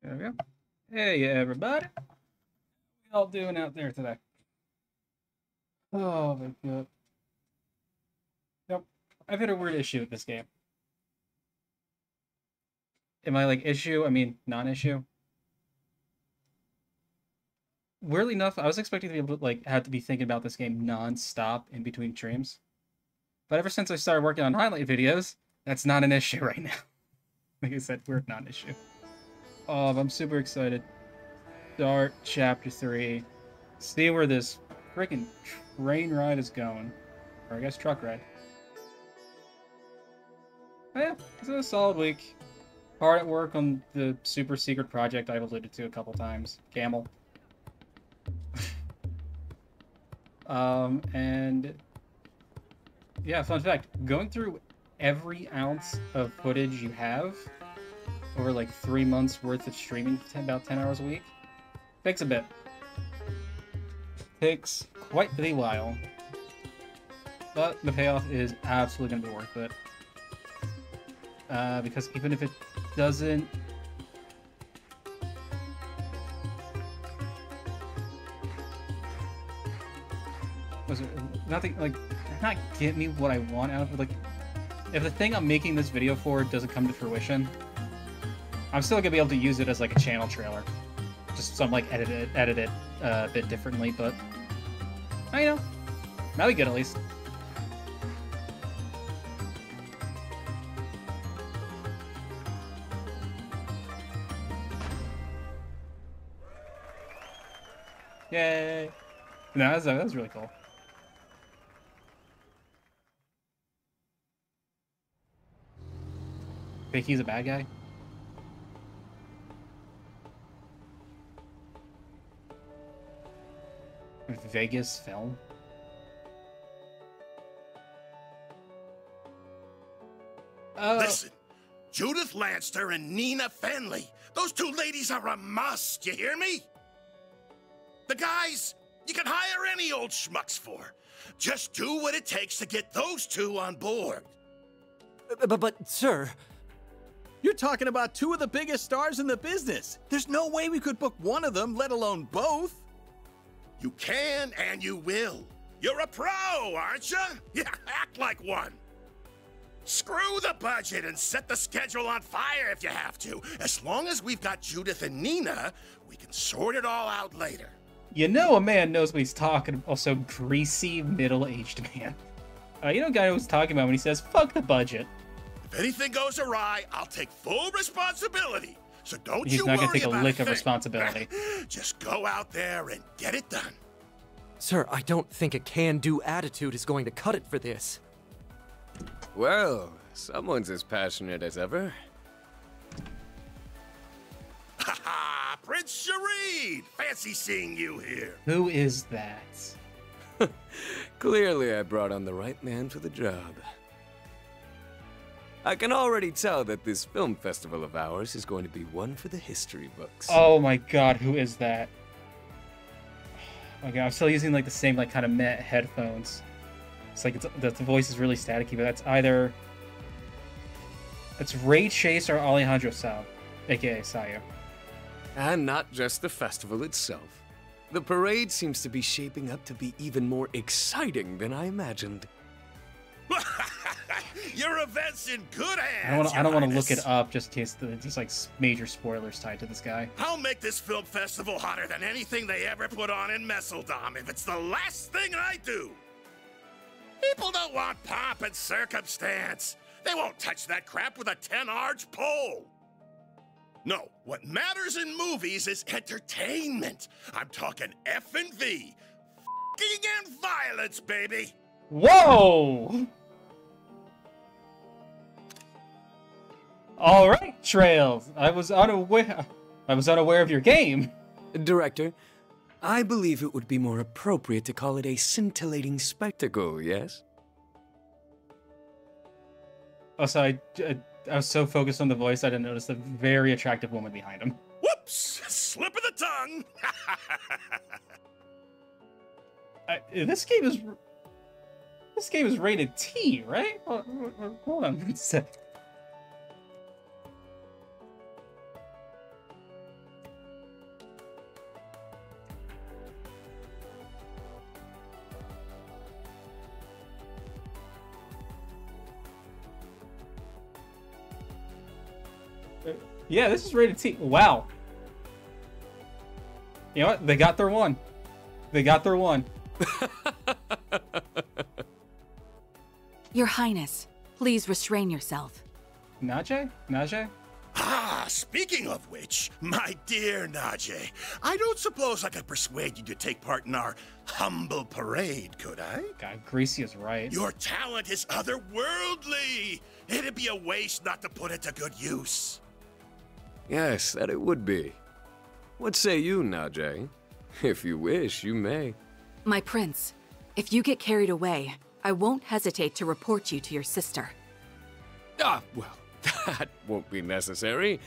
There we go. Hey, everybody. What y'all doing out there today? Oh, my God. Yep. I've had a weird issue with this game. Am I like issue? I mean, non-issue. Weirdly enough, I was expecting to be able to have to be thinking about this game non-stop in between streams. But ever since I started working on highlight videos, that's not an issue right now. Like I said, we're non-issue. Oh, I'm super excited. Start chapter 3. See where this freaking train ride is going. Or I guess truck ride. Oh, yeah, it's a solid week. Hard at work on the super secret project I've alluded to a couple times. Camel. And yeah, fun fact, going through every ounce of footage you have over like 3 months worth of streaming, about 10 hours a week, takes a bit. Takes quite the while. But the payoff is absolutely going to be worth it. Because even if it doesn't... Was it nothing, like, not get me what I want out of it? Like, if the thing I'm making this video for doesn't come to fruition, I'm still gonna be able to use it as like a channel trailer. Just some like edit it a bit differently, but I know. That'll be good at least. Yay! No, that was really cool. Think he's a bad guy? Vegas film? Listen, Judith Lanster and Nina Fenley. Those two ladies are a must, you hear me? The guys, you can hire any old schmucks for. Just do what it takes to get those two on board. But, sir... You're talking about two of the biggest stars in the business. There's no way we could book one of them, let alone both. You can and you will. You're a pro, aren't you? Yeah, act like one. Screw the budget and set the schedule on fire if you have to. As long as we've got Judith and Nina, we can sort it all out later. You know a man knows what he's talking about. Also, greasy, middle-aged man. You know a guy who's talking about when he says, fuck the budget. If anything goes awry, I'll take full responsibility. So don't He's you not worry gonna take a about lick of thing. responsibility. Just go out there and get it done. Sir, I don't think a can-do attitude is going to cut it for this. Well, someone's as passionate as ever. Ha ha! Prince Shareed! Fancy seeing you here. Who is that? Clearly, I brought on the right man for the job. I can already tell that this film festival of ours is going to be one for the history books. Oh my god, who is that? Okay, I'm still using like the same like kind of meh headphones. It's like the voice is really staticky, but that's either it's Ray Chase or Alejandro Sao, aka Sayo. And not just the festival itself. The parade seems to be shaping up to be even more exciting than I imagined. Your event's in good hands. I don't want to look it up just in case there's like major spoilers tied to this guy. I'll make this film festival hotter than anything they ever put on in Messeldom if it's the last thing I do. People don't want pomp and circumstance. They won't touch that crap with a 10-arch pole. No, what matters in movies is entertainment. I'm talking F&V. F***ing and violence, baby. Whoa! All right, Trails. I was unaware of your game. Director, I believe it would be more appropriate to call it a scintillating spectacle, yes? Also, I was so focused on the voice, I didn't notice the very attractive woman behind him. Whoops! Slip of the tongue! This game is rated T, right? Hold on one sec. Yeah, this is rated T. Wow. You know what? They got their one. They got their one. Your Highness, please restrain yourself. Najee? Najee? Ah, speaking of which, my dear Najee, I don't suppose I could persuade you to take part in our humble parade, could I? God, Greasy is right. Your talent is otherworldly. It'd be a waste not to put it to good use. Yes, that it would be. What say you, Najee? If you wish, you may. My prince, if you get carried away, I won't hesitate to report you to your sister. Ah, well, that won't be necessary.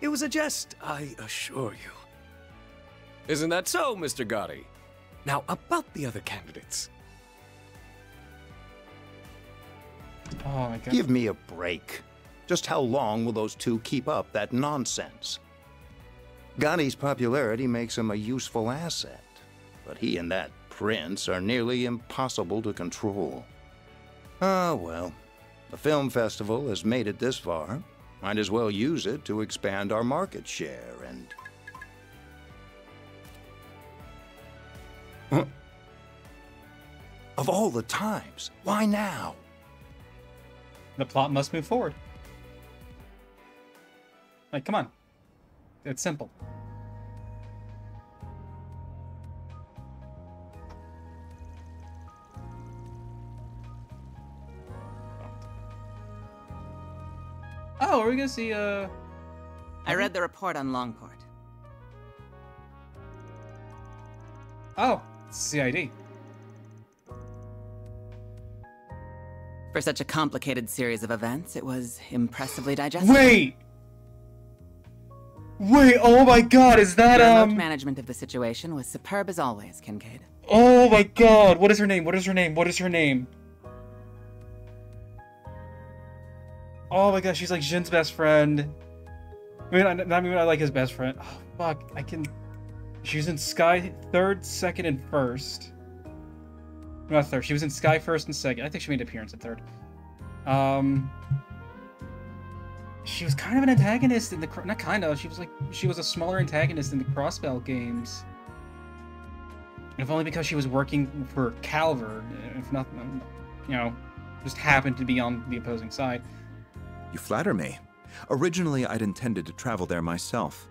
It was a jest, I assure you. Isn't that so, Mr. Gotti? Now, about the other candidates. Oh my god. Give me a break. Just how long will those two keep up that nonsense? Gotti's popularity makes him a useful asset, but he and that prince are nearly impossible to control. Ah, well. The film festival has made it this far. Might as well use it to expand our market share and... Huh? Of all the times, why now? The plot must move forward. Like, come on. It's simple. Oh, are we gonna see, I read the report on Longport. Oh, CID. For such a complicated series of events, it was impressively digestible. Wait! Wait, oh my god, is that, Your remote management of the situation was superb as always, Kincaid. Oh my god, what is her name? What is her name? What is her name? Oh my gosh, she's like Jin's best friend. I mean, not even I like his best friend. Oh, fuck, I can... She's in Sky 3rd, 2nd, and 1st. Not 3rd, she was in Sky 1st and 2nd. I think she made an appearance at 3rd. She was kind of an antagonist in the... Not kind of, she was a smaller antagonist in the Crossbell games. If only because she was working for Calvert, if nothing, you know, just happened to be on the opposing side. You flatter me. Originally, I'd intended to travel there myself.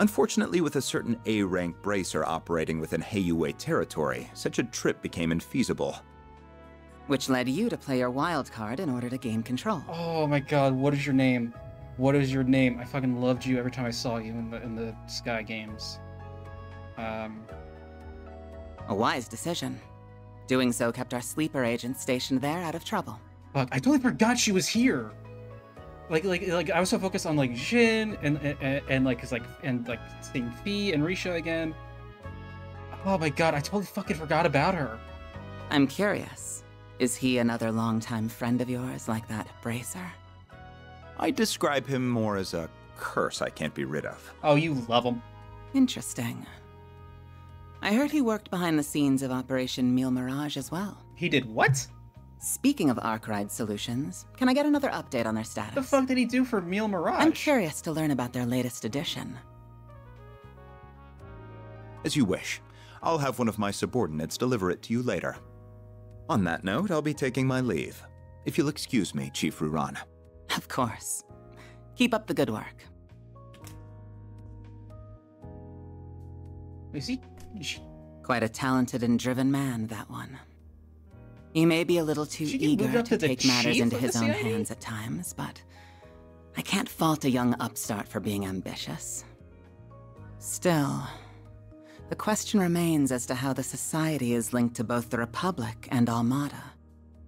Unfortunately, with a certain A-rank bracer operating within Heiyue territory, such a trip became infeasible. Which led you to play your wild card in order to gain control. Oh my god, what is your name? What is your name? I fucking loved you every time I saw you in the Sky games. A wise decision. Doing so kept our sleeper agents stationed there out of trouble. Fuck, I totally forgot she was here. Like I was so focused on like Jin and like seeing Fee and Risha again. Oh my god, I totally fucking forgot about her. I'm curious. Is he another longtime friend of yours like that bracer? I describe him more as a curse I can't be rid of. Oh, you love him. Interesting. I heard he worked behind the scenes of Operation Meal Mirage as well. He did what? Speaking of Arkwright Solutions, can I get another update on their status? What the fuck did he do for Meal Mirage? I'm curious to learn about their latest edition. As you wish. I'll have one of my subordinates deliver it to you later. On that note, I'll be taking my leave. If you'll excuse me, Chief Ruran. Of course. Keep up the good work. Is he... Quite a talented and driven man, that one. He may be a little too eager to take matters into his own hands at times, but I can't fault a young upstart for being ambitious. Still, the question remains as to how the Society is linked to both the Republic and Armada.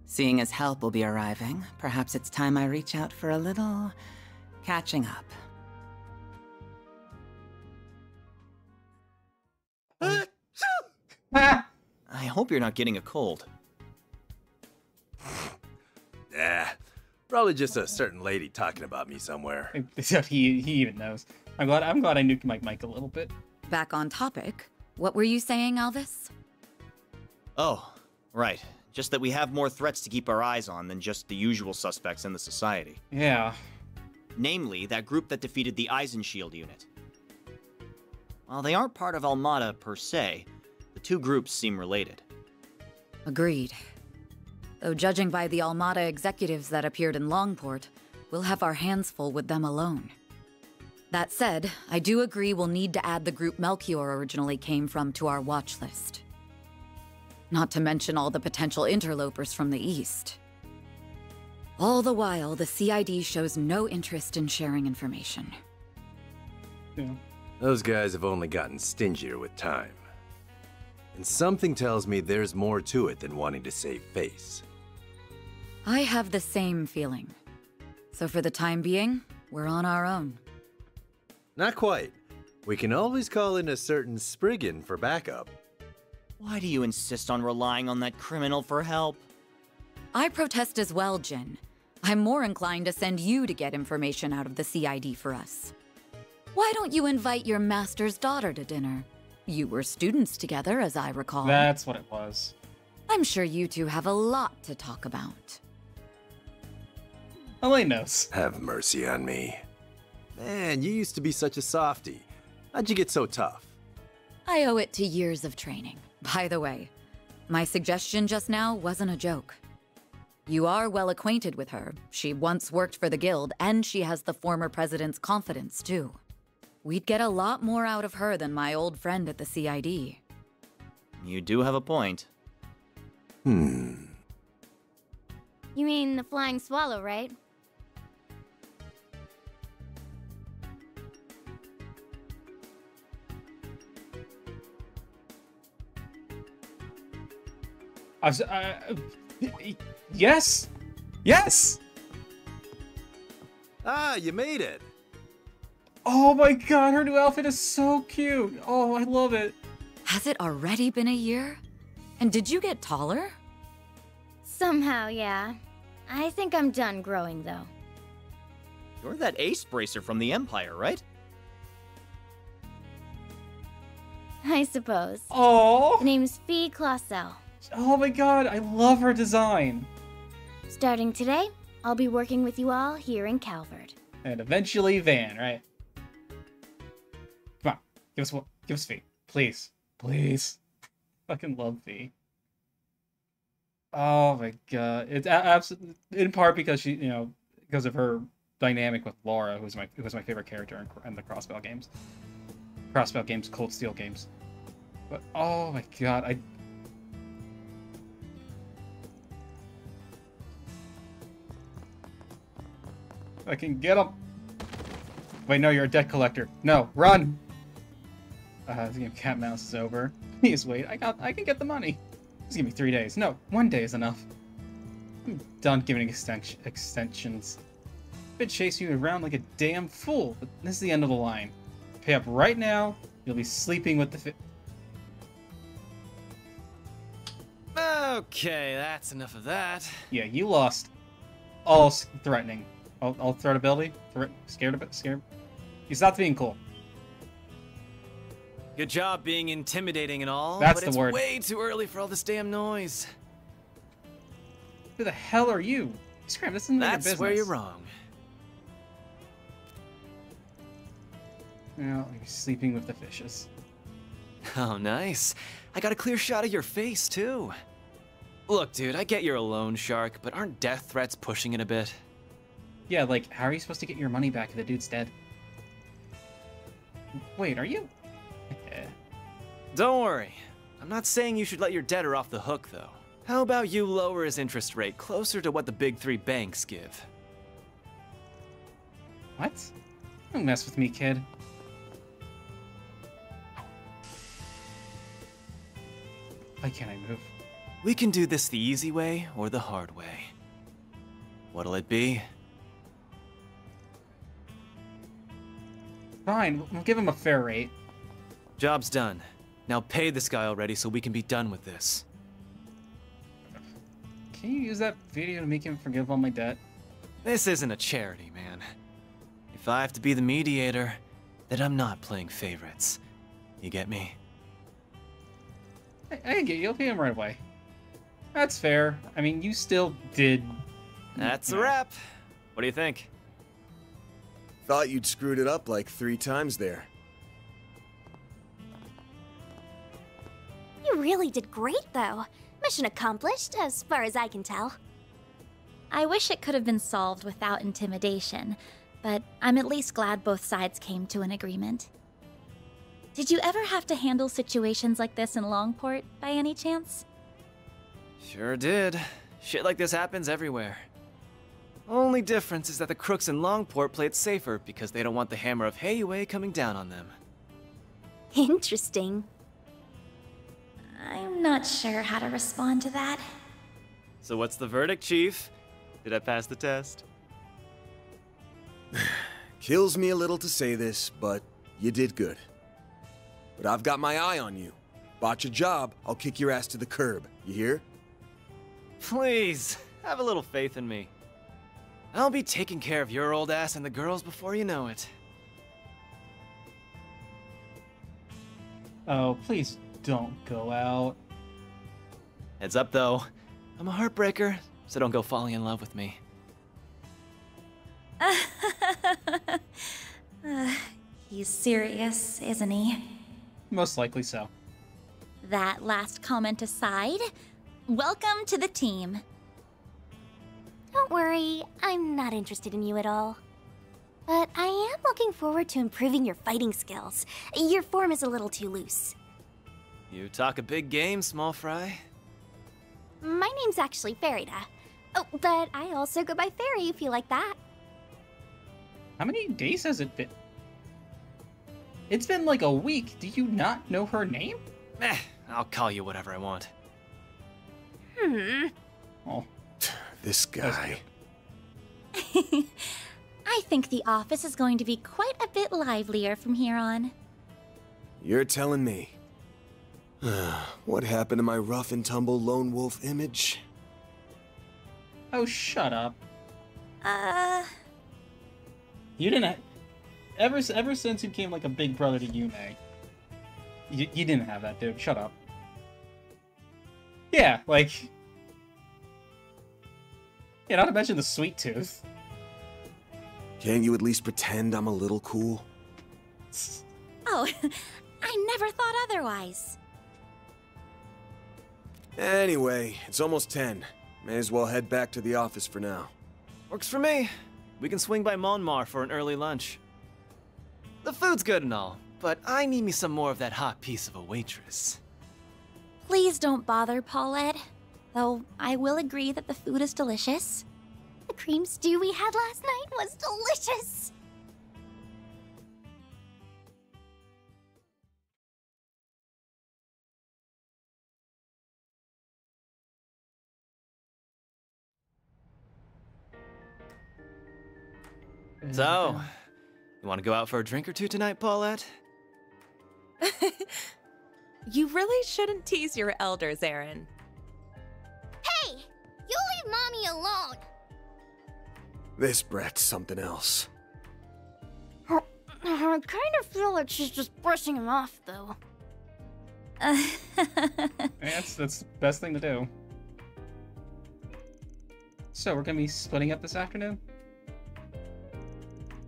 Seeing as help will be arriving, perhaps it's time I reach out for a little catching up. I hope you're not getting a cold. Yeah, probably just a certain lady talking about me somewhere. he even knows. I'm glad I nuked my mic a little bit. Back on topic, what were you saying, Alvis? Oh, right. Just that we have more threats to keep our eyes on than just the usual suspects in the Society. Yeah. namely that group that defeated the Eisenshield unit. While they aren't part of Almada per se, the two groups seem related. Agreed. Though judging by the Almada executives that appeared in Longport, we'll have our hands full with them alone. That said, I do agree we'll need to add the group Melchior originally came from to our watch list. Not to mention all the potential interlopers from the east. All the while, the CID shows no interest in sharing information. Yeah. Those guys have only gotten stingier with time. And something tells me there's more to it than wanting to save face. I have the same feeling. So for the time being, we're on our own. Not quite. We can always call in a certain Spriggan for backup. Why do you insist on relying on that criminal for help? I protest as well, Jin. I'm more inclined to send you to get information out of the CID for us. Why don't you invite your master's daughter to dinner? You were students together, as I recall. That's what it was. I'm sure you two have a lot to talk about. Elaine knows. Have mercy on me. Man, you used to be such a softie. How'd you get so tough? I owe it to years of training. By the way, my suggestion just now wasn't a joke. You are well acquainted with her. She once worked for the guild, and she has the former president's confidence, too. We'd get a lot more out of her than my old friend at the CID. You do have a point. You mean the flying swallow, right? Yes! Yes! Ah, you made it! Oh my god, her new outfit is so cute! Oh, I love it. Has it already been a year? And did you get taller? Somehow, yeah. I think I'm done growing, though. You're that ace bracer from the Empire, right? I suppose. Oh. The name's Fee Clausel. Oh my god, I love her design. Starting today, I'll be working with you all here in Calvard. And eventually Van, right? Come on, give us Fee. Please. Please. Fucking love Fee. Oh my god. It's absolutely, in part because she, because of her dynamic with Laura, who's my favorite character in the Crossbell games. Crossbell games, Cold Steel games. But oh my god, I can get him. Wait, no, you're a debt collector. No, run! This game cat mouse is over. Please wait, I can get the money. Just give me 3 days. No, 1 day is enough. I'm done giving extensions. I've been chasing you around like a damn fool, but this is the end of the line. Pay up right now, you'll be sleeping with the Okay, that's enough of that. Yeah, you lost all threatening. All threat ability? Scared of it? Scared? You stopped being cool. Good job being intimidating and all, That's but the it's word. way too early for all this damn noise. Who the hell are you? Scram, this isn't your business. That's where you're wrong. Now, you're sleeping with the fishes. Oh, nice. I got a clear shot of your face, too. Look, dude, I get you're a loan shark, but aren't death threats pushing it a bit? Yeah, like, how are you supposed to get your money back if the dude's dead? Wait, are you? Don't worry. I'm not saying you should let your debtor off the hook, though. How about you lower his interest rate closer to what the big three banks give? What? Don't mess with me, kid. Why can't I move? We can do this the easy way or the hard way. What'll it be? Fine, we'll give him a fair rate. Job's done. Now pay this guy already so we can be done with this. Can you use that video to make him forgive all my debt? This isn't a charity, man. If I have to be the mediator, then I'm not playing favorites. You get me? I get you. You'll pay him right away. That's fair. I mean, you still did... That's a wrap. What do you think? Thought you'd screwed it up like 3 times there. You really did great, though. Mission accomplished, as far as I can tell. I wish it could have been solved without intimidation, but I'm at least glad both sides came to an agreement. Did you ever have to handle situations like this in Longport, by any chance? Sure did. Shit like this happens everywhere. Only difference is that the crooks in Longport play it safer because they don't want the hammer of Heiyue coming down on them. Interesting. I'm not sure how to respond to that. So what's the verdict, Chief? Did I pass the test? Kills me a little to say this, but you did good. But I've got my eye on you. Botch a job, I'll kick your ass to the curb. You hear? Please, have a little faith in me. I'll be taking care of your old ass and the girls before you know it. Oh, please don't go out. Heads up, though. I'm a heartbreaker, so don't go falling in love with me. He's serious, isn't he? Most likely so. That last comment aside, welcome to the team. Don't worry, I'm not interested in you at all. But I am looking forward to improving your fighting skills. Your form is a little too loose. You talk a big game, small fry. My name's actually Farida. Oh, but I also go by Fairy if you like that. How many days has it been? It's been like a week. Do you not know her name? Meh, I'll call you whatever I want. Oh. This guy. I think the office is going to be quite a bit livelier from here on. You're telling me. What happened to my rough and tumble lone wolf image? Oh, shut up. You didn't... Ever since you became like a big brother to Yume, you didn't have that, dude. Shut up. Yeah, like... Yeah, not to mention the sweet tooth. Can't you at least pretend I'm a little cool? Oh, I never thought otherwise. Anyway, it's almost 10. May as well head back to the office for now. Works for me. We can swing by Monmar for an early lunch. The food's good and all, but I need me some more of that hot piece of a waitress. Please don't bother, Paulette. Though I will agree that the food is delicious. The cream stew we had last night was delicious. So, you want to go out for a drink or two tonight, Paulette? You really shouldn't tease your elders, Aaron. Hey! You leave Mommy alone! This brat's something else. I kind of feel like she's just brushing him off, though. That's the best thing to do. So, we're gonna be splitting up this afternoon?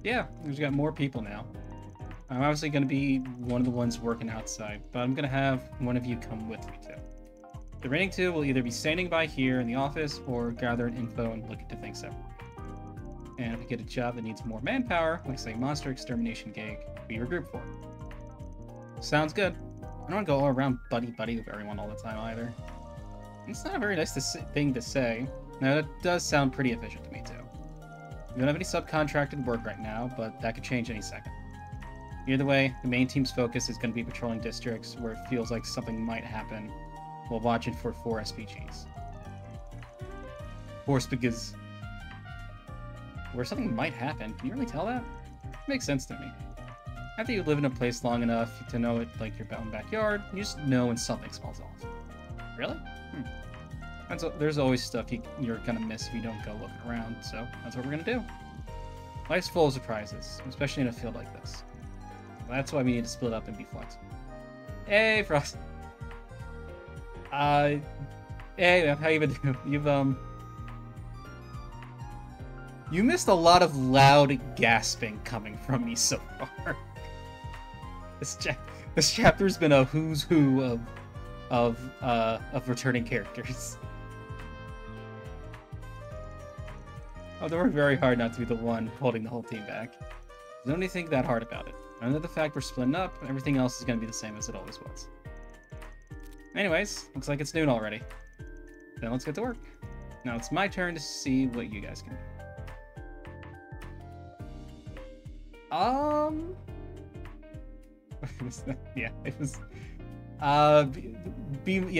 Yeah, we've got more people now. I'm obviously going to be one of the ones working outside, but I'm going to have one of you come with me too. The remaining 2 will either be standing by here in the office or gathering info and look into things separately. And if we get a job that needs more manpower, like say monster extermination gig, we regroup for it. Sounds good. I don't want to go all around buddy-buddy with everyone all the time either. It's not a very nice thing to say. Now, that does sound pretty efficient to me too. We don't have any subcontracted work right now, but that could change any second. Either way, the main team's focus is going to be patrolling districts where it feels like something might happen while watching for 4 SPGs. 4 SPGs. Where something might happen. Can you really tell that? Makes sense to me. After you live in a place long enough to know it like your own backyard, you just know when something smells off. Really? There's always stuff you're gonna miss if you don't go looking around, so that's what we're gonna do. Life's full of surprises, especially in a field like this. That's why we need to split up and be flexible. Hey, Frost. Hey, how you been doing? You missed a lot of loud gasping coming from me so far. This chapter's been a who's who of returning characters. Oh, they work very hard not to be the one holding the whole team back. Don't even think that hard about it. Under the fact we're splitting up, everything else is going to be the same as it always was. Anyways, looks like it's noon already. Then let's get to work. Now it's my turn to see what you guys can do. Yeah, it was. Be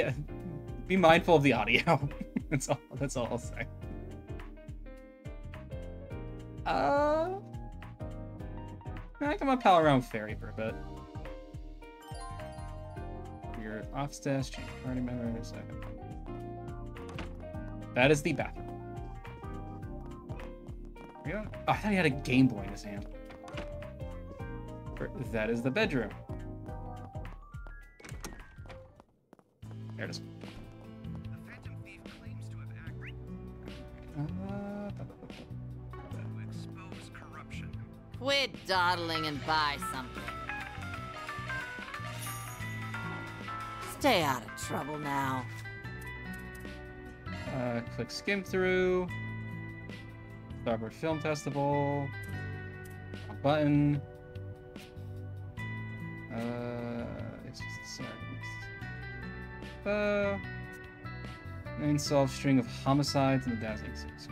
mindful of the audio. That's all I'll say. I can pal around with Fairy for a bit. Your off stash, change party member in a second. That is the bathroom. Oh, I thought he had a Game Boy in his hand. That is the bedroom. There it is. Quit dawdling and buy something. Stay out of trouble now. Click skim through. Starboard Film Festival. A button. It's just sorry. Unsolved string of homicides in the dazzling six.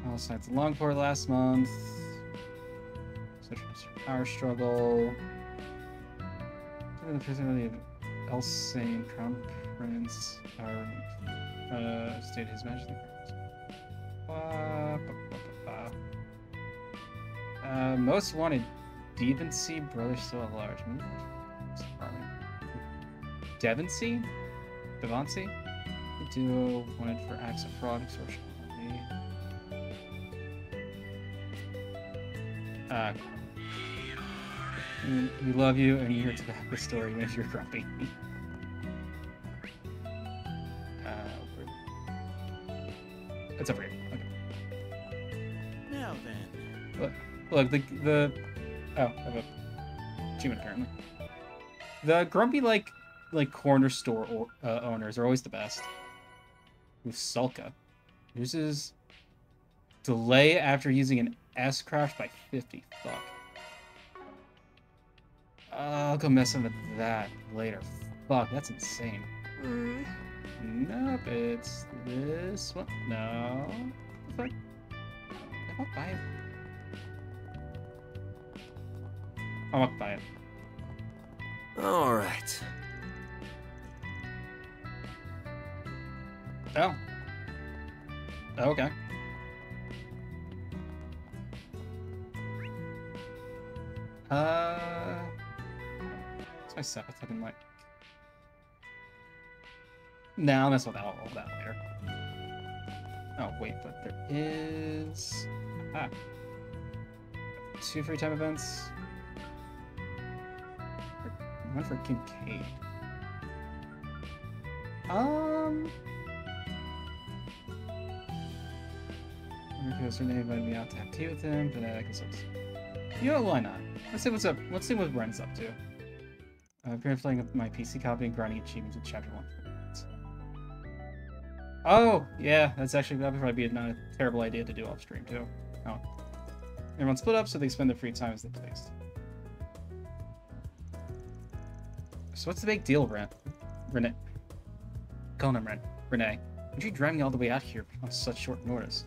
Homicides in Longport last month. Power struggle. The prisoner of Elsane Crown Prince. State His Majesty. Most wanted. Devonsey, brother still at large. Devonsey? Devonsey? The duo wanted for acts of fraud, extortion. We love you, and you're here to back the story even if you're grumpy. It's over here. Okay. Now then. Look, oh, I have a achievement apparently. The grumpy like corner store owners are always the best. With Sulka, uses delay after using an S crash by 50. Fuck. I'll go mess with that later. Fuck, that's insane. Nope, it's this one. No. Fuck. I won't buy it. I won't buy it. All right. Oh. Okay. What's my seventh looking like? Nah, I'll mess with all that later. Oh, wait, but there is... 2 free time events. One for Kincaid. Because her name invited me out to have tea with him, but I guess you know what, why not? Let's see what's up. Let's see what Bren's up to. I've been playing with my PC copy and grinding achievements with chapter 1. Oh, yeah, that would probably be not a terrible idea to do off stream too. Oh. Everyone split up so they spend their free time as they please. So what's the big deal, Renee? Call him Renee. Would you drive me all the way out here on such short notice?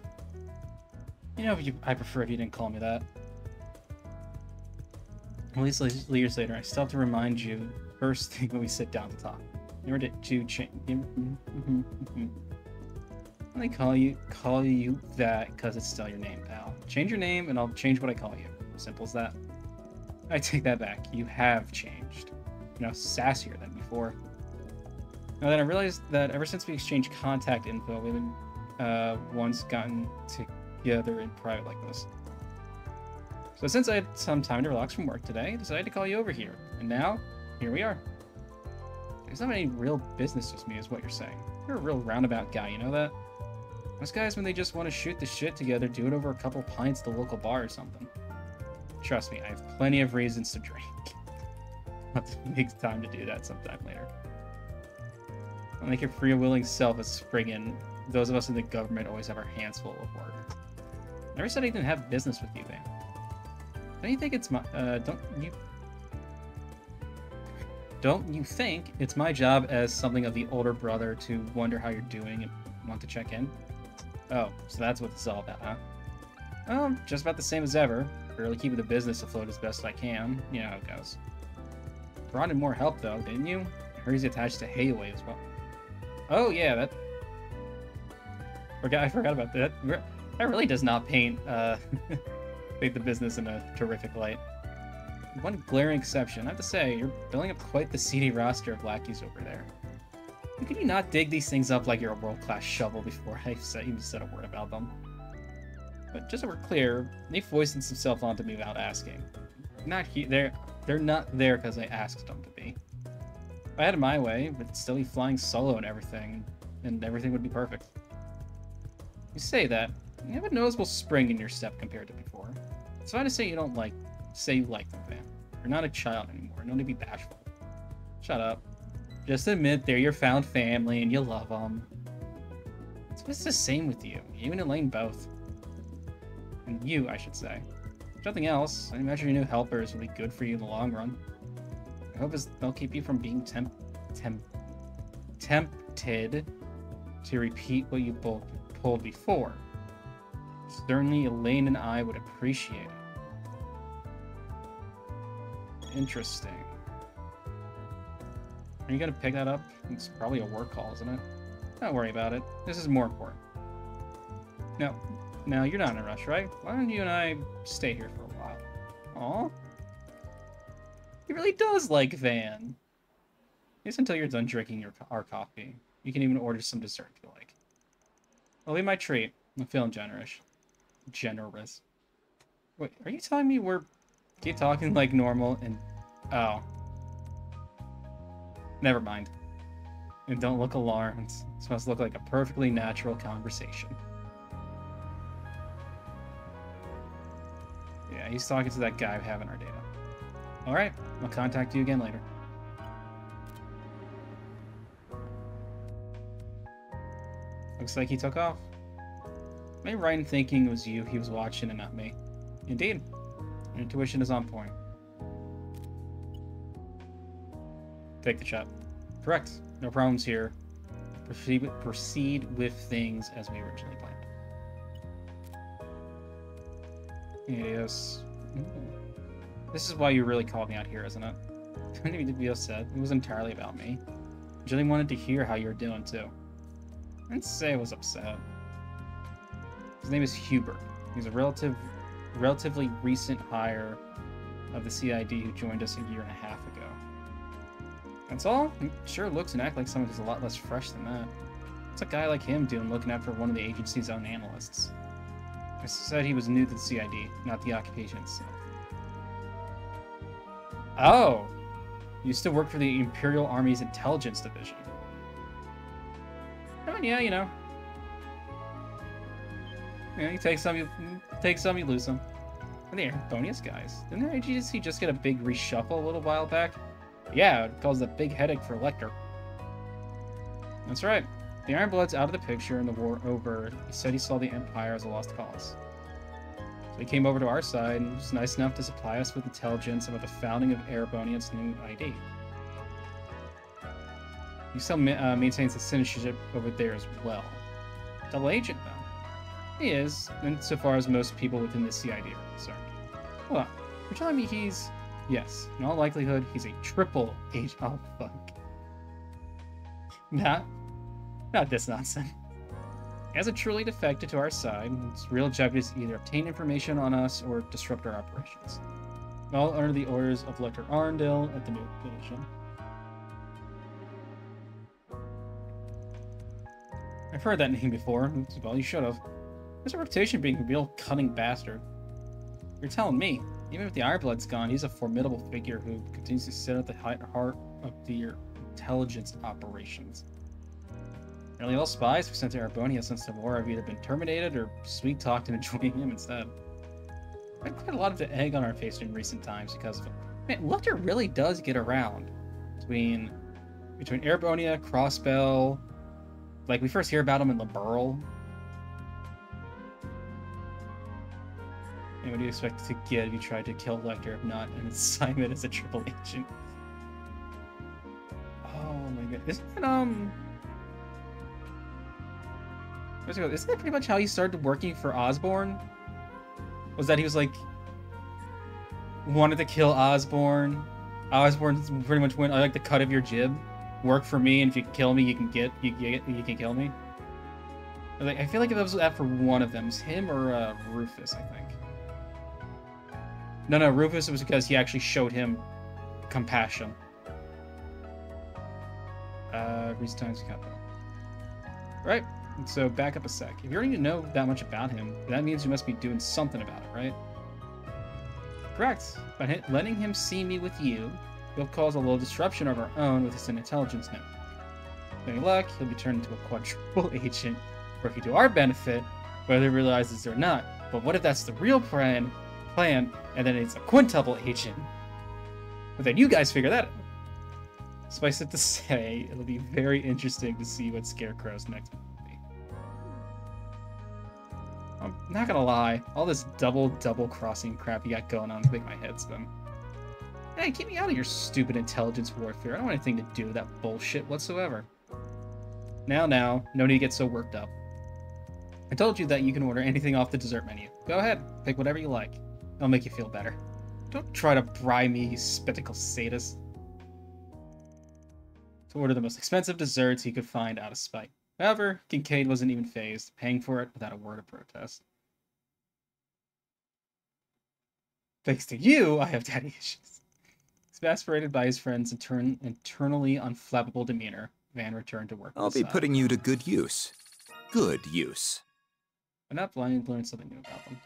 You know, I prefer if you didn't call me that. At least years later, I still have to remind you first thing when we sit down to talk. In order to change. I call you that because it's still your name, pal. Change your name and I'll change what I call you. Simple as that. I take that back. You have changed. You know, sassier than before. Now then I realized that ever since we exchanged contact info, we haven't once gotten together in private like this. So since I had some time to relax from work today, I decided to call you over here. And now, here we are. There's not any real business with me is what you're saying. You're a real roundabout guy, you know that? Most guys, when they just want to shoot the shit together, do it over a couple pints at the local bar or something. Trust me, I have plenty of reasons to drink. I'll have to make time to do that sometime later. I'll make your free-willing self as friggin' those of us in the government always have our hands full of work. I never said I didn't have business with you, Van. Don't you think it's my, Don't you think it's my job as something of the older brother to wonder how you're doing and want to check in? Oh, so that's what this is all about, huh? Oh, just about the same as ever. Barely keeping the business afloat as best I can. You know how it goes. Brought in more help, though, didn't you? I heard he's attached to Hayway as well. Oh, yeah, that... I forgot about that. That really does not paint, paint the business in a terrific light. One glaring exception. I have to say, you're building up quite the seedy roster of lackeys over there. Could you not dig these things up like you're a world-class shovel before I even said a word about them? But just so we're clear, they voiced themselves onto me without asking. They're not there because I asked them to be. If I had it my way, but still be flying solo and everything would be perfect. You say that, you have a noticeable spring in your step compared to before. It's fine to say you like them, Van. You're not a child anymore. No need to be bashful. Shut up. Just admit they're your found family and you love them. It's the same with you. You and Elaine both. And you, I should say. If nothing else, I imagine your new helpers will be good for you in the long run. I hope they'll keep you from being tempted to repeat what you both pulled before. Certainly, Elaine and I would appreciate it. Interesting. Are you gonna pick that up? It's probably a work call, isn't it? Don't worry about it. This is more important. No, you're not in a rush, right? Why don't you and I stay here for a while? Aw. He really does like Van. Just until you're done drinking our coffee. You can even order some dessert if you like. It'll be my treat. I'm feeling generous. Wait, are you telling me we're... Keep talking like normal and... Oh. Never mind. And don't look alarmed. It's supposed to look like a perfectly natural conversation. Yeah, he's talking to that guy having our data. Alright, I'll contact you again later. Looks like he took off. Am I right in thinking it was you he was watching and not me? Indeed. Your intuition is on point. Take the shot. Correct. No problems here. Proceed with things as we originally planned. Yes. This is why you really called me out here, isn't it? Don't need to be upset. It was entirely about me. I really wanted to hear how you were doing, too. I didn't say I was upset. His name is Hubert. He's a relatively recent hire of the CID who joined us a year and a half ago. That's all? He sure looks and acts like someone who's a lot less fresh than that. What's a guy like him doing looking out for one of the agency's own analysts? I said he was new to the CID, not the occupation itself. Oh! You still work for the Imperial Army's Intelligence Division. Oh, yeah, you know. Yeah, you take some, you lose some. And the Arabonius guys. Didn't their agency just get a big reshuffle a little while back? Yeah, it caused a big headache for Lecter. That's right. The Ironblood's out of the picture and the war over. He said he saw the Empire as a lost cause. So he came over to our side and was nice enough to supply us with intelligence about the founding of Erebonian's new ID. He still maintains the citizenship over there as well. Double agent, though. He is, insofar as most people within the CID are concerned. Hold on. You're telling me he's... Yes, in all likelihood, he's a triple agent. Oh, fuck. Not this nonsense. He hasn't truly defected to our side. His real objective is either obtain information on us or disrupt our operations. All under the orders of Lecter Arundel at the new division. I've heard that name before. Well, you should have. There's a reputation of being a real cunning bastard. You're telling me, even if the Ironblood's gone, he's a formidable figure who continues to sit at the heart of the intelligence operations. Nearly all spies we sent to Arbonia since the war have either been terminated or sweet-talked into joining him instead. We had quite a lot of egg on our face in recent times because of it. Man, Lecter really does get around. Between Arbonia, Crossbell, like we first hear about him in Liberl. And what do you expect to get if you tried to kill Lecter, if not an assignment as a triple agent? Oh my god. Isn't that pretty much how he started working for Osborn? Was that he was like wanted to kill Osborn? Osborn pretty much went, I like the cut of your jib. Work for me, and if you kill me, you can kill me. Like, I feel like it was that for one of them. It was him or Rufus, I think. No, Rufus, it was because he actually showed him compassion. Recent times capital. Right, so back up a sec. If you don't even know that much about him, that means you must be doing something about it, right? Correct. By letting him see me with you, he'll cause a little disruption of our own with his intelligence net. With any luck, he'll be turned into a quadruple agent, working to our benefit, whether he realizes it or not. But what if that's the real plan, and then it's a quintuple agent? But then you guys figure that out. Suffice it to say, it'll be very interesting to see what Scarecrow's next move will be. I'm not gonna lie, all this double crossing crap you got going on is making my head spin. Hey, keep me out of your stupid intelligence warfare. I don't want anything to do with that bullshit whatsoever. Now, no need to get so worked up. I told you that you can order anything off the dessert menu. Go ahead, pick whatever you like. It'll make you feel better. Don't try to bribe me, you spectacle sadist. To order the most expensive desserts he could find out of spite. However, Kincaid wasn't even fazed, paying for it without a word of protest. Thanks to you, I have daddy issues. Exasperated by his friend's internally unflappable demeanor, Van returned to work. I'll be putting you to good use. Good use. I'm not blind to learn something new about them.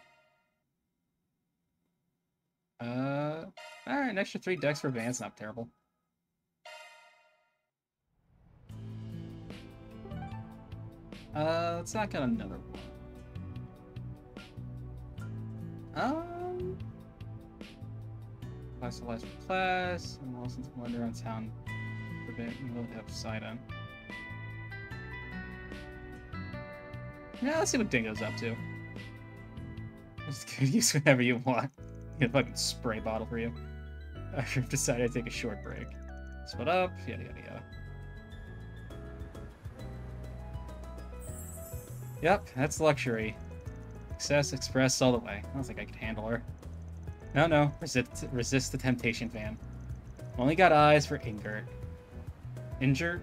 Alright, an extra 3 decks for Van's not terrible. Let's not get another one. Class for class, and Wilson's wander around town for a bit, and we'll have Sidon. Yeah, let's see what Dingo's up to. Just use whenever you want. Get a fucking spray bottle for you. I've decided to take a short break. Split up, yada yada yada. Yep, that's luxury. Success express all the way. I don't think I could handle her. No. Resist the temptation, Van. Only got eyes for Ingert. Ingert?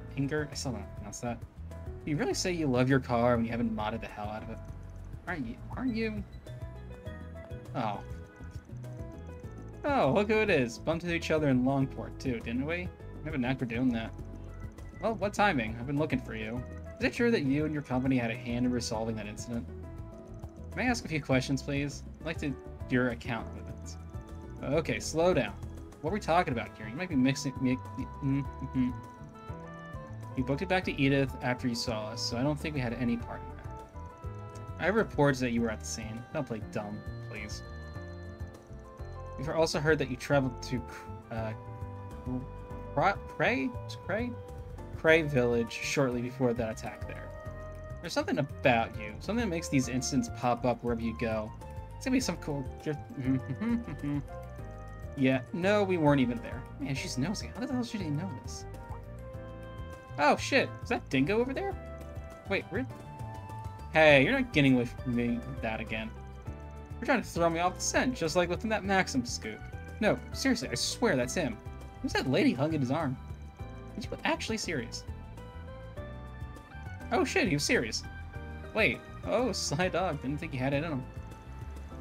I still don't pronounce that. You really say you love your car when you haven't modded the hell out of it? Aren't you? Oh. Oh, look who it is. Bumped into each other in Longport, too, didn't we? I have a knack for doing that. Well, what timing? I've been looking for you. Is it true that you and your company had a hand in resolving that incident? May I ask a few questions, please? I'd like to your account with it. Okay, slow down. What are we talking about here? You might be mixing... You booked it back to Edith after you saw us, so I don't think we had any part in that. I have reports that you were at the scene. Don't play dumb, please. We've also heard that you traveled to Cray Village shortly before that attack there. There's something about you, something that makes these incidents pop up wherever you go. It's gonna be some cool... Yeah, no, we weren't even there. Man, she's nosy. How the hell should he know this? Oh, shit. Is that Dingo over there? Wait, Hey, you're not getting with me with that again. You're trying to throw me off the scent, just like within that Maxim scoop. No, seriously, I swear that's him. Who's that lady hugging his arm? Are you actually serious? Oh shit, he was serious. Wait, oh, sly dog, didn't think he had it in him.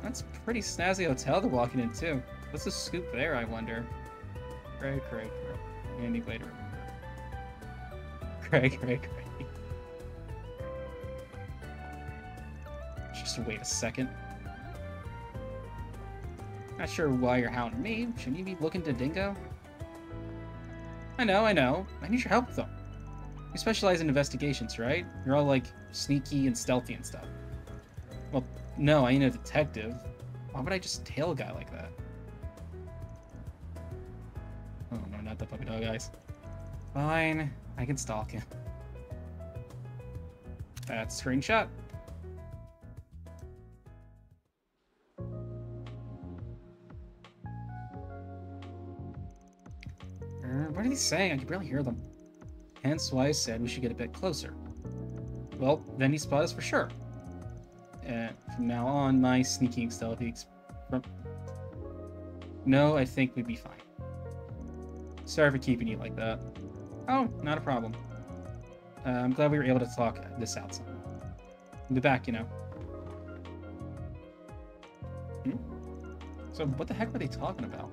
That's a pretty snazzy hotel to walk in too. What's the scoop there, I wonder? Craig. Handy way to remember. Craig. Just wait a second. Not sure why you're hounding me. Shouldn't you be looking to Dingo? I know. I need your help, though. You specialize in investigations, right? You're all like sneaky and stealthy and stuff. Well, no, I ain't a detective. Why would I just tail a guy like that? Oh no, not the puppy dog eyes. Fine, I can stalk him. That's screenshot. What are they saying? I can barely hear them. Hence why I said we should get a bit closer. Well, then he spot us for sure. From now on, my sneaking stealthy No, I think we'd be fine. Sorry for keeping you like that. Oh, not a problem. I'm glad we were able to talk this out some. In the back, you know. So what the heck were they talking about?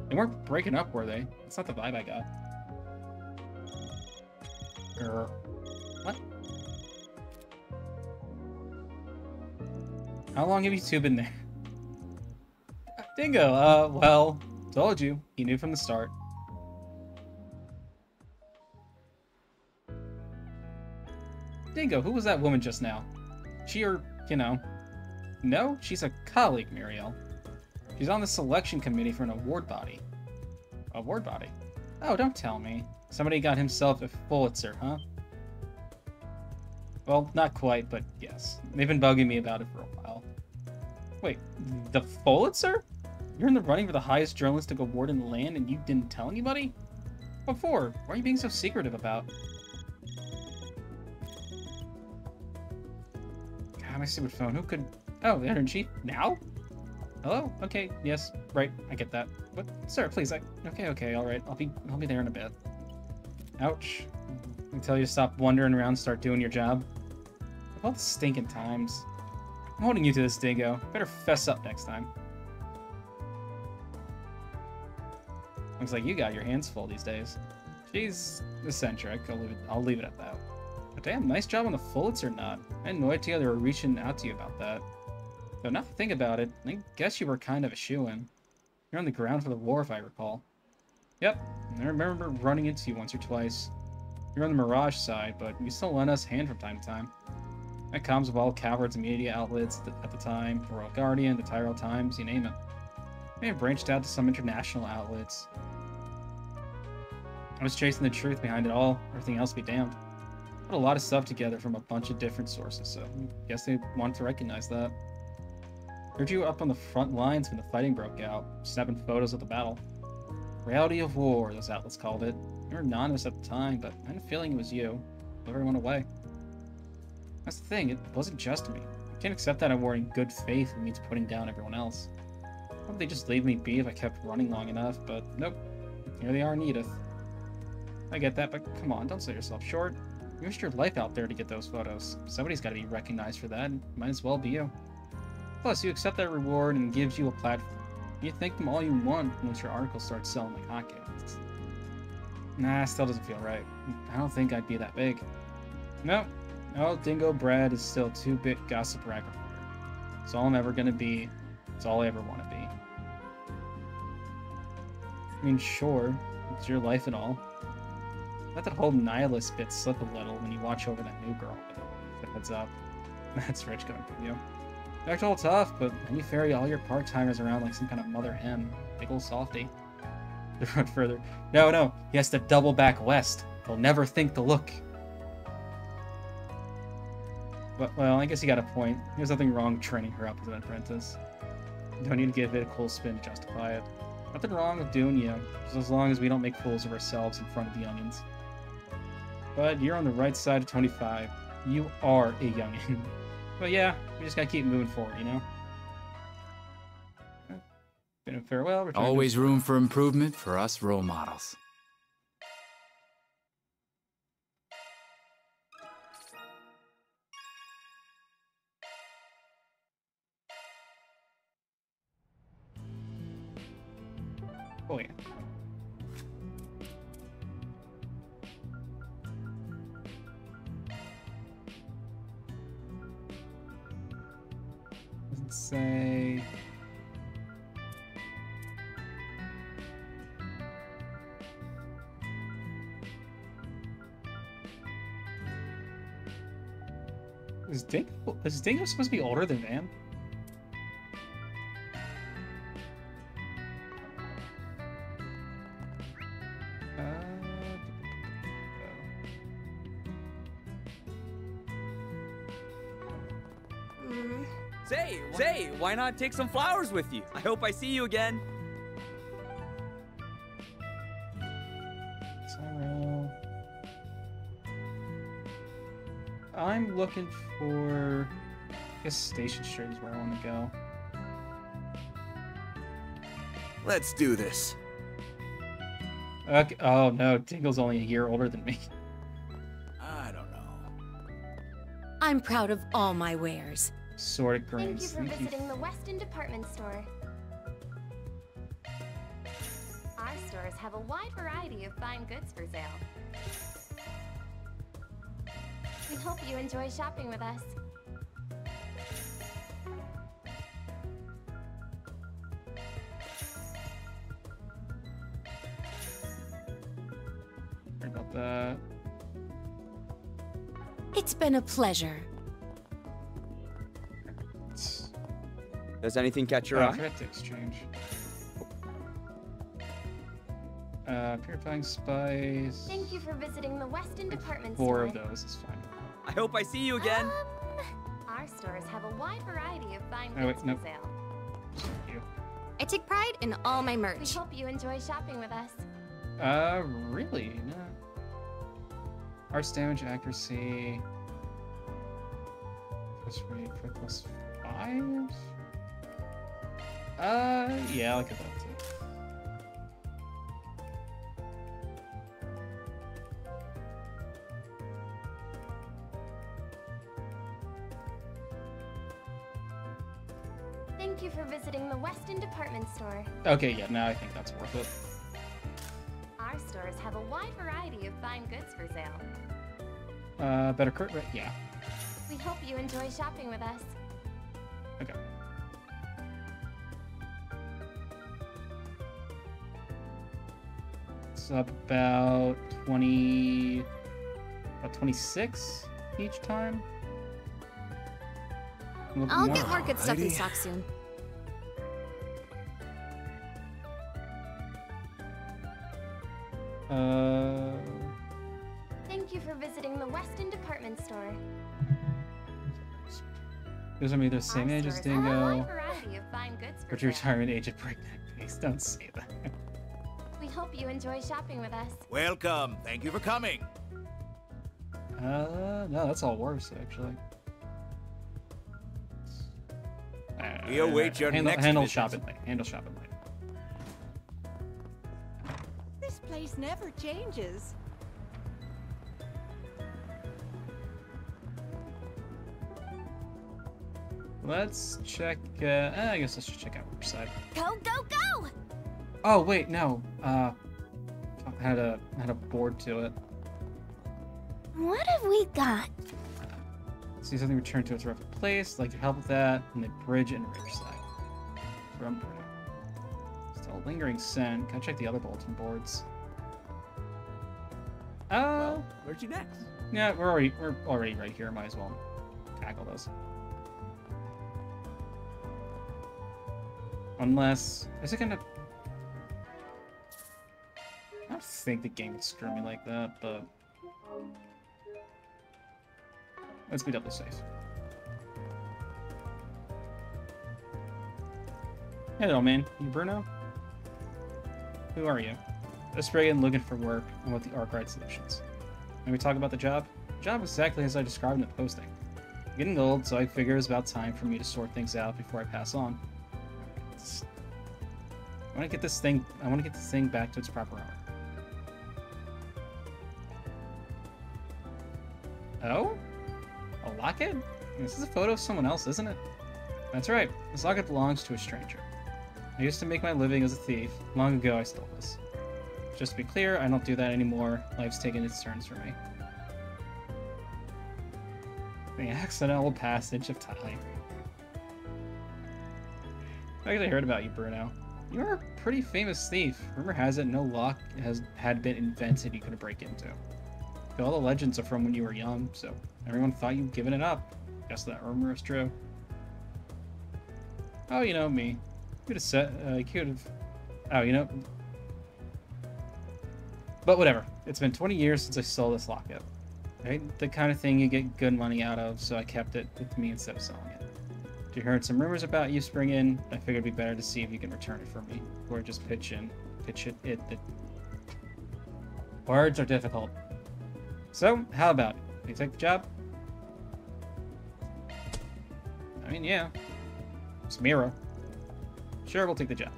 They weren't breaking up, were they? That's not the vibe I got. What? How long have you two been there? Dingo, well, told you. He knew from the start. Dingo, who was that woman just now? She or, you know... No, she's a colleague, Muriel. She's on the selection committee for an award body. Award body? Oh, don't tell me. Somebody got himself a Pulitzer, huh? Well, not quite, but yes. They've been bugging me about it for a while. Wait, the Pulitzer? You're in the running for the highest journalistic award in the land and you didn't tell anybody? What for? Why are you being so secretive about? God, my stupid phone. Who could... Oh, the editor-in-chief? Now? Hello? Okay, yes, right, I get that. But, sir, please, Okay, alright, I'll be there in a bit. Ouch. I tell you to stop wandering around and start doing your job. Of all the stinking times. I'm holding you to this, Dingo. Better fess up next time. Looks like you got your hands full these days. She's eccentric, I'll leave it at that. But damn, nice job on the Pulitzer nod. I had no idea they were reaching out to you about that. Though now to think about it, I guess you were kind of a shoo-in. You're on the ground for the war, if I recall. Yep, I remember running into you once or twice. You're on the Mirage side, but you still lend us a hand from time to time. That comes with all Calvard's media outlets at the time, the Royal Guardian, the Tyrell Times, you name it. May have branched out to some international outlets. I was chasing the truth behind it all, everything else be damned. Put a lot of stuff together from a bunch of different sources, so I guess they wanted to recognize that. Heard you up on the front lines when the fighting broke out, snapping photos of the battle. Reality of war, those outlets called it. You were anonymous at the time, but I had a feeling it was you. Never went away. That's the thing, it wasn't just me. I can't accept that award in good faith means putting down everyone else. Why would they just leave me be if I kept running long enough, but nope. Here they are in Edith. I get that, but come on, don't sell yourself short. You risked your life out there to get those photos. Somebody's got to be recognized for that, and might as well be you. Plus, you accept that reward and it gives you a platform. You thank them all you want once your article starts selling like hotcakes. Nah, still doesn't feel right. I don't think I'd be that big. No, Dingo Brad is still too big gossip rag reporter. It's all I'm ever gonna be. It's all I ever want to be. I mean, sure, it's your life and all. Let that whole nihilist bit slip a little when you watch over that new girl. Heads up. That's rich coming from you. You act all tough, but then you ferry all your part-timers around like some kind of mother hen. Big ol' softy. They run further. No, he has to double back west. They'll never think to look. But, well, I guess you got a point. There's nothing wrong training her up as an apprentice. You don't need to give it a cool spin to justify it. Nothing wrong with doing you, just as long as we don't make fools of ourselves in front of the youngins. But you're on the right side of 25. You are a youngin'. But yeah, we just gotta keep moving forward, you know? Been a farewell. Always room for improvement for us role models. Oh yeah. Let's say... Is Dingo supposed to be older than Van? Say, why not take some flowers with you? I hope I see you again. I'm looking for, I guess Station Street is where I want to go. Let's do this. Okay. Oh no, Dingle's only a year older than me. I don't know. I'm proud of all my wares. Sorted Thank you grains. for visiting the Weston Department Store. Our stores have a wide variety of fine goods for sale. We hope you enjoy shopping with us. Sorry about that. It's been a pleasure. Does anything catch your I eye? forgot to exchange. Purifying spice. Thank you for visiting the Weston Department Four Store. of those is fine. I hope I see you again. Our stores have a wide variety of fine Oh, wait, goods nope. for sale. Thank you. I take pride in all my We merch. hope you enjoy shopping with us. Really? No. Arts damage, accuracy. Plus rate for plus 5? Yeah, I'll look at that too. Thank you for visiting the Weston Department Store. Okay, yeah, now I think that's worth it. Our stores have a wide variety of fine goods for sale. Better crit rate? Yeah. We hope you enjoy shopping with us. Okay. It's up about 26 each time. I'll get more good stuff in stock soon. Thank you for visiting the Weston Department Store. Those are either the same age as Stores have a Dingo, wide variety of fine goods or for to sale. retirement age at breakneck pace. Don't say that. We hope you enjoy shopping with us. Welcome. Thank you for coming. No, that's all worse, actually. We await your next handle visit. shopping late. Handle shopping late. This place never changes. Let's check. I guess let's just check out Riverside. Go, go, go! Oh wait, no. I had a board to it. What have we got? See something returned to its rightful place. Like to help with that, and the bridge in Riverside. From Bruno. Still a lingering scent. Can I check the other bulletin boards? Well, where's you next? Yeah, we're already right here. Might as well tackle those. Unless is it gonna? I don't think the game would screw me like that, but let's be doubly safe. Hello, man. You Bruno? Who are you? A Spriggan looking for work and with the Arkwright Solutions. And we talk about the job? The job exactly as I described in the posting. I'm getting old, so I figure it's about time for me to sort things out before I pass on. I want to get this thing back to its proper owner. Oh? A locket? This is a photo of someone else, isn't it? That's right. This locket belongs to a stranger. I used to make my living as a thief. Long ago, I stole this. Just to be clear, I don't do that anymore. Life's taken its turns for me. The accidental passage of time. I actually heard about you, Bruno. You're a pretty famous thief. Rumor has it no lock had been invented you could break into. All the legends are from when you were young, so everyone thought you'd given it up. Guess that rumor is true. Oh, you know me. Could have said, could have. Oh, you know. But whatever. It's been 20 years since I stole this locket. Right? The kind of thing you get good money out of, so I kept it with me instead of selling it. You heard some rumors about you spring in. I figured it'd be better to see if you can return it for me, or just pitch it. Words are difficult. So, how about it? You take the job? I mean, yeah. It's Mira. Sure, we'll take the job.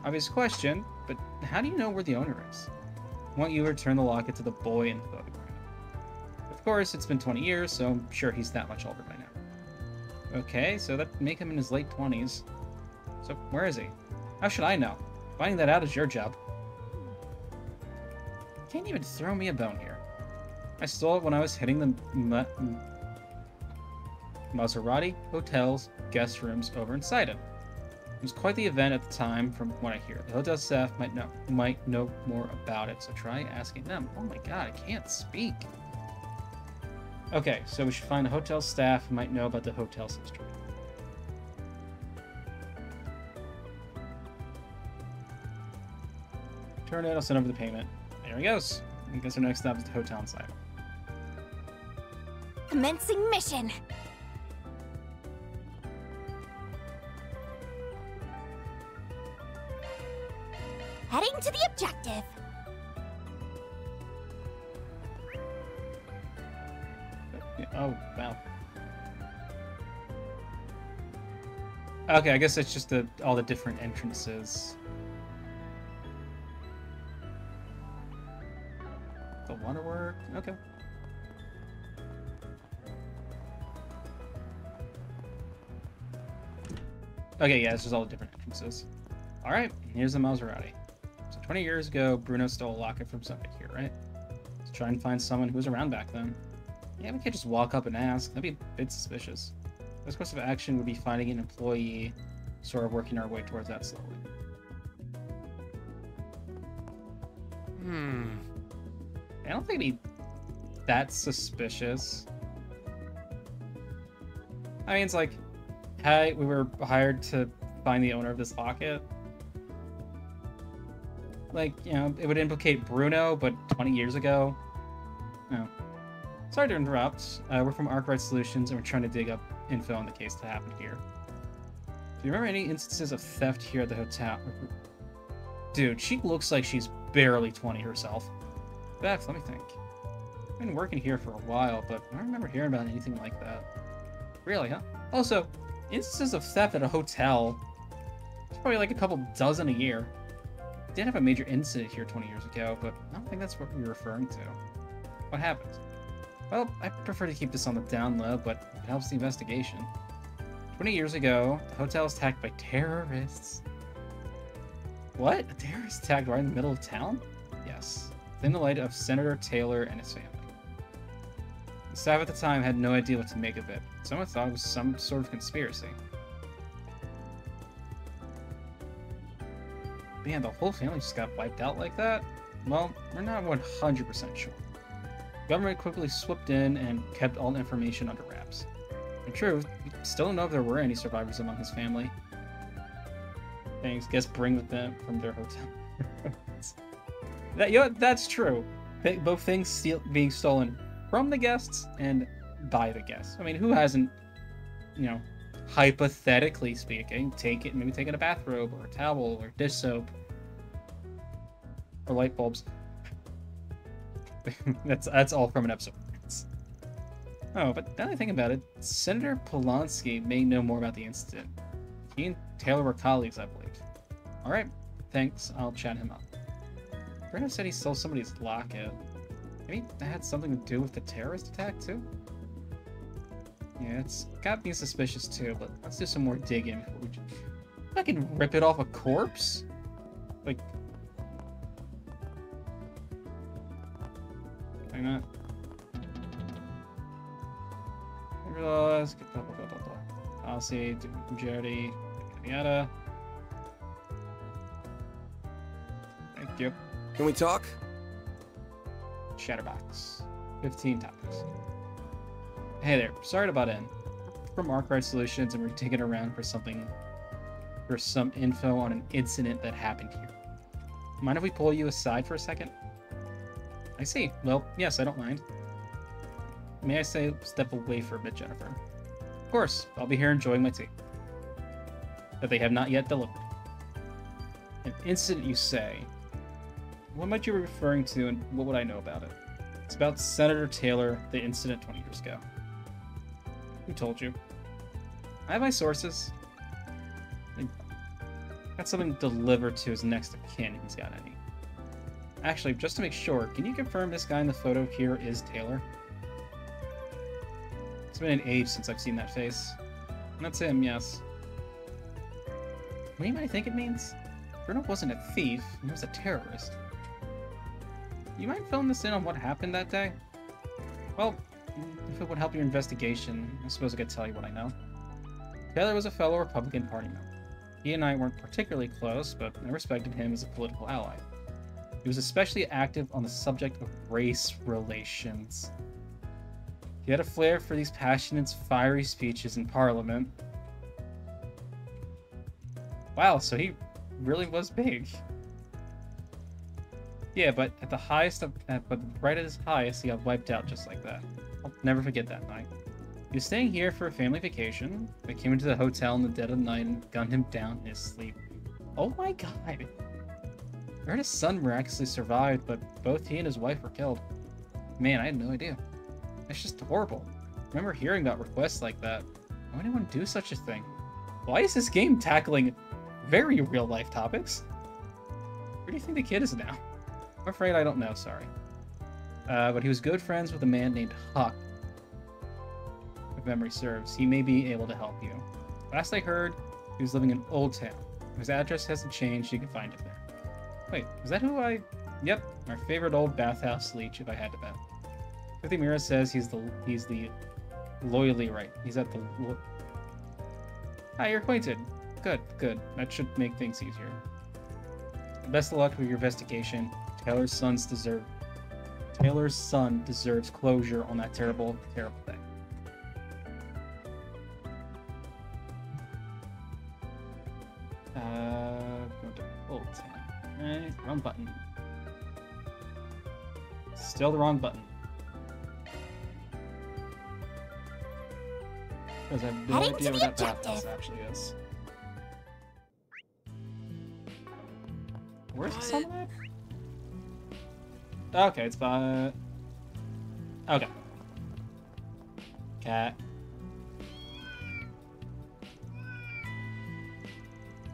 Obvious question, but how do you know where the owner is? I want you to return the locket to the boy in the photograph. Of course, it's been 20 years, so I'm sure he's that much older by now. Okay, so that'd make him in his late 20s. So, where is he? How should I know? Finding that out is your job. You can't even throw me a bone here. I stole it when I was hitting the Maserati Hotel's guest rooms over inside it. It was quite the event at the time, from what I hear. The hotel staff might know more about it, so try asking them. Oh my god, I can't speak. Okay, so we should find the hotel staff who might know about the hotel's history. Turn it, I'll send over the payment. There he goes. I guess our next stop is the hotel inside. Commencing mission. Heading to the objective. Oh, wow. Okay, I guess it's just all the different entrances. The waterwork? Okay. Okay, yeah, it's just all the different entrances. Alright, here's the Maserati. So 20 years ago, Bruno stole a locket from somebody here, right? Let's try and find someone who was around back then. Yeah, we can't just walk up and ask. That'd be a bit suspicious. This course of action would be finding an employee, sort of working our way towards that slowly. I don't think it'd be that suspicious. I mean, it's like, hey, we were hired to find the owner of this locket. Like, you know, it would implicate Bruno, but 20 years ago. No. Sorry to interrupt. We're from Arkwright Solutions, and we're trying to dig up info on the case that happened here. Do you remember any instances of theft here at the hotel? Dude, she looks like she's barely 20 herself. Beth, let me think. I've been working here for a while, but I don't remember hearing about anything like that. Really, huh? Also, instances of theft at a hotel. It's probably like a couple dozen a year. We did have a major incident here 20 years ago, but I don't think that's what you're referring to. What happened? Well, I prefer to keep this on the down low, but it helps the investigation. 20 years ago, the hotel was attacked by terrorists. What? A terrorist attack right in the middle of town? Yes. Within the light of Senator Taylor and his family. The staff at the time had no idea what to make of it. Someone thought it was some sort of conspiracy. Man, the whole family just got wiped out like that? Well, we're not 100% sure. The government quickly swooped in and kept all the information under wraps. In truth, we still don't know if there were any survivors among his family. Thanks, guess bring with them from their hotel. That's true. Both things being stolen from the guests and by the guests. I mean, who hasn't, you know, hypothetically speaking, maybe taken a bathrobe or a towel or dish soap or light bulbs. that's all from an episode. Oh, but now that I think about it, Senator Polanski may know more about the incident. He and Taylor were colleagues, I believe. Alright, thanks. I'll chat him up. Bruno said he stole somebody's locket. Maybe that had something to do with the terrorist attack, too? Yeah, it's got me suspicious, too, but let's do some more digging before we fucking rip it off a corpse? Like... Why not? I'll see, Jody, yada. Thank you. Can we talk? Chatterbox. 15 topics. Hey there, sorry to butt in. from Archive Solutions, and we're digging around for something, for some info on an incident that happened here. Mind if we pull you aside for a second? I see. Well, yes, I don't mind. May I say, step away for a bit, Jennifer? Of course, I'll be here enjoying my tea. That they have not yet delivered. An incident, you say? What might you be referring to, and what would I know about it? It's about Senator Taylor, the incident 20 years ago. Who told you? I have my sources. I got something delivered to his next of kin, if he's got any. Actually, just to make sure, can you confirm this guy in the photo here is Taylor? It's been an age since I've seen that face. That's him, yes. What do you might think it means? Bruno wasn't a thief, he was a terrorist. You mind filling this in on what happened that day? Well, if it would help your investigation, I suppose I could tell you what I know. Taylor was a fellow Republican Party member. He and I weren't particularly close, but I respected him as a political ally. He was especially active on the subject of race relations. He had a flair for these passionate, fiery speeches in Parliament. Wow, so he really was big. Yeah, but at the highest of, but right at his highest, he got wiped out just like that. I'll never forget that night. He was staying here for a family vacation. They came into the hotel in the dead of the night and gunned him down in his sleep. Oh my god. I heard his son miraculously survived, but both he and his wife were killed. Man, I had no idea. That's just horrible. I remember hearing about requests like that. Why would anyone do such a thing? Why is this game tackling very real-life topics? Where do you think the kid is now? I'm afraid I don't know, sorry. But he was good friends with a man named Huck. If memory serves, he may be able to help you. Last I heard, he was living in Old Town. If his address hasn't changed, you can find him there. Wait, is that who I... Yep, our favorite old bathhouse leech, if I had to bet. 50 Mira says he's the loyally right. He's at the... Hi, you're acquainted. Good, good. That should make things easier. Best of luck with your investigation. Taylor's son deserves closure on that terrible, terrible day. Go to Old Town. Right, wrong button. Still the wrong button. Because I have no idea where that bathhouse actually is. Where's this on the map? Okay, it's by... Okay. Cat.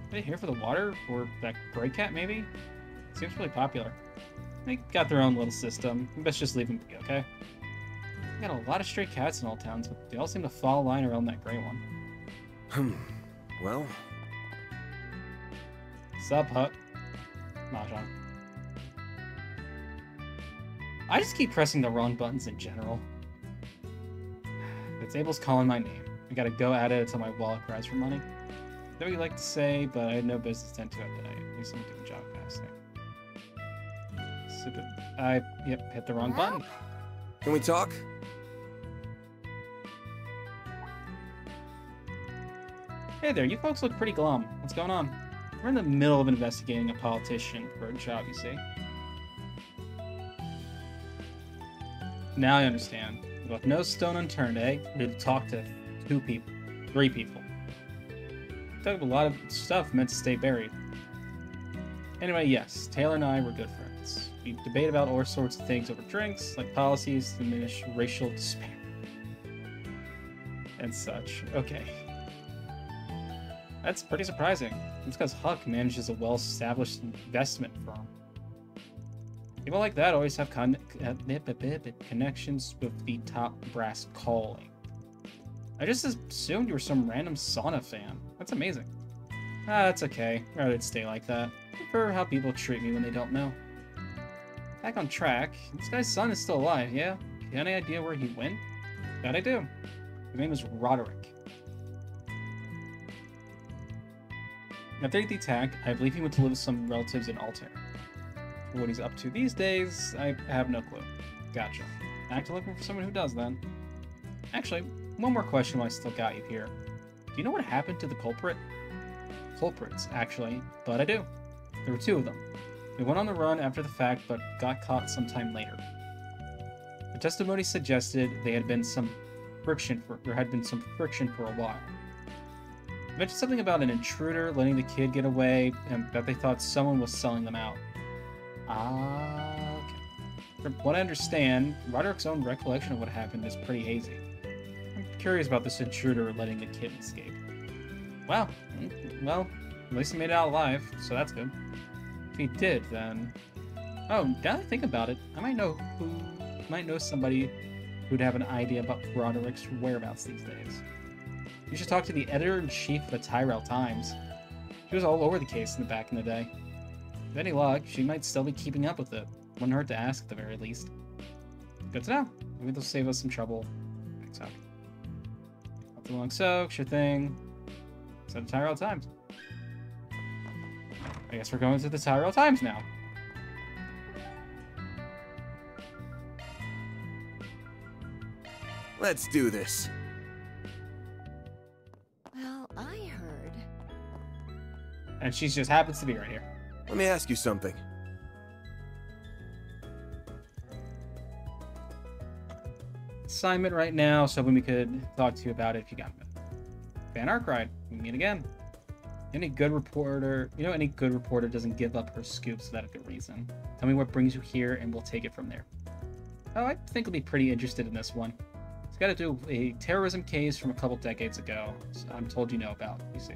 Are they here for the water? Or that gray cat, maybe? Seems really popular. They got their own little system. We best just leave them be, okay? We got a lot of stray cats in all towns, but they all seem to fall a line around that gray one. Well... Sup, Huck? Mahjong. I just keep pressing the wrong buttons in general. The table's calling my name. I gotta go at it until my wallet cries for money. That's what you like to say, but I had no business to tend to it today. At least I'm doing job fast there. Yep, hit the wrong button. Can we talk? Hey there, you folks look pretty glum. What's going on? We're in the middle of investigating a politician for a job, you see. Now I understand. You left no stone unturned, eh? You had to talk to 3 people. Talked a lot of stuff meant to stay buried. Anyway, yes, Taylor and I were good friends. We debate about all sorts of things over drinks, like policies to diminish racial despair. And such. Okay. That's pretty surprising. It's because Huck manages a well-established investment firm. People like that always have connections with the top brass calling. I just assumed you were some random sauna fan. That's amazing. That's okay. I'd rather stay like that. I prefer how people treat me when they don't know. Back on track. This guy's son is still alive, yeah? You got any idea where he went? That I do. His name is Roderick. After the attack, I believe he went to live with some relatives in Altair. For what he's up to these days, I have no clue. Gotcha. Back to looking for someone who does then. Actually, one more question while I still got you here. Do you know what happened to the culprit? Culprits, actually, but I do. There were two of them. They went on the run after the fact, but got caught sometime later. The testimony suggested there had been some friction for a while. They mentioned something about an intruder letting the kid get away, and that they thought someone was selling them out. Okay. From what I understand, Roderick's own recollection of what happened is pretty hazy. I'm curious about this intruder letting the kid escape. Wow. Well, at least he made it out alive, so that's good. If he did, then... Oh, now that I think about it, I might know somebody who'd have an idea about Roderick's whereabouts these days. You should talk to the editor-in-chief of the Tyrell Times. She was all over the case back in the day. With any luck, she might still be keeping up with it. Wouldn't hurt to ask at the very least. Good to know. Maybe they'll save us some trouble. Next up. Not too long soak, sure thing. It's at the Tyrell Times. I guess we're going to the Tyrell Times now. Let's do this. Well, I heard. And she just happens to be right here. Let me ask you something. Assignment right now, so when we could talk to you about it if you got it. Fan Arc Ride. We meet again. Any good reporter doesn't give up her scoops without a good reason. Tell me what brings you here and we'll take it from there. Oh, I think I'll be pretty interested in this one. It's got to do with a terrorism case from a couple decades ago, so I'm told you know about, you see.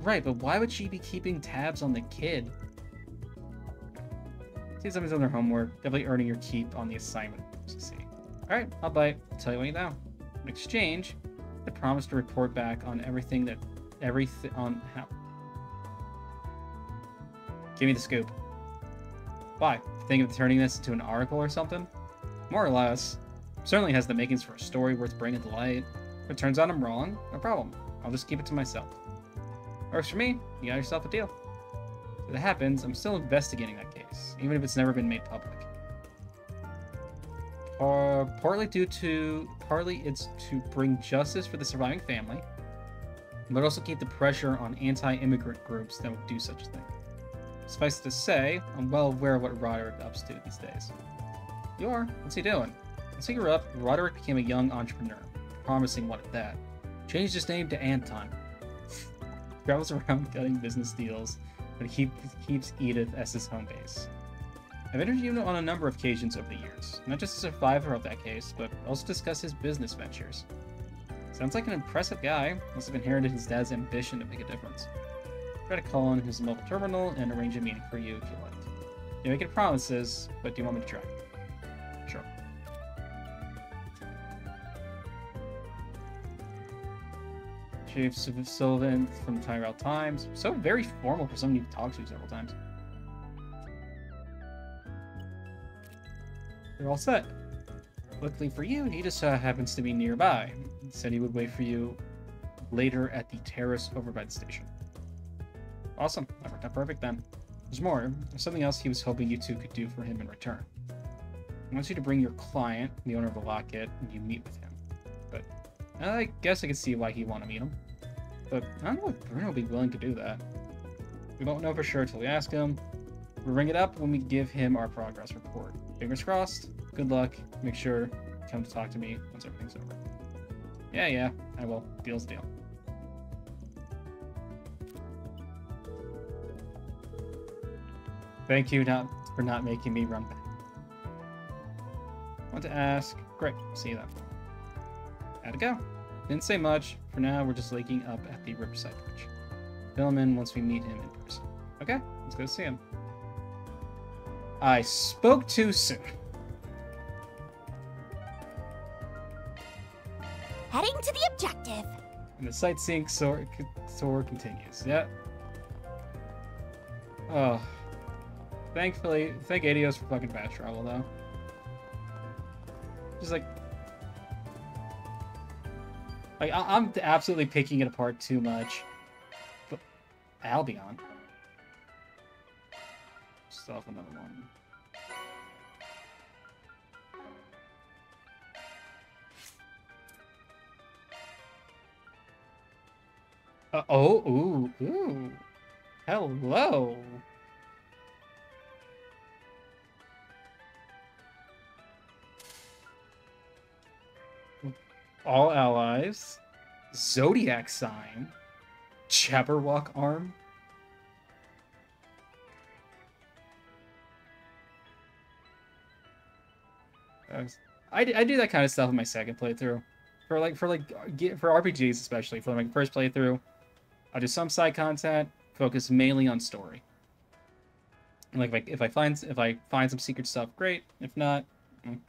Right, but why would she be keeping tabs on the kid? See, somebody's on their homework, definitely earning your keep on the assignment, you see. Alright, I'll bite. I'll tell you what you know. In exchange, I promise to report back on everything on how. Give me the scoop. Why? Think of turning this into an article or something? More or less. Certainly has the makings for a story worth bringing to light. If it turns out I'm wrong, no problem. I'll just keep it to myself. Works for me, you got yourself a deal. If it happens, I'm still investigating that case, even if it's never been made public. Partly it's to bring justice for the surviving family, but also keep the pressure on anti-immigrant groups that would do such a thing. Suffice to say, I'm well aware of what Roderick ups to these days. You are? What's he doing? As he grew up, Roderick became a young entrepreneur, promising one at that. Changed his name to Anton. Travels around cutting business deals, but he keeps Edith as his home base. I've interviewed him on a number of occasions over the years, not just a survivor of that case, but also discuss his business ventures. Sounds like an impressive guy, must have inherited his dad's ambition to make a difference. Try to call on his mobile terminal and arrange a meeting for you if you like. You're making promises, but do you want me to try? Sure. Chief Sullivan from Tyrell Times. So very formal for someone you've talked to several times. You're all set. Luckily for you, he just happens to be nearby. He said he would wait for you later at the terrace over by the station. Awesome. That worked out perfect then. There's more. There's something else he was hoping you two could do for him in return. He wants you to bring your client, the owner of the locket, and you meet with him. But I guess I could see why he'd want to meet him. But I don't know if Bruno will be willing to do that. We won't know for sure until we ask him. We'll ring it up when we give him our progress report. Fingers crossed. Good luck. Make sure to come to talk to me once everything's over. Yeah, I will. Deal's a deal. Thank you for not making me run back. Want to ask? Great. See you then. How'd it go? Didn't say much. For now, we're just laking up at the Riverside Bridge. Fill him in once we meet him in person. Okay, let's go see him. I spoke too soon. Heading to the objective. And the sightseeing tour continues. Yeah. Oh. Thankfully, thank Adios for fucking fast travel, though. Just like I'm absolutely picking it apart too much. But Albion. Still have another one. Ooh. Hello. All allies. Zodiac sign. Jabberwock arm. I do that kind of stuff in my second playthrough. For RPGs especially. For my first playthrough, I'll do some side content, focus mainly on story. And like if I find some secret stuff, great. If not,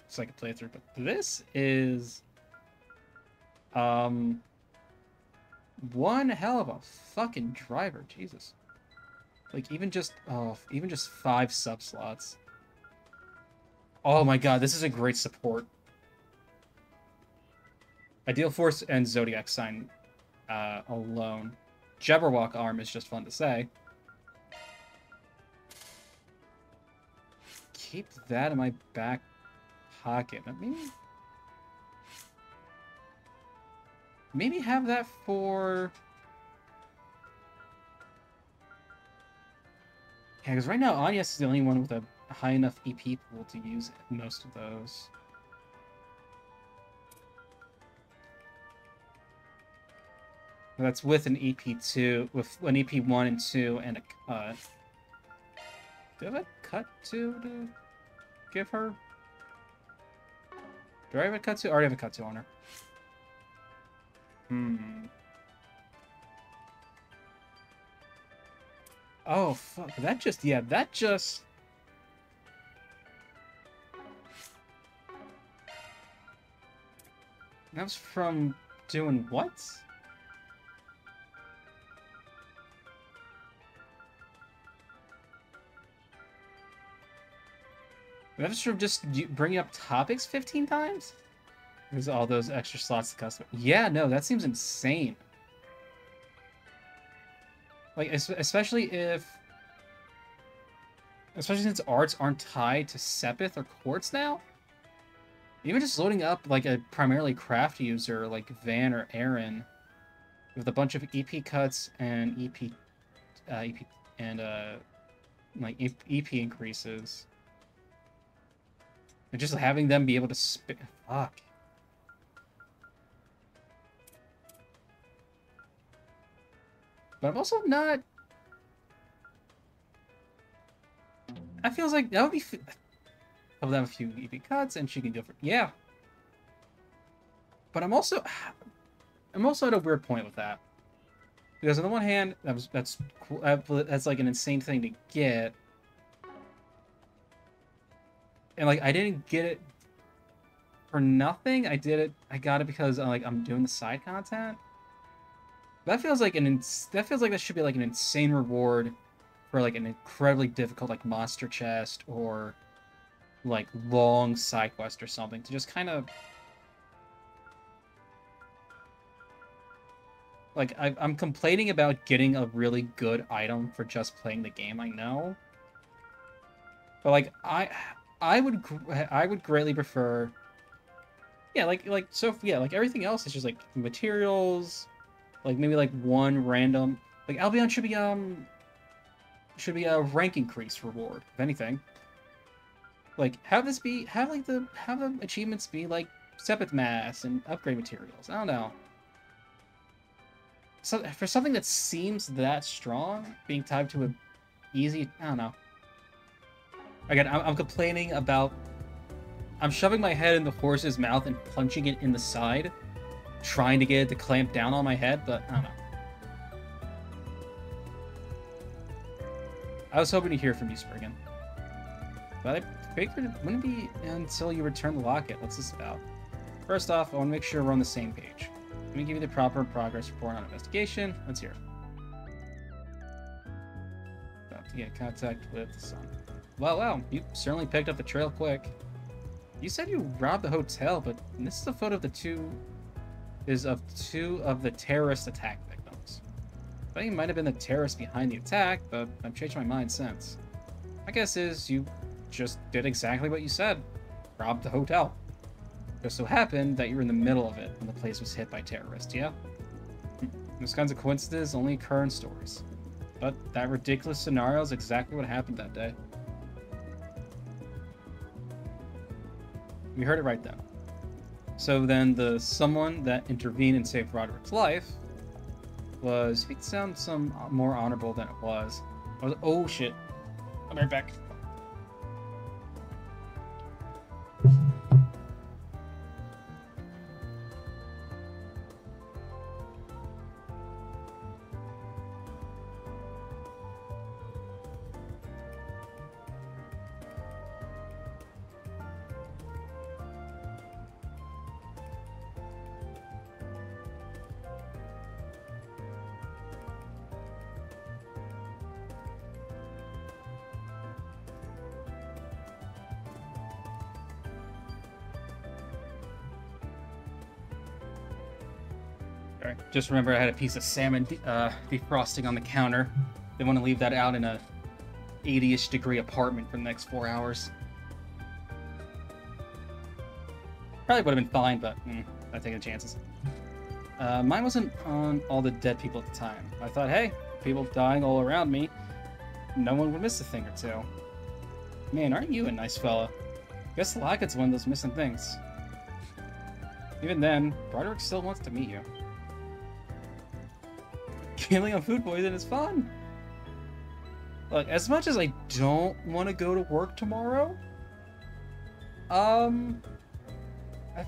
second playthrough. But this is one hell of a fucking driver, Jesus. Like even just 5 sub slots. Oh my god, this is a great support. Ideal Force and Zodiac Sign alone. Jabberwock arm is just fun to say. Keep that in my back pocket. Maybe have that for... Yeah, because right now Agnes is the only one with a high enough EP pool to use most of those. That's with an EP2, with an EP1 and 2 and a cut. Do I have a cut 2 to give her? Do I have a cut 2? I already have a cut 2 on her. Oh, fuck. That just... That was from doing what? That was from just bringing up topics 15 times? There's all those extra slots to custom. Yeah, no, that seems insane. Like, especially since arts aren't tied to Sepith or Quartz now. Even just loading up like a primarily craft user like Van or Aaron with a bunch of EP cuts and EP increases. And just having them be able to spit. Fuck. But I'm also not... That feels like that would be... Of them a few EP cuts and she can go for... Yeah. But I'm also at a weird point with that. Because on the one hand, that's cool. That's like an insane thing to get. And like I didn't get it for nothing. I got it because I'm doing the side content. That feels like that should be like an insane reward for like an incredibly difficult like monster chest or like long side quest or something to just kind of like I'm complaining about getting a really good item for just playing the game, I know. But like I would greatly prefer like everything else is just like materials, like maybe like one random like Albion should be a rank increase reward, if anything. Like have the achievements be like Sepith mass and upgrade materials. I don't know. So for something that seems that strong, being tied to a easy, I don't know. Again, I'm complaining about... I'm shoving my head in the horse's mouth and punching it in the side, trying to get it to clamp down on my head, but I don't know. I was hoping to hear from you, Spriggan. But I figured it wouldn't be until you return the locket. What's this about? First off, I want to make sure we're on the same page. Let me give you the proper progress report on investigation. Let's hear it. About to get in contact with the sun. Wow, you certainly picked up the trail quick. You said you robbed the hotel, but this is a photo of two of the terrorist attack victims. I thought you might have been the terrorist behind the attack, but I've changed my mind since. My guess is you just did exactly what you said. Robbed the hotel. Just so happened that you were in the middle of it when the place was hit by terrorists, yeah? Those kinds of coincidences only occur in stories. But that ridiculous scenario is exactly what happened that day. We heard it right though. So then the someone that intervened and saved Roderick's life was, it sounds some more honorable than it was. Oh shit. I'm right back. Just remember I had a piece of salmon defrosting on the counter. Didn't want to leave that out in a 80-ish degree apartment for the next 4 hours. Probably would have been fine, but not taking chances. Mine wasn't on all the dead people at the time. I thought, hey, people dying all around me, no one would miss a thing or two. Man, aren't you a nice fella? Guess Locket's one of those missing things. Even then, Broderick still wants to meet you. Killing on food poison is fun. Look, as much as I don't want to go to work tomorrow, I'd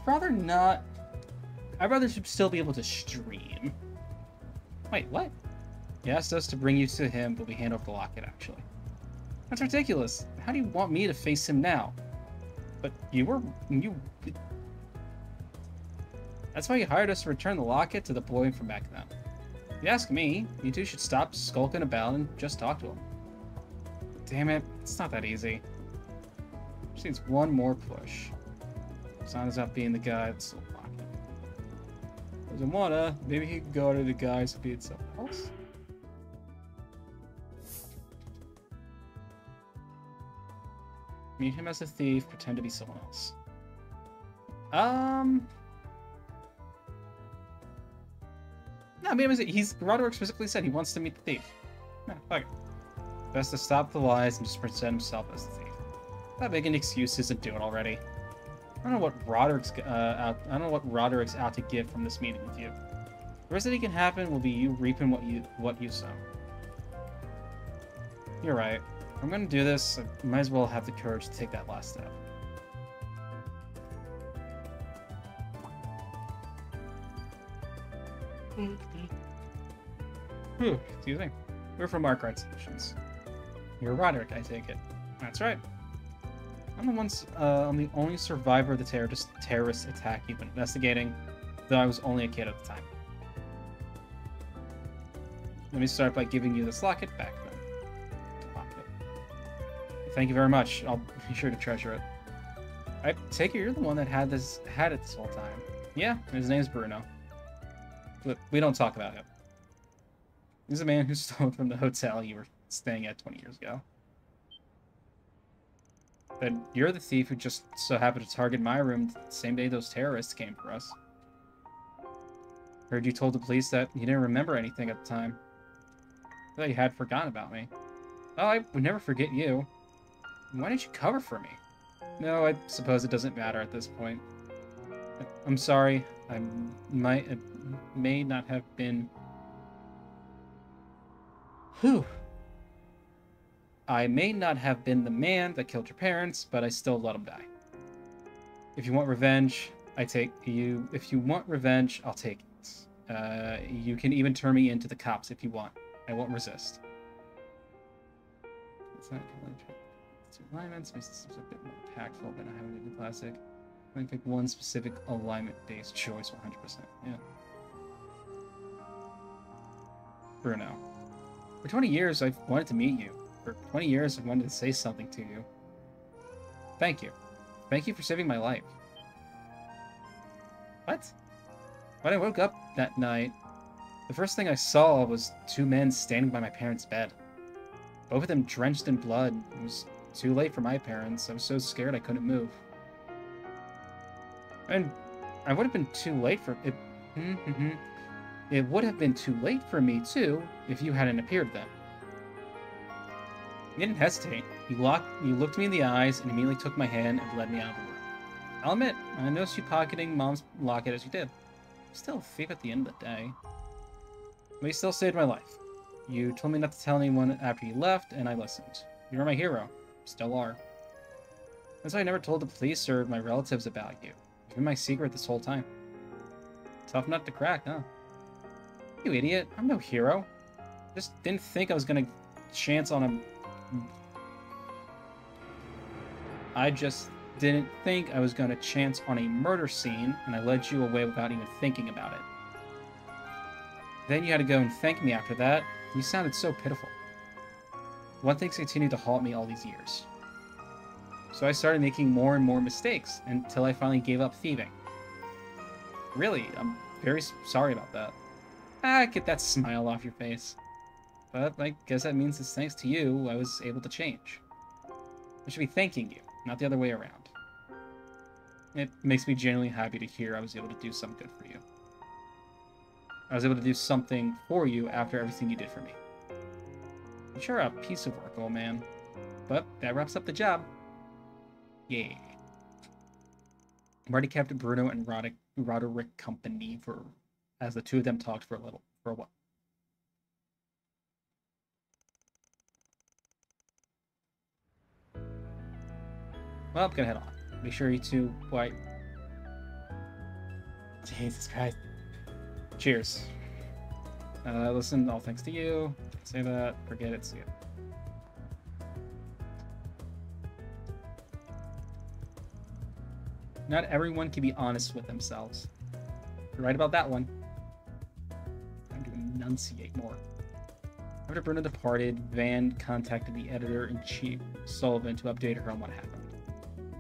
rather not. I'd rather still be able to stream. Wait, what? He asked us to bring you to him, but we hand over the locket, actually. That's ridiculous. How do you want me to face him now? But you... That's why you hired us to return the locket to the boy from back then. If you ask me, you two should stop skulking about and just talk to him. Damn it, it's not that easy. Just needs one more push. Signs up being the guy that's still locket. Doesn't wanna, maybe he could go to the guys who beat someone else. Meet him as a thief, pretend to be someone else. No, I mean, Roderick specifically said he wants to meet the thief. No, fuck it. Best to stop the lies and just present himself as the thief. Stop making excuses and do it already. I don't know what Roderick's out to get from this meeting with you. The worst that can happen will be you reaping what you sow. You're right. If I'm gonna do this, I might as well have the courage to take that last step. Excuse me. We're from Arkwright Solutions. You're Roderick, I take it. That's right. I'm the only survivor of the terrorist attack you've been investigating, though I was only a kid at the time. Let me start by giving you this locket back then. Locket. Thank you very much. I'll be sure to treasure it. I take it you're the one that had it this whole time. Yeah, his name's Bruno. But we don't talk about him. He's a man who stole from the hotel you were staying at 20 years ago. But you're the thief who just so happened to target my room the same day those terrorists came for us. Heard you told the police that you didn't remember anything at the time. I thought you had forgotten about me. Oh, I would never forget you. Why didn't you cover for me? No, I suppose it doesn't matter at this point. I'm sorry. I may not have been... I may not have been the man that killed your parents, but I still let them die. If you want revenge, If you want revenge, I'll take it. You can even turn me into the cops if you want. I won't resist. It's not two alignments. My system's a bit more impactful than having to do classic. I pick one specific alignment-based choice 100%. Yeah. Bruno. For 20 years, I've wanted to meet you. For 20 years, I've wanted to say something to you. Thank you. Thank you for saving my life. What? When I woke up that night, the first thing I saw was two men standing by my parents' bed. Both of them drenched in blood. It was too late for my parents. I was so scared I couldn't move. And I would have been too late for it. It would have been too late for me, too, if you hadn't appeared then. He didn't hesitate. He looked me in the eyes and immediately took my hand and led me out of the room. I'll admit, I noticed you pocketing Mom's locket as you did. Still a thief at the end of the day. But you still saved my life. You told me not to tell anyone after you left, and I listened. You were my hero. Still are. That's why I never told the police or my relatives about you. You've been my secret this whole time. Tough nut to crack, huh? You idiot. I'm no hero. Just didn't think I was gonna chance on a... I just didn't think I was gonna chance on a murder scene, and I led you away without even thinking about it. Then you had to go and thank me after that. You sounded so pitiful. One thing's continued to haunt me all these years. So I started making more and more mistakes until I finally gave up thieving. Really, I'm very sorry about that. Get that smile off your face. But I guess that means it's thanks to you I was able to change. I should be thanking you, not the other way around. It makes me genuinely happy to hear I was able to do something good for you. I was able to do something for you after everything you did for me. You're sure a piece of work, old man. But that wraps up the job. Yay. I've already kept Bruno and Roderick company as the two of them talked for a while. Well, I'm gonna head on. Make sure you two wipe. Jesus Christ. Cheers. Listen, all thanks to you. Say that. Forget it. See ya. Not everyone can be honest with themselves. You're right about that one. Time to enunciate more. After Bruno departed, Van contacted the editor-in-chief, Sullivan, to update her on what happened.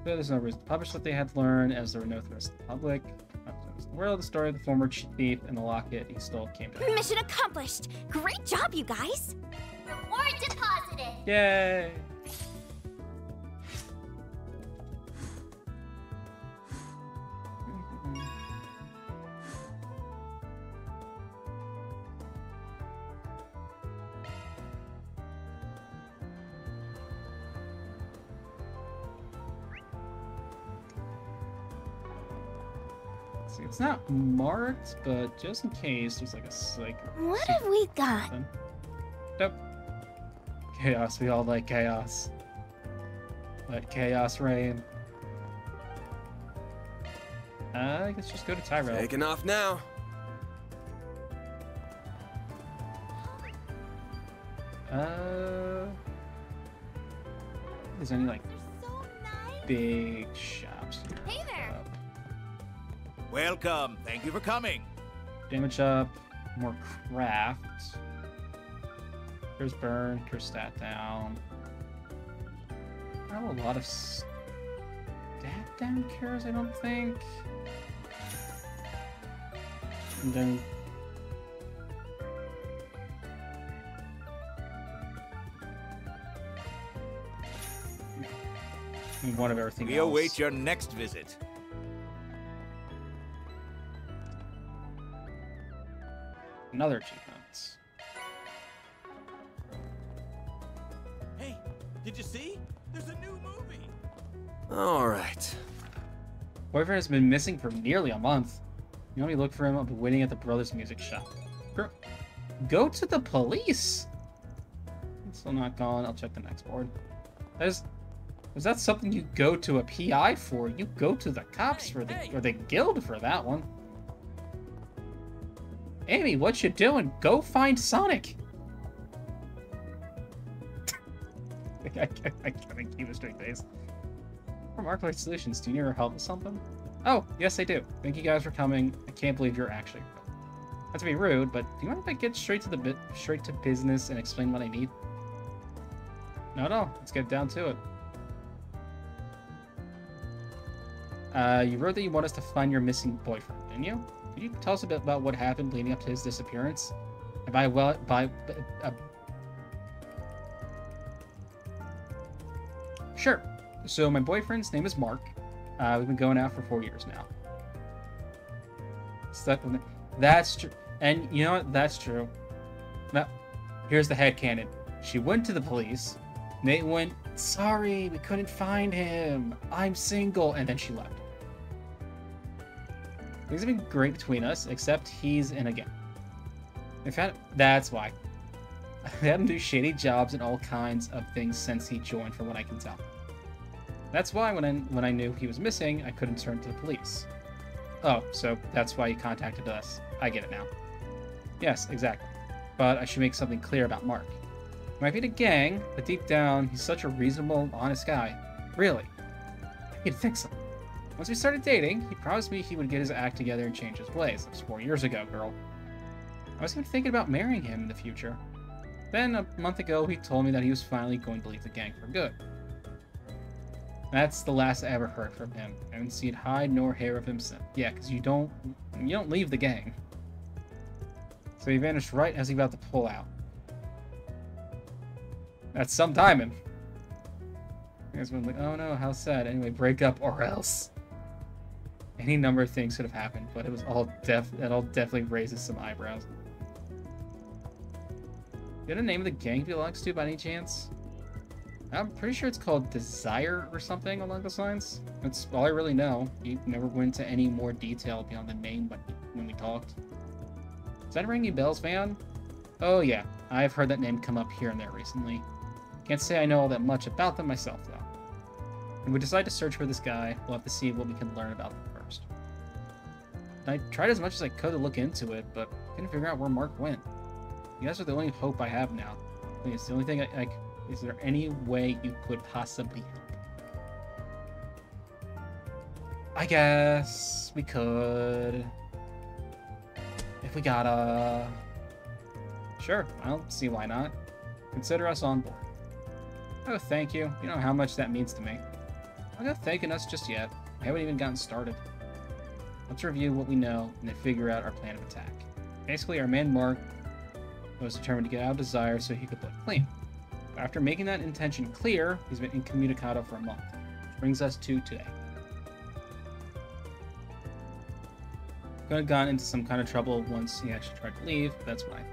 So there's no reason to publish what they had learned, as there were no threats to the public. The world, the story of the former thief and the locket he stole came to. Mission accomplished! Great job, you guys! Reward deposited! Yay! It's not marked, but just in case, there's like a What have we got? Nope. Chaos. We all like chaos. Let chaos reign. I guess just go to Tyrell. Taking off now. There's any like big shops here. Hey there. Welcome. Thank you for coming. Damage up, more craft. Here's burn, here's stat down. I have a lot of stat down cures, I don't think. And then one of everything we else. await your next visit. Another achievement. Hey, did you see? There's a new movie. All right. Boyfriend has been missing for nearly a month. You want me to look for him? I'll be waiting at the brothers' music shop. Girl, go to the police. It's still not gone. I'll check the next board. Was that something you go to a PI for? You go to the cops or the guild for that one. Amy, what you doing? Go find Sonic. I can't keep a straight face. From Arclight Solutions, do you need our help with something? Oh, yes I do. Thank you guys for coming. I can't believe you're actually real. Not to be rude, but do you mind if I get straight to business and explain what I need? No, let's get down to it. You wrote that you want us to find your missing boyfriend, didn't you? Could you tell us a bit about what happened leading up to his disappearance? And Sure. So my boyfriend's name is Mark. We've been going out for 4 years now. That's true. And you know what? That's true. Now, here's the headcanon. She went to the police. They went, sorry, we couldn't find him. I'm single. And then she left. Things have been great between us, except he's in a gang. In fact, that's why. I had him do shady jobs and all kinds of things since he joined, from what I can tell. That's why when I knew he was missing, I couldn't turn to the police. Oh, so that's why he contacted us. I get it now. Yes, exactly. But I should make something clear about Mark. He might be in a gang, but deep down, he's such a reasonable, honest guy. Really. You'd think so. Once we started dating, he promised me he would get his act together and change his ways. That was 4 years ago, girl. I was even thinking about marrying him in the future. Then, a month ago, he told me that he was finally going to leave the gang for good. That's the last I ever heard from him. I haven't seen hide nor hair of him since. Yeah, because you don't leave the gang. So he vanished right as he was about to pull out. That's some timing. You guys were like, oh no, how sad. Anyway, break up or else. Any number of things could have happened, but it was all definitely raises some eyebrows. You know the name of the gang he belongs to by any chance? I'm pretty sure it's called Desire or something along those lines. That's all I really know. He never went into any more detail beyond the name when we talked. Does that ring any bells, Van? Oh yeah, I've heard that name come up here and there recently. Can't say I know all that much about them myself, though. If we decide to search for this guy, we'll have to see what we can learn about them first. I tried as much as I could to look into it, but couldn't figure out where Mark went. You guys are the only hope I have now. Please, the only thing is there any way you could possibly help? I guess we could. If we gotta. Sure, I don't see why not. Consider us on board. Oh, thank you. You know how much that means to me. I'm not thanking us just yet. I haven't even gotten started. Let's review what we know and then figure out our plan of attack. Basically, our man Mark was determined to get out of Desire so he could look clean. But after making that intention clear, he's been incommunicado for a month. Which brings us to today. Could have gone into some kind of trouble once he actually tried to leave, but that's what I think.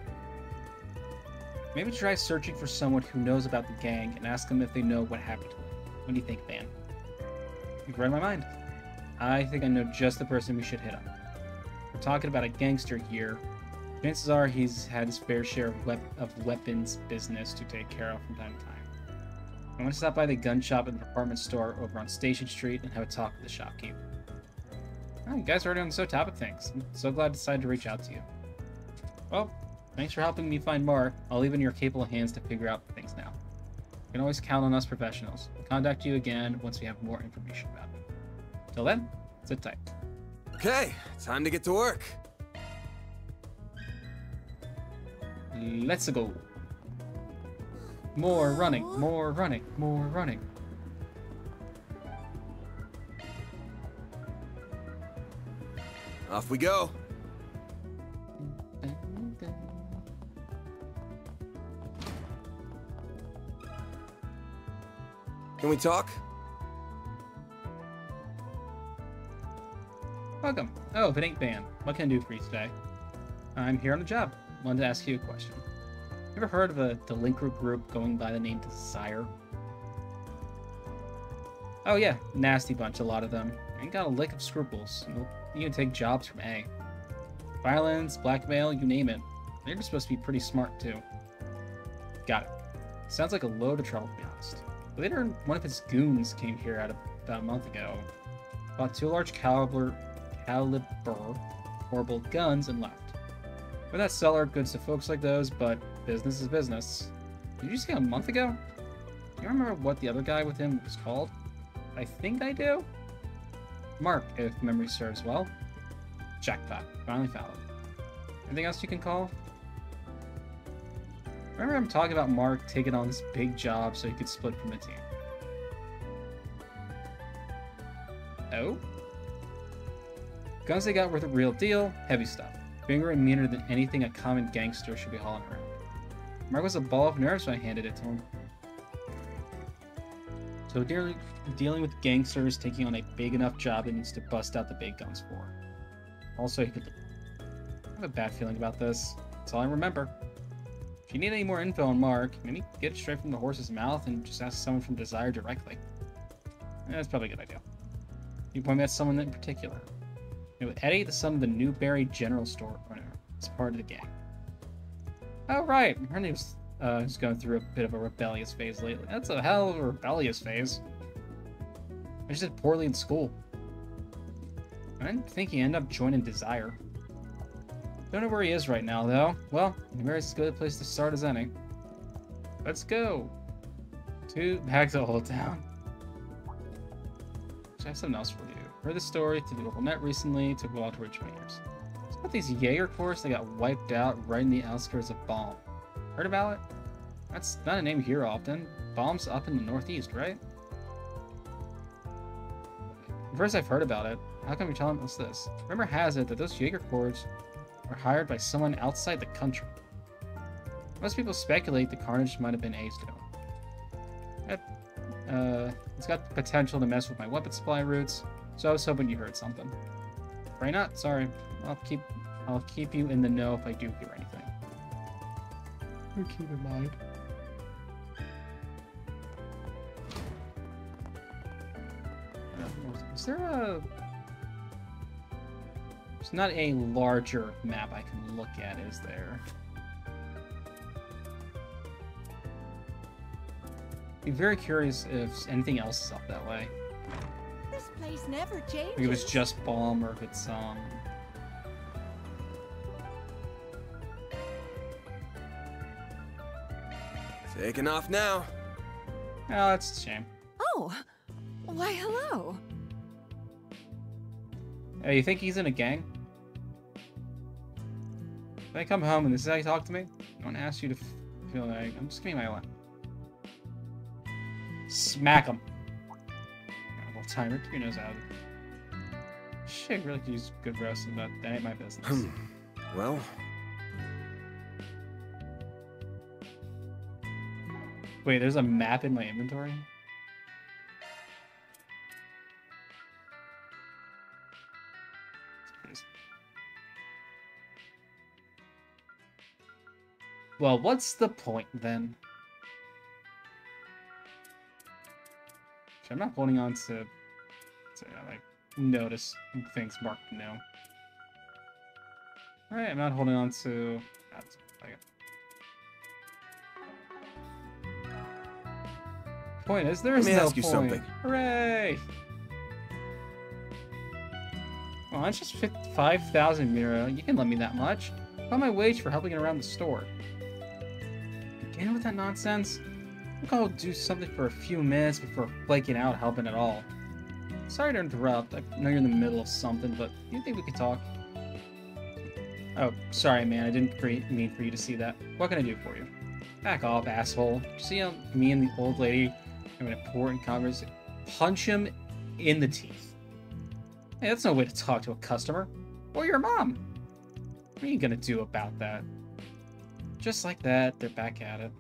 Maybe try searching for someone who knows about the gang and ask them if they know what happened to him. What do you think, Van? You've read my mind. I think I know just the person we should hit up. We're talking about a gangster here. Chances are he's had his fair share of weapons business to take care of from time to time. I want to stop by the gun shop and the department store over on Station Street and have a talk with the shopkeeper. Oh, you guys are already on the top of things. I'm so glad I decided to reach out to you. Well, thanks for helping me find Mark. I'll leave it in your capable hands to figure out things now. You can always count on us professionals. We'll contact you again once we have more information about it. Till then, sit tight. Okay, time to get to work. Let's go. More running, more running, more running. Off we go. Can we talk? Welcome. Oh, if it ain't Van, what can I do for you today? I'm here on the job. Wanted to ask you a question. Ever heard of a delinquent group going by the name Desire? Oh yeah, nasty bunch, a lot of them. Ain't got a lick of scruples. You can take jobs from A. Violence, blackmail, you name it. They're supposed to be pretty smart too. Got it. Sounds like a load of trouble, to be honest. Later, one of his goons came here about a month ago. Bought 2 large caliber horrible guns and left. But that seller, goods to folks like those, but business is business. Did you say a month ago? Do you remember what the other guy with him was called? I think I do. Mark, if memory serves well. Jackpot. Finally found him. Anything else you can call? Remember I'm talking about Mark taking on this big job so he could split from the team. Oh? Guns they got were the real deal, heavy stuff. Bigger and meaner than anything a common gangster should be hauling around. Mark was a ball of nerves when I handed it to him. So dealing with gangsters taking on a big enough job it needs to bust out the big guns for. Also, he could... a bad feeling about this. That's all I remember. If you need any more info on Mark, maybe get it straight from the horse's mouth and just ask someone from Desire directly. That's probably a good idea. You point me at someone in particular. You know, Eddie, the son of the Newberry General Store owner, is part of the gang. Oh, right. Her name's going through a bit of a rebellious phase lately. That's a hell of a rebellious phase. I just did poorly in school. I didn't think he ended up joining Desire. Don't know where he is right now, though. Well, Newberry's as good a place to start as any. Let's go. Back to Old Town. I have something else for you. Heard the story to the local net recently. Took a while to reach my ears. It's about these Jaeger corps that got wiped out right in the outskirts of Balm. Heard about it? That's not a name you hear often. Balm's up in the northeast, right? First I've heard about it. How come you're telling us this? Rumor has it that those Jaeger corps were hired by someone outside the country. Most people speculate the carnage might have been A's doing. It's got the potential to mess with my weapon supply routes, so I was hoping you heard something. Pray not, sorry. I'll keep you in the know if I do hear anything. Keep in mind. Is there a... There's not a larger map I can look at, is there? Be very curious if anything else is up that way. This place never changes. If it was just Balm or if it's Taking off now. Oh, that's a shame. Oh, why hello. Hey, you think he's in a gang? If I come home and this is how you talk to me, I want to ask you to feel like I'm just giving my line. Smack him. Well, timer, who knows how. Shit, really could use good roasting, but that ain't my business. Well. Wait, there's a map in my inventory? Well, what's the point then? I'm not holding on to like, notice things marked no. Alright, I'm not holding on to... Point is, there is no point. Let me ask you something. Hooray! Well, that's just 5,000 Mira. You can lend me that much. About my wage for helping around the store. Again with that nonsense? I think I'll do something for a few minutes before flaking out helping at all. Sorry to interrupt. I know you're in the middle of something, but do you think we could talk? Oh, sorry, man. I didn't mean for you to see that. What can I do for you? Back off, asshole. You see how me and the old lady have an important conversation? Punch him in the teeth. Hey, that's no way to talk to a customer. Or your mom. What are you gonna do about that? Just like that, they're back at it.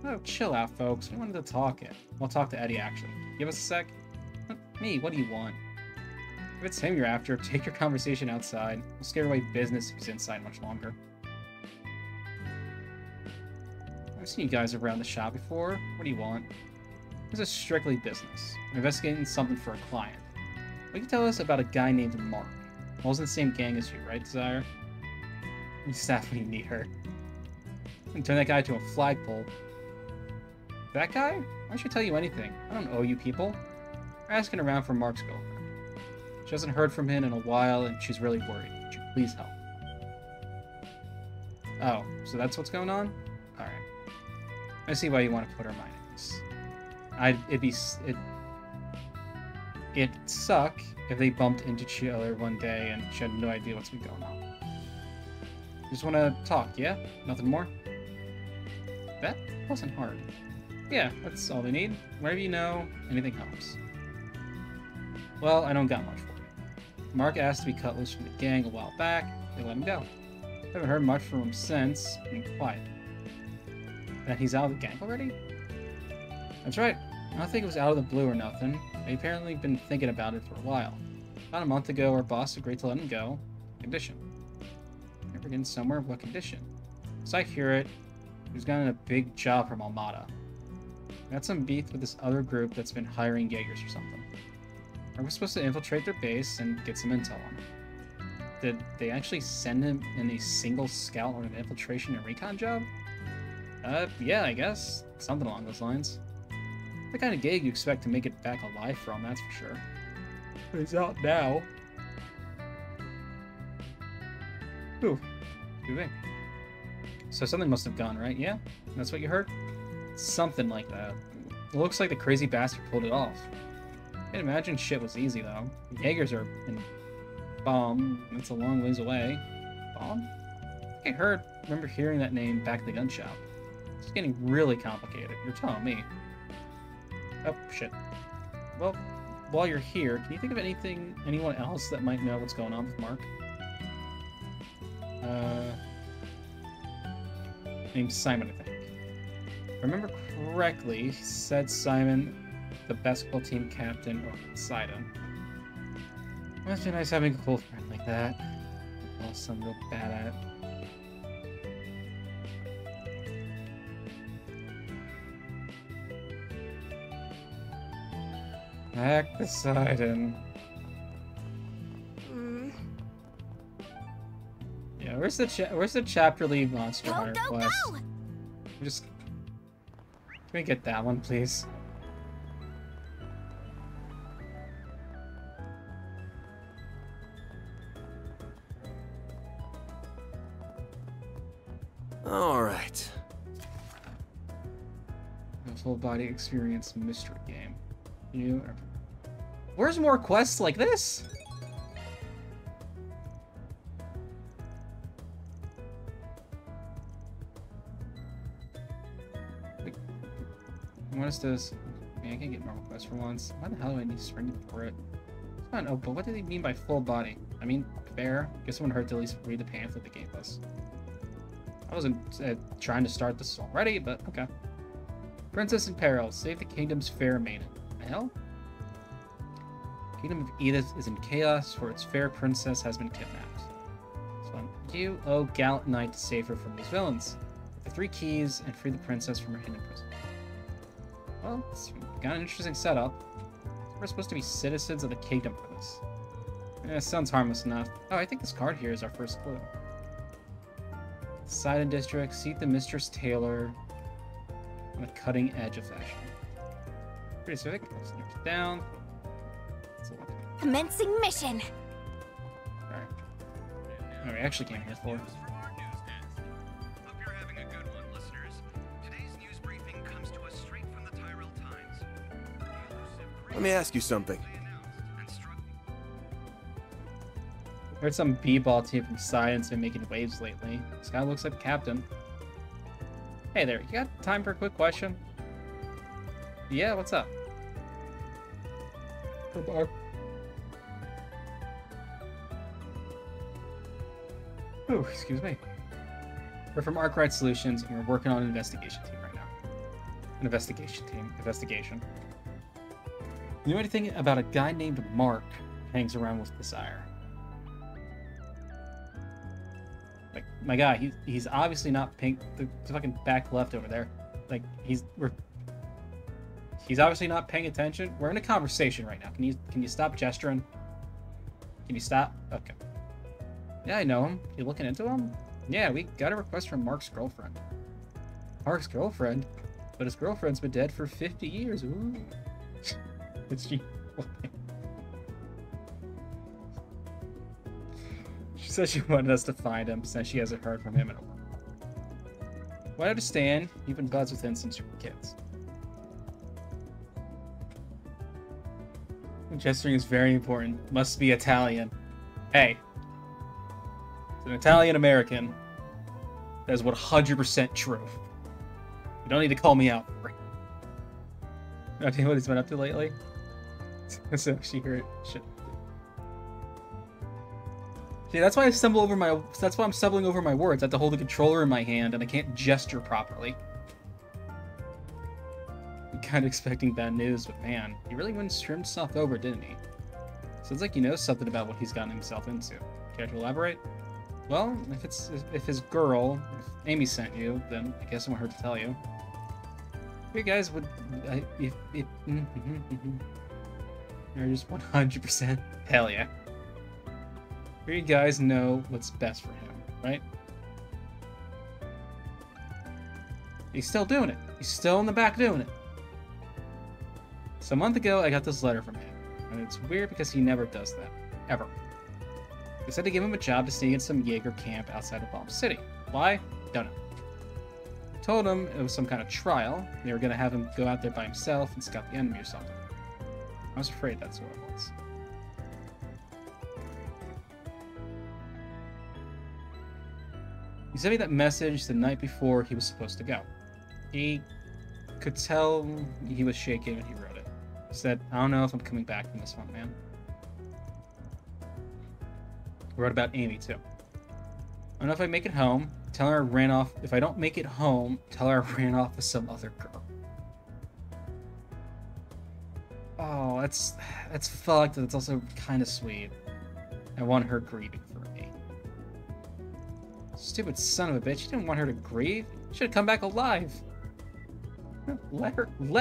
Oh, chill out, folks. We wanted to talk it. We'll talk to Eddie, actually. Give us a sec. Me, what do you want? If it's him you're after, take your conversation outside. We'll scare away business if he's inside much longer. I've seen you guys around the shop before. What do you want? This is strictly business. I'm investigating something for a client. What can you tell us about a guy named Mark? I was in the same gang as you, right, Desire? You staff when you need her. And turn that guy to a flagpole. That guy? Why should I tell you anything? I don't owe you people. We're asking around for Mark's girlfriend. She hasn't heard from him in a while, and she's really worried. Would you please help? Oh, so that's what's going on? Alright. I see why you want to put her mind at ease. It'd suck if they bumped into each other one day and she had no idea what's been going on. Just want to talk, yeah? Nothing more? That wasn't hard. Yeah, that's all they need. Whatever you know, anything helps. Well, I don't got much for you. Mark asked to be cut loose from the gang a while back. They let him go. Haven't heard much from him since. Been quiet. That he's out of the gang already? That's right. I don't think it was out of the blue or nothing. They apparently been thinking about it for a while. About a month ago, our boss agreed to let him go. Condition. Never in somewhere. What condition? So I hear it. He's gotten a big job from Almada. Got some beef with this other group that's been hiring Jaegers or something. Are we supposed to infiltrate their base and get some intel on them? Did they actually send him in a single scout on an infiltration and recon job? Yeah, I guess. Something along those lines. The kind of gig you expect to make it back alive from, that's for sure. But he's out now. Ooh. Excuse me. So something must have gone, right? Yeah? That's what you heard? Something like that. It looks like the crazy bastard pulled it off. I can imagine shit was easy, though. Jaegers are in Bomb. That's a long ways away. Bomb? I think remember hearing that name back at the gun shop. It's getting really complicated. You're telling me. Oh, shit. Well, while you're here, can you think of anyone else that might know what's going on with Mark? Named Simon, I think. If I remember correctly, he said Simon, the basketball team captain, beside him. Must be nice having a cool friend like that. Also, I'm real bad at. Back beside him. Yeah, where's the chapter lead monster hunter quest? Just can we get that one, please? All right. A full body experience mystery game. Where's more quests like this? What is this? I mean, I can get normal quests for once. Why the hell do I need to spring for it? It's fine. Oh, but what do they mean by full body? I mean, fair. Guess it wouldn't hurt to at least read the pamphlet they gave us. I wasn't trying to start this already, but okay. Princess in peril. Save the kingdom's fair maiden. The hell? Kingdom of Edith is in chaos, for its fair princess has been kidnapped. So you, oh gallant knight, to save her from these villains. Get the 3 keys and free the princess from her hidden prison. Well, it's got an interesting setup. We're supposed to be citizens of the kingdom for this. Sounds harmless enough. Oh, I think this card here is our first clue. Sidon District, seat the Mistress Taylor on the cutting edge of fashion. Pretty specific. Down. Commencing mission. Alright. Oh, we actually came here for. Let me ask you something. Heard some b-ball team from Science been making waves lately. This guy looks like the captain. Hey there, you got time for a quick question? Yeah, what's up? Oh, excuse me. We're from Arkwright Solutions, and we're working on an investigation team right now. An investigation team. Investigation. You know anything about a guy named Mark who hangs around with Desire? Like, my guy, he's obviously not pink. The fucking back left over there. Like, he's obviously not paying attention. We're in a conversation right now. Can you stop gesturing? Can you stop? Okay. Yeah, I know him. You looking into him? Yeah, we got a request from Mark's girlfriend. Mark's girlfriend? But his girlfriend's been dead for 50 years. Ooh. It's she. She said she wanted us to find him since she hasn't heard from him in a while. Well, I understand. You've been buds with him since you were kids. Gesturing is very important. Must be Italian. Hey. It's an Italian-American. That is 100% true. You don't need to call me out for it. I'll tell you what he's been up to lately. So she heard shit. See, that's why I stumble over my. That's why I'm stumbling over my words. I have to hold the controller in my hand, and I can't gesture properly. I'm kind of expecting bad news, but man, he really went and screwed himself over, didn't he? Sounds like you know something about what he's gotten himself into. Care to elaborate? Well, if his girl, if Amy sent you, then I guess I want her to tell you. You guys would, you're just 100%. Hell yeah. You guys know what's best for him, right? He's still doing it. He's still in the back doing it. So a month ago, I got this letter from him. And it's weird because he never does that. Ever. They said to give him a job to sneak in some Jaeger camp outside of Bomb City. Why? Don't know. I told him it was some kind of trial. They were going to have him go out there by himself and scout the enemy or something. I was afraid that's what it was. He sent me that message the night before he was supposed to go. He could tell he was shaking when he wrote it. He said, I don't know if I'm coming back from this one, man. He wrote about Amy, too. I don't know if I make it home. Tell her I ran off. If I don't make it home, tell her I ran off with some other girl. Oh, that's fucked, and it's also kind of sweet. I want her grieving for me. Stupid son of a bitch. You didn't want her to grieve. You should have come back alive. Let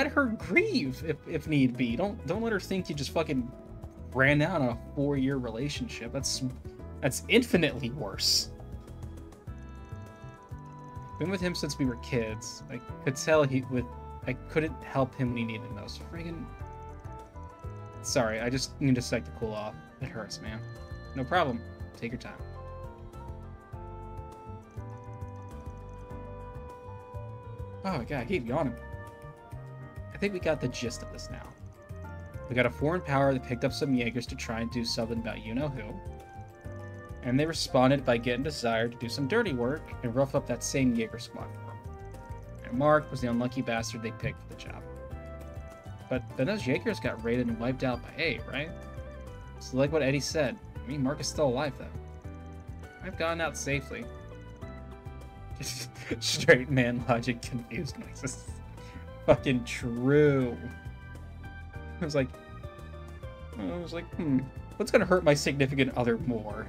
her grieve if need be. Don't let her think you just fucking ran out on a 4-year relationship. That's infinitely worse. Been with him since we were kids. I could tell I couldn't help him when he needed the most. Friggin'. Sorry, I just need a sec to cool off. It hurts, man. No problem. Take your time. Oh my god, I keep yawning. I think we got the gist of this now. We got a foreign power that picked up some Jaegers to try and do something about you-know-who. And they responded by getting Desire to do some dirty work and rough up that same Jaeger squad for them. And Mark was the unlucky bastard they picked for the job. But then those Jaegers got raided and wiped out by A, right? So like what Eddie said, I mean, Mark is still alive though. I've gotten out safely. Straight man logic confused noises. Fucking true. I was like, what's gonna hurt my significant other more?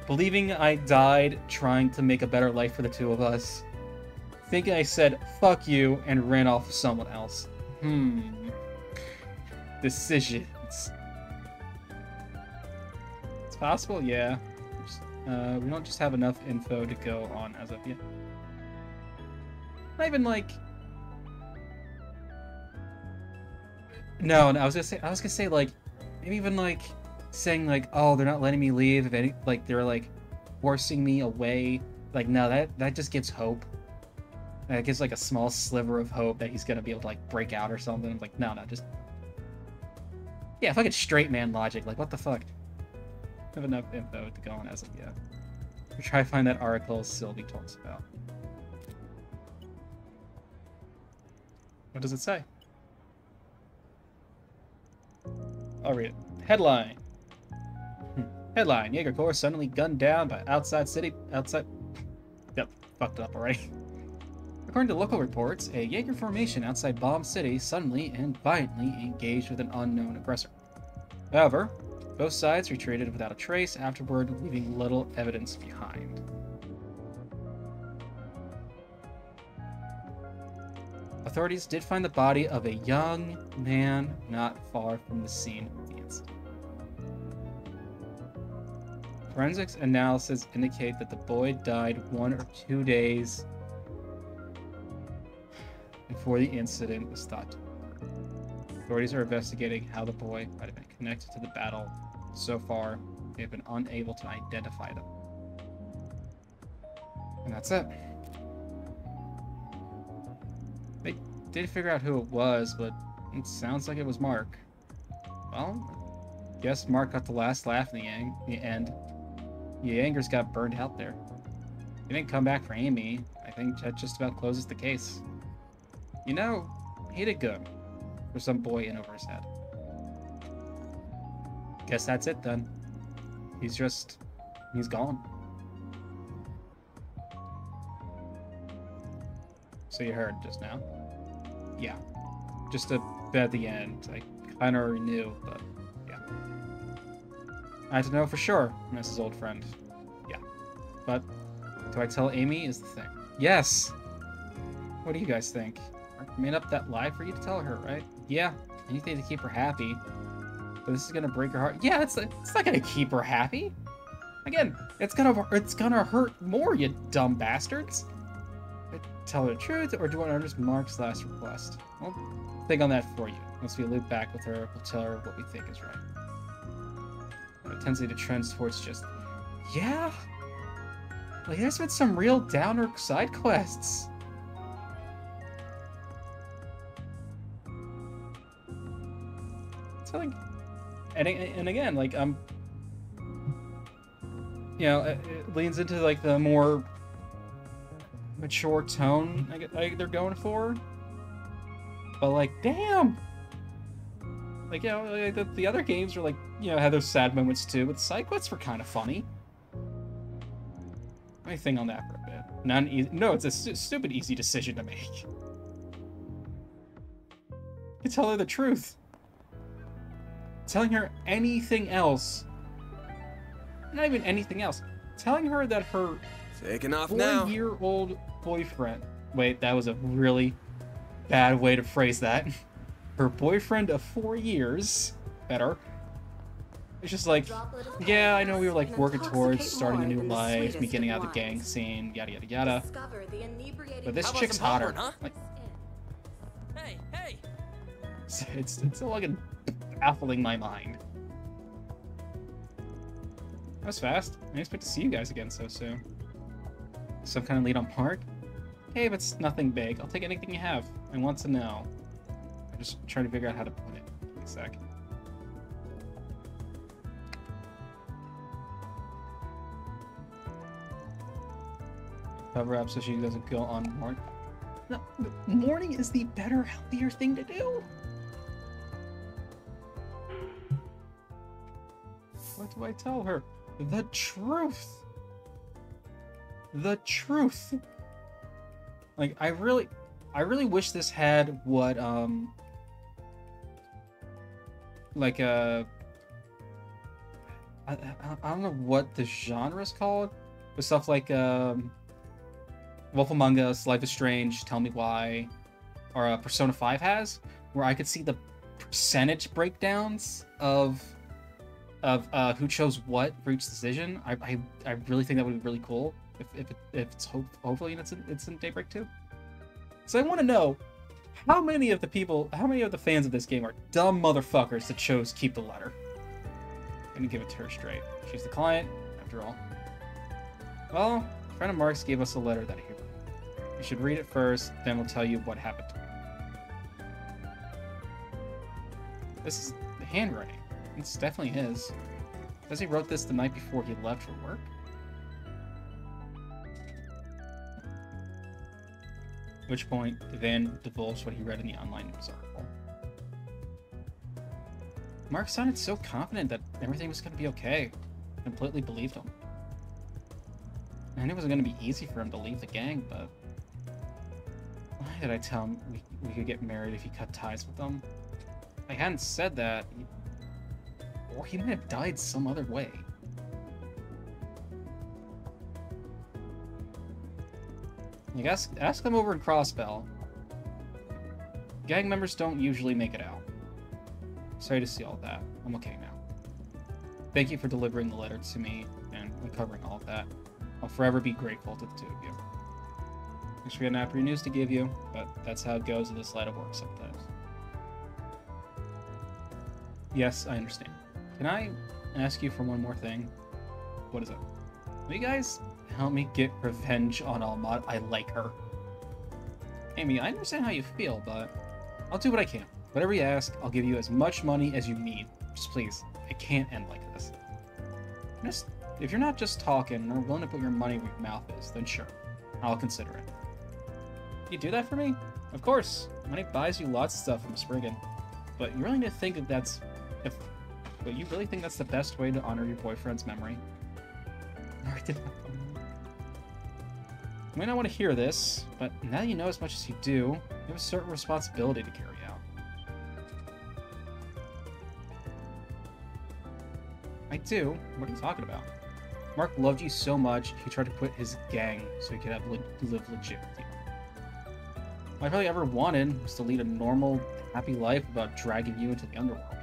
Believing I died trying to make a better life for the two of us. Thinking I said, fuck you, and ran off with someone else. Decisions. It's possible, yeah. We don't just have enough info to go on as of yet. Not even like... No, I was gonna say like, maybe even like saying like, oh, they're not letting me leave. If any, like they're like forcing me away. Like, no, that just gives hope. That gives like a small sliver of hope that he's gonna be able to like break out or something. I'm like, no, just yeah, fucking straight man logic. Like, what the fuck? Have enough info to go on as of yet. We'll try to find that article Sylvie told us about. What does it say? I'll read it. Headline. Headline. Jaeger Corps suddenly gunned down by outside city. Yep, fucked it up already. According to local reports, a Jaeger formation outside Bomb City suddenly and violently engaged with an unknown aggressor. However, both sides retreated without a trace afterward, leaving little evidence behind. Authorities did find the body of a young man not far from the scene of the incident. Forensics analysis indicate that the boy died 1 or 2 days before the incident was thought to occur. Authorities are investigating how the boy might have been connected to the battle. So far, they have been unable to identify them. And that's it. They did figure out who it was, but it sounds like it was Mark. Well, I guess Mark got the last laugh in the end. The Jaegers got burned out there. He didn't come back for Amy. I think that just about closes the case. You know, he did good for some boy in over his head. Guess that's it then. He's gone. So you heard just now? Yeah. Just a bit at the end. I kind of already knew, but yeah. I had to know for sure, Mrs. Old Friend. Yeah. But do I tell Amy is the thing? Yes! What do you guys think? I made up that lie for you to tell her, right? Yeah, anything to keep her happy. But this is gonna break her heart. Yeah, it's not gonna keep her happy. Again, it's gonna hurt more, you dumb bastards. Tell her the truth, or do you want to honor Mark's last request? Well, think on that for you. Once we loop back with her, we'll tell her what we think is right. It tends to trend towards just, yeah. Like, there's been some real downer side quests. So like, and again, like you know, it leans into like the more mature tone they're going for, but like, damn, like, you know, like the other games were like, you know, had those sad moments too, but the side quests were kind of funny. Let me think on that for a bit. No, it's a stupid easy decision to make. You tell her the truth. Telling her anything else, not even anything else, telling her that her taking off now 4-year-old boyfriend, wait, that was a really bad way to phrase that. Her boyfriend of 4 years, better. It's just like, yeah, I know we were like working towards starting a new life, me getting out of the gang scene, yada yada yada. But this chick's hotter. Like, hey! It's still like baffling my mind. That was fast. I didn't expect to see you guys again so soon. Some kind of lead on Park? Hey, but it's nothing big. I'll take anything you have. I want to know. I'm just trying to figure out how to put it. Give me a sec. Cover up so she doesn't go on morning. No, morning is the better, healthier thing to do. What do I tell her? The truth. The truth. Like, I really wish this had what, like a, I don't know what the genre is called, but stuff like, Wolf Among Us, Life is Strange, Tell Me Why, or Persona 5 has, where I could see the percentage breakdowns of who chose what for each decision. I really think that would be really cool if it's hopefully it's in Daybreak 2. So I want to know how many of the fans of this game are dumb motherfuckers that chose keep the letter. I'm gonna give it to her straight. She's the client, after all. Well, a friend of Mark's gave us a letter that he wrote. You should read it first, then we'll tell you what happened to him. This is the handwriting. It's definitely his. Says he wrote this the night before he left for work. At which point, Van divulged what he read in the online news article. Mark sounded so confident that everything was going to be okay. I completely believed him. I knew it wasn't going to be easy for him to leave the gang, but why did I tell him we could get married if he cut ties with them? If I hadn't said that, or he might have died some other way. Like, ask them over in Crossbell. Gang members don't usually make it out. Sorry to see all that. I'm okay now. Thank you for delivering the letter to me and uncovering all of that. I'll forever be grateful to the two of you. Wish we had happier news to give you, but that's how it goes in this line of work sometimes. Yes, I understand. Can I ask you for one more thing? What is it? Will you guys help me get revenge on Almad? I like her. Amy, I understand how you feel, but I'll do what I can. Whatever you ask, I'll give you as much money as you need. Just please, it can't end like this. If you're not just talking or willing to put your money where your mouth is, then sure, I'll consider it. You do that for me? Of course. Money buys you lots of stuff from Spriggan. But you really need to think that that's... But you really think that's the best way to honor your boyfriend's memory? You may not want to hear this, but now that you know as much as you do, you have a certain responsibility to carry out. I do? What are you talking about? Mark loved you so much, he tried to quit his gang so he could live legit with you. All I probably ever wanted was to lead a normal, happy life without dragging you into the underworld.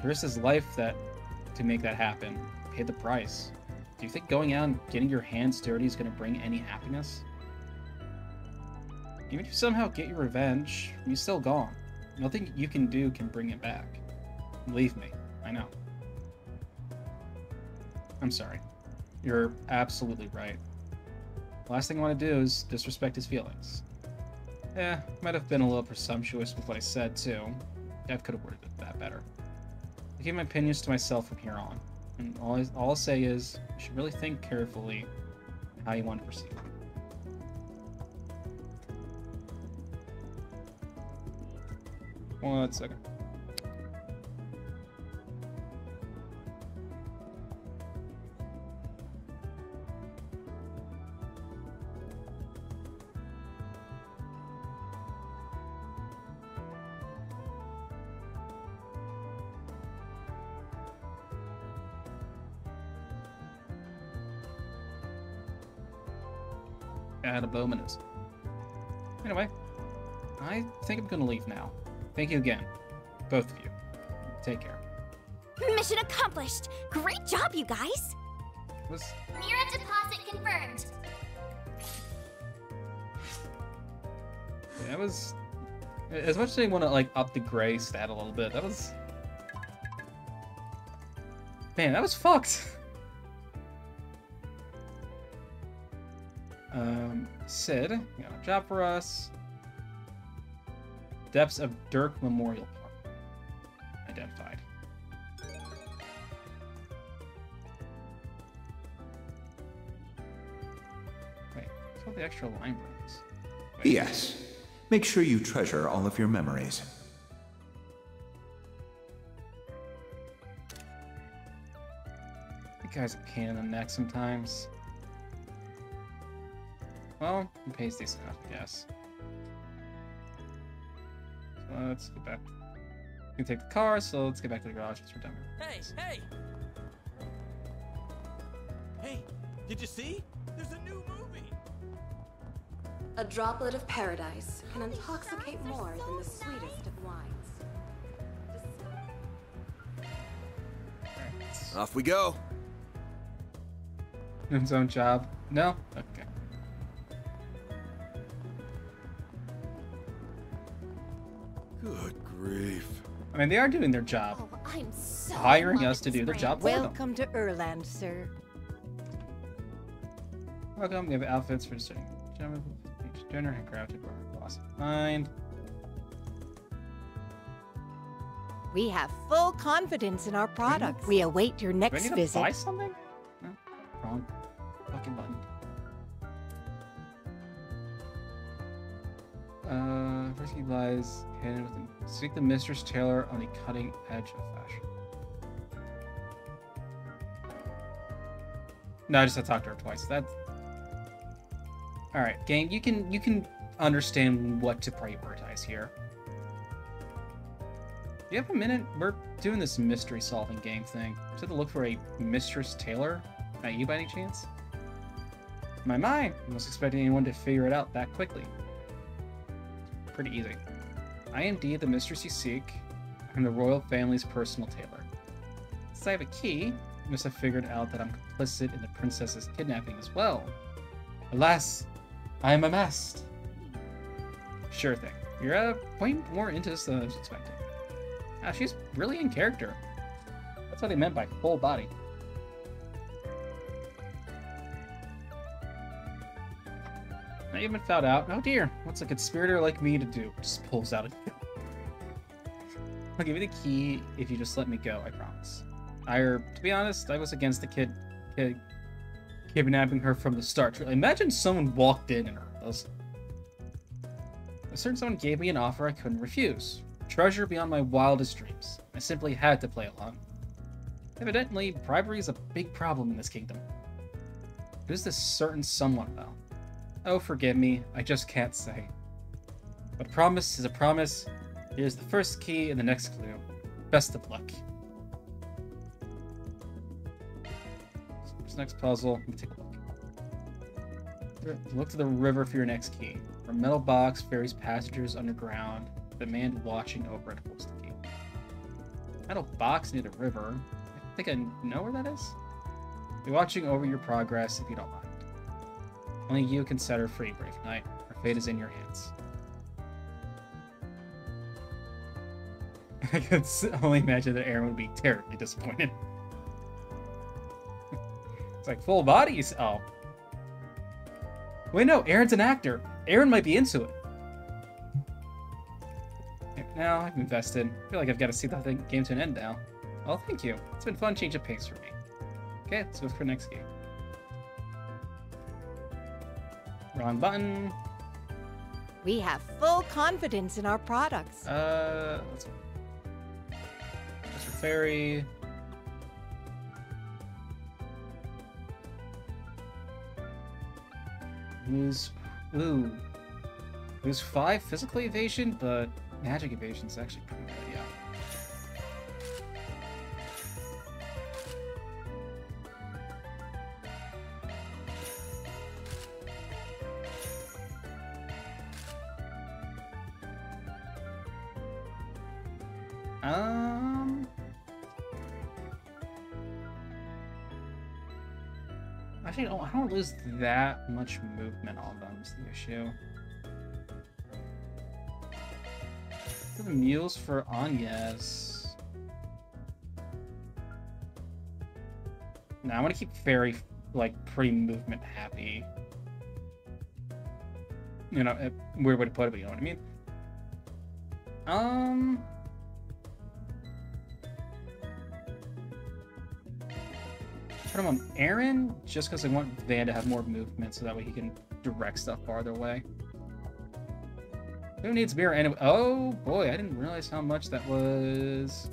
He risked his life to make that happen. He paid the price. Do you think going out and getting your hands dirty is going to bring any happiness? Even if you somehow get your revenge, he's still gone. Nothing you can do can bring it back. Believe me, I know. I'm sorry. You're absolutely right. The last thing I want to do is disrespect his feelings. Yeah, might have been a little presumptuous with what I said, too. I could have worded it that better. I keep my opinions to myself from here on. And all I'll say is, you should really think carefully how you want to proceed. One second. Add a bowmanism. Anyway, I think I'm gonna leave now. Thank you again, both of you. Take care. Mission accomplished! Great job, you guys! Mira deposit confirmed. That was... As much as they want to, like, up the gray stat a little bit, that was... Man, that was fucked! Sid, you got a job for us. Depths of Dirk Memorial Park. Identified. Wait, what's all the extra line breaks? Yes. Make sure you treasure all of your memories. That guy's a pain in the neck sometimes. Well, he pays decent enough, I guess. So let's get back. We can take the car, so let's get back to the garage because we're done. Hey, hey! Hey, did you see? There's a new movie! A droplet of paradise can intoxicate more than the sweetest of wines. Off we go. His own job? No? Okay. Good grief. I mean, they are doing their job. Oh, I'm so hiring us to do their job for them. Welcome to Erland, sir. Welcome. We have outfits for certain dinner and crafted boss mind. We have full confidence in our product. We await your next Do I need visit. to buy something? No. Wrong. Fucking button. First he lies hidden within. Seek the Mistress Taylor on the cutting edge of fashion. No, I just had to talk to her twice. That's all right. Game, you can understand what to prioritize here. Do you have a minute? We're doing this mystery solving game thing. Just have to look for a Mistress Taylor. Not you by any chance? My mind. I wasn't expecting anyone to figure it out that quickly. Pretty easy. I am indeed the mistress you seek. I'm the royal family's personal tailor. Since I have a key, you must have figured out that I'm complicit in the princess's kidnapping as well. Alas, I am amassed. Sure thing. You're way more into this than I was expecting. Ah, she's really in character. That's what I meant by full body. Not even found out. Oh dear, what's a conspirator like me to do? Just pulls out a gun. I'll give you the key if you just let me go, I promise. To be honest, I was against the kid kidnapping her from the start. Imagine someone walked in and hurt us. A certain someone gave me an offer I couldn't refuse. Treasure beyond my wildest dreams. I simply had to play along. Evidently, bribery is a big problem in this kingdom. Who's this certain someone, though? Oh, forgive me, I just can't say. A promise is a promise. Here's the first key and the next clue. Best of luck. this next puzzle. Let me take a look. Look to the river for your next key. A metal box ferries passengers underground. The man watching over it holds the key. Metal box near the river. I think I know where that is. Be watching over your progress if you don't mind. Only you can set her free, brave knight. Her fate is in your hands. I can only imagine that Aaron would be terribly disappointed. It's like full bodies. Oh. Wait, no, Aaron's an actor. Aaron might be into it. Now I'm invested. I feel like I've got to see the game to an end now. Well, thank you. It's been fun change of pace for me. Okay, let's go for the next game. Wrong button. We have full confidence in our products. Let's go. Mr. Fairy. Lose 5 physical evasion, but magic evasion is actually pretty good, yeah. Actually, I don't lose that much movement on them is the issue. The mules for Anyas. Now I want to keep Fairy like pretty movement happy. You know, weird way to put it, but you know what I mean. Put him on Aaron just because I want Van to have more movement, so that way he can direct stuff farther away. Who needs mirror anyway? Oh boy, I didn't realize how much that was.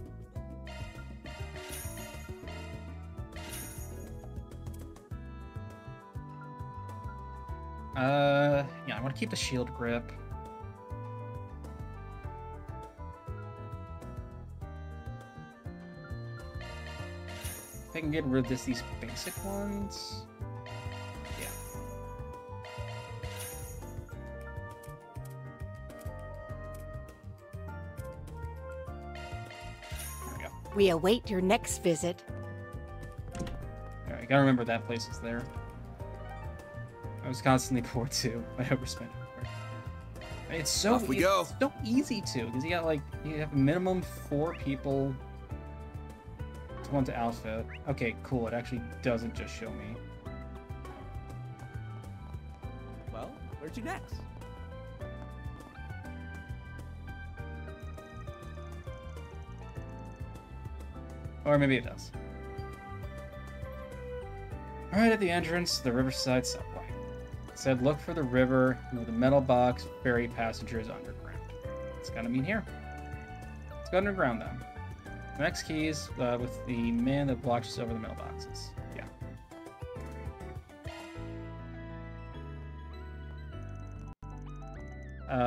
Yeah, I want to keep the shield grip. If I can get rid of these basic ones. Yeah. There we go. We await your next visit. Alright, gotta remember that place is there. I was constantly poor too. I overspent it. It's so Off we go. It's so easy to, because you have minimum 4 people to want to outfit. Okay, cool. It actually doesn't just show me. Well, where'd you next? Or maybe it does. Right at the entrance to the Riverside subway. It said, look for the river with the metal box, ferry passengers underground. It's gotta mean here. Let's go underground then. The next key is with the man that blocks over the metal boxes. Yeah.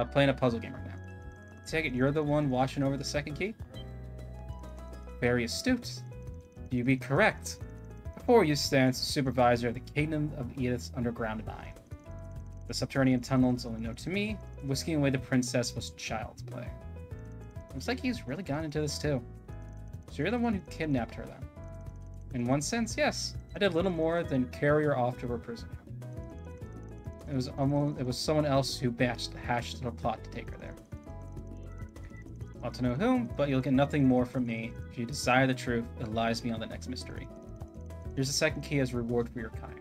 Playing a puzzle game right now. Take it you're the one watching over the second key? Very astute. You be correct. Before you stands the supervisor of the Kingdom of Edith's underground mine. The subterranean tunnels only known to me. Whisking away the princess was child's play. Looks like he's really gone into this too. So you're the one who kidnapped her then? In one sense, yes. I did little more than carry her off to her prison. It was someone else who hatched the plot to take her there. Not to know whom, but you'll get nothing more from me. If you desire the truth, it lies beyond the next mystery. Here's the second key as reward for your kind.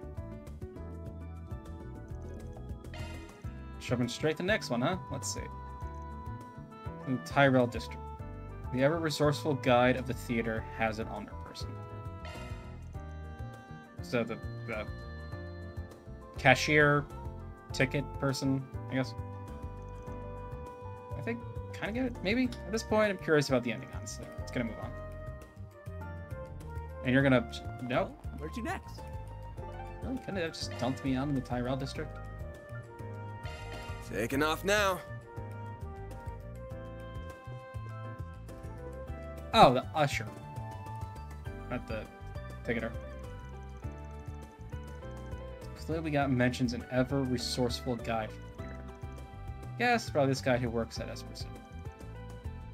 Shoving straight to the next one, huh? Let's see. Tyrell District. The ever-resourceful guide of the theater has it on their person. So the cashier ticket person, I guess. I think kind of get it, maybe. At this point, I'm curious about the ending, honestly. It's gonna move on. And you're gonna... No? Where'd you next? Really? Couldn't have just dumped me out in the Tyrell District? Taking off now. Oh, the usher. Not the ticketer. Hopefully we got mentions an ever-resourceful guide. Yes, probably this guy who works at Esperson.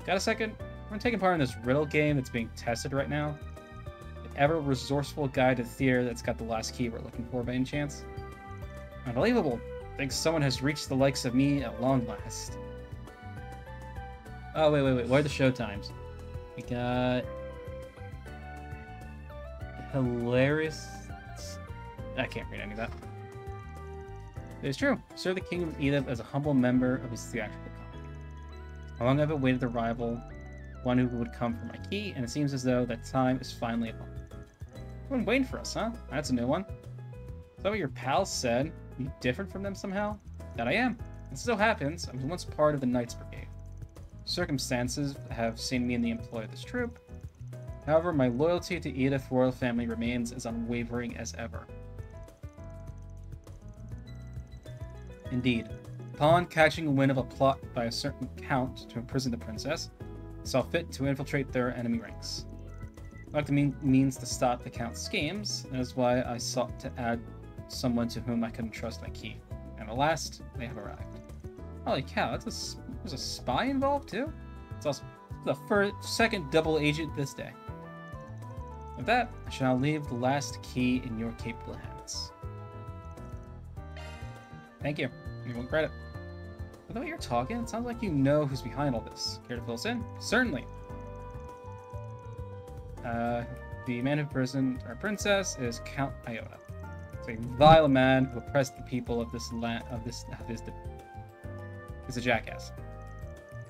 Got a second? We're taking part in this riddle game that's being tested right now. An ever-resourceful guide to theater that's got the last key we're looking for by any chance. Unbelievable. I think someone has reached the likes of me at long last. Oh, wait. What are the show times? We got... Hilarious... I can't read any of that. It is true. Serve the Kingdom of Edith as a humble member of his theatrical company. How long I've awaited the rival, one who would come for my key, and it seems as though that time is finally upon. You've been waiting for us, huh? That's a new one. Is that what your pals said? Are you different from them somehow? That I am. It so happens, I was once part of the Knights Brigade. Circumstances have seen me in the employ of this troop. However, my loyalty to Edith royal family remains as unwavering as ever. Indeed, upon catching wind of a plot by a certain count to imprison the princess, I saw fit to infiltrate their enemy ranks. I like the means to stop the count's schemes, and that is why I sought to add someone to whom I could entrust my key. And at last, they have arrived. Holy cow, there's a spy involved too? It's also the second double agent this day. With that, I shall leave the last key in your capable hands. Thank you. You want credit. But the way you're talking, it sounds like you know who's behind all this. Care to fill us in? Certainly. The man who imprisoned our princess is Count Iota. It's a vile man who oppressed the people of this land. He's a jackass.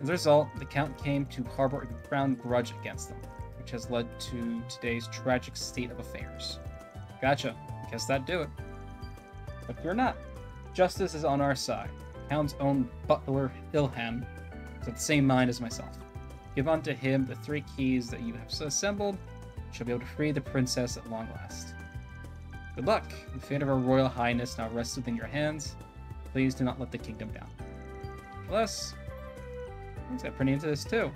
As a result, the Count came to harbor a profound grudge against them, which has led to today's tragic state of affairs. Gotcha. Guess that'd do it. But fear not. Justice is on our side. Count's own butler, Ilham, is of the same mind as myself. Give unto him the 3 keys that you have assembled, and shall be able to free the princess at long last. Good luck. The fate of our royal highness now rests within your hands. Please do not let the kingdom down. Plus, I got pretty into this too.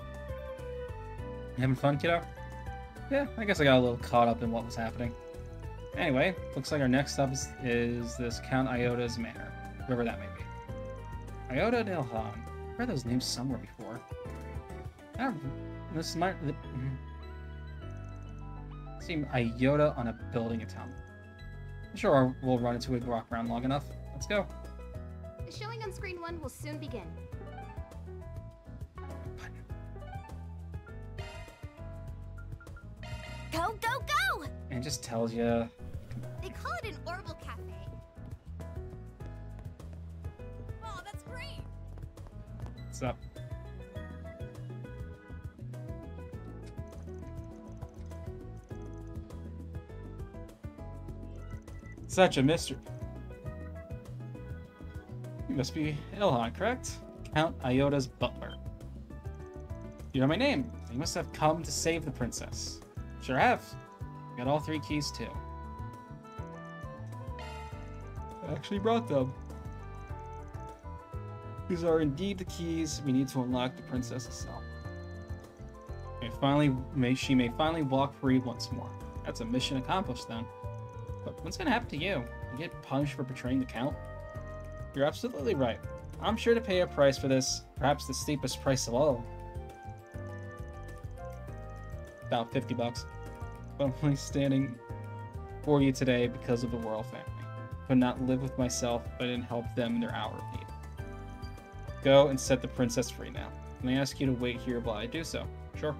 You having fun, kiddo? Yeah, I guess I got a little caught up in what was happening. Anyway, looks like our next stop is this Count Iota's manor, wherever that may be. Iota and Ilhan. I've heard those names somewhere before. I don't know. This might seem Iota on a building in town. I'm sure we'll run into it, walk around long enough. Let's go. The showing on screen 1 will soon begin. Go, go, go! And it just tells you. They call it an Orbital Cafe. Oh, that's great! What's up? Such a mystery. You must be Ilhan, correct? Count Iota's butler. You know my name. You must have come to save the princess. Sure have. Got all 3 keys too. I actually brought them. These are indeed the keys we need to unlock the princess's cell. She may finally walk free once more. That's a mission accomplished then. But what's gonna happen to you? You get punished for betraying the Count? You're absolutely right. I'm sure to pay a price for this, perhaps the steepest price of all. About 50 bucks. But I'm only standing for you today because of the royal family. Could not live with myself if I didn't help them in their hour of need. Go and set the princess free now. Can I ask you to wait here while I do so? Sure.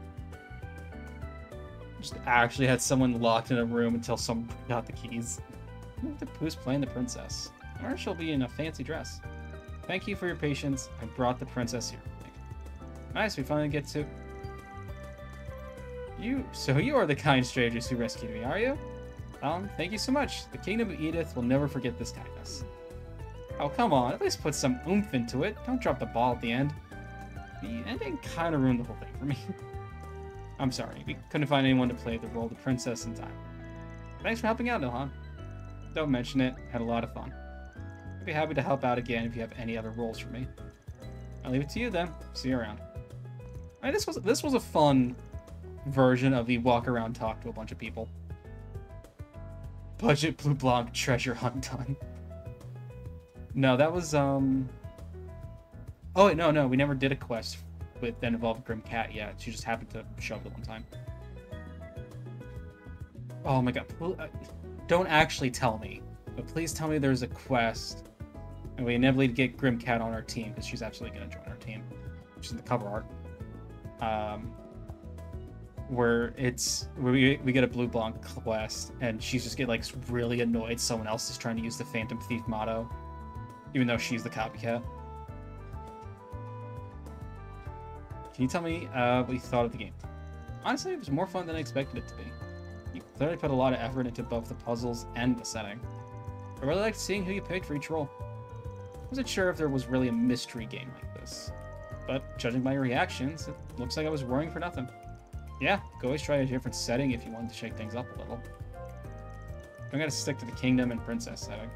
Just actually had someone locked in a room until someone got the keys. Who's playing the princess? I wonder she'll be in a fancy dress. Thank you for your patience. I brought the princess here. Nice, we finally get to... So you are the kind strangers who rescued me, are you? Thank you so much. The Kingdom of Edith will never forget this kindness. Oh, come on. At least put some oomph into it. Don't drop the ball at the end. The ending kind of ruined the whole thing for me. I'm sorry. We couldn't find anyone to play the role of the princess in time. Thanks for helping out, Ilhan. Don't mention it. Had a lot of fun. I'd be happy to help out again if you have any other roles for me. I'll leave it to you then. See you around. I mean, this was a fun version of the walk around talk to a bunch of people. Budget Blue Blanc treasure hunt done. No, that was, Oh, wait, no, we never did a quest that involved Grim Cat yet. She just happened to show up the one time. Oh my god. Don't actually tell me. But please tell me there's a quest. And we inevitably get Grim Cat on our team, because she's absolutely going to join our team. She's in the cover art. Where we get a Blue Blanc quest, and she's just like really annoyed someone else is trying to use the Phantom Thief motto, even though she's the copycat. Can you tell me what you thought of the game? Honestly, it was more fun than I expected it to be. You clearly put a lot of effort into both the puzzles and the setting. I really liked seeing who you picked for each role. I wasn't sure if there was really a mystery game like this, but judging by your reactions, it looks like I was worrying for nothing. Yeah, go always try a different setting if you wanted to shake things up a little. I'm gonna stick to the Kingdom and Princess setting.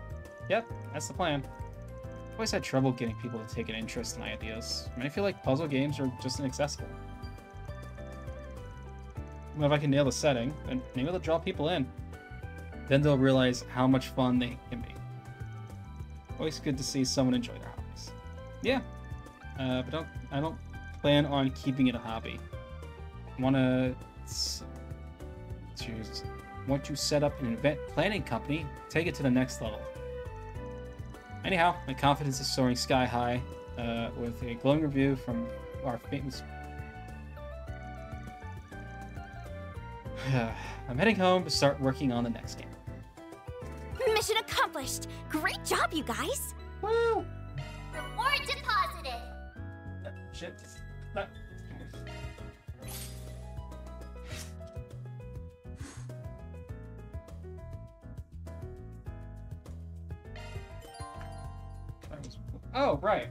Yep, that's the plan. I've always had trouble getting people to take an interest in my ideas. I feel like puzzle games are just inaccessible. Well, if I can nail the setting, then maybe it'll draw people in. Then they'll realize how much fun they can be. Always good to see someone enjoy their hobbies. Yeah, but I don't plan on keeping it a hobby. Want to set up an event planning company, take it to the next level. Anyhow, my confidence is soaring sky high with a glowing review from our famous... I'm heading home to start working on the next game. Mission accomplished! Great job, you guys! Woo! Reward deposited! Shit. Oh, right.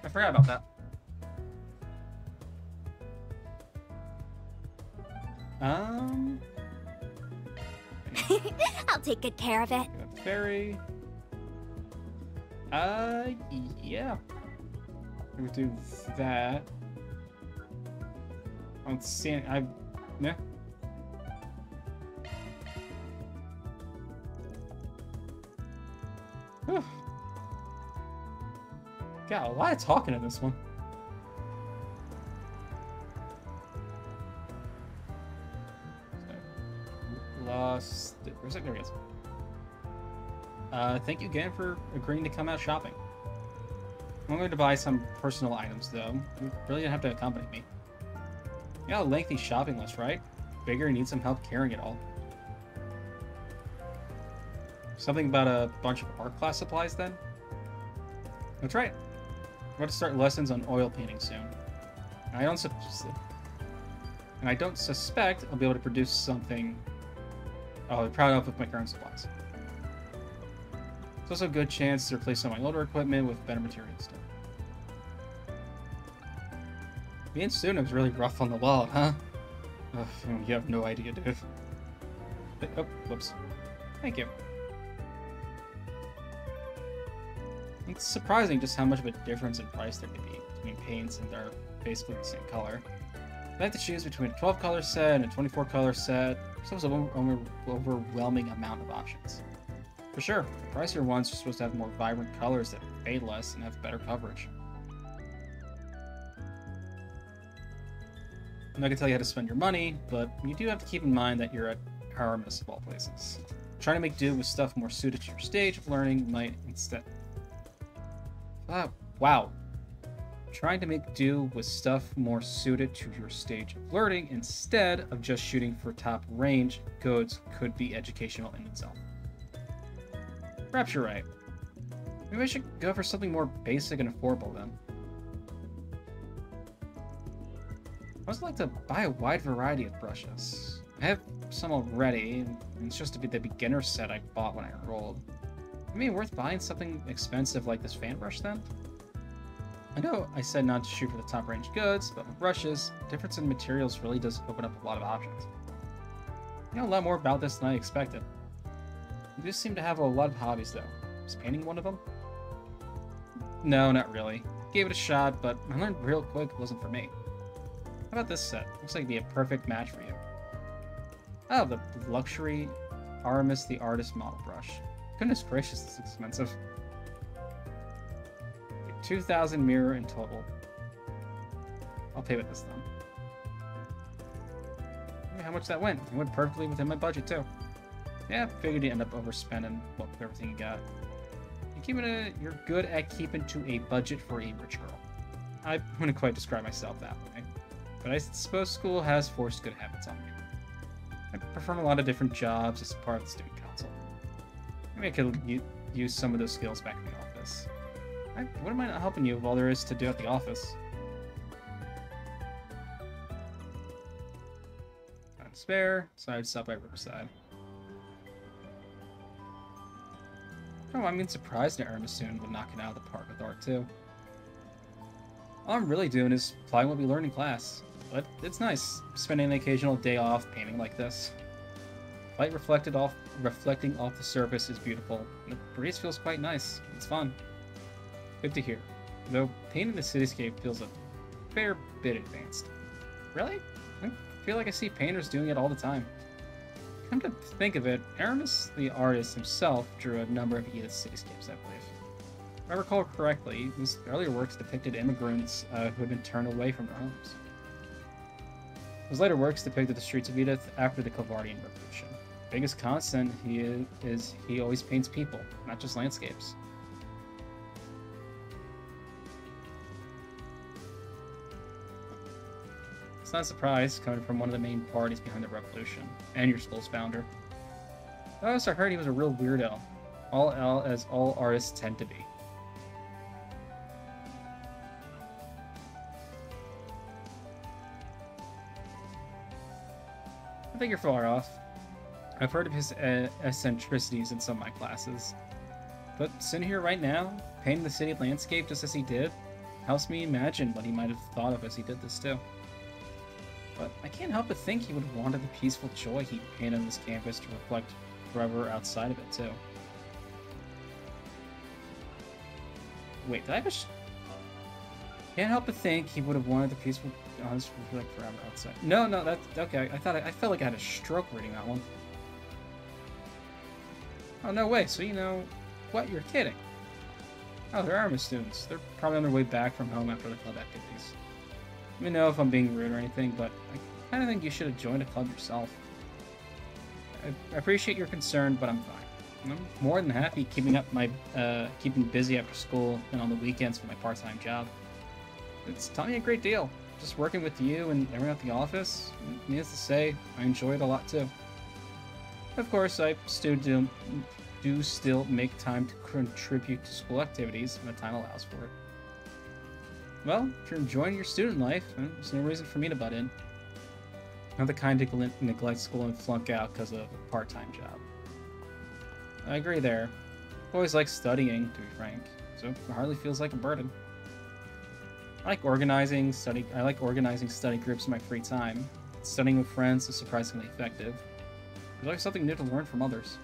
I forgot about that. I'll take good care of it. Ferry. Yeah. We do that. I don't see any, yeah. Whew. Got a lot of talking in this one. Lost. Where's it? There he is. Thank you again for agreeing to come out shopping. I'm going to buy some personal items, though. You really don't have to accompany me. You got a lengthy shopping list, right? Figure you need some help carrying it all. Something about a bunch of art class supplies, then? That's right. I'm going to start lessons on oil painting soon. And I don't suspect I'll be able to produce something I'll be proud of with my current supplies. It's also a good chance to replace some of my older equipment with better materials too. Being student was really rough on the wallet, huh? Ugh, you have no idea, dude. Oh, whoops. Thank you. It's surprising just how much of a difference in price there can be between paints and they're basically the same color. If I have to choose between a 12 color set and a 24 color set, there's an overwhelming amount of options. For sure, the pricier ones are supposed to have more vibrant colors that fade less and have better coverage. I'm not gonna tell you how to spend your money, but you do have to keep in mind that you're at Aramis of all places. Trying to make do with stuff more suited to your stage of learning might instead... wow. Trying to make do with stuff more suited to your stage of learning instead of just shooting for top range goods could be educational in itself. Perhaps you're right. Maybe I should go for something more basic and affordable then. I also like to buy a wide variety of brushes. I have some already, and it's just the beginner set I bought when I enrolled. Maybe worth buying something expensive like this fan brush then? I know I said not to shoot for the top range goods, but with brushes, difference in materials really does open up a lot of options. I know a lot more about this than I expected. You do seem to have a lot of hobbies though. Is painting one of them? No, not really. Gave it a shot, but I learned real quick it wasn't for me. How about this set? Looks like it'd be a perfect match for you. Oh, the luxury Aramis the Artist model brush. Goodness gracious, this is expensive. 2,000 mirror in total. I'll pay with this then. How much that went? It went perfectly within my budget too. Yeah, figured you end up overspending with everything you got. You're good at keeping to a budget for a rich girl. I wouldn't quite describe myself that way, but I suppose school has forced good habits on me. I perform a lot of different jobs as part of the student council. Maybe I could use some of those skills back in the office. I wouldn't mind helping you with all there is to do at the office. Time to spare, so I'd stop by Riverside. Oh, I'm even surprised that Irma soon would knock it out of the park with art too. All I'm really doing is applying what we learned in class, but it's nice spending an occasional day off painting like this. Light reflecting off the surface is beautiful, and the breeze feels quite nice. It's fun. Good to hear. Though painting the cityscape feels a fair bit advanced. Really? I feel like I see painters doing it all the time. Come to think of it, Aramis, the artist himself, drew a number of Edith's cityscapes, I believe. If I recall correctly, his earlier works depicted immigrants who had been turned away from their homes. His later works depicted the streets of Edith after the Calvardian Revolution. The biggest constant he always paints people, not just landscapes. It's not a surprise, coming from one of the main parties behind the revolution, and your school's founder. I also heard he was a real weirdo, as all artists tend to be. I think you're far off. I've heard of his eccentricities in some of my classes. But sitting here right now, painting the city landscape just as he did, helps me imagine what he might have thought of as he did this too. But I can't help but think he would have wanted the peaceful joy he painted on this canvas to reflect forever outside of it too. Wait, did I have a Can't help but think he would have wanted the peaceful honest reflect forever outside. No, that's okay. I felt like I had a stroke reading that one. Oh no way, so you know what, you're kidding. Oh, they're Arma students. They're probably on their way back from home after the club activities. Let me know if I'm being rude or anything, but I kind of think you should have joined a club yourself. I appreciate your concern, but I'm fine. I'm more than happy keeping busy after school and on the weekends for my part-time job. It's taught me a great deal. Just working with you and everyone at the office, needless to say, I enjoy it a lot too. Of course, I still do still make time to contribute to school activities when the time allows for it. Well, if you're enjoying your student life, there's no reason for me to butt in. I'm not the kind to neglect school and flunk out because of a part-time job. I agree there. I've always liked studying, to be frank, so it hardly feels like a burden. I like organizing study groups in my free time. Studying with friends is surprisingly effective. There's always something new to learn from others.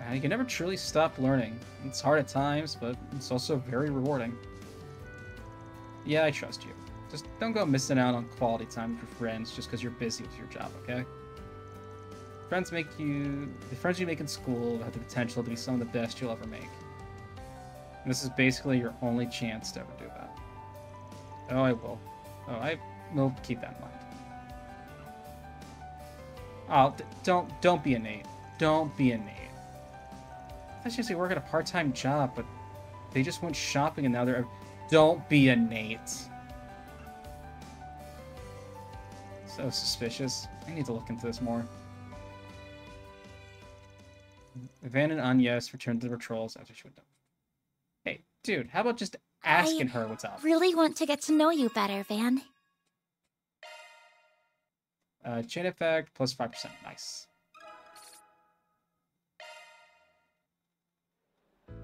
And you can never truly stop learning. It's hard at times, but it's also very rewarding. Yeah, I trust you. Just don't go missing out on quality time with your friends just because you're busy with your job, okay? The friends you make in school have the potential to be some of the best you'll ever make. And this is basically your only chance to ever do that. Oh, I will. Oh, I will keep that in mind. Oh, don't be a Nate. Don't be a Nate. I thought you work at a part-time job, but they just went shopping and now they're... Don't be a Nate. So suspicious. I need to look into this more. Van and Agnes returned to the patrols after she went down. Hey, dude, how about just asking her what's up? I really want to get to know you better, Van. Chain effect, plus 5%. Nice.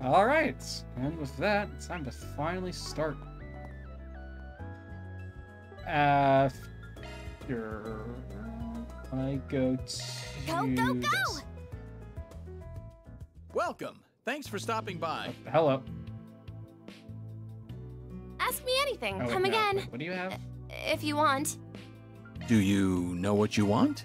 Alright, and with that, it's time to finally start. After I go to... Go! This. Welcome! Thanks for stopping by. Hello. Ask me anything. Oh, wait, Come no. again. Wait, what do you have? If you want. Do you know what you want?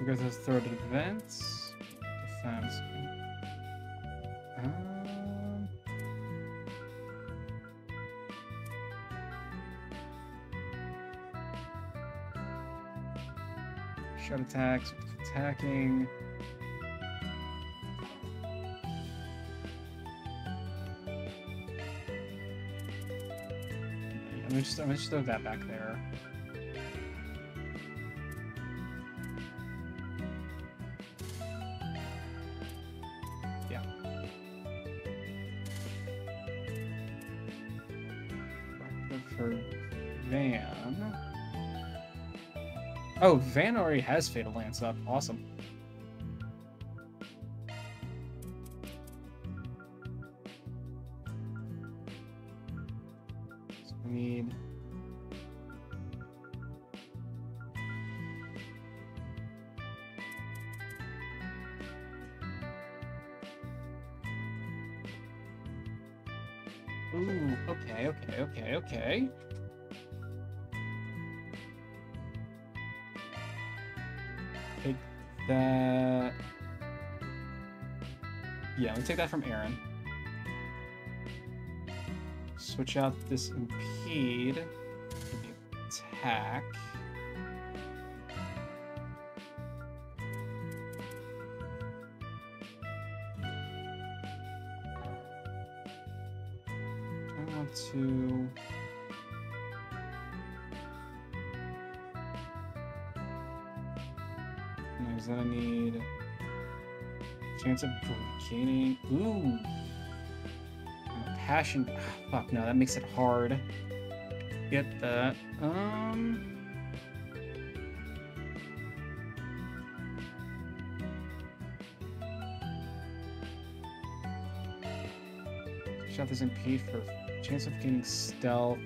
We go to the third events. Defense. Shot attacks, attacking. I'm gonna just throw that back there. Yeah. For Van. Oh, Van already has Fatal Lance up. Awesome. So we need... Ooh, okay. Take that. Yeah, let me take that from Aaron. Switch out this impede for the attack. I want to... Because then I need chance of gaining. Ooh, passion. Fuck no, that makes it hard. Get that. Shot this impede for chance of gaining stealth.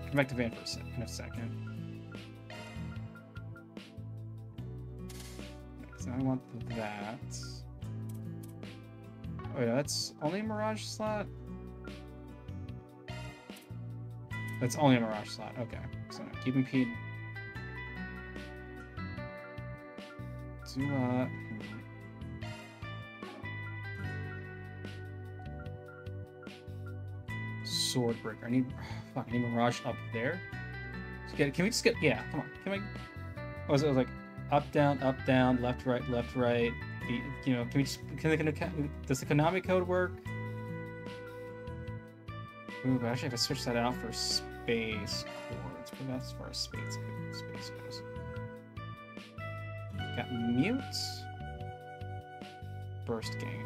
Come back to Van for in a second. So I want that. Oh yeah, that's only a Mirage slot? That's only a Mirage slot, okay. So keep impede. Do Swordbreaker. I need Mirage up there. Can we just get, yeah, come on. Can I, oh, it was like up, down, left, right, you know, can we just, does the Konami code work? Ooh, but actually I have to switch that out for space chords, but that's as far as space goes. Got mute. Burst gain.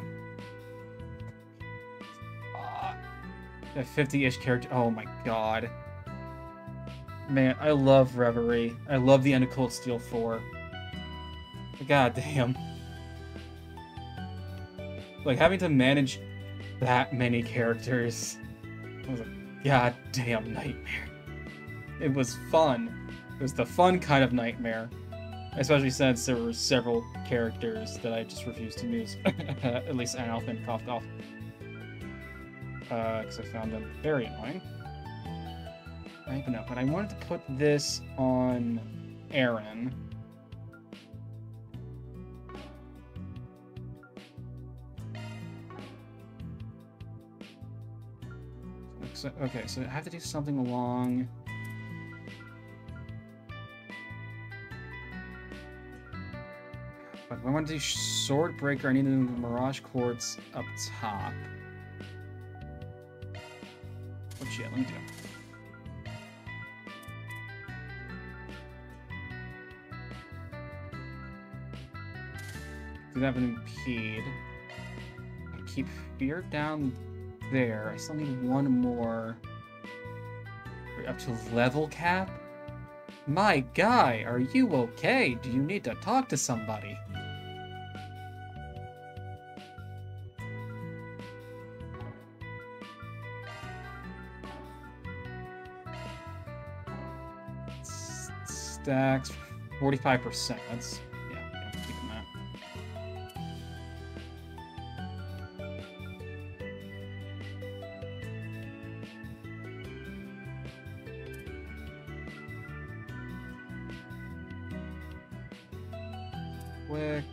50-ish character. Oh my god. Man, I love Reverie. I love the end of Cold Steel 4. God damn. Like, having to manage that many characters was a goddamn nightmare. It was fun. It was the fun kind of nightmare. Especially since there were several characters that I just refused to use. At least Analfin coughed off. Because I found them very annoying. Right, but no, but I wanted to put this on Aaron. So, okay, so I have to do something along... But if I want to do Swordbreaker, I need to do the Mirage Quartz up top. Oh shit, let me do it. Do that with impede. I keep fear down there. I still need one more. We're up to level cap? My guy, are you okay? Do you need to talk to somebody? Stacks 45%. That's, yeah, I'm keeping that. quick.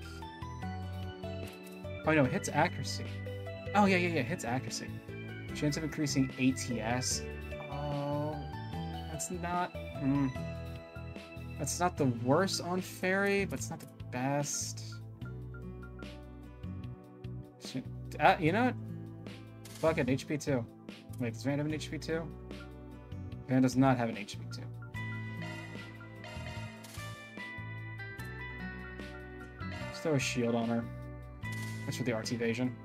Oh no, it hits accuracy. Oh yeah, hits accuracy. Chance of increasing ATS. Oh, that's not. That's not the worst on Fairy, but it's not the best. You know what? Fuck it, HP 2. Wait, does Van have an HP 2? Van does not have an HP 2. Let's throw a shield on her. That's for the RT evasion.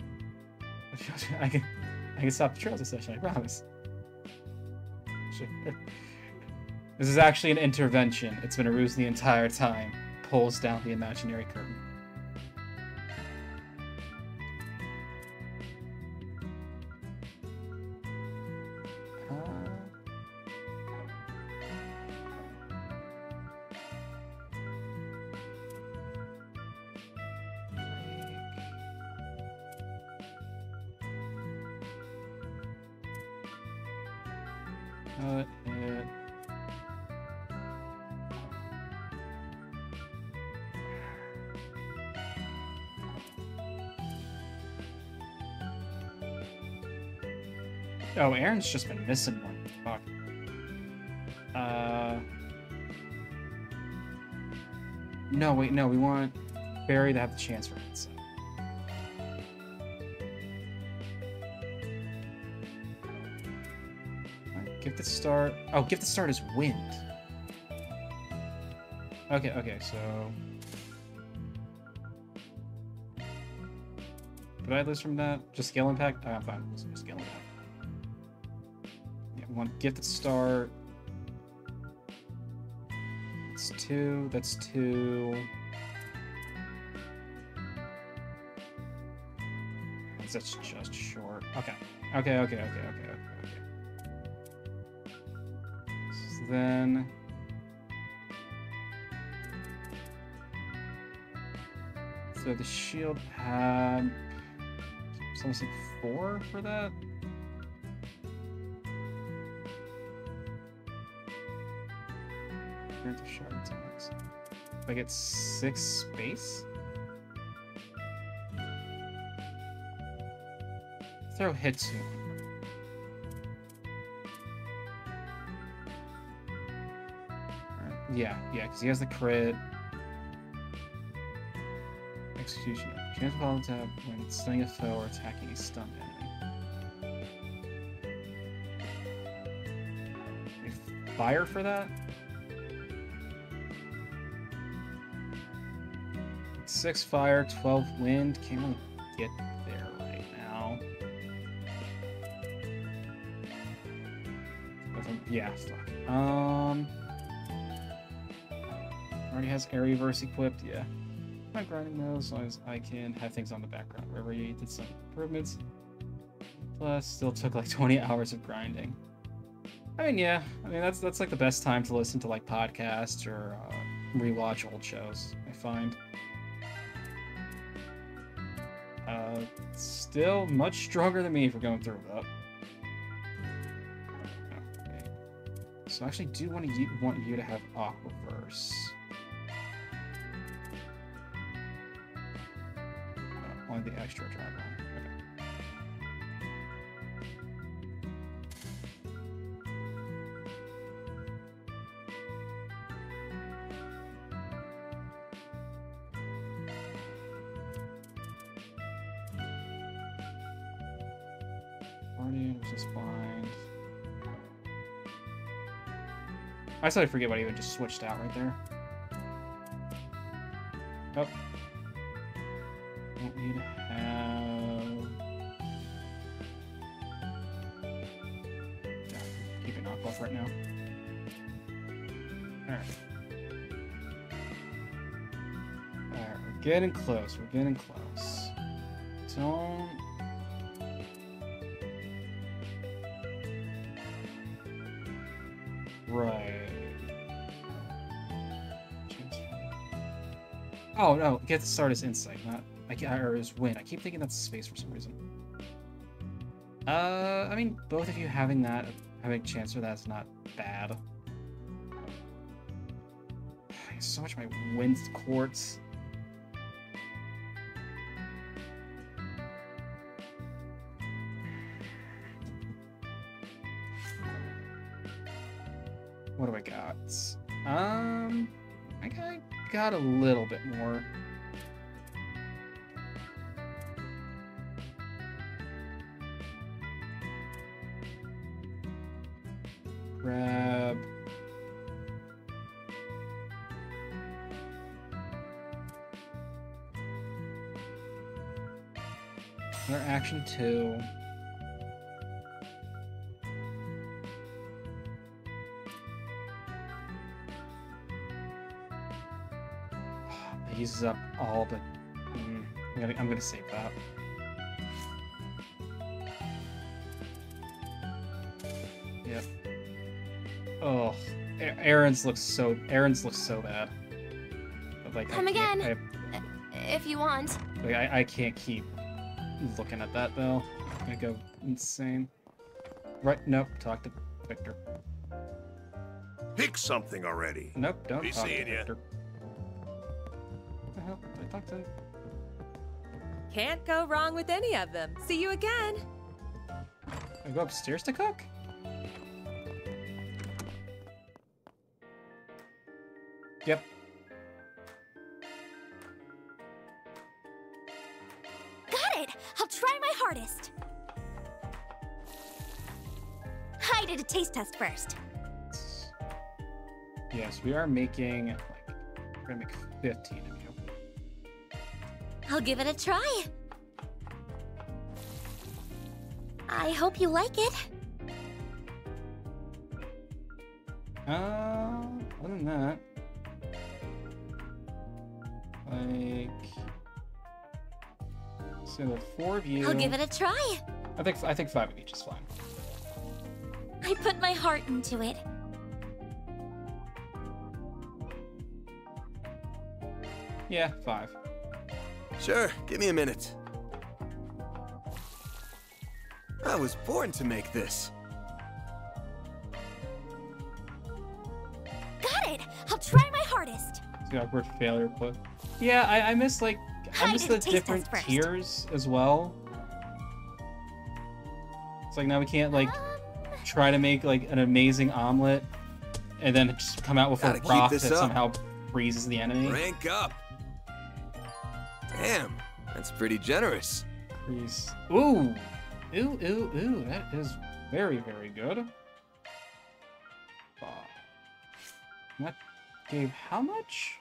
I can stop the trails this session, I promise. Sure. This is actually an intervention. It's been a ruse the entire time. Pulls down the imaginary curtain. Oh, Aaron's just been missing one. Fuck. No, wait, no, we want Barry to have the chance for it. So. Right, Gift the Start. Oh, Gift the Start is wind. Okay, so. Did I lose from that? Just scale impact? Oh, I'm fine. Just scale impact. One Gifted Start. That's 2. That's 2. That's just short. Okay. Okay. So then. So the shield had something 4 for that. If I get 6 space? Throw Hitsu. Yeah, because he has the crit. Execution. Chance of auto tap when stunning a foe or attacking a stunned enemy. We fire for that? 6 fire, 12 wind. Can't really get there right now. Yeah, fuck. Already has area verse equipped. Yeah. I'm grinding those as long as I can have things on the background. Wherever you did some improvements. Plus, still took like 20 hours of grinding. I mean, yeah. I mean, that's like the best time to listen to like podcasts or rewatch old shows, I find. Still much stronger than me for going through that. Okay. So I actually do want you to have Aquaverse. Only the extra drive on. Okay. Guardian was just blind. I suddenly forget what I even just switched out right there. Oh. Don't need to have. Yeah, keep it knocked off right now. Alright. Alright, we're getting close. We're getting close. Don't. Right. Oh no, get to start as insight, not or as win. I keep thinking that's space for some reason. I mean, both of you having a chance for that's not bad. So much of my wind quartz. What do I got? I got a little bit more. Grab. Another action 2. That uses up all the. I'm gonna save that. Yep. Oh, Aaron's looks so bad. But, like, Come again, if you want. Like, I can't keep looking at that though. I'm gonna go insane. Right? Nope. Talk to Victor. Pick something already. Nope. Don't Be talk to seeing ya. Victor. What the hell? Did I talk to? Can't go wrong with any of them. See you again. I go upstairs to cook? Yep. Got it! I'll try my hardest. I did a taste test first. Yes, we are making, like, we're gonna make 15 of you. I'll give it a try. I hope you like it. Other than that, like, so the 4 of you. I'll give it a try. I think 5 of each is fine. I put my heart into it. Yeah, 5. Sure, give me a minute. I was born to make this. Got it! I'll try my hardest. It's the awkward failure, but yeah, I miss, like, I miss the different tiers as well. It's like now we can't, like, try to make, like, an amazing omelet and then just come out with a rock that somehow freezes the enemy. Rank up. Damn, that's pretty generous. Freeze. Ooh, ooh, that is very, very good. That gave how much?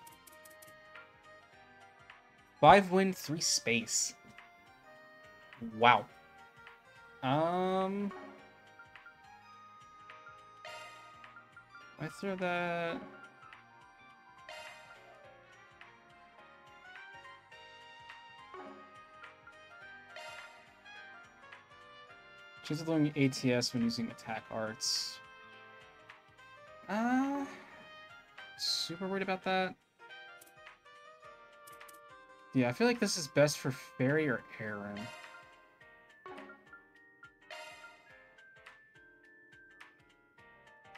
5 win, 3 space. Wow. I throw that. Choose throwing ATS when using attack arts. Super worried about that. Yeah, I feel like this is best for Fairy or Aaron.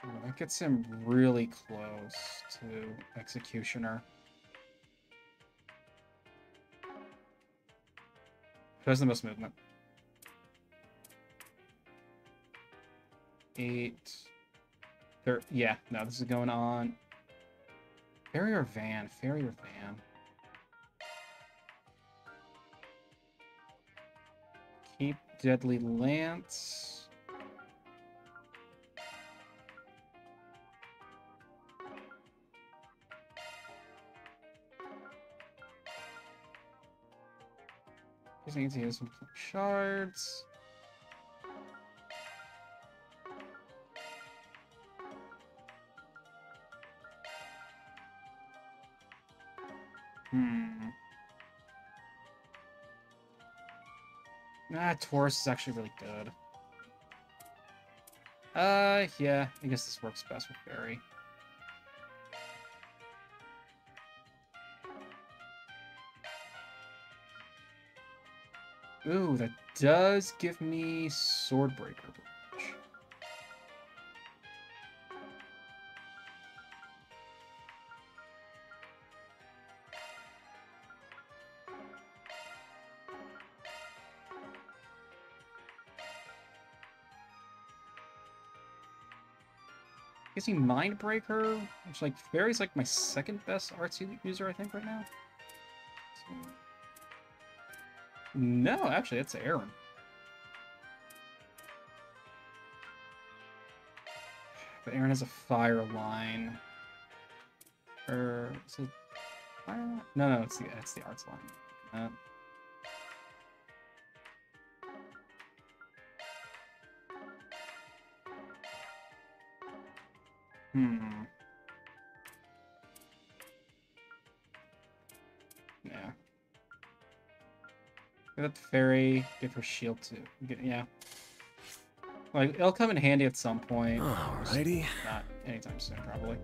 Ooh, that gets him really close to Executioner. Who has the most movement? 8. Yeah, no, this is going on. Fairy or Van? Fairy or Van? Keep Deadly Lance. Just need to use some shards. Taurus is actually really good. Yeah, I guess this works best with Fairy. Ooh, that does give me Swordbreaker Bridge. Gives me Mindbreaker, which like Fairy's like my second best arts user, I think, right now. So... No, actually, it's Aaron. But Aaron has a fire line. Or is it fire line? No, it's the arts line. Yeah. Get the fairy, give her shield too. Yeah. Like, it'll come in handy at some point. Alrighty. Not anytime soon, probably.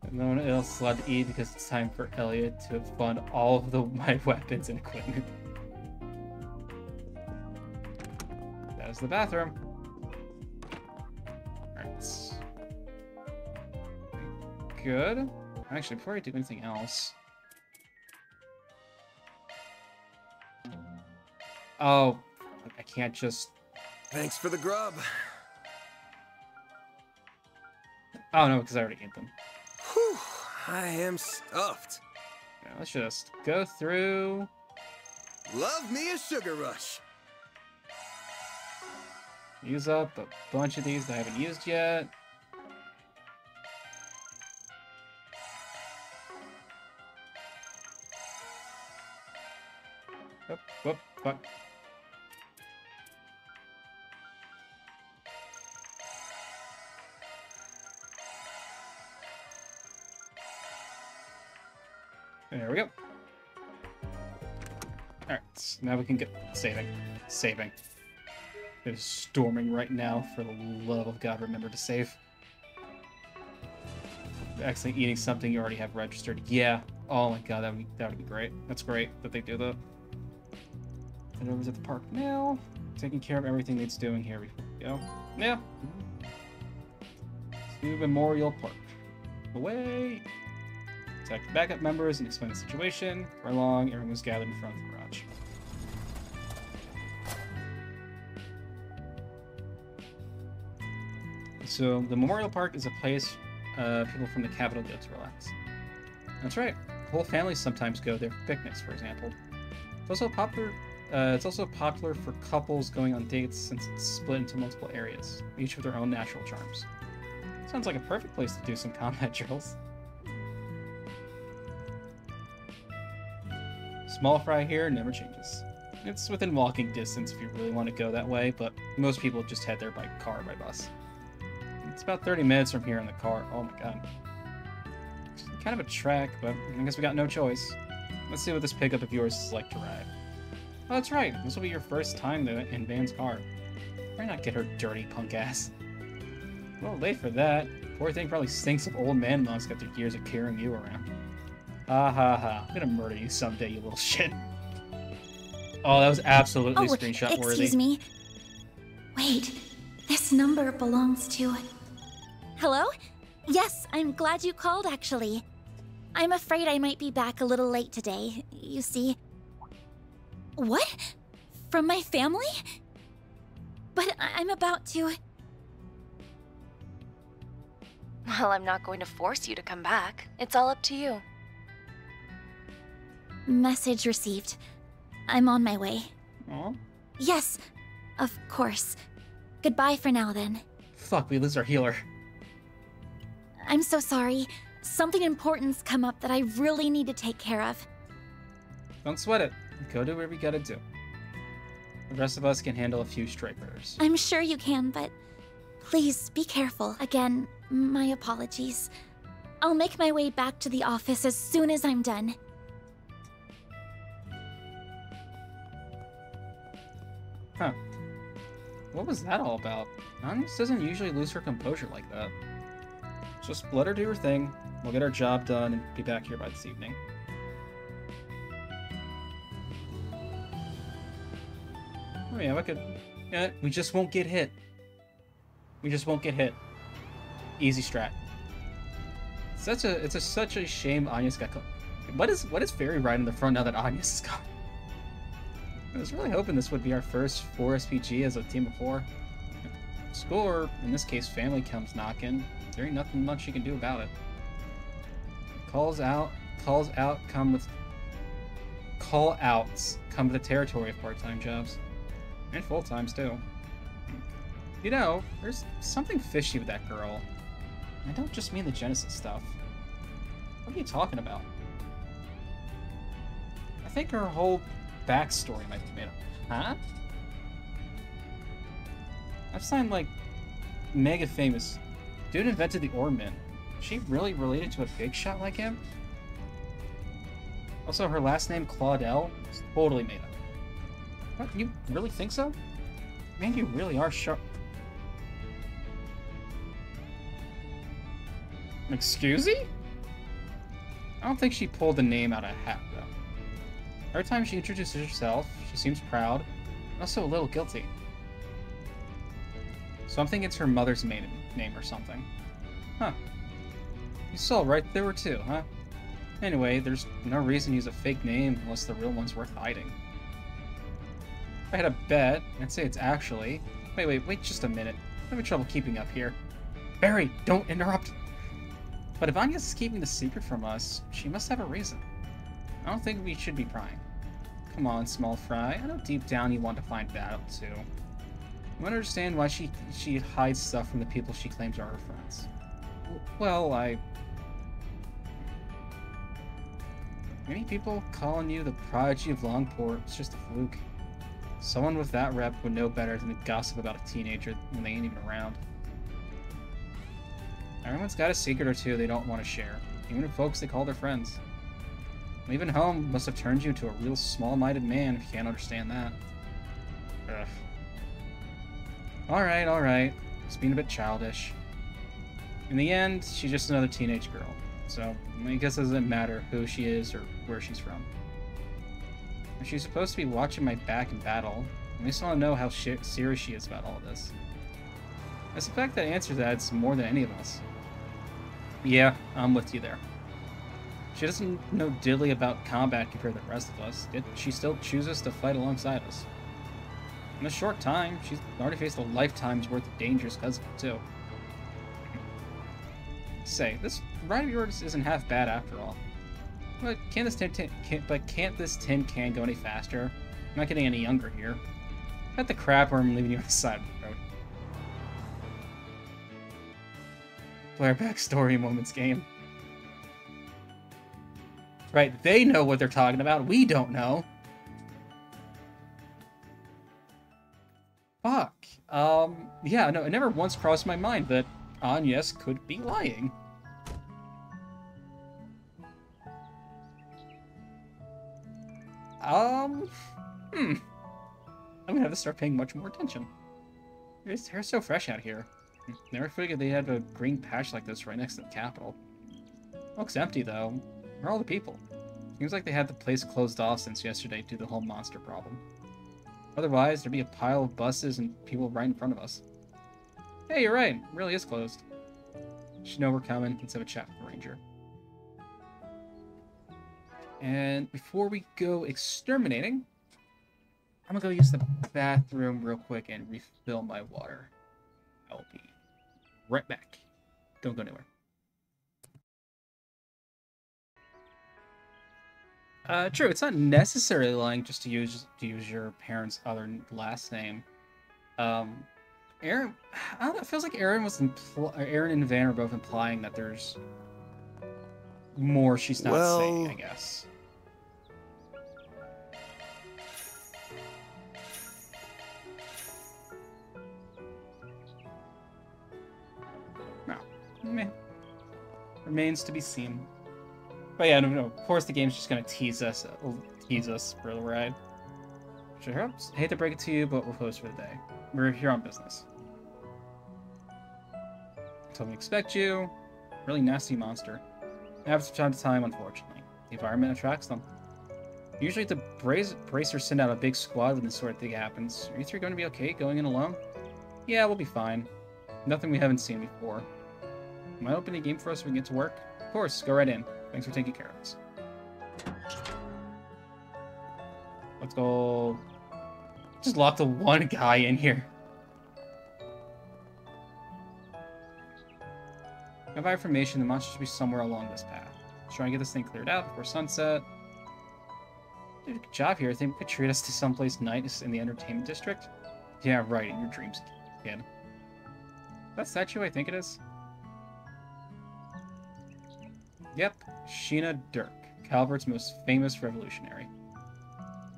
And then it'll slot to E because it's time for Elliot to fund all of my weapons and equipment. That is the bathroom. Alright. Good. Actually, before I do anything else... Oh, I can't just... Thanks for the grub. Oh, no, because I already ate them. Whew, I am stuffed. Yeah, let's just go through... Love me a sugar rush. Use up a bunch of these that I haven't used yet. Whoop, fuck. There we go. Alright, now we can get saving. Saving. It is storming right now. For the love of God, remember to save. Accidentally eating something you already have registered. Yeah. Oh my God, that would be great. That's great that they do that. Head over to the park now. Taking care of everything needs doing here before we go. Yeah. To Memorial Park. Away. Attack the backup members and explain the situation. For long, everyone was gathered in front of the garage. So, the Memorial Park is a place people from the capital go to relax. That's right. Whole families sometimes go there for picnics, for example. It's also popular for couples going on dates since it's split into multiple areas, each with their own natural charms. Sounds like a perfect place to do some combat drills. Small fry here never changes. It's within walking distance if you really want to go that way, but most people just head there by car or by bus. It's about 30 minutes from here in the car. Oh my God. It's kind of a trek, but I guess we got no choice. Let's see what this pickup of yours is like to ride. Oh, that's right. This will be your first time in Van's car. Why not get her dirty punk ass? Well, late for that. Poor thing probably stinks of old man musk after years of carrying you around. Ha ha ha. I'm gonna murder you someday, you little shit. Oh, that was absolutely screenshot worthy. Excuse me. Wait, this number belongs to... Hello? Yes, I'm glad you called, actually. I'm afraid I might be back a little late today. You see... What? From my family? But I'm about to... Well, I'm not going to force you to come back. It's all up to you. Message received. I'm on my way. Aw. Yes, of course. Goodbye for now, then. Fuck, we lose our healer. I'm so sorry. Something important's come up that I really need to take care of. Don't sweat it. Go do what we gotta do. The rest of us can handle a few stray bears. I'm sure you can, but please be careful. Again, my apologies. I'll make my way back to the office as soon as I'm done. Huh. What was that all about? Anonymous doesn't usually lose her composure like that. Just let her do her thing. We'll get our job done and be back here by this evening. Oh yeah, we could... Yeah, we just won't get hit. We just won't get hit. Easy strat. It's such a shame Anya's got caught. What is Fairy riding in the front now that Anya's is gone? I was really hoping this would be our first 4 SPG as a team of 4. school, or in this case, family comes knocking, there ain't nothing much you can do about it. Call outs come with the territory of part-time jobs. And full-times, too. You know, there's something fishy with that girl. I don't just mean the Genesis stuff. What are you talking about? I think her whole backstory might be made up. Huh? I've signed, like, mega famous. Dude invented the Orman. Is she really related to a big shot like him? Also, her last name, Claudel, is totally made up. What, you really think so? Man, you really are sharp. Excuse me? I don't think she pulled the name out of a hat, though. Every time she introduces herself, she seems proud, and also a little guilty. So I'm thinking it's her mother's maiden name or something. Huh. You saw right there too, huh? Anyway, there's no reason to use a fake name unless the real one's worth hiding. If I had a bet, I'd say it's actually... Wait just a minute. I'm having trouble keeping up here. Barry, don't interrupt! But if Anya's keeping the secret from us, she must have a reason. I don't think we should be prying. Come on, small fry. I know deep down you want to find battle, too. You want to understand why she hides stuff from the people she claims are her friends. Well, Many people calling you the prodigy of Longport is just a fluke. Someone with that rep would know better than to gossip about a teenager when they ain't even around. Everyone's got a secret or two they don't want to share, even the folks they call their friends. Leaving home must have turned you into a real small-minded man if you can't understand that. Ugh. Alright. It's being a bit childish. In the end, she's just another teenage girl, so I guess it doesn't matter who she is or where she's from. If she's supposed to be watching my back in battle, I just want to know how serious she is about all this. I suspect that answers that it's more than any of us. Yeah, I'm with you there. She doesn't know diddly about combat compared to the rest of us, yet she still chooses to fight alongside us. In a short time, she's already faced a lifetime's worth of dangers because of it, too. Say, this ride of yours isn't half bad after all. But can't this tin can go any faster? I'm not getting any younger here. Cut the crap or I'm leaving you on the side of the road. Player backstory moments game. Right, they know what they're talking about. We don't know. Fuck. Yeah, no, it never once crossed my mind that Agnes could be lying. I'm gonna have to start paying much more attention. His hair's so fresh out here. Never figured they had a green patch like this right next to the Capitol. Looks empty, though. Where are all the people? Seems like they had the place closed off since yesterday due to the whole monster problem. Otherwise, there'd be a pile of buses and people right in front of us. Hey, you're right. It really is closed. Should know we're coming. Let's have a chat with the ranger. And before we go exterminating, I'm gonna go use the bathroom real quick and refill my water. I'll be right back. Don't go anywhere. True, it's not necessarily lying just to use your parents' other last name. Aaron, I don't know, it feels like Aaron and Van are both implying that there's more she's not saying, I guess. No. Meh. Remains to be seen. But yeah, no, of course the game's just gonna tease us for the ride. Sure, hate to break it to you, but we're closed for the day. We're here on business. Told me to expect you. Really nasty monster. Happens from time to time, unfortunately. The environment attracts them. Usually the bracers send out a big squad when this sort of thing happens. Are you three going to be okay going in alone? Yeah, we'll be fine. Nothing we haven't seen before. Might open a game for us when we get to work? Of course, go right in. Thanks for taking care of us. Let's go... Just lock the one guy in here. I have information the monster should be somewhere along this path. Let's try and get this thing cleared out before sunset. Did good job here. I think we could treat us to someplace nice in the entertainment district. Yeah, right, in your dreams, kid. That statue, I think it is. Yep, Sheena Dirk, Calvert's most famous revolutionary.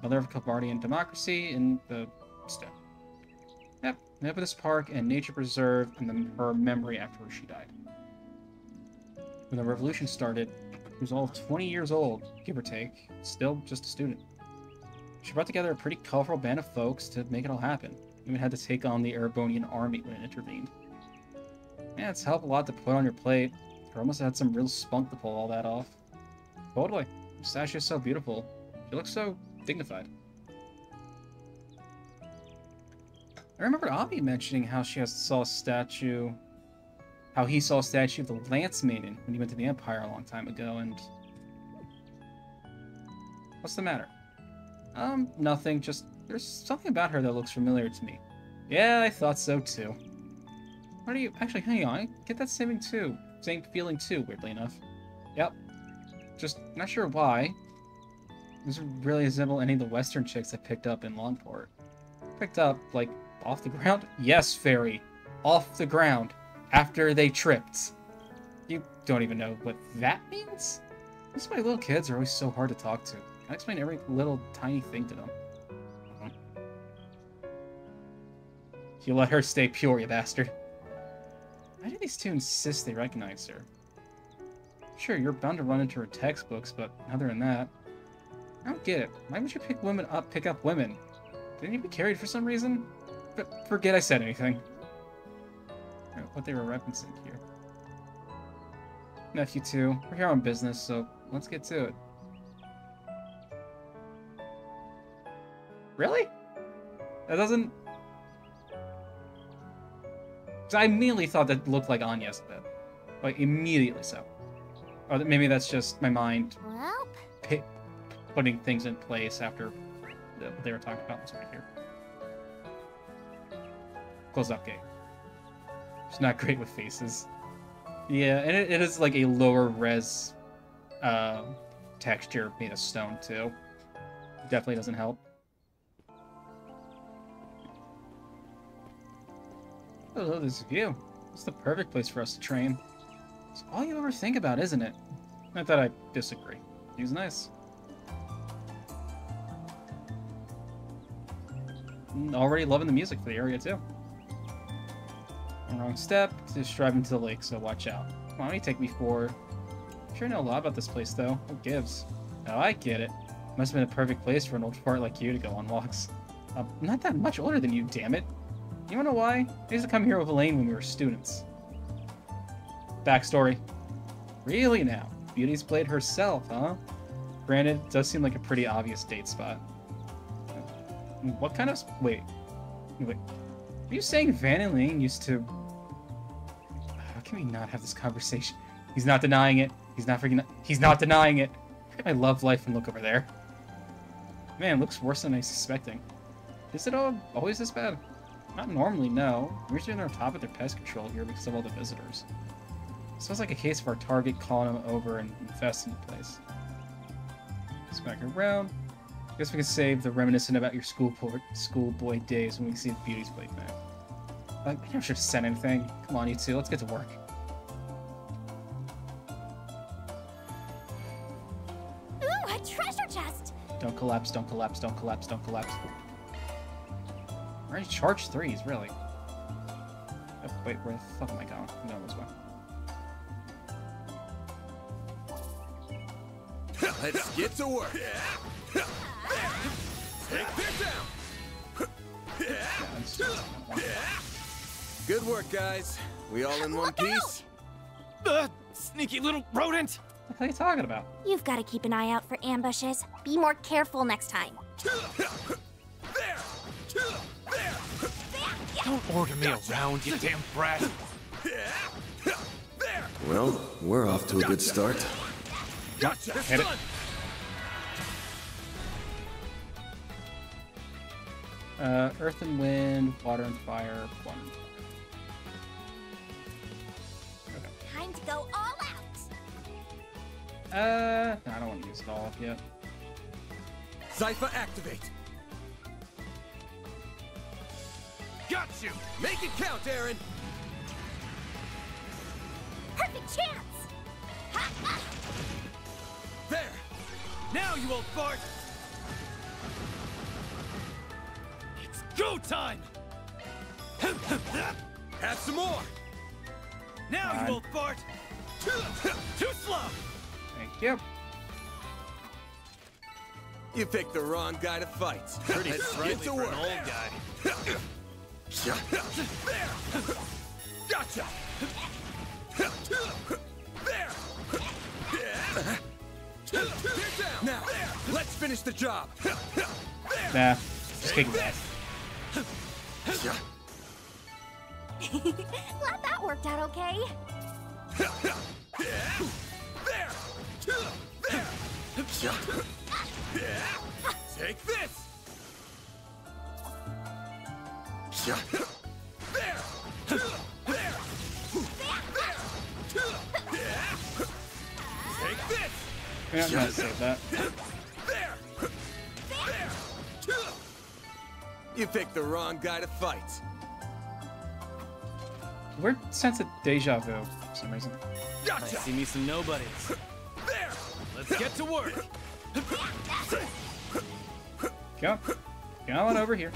Mother of Calvardian democracy in the stone. Yep, Nepotus Park and Nature Preserve and her memory after she died. When the revolution started, she was all 20 years old, give or take, still just a student. She brought together a pretty colorful band of folks to make it all happen. Even had to take on the Erebonian army when it intervened. Yeah, it's helped a lot to put on your plate. Her almost had some real spunk to pull all that off. Totally. The statue is so beautiful. She looks so dignified. I remember Abby mentioning how he saw a statue of the Lance Maiden when he went to the Empire a long time ago, and... What's the matter? Nothing, just there's something about her that looks familiar to me. Yeah, I thought so too. What are you... Actually, hang on, I get that same feeling too, weirdly enough. Yep. Just not sure why. These really resemble any of the Western chicks I picked up in Longport. Picked up, like, off the ground? Yes, Fairy. Off the ground. After they tripped. You don't even know what that means? These my little kids are always so hard to talk to. I explain every little tiny thing to them. You let her stay pure, you bastard. Why do these two insist they recognize her? Sure, you're bound to run into her textbooks, but other than that... I don't get it. Why would you pick up women? Didn't you be carried for some reason? But forget I said anything. What they were referencing here. Nephew 2, we're here on business, so let's get to it. Really? That doesn't... I immediately thought that looked like Anya's a bit. Like, immediately so. Or maybe that's just my mind putting things in place after what they were talking about this right here. Close up gate. It's not great with faces. Yeah, and it is like a lower res texture made of stone too. Definitely doesn't help. Oh, this view. It's the perfect place for us to train. It's all you ever think about, isn't it? Not that I disagree. He's nice. Already loving the music for the area too. Wrong step, just driving to the lake, so watch out. Come on, why don't you take me forward? I'm sure I know a lot about this place though. Who gives? Oh, I get it. Must have been a perfect place for an old fart like you to go on walks. I'm not that much older than you, damn it. You wanna know why? I used to come here with Elaine when we were students. Backstory. Really now? Beauty's played herself, huh? Granted, it does seem like a pretty obvious date spot. What kind of... Wait. Are you saying Van and Elaine used to... How can we not have this conversation? He's not denying it. He's not denying it. I love life and look over there. Man, looks worse than I was suspecting. Is it always this bad? Not normally, no. We're usually on top of their pest control here because of all the visitors. It sounds like a case of our target calling them over and infesting the place. Let's back around. Guess we can save the reminiscent about your schoolboy days when we see the Beauty's plate back. I never should have said anything. Come on, you two, let's get to work. Ooh, a treasure chest! Don't collapse, don't collapse, don't collapse, don't collapse. Already charged threes, really. Oh, wait, where the fuck am I going? I'm going this way. Let's get to work. Take that down. Good work, guys. We all in one piece? Sneaky little rodent! What are you talking about? You've got to keep an eye out for ambushes. Be more careful next time. Don't order me around, you damn brat! Well, we're off to a good start. Gotcha! Hit it. Earth and wind, water and fire, water and fire. Okay. Time going to go all out. I don't want to use it all up yet. Zypher, activate. Got you. Make it count, Aaron. Perfect chance. Ha, ha. There. Now you old fart. It's go time. Have some more. Now you old fart. Too slow. Thank you. You picked the wrong guy to fight. Pretty Let's sprightly get to for an work. old guy. There. Gotcha. There. Now, let's finish the job. Nah, just kick his ass. Glad that worked out okay. Take this. Take this. Yeah, I'm gonna save that. You picked the wrong guy to fight. Weird sense of deja vu for some reason. I see me some nobodies. Let's get to work. Go. Go on over here.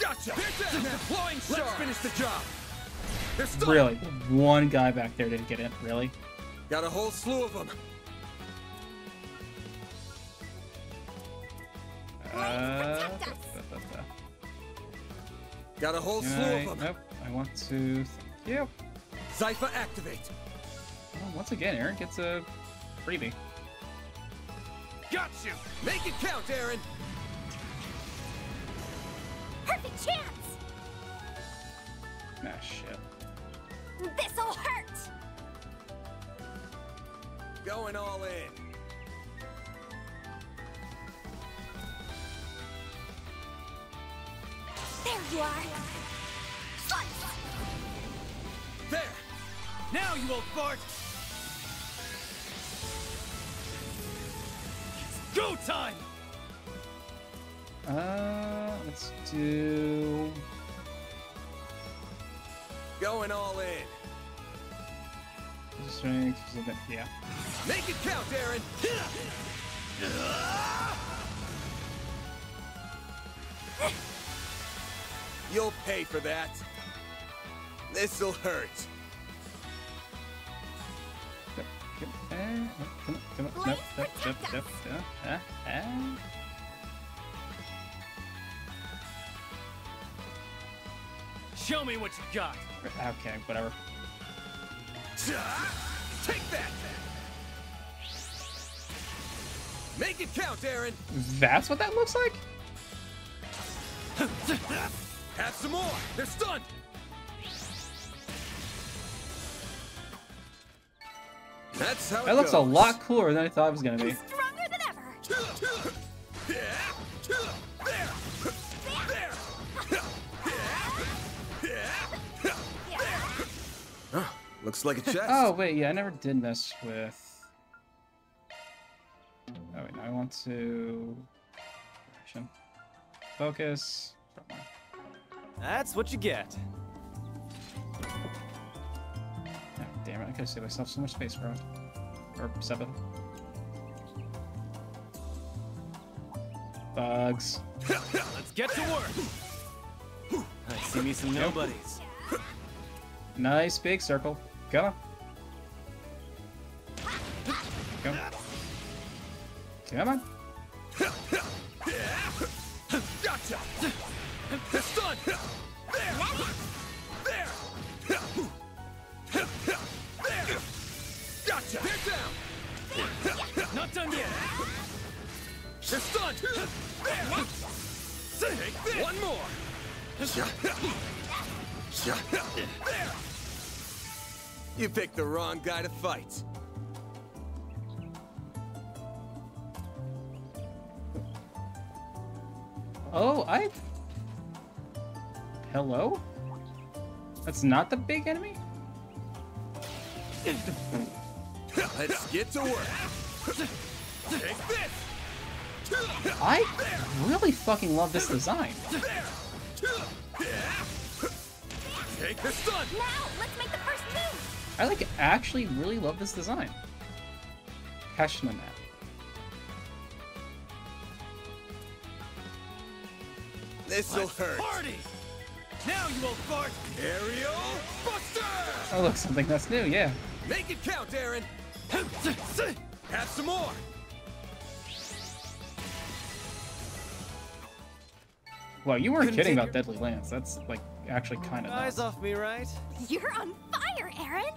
Gotcha. Let's finish the job. They're stuck. Really? One guy back there didn't get in. Really? Got a whole slew of them. Got a whole slew of them. Nope. I want to. Thank you. Zypher, activate. Well, once again, Aaron gets a freebie. Got you. Make it count, Aaron. Perfect chance. Ah, shit. This'll hurt. Going all in. There you are. There. Now you old fart. It's go time. Let's do. Going all in. Strength, yeah. Make it count, Aaron. You'll pay for that. This'll hurt. Come on. Nope. Show me what you got. Okay, whatever. Take that. Make it count, Aaron. That's what that looks like? Have some more. They're stunned. That's how That looks a lot cooler than I thought it was gonna be. Stronger than ever. Oh, looks like a chest. Oh wait, yeah, I never did mess with. Oh wait, now I want to. Focus. That's what you get. Oh, damn it! I could have saved myself so much space, bro. Or 7. Bugs. Let's get to work. I see me some nobodies. Nice big circle. Come on. Come on. Come on. Gotcha. They're stunned. There. Gotcha. They're down. Not done yet. They're stunned. Take this. One more. There. You picked the wrong guy to fight. Oh, Hello? That's not the big enemy? Let's get to work. Take this. I really fucking love this design. Take this stun. Now, let's make the first move. I like actually really love this design. Passionate on that. This'll hurt. Party! Now you won't fart! Aerial Buster! Oh look, something that's new, yeah. Make it count, Aaron! Have some more! Well, you weren't kidding about Deadly Lance. That's, like, actually kind of Eyes off me, right? You're on fire, Aaron!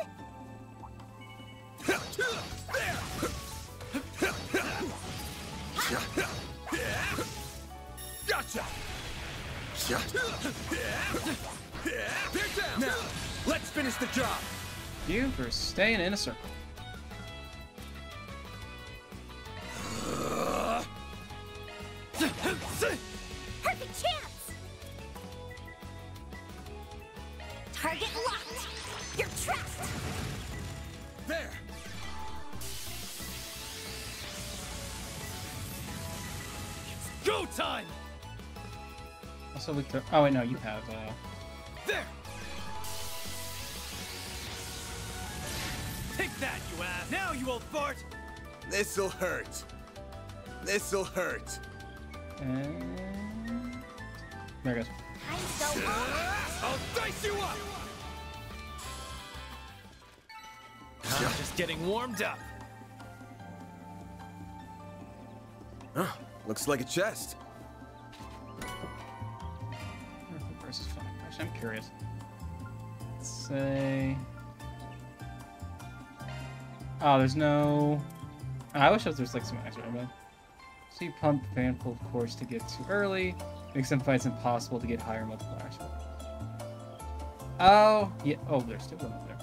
Gotcha! Now, let's finish the job! You for staying in a circle. Perfect chance! Target locked! You're trapped! There! It's go time! Also, we could. Oh, wait, no, you have. There! Take that, you ass! Now you won't fart! This'll hurt. This'll hurt. And there it goes. I'll dice you up! I'm just getting warmed up. Huh, looks like a chest. Versus fun. Actually, I'm curious. Let's say. Oh, there's no. I wish there's like some extra, but. So you pump Fanful, of course, to get too early. Makes some fights impossible to get higher multipliers. Oh, yeah. Oh, there's still one up there.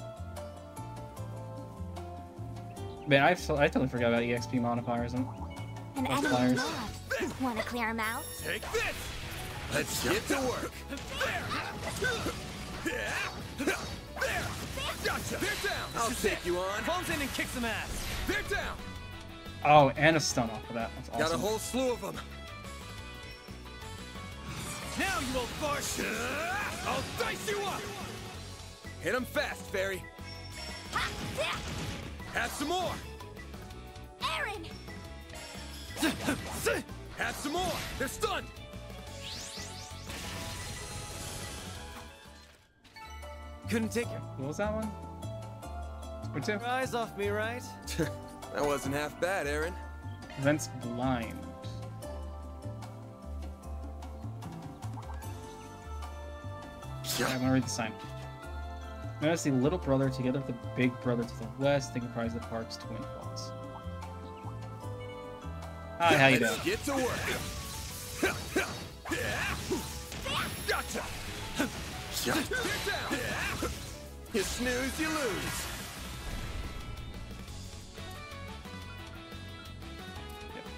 Man, I totally forgot about EXP modifiers and multipliers. Want to clear him out? Take this! Let's get to work! There! Gotcha! They're down! I'll take you on! Comes in and kicks some ass! They're down! Oh, and a stun off of that. That's awesome. Got a whole slew of them. Now you won't fart! I'll dice you up! Hit him fast, Fairy. Have some more! Aaron! Have some more! They're stunned! Couldn't take it. What was that one? What's it? Eyes off me, right? That wasn't half bad, Aaron. Prevents blind. I'm gonna read the sign. Notice the little brother together with the big brother to the west. They comprise the park's twin falls. Hi, how you doing? Let's get to work. Gotcha. You're down. You snooze, you lose.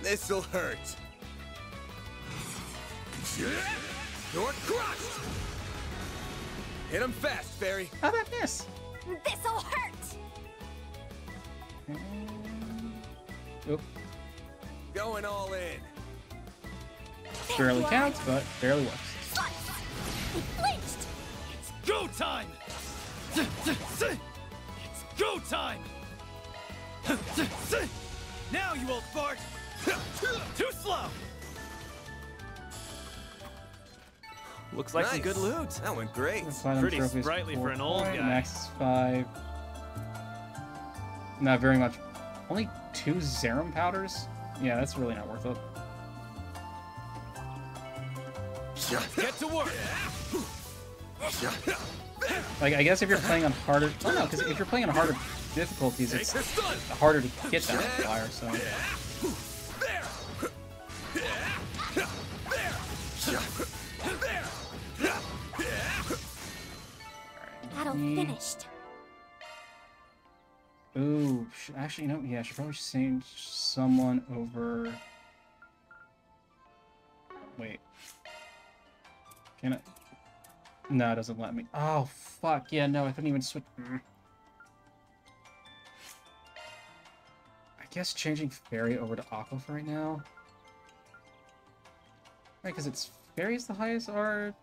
This'll hurt. You're crushed. Hit him fast, Fairy. How about this? This'll hurt. Oop. Going all in. Barely counts, but barely works. He flinched. It's go time. It's go time. Now you won't fart. Too slow. Looks like some good loot. That went great. Pretty sprightly for an old guy. Max is 5. Not very much. Only 2 Zerum powders? Yeah, that's really not worth it. Get to work. Like, I guess if you're playing on harder... Oh no, because if you're playing on harder difficulties, it's harder to get that multiplier, so... Battle finished. Ooh, actually, you know, yeah, I should probably change someone over... Wait. Can I... No, it doesn't let me. Oh, fuck. Yeah, no, I couldn't even switch. I guess changing Fairy over to Aqua for right now. Right, because it's Fairy's the highest art.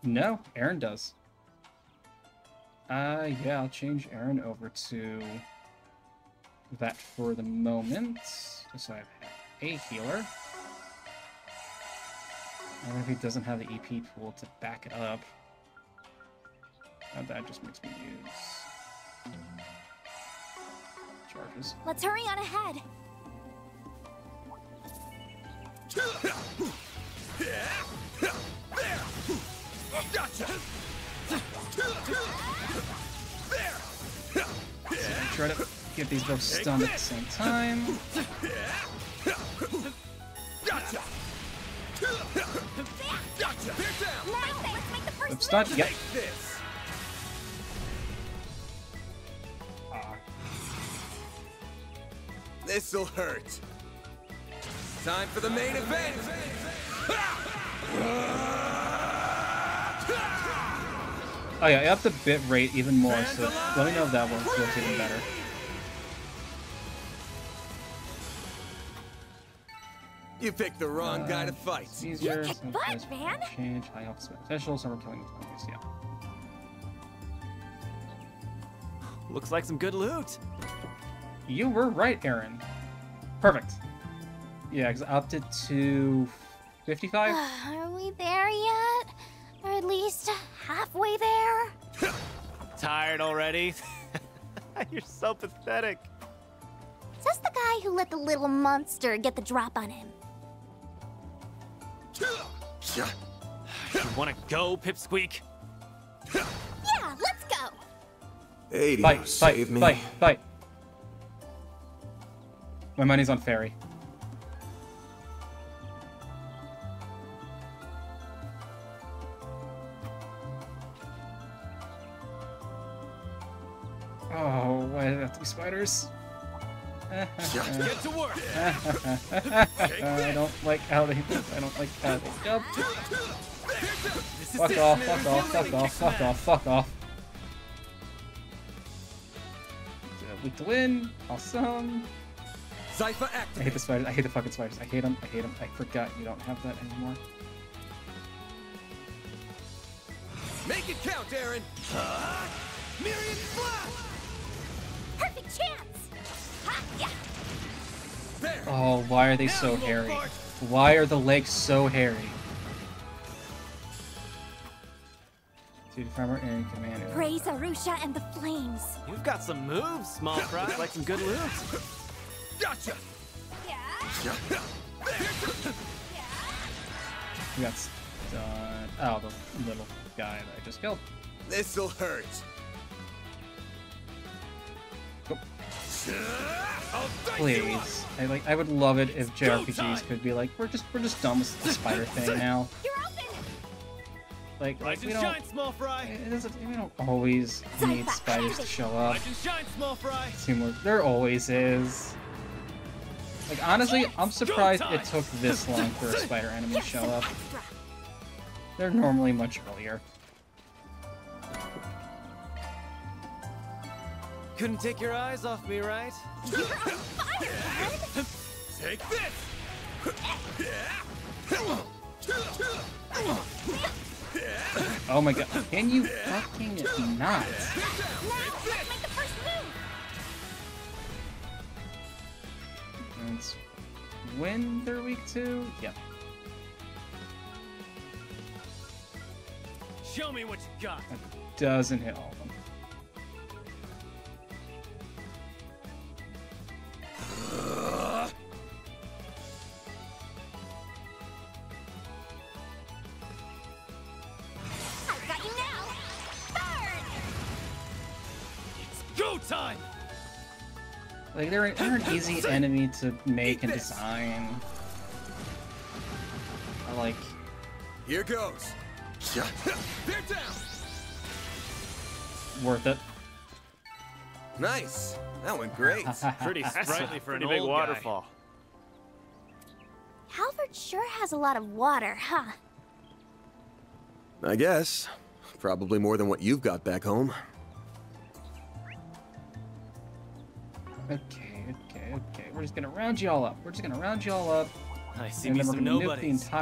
No, Aaron does. Yeah, I'll change Aaron over to that for the moment. Just so I have a healer. I don't know if he doesn't have the EP pool to back it up. That just makes me use charges. Let's hurry on ahead. Gotcha. Try to get these both stunned at the same time. Gotcha. Gotcha. I'm stunned. Yep. This'll hurt. Time for the main event. Oh yeah, I upped the bit rate even more, so let me know if that one feels even better. You picked the wrong guy to fight. Easier. You kick butt, man. Change high health potential, so we're killing the zombies. Yeah. Looks like some good loot. You were right, Aaron. Perfect. Yeah, because I upped it to 55. Are we there yet? Or at least halfway there? Tired already? You're so pathetic. Says the guy who let the little monster get the drop on him. You wanna go, Pipsqueak? Yeah, let's go. Hey, Fight, save fight, me. fight, fight. My money's on Fairy. Oh, why did it have to be spiders? Get to work. I don't like how they I don't like how they jump. Fuck off, fuck off, fuck off, fuck off, fuck off. Weak to win. Awesome. Zypher I activate. hate the spiders. I hate the fucking spiders. I hate them. I hate them. I forgot you don't have that anymore. Make it count, Aaron. Myriad Flash. Perfect chance. Ha, yeah. There. Oh, why are they so hairy? Why are the legs so hairy? Dude, farmer and commander. Praise Arusha and the flames. You've got some moves, small fry. Like some good loot. Gotcha. Yeah. We got stunned. Oh, the little guy that I just killed. This'll hurt. Go. Please. I would love it if JRPGs could be like, we're just done with the spider thing now. You're open. Like Rise we and don't. shine, small fry. It doesn't. We don't always need spiders to show up. Rise and shine, small fry. There always is. Like honestly, I'm surprised it took this long for a spider enemy to show up. They're normally much earlier. Couldn't take your eyes off me, right? You're on fire, bud. Take this. Oh my god! Can you fucking not? Now, let's make the first move. Let's win their week 2. Yep. Show me what you got. That doesn't hit all of them. I've got you now. Burn. It's go time. Like they're an easy enemy to make and design. I like. Here goes. They're down. Worth it. Nice. That went great. Pretty sprightly for an Pretty big old waterfall. Halvard sure has a lot of water, huh? I guess. Probably more than what you've got back home. Okay. We're just gonna round you all up. I see and me then we're some gonna nuke nobodies. the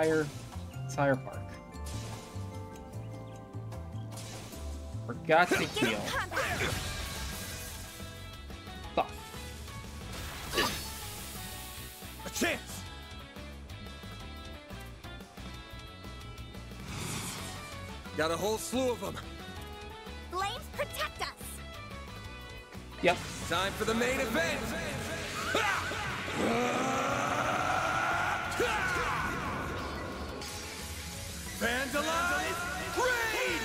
entire park. Forgot to heal. Fuck. A chance! Got a whole slew of them. Flames protect us! Yep. Time for the main event! Vandalize! Raid!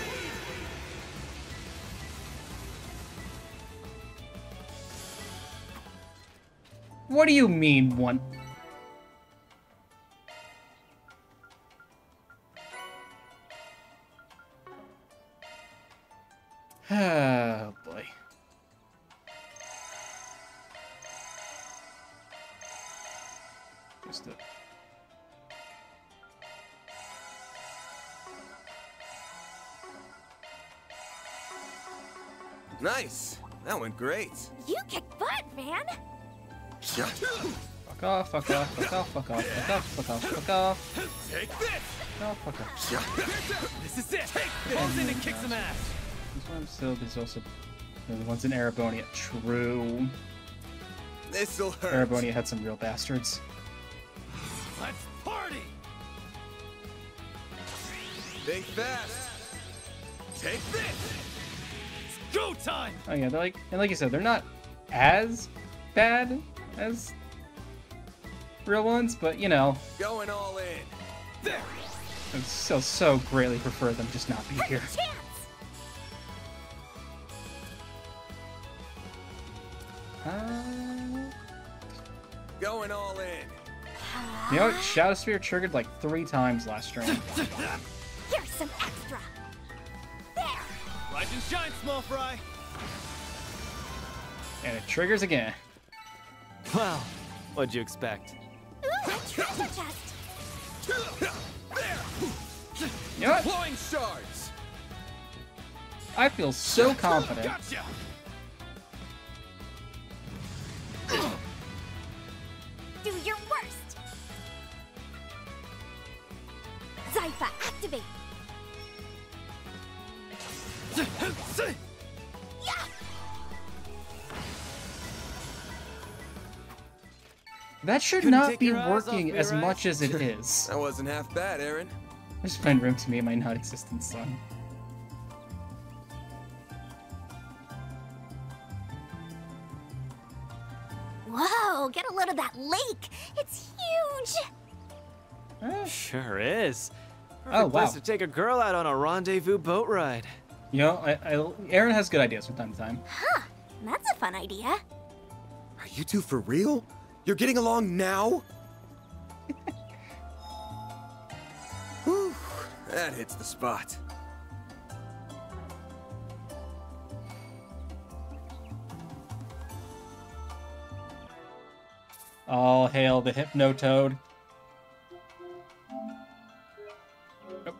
What do you mean, one? Oh, boy. Just a... Nice! That went great. You kick butt, Van! Fuck off, fuck off, fuck off, fuck off, fuck off, fuck off, fuck off. Take this! No, fuck off. This is it! Take this! Falls in and kick some ass! This one still, there's also the ones in Arabonia. True. This'll hurt. Arabonia had some real bastards. Let's party! Think fast! Take this! It's go time! Oh yeah, they're like, and like you said, they're not as bad as real ones, but you know. Going all in. There. I so greatly prefer them just not be here. Going all in. You know what? Shadow Spear triggered like 3 times last stream. Here's some extra. There. Rise and shine, small fry. And it triggers again. Wow. What'd you expect? Ooh, a treasure chest. You know what? Deploying shards. I feel so confident. Gotcha. Do your worst. Zypha, activate. Yeah. That should Couldn't not take be your eyes off working me, as right? much as it is. That wasn't half bad, Aaron. I just find room to me and my non-existent son. Whoa, get a load of that lake. It's huge. Sure is. Perfect Oh, wow. place to take a girl out on a rendezvous boat ride. You know, Aaron has good ideas from time to time. Huh, that's a fun idea. Are you two for real? You're getting along now? Whew, that hits the spot. All hail the Hypnotoad. Nope.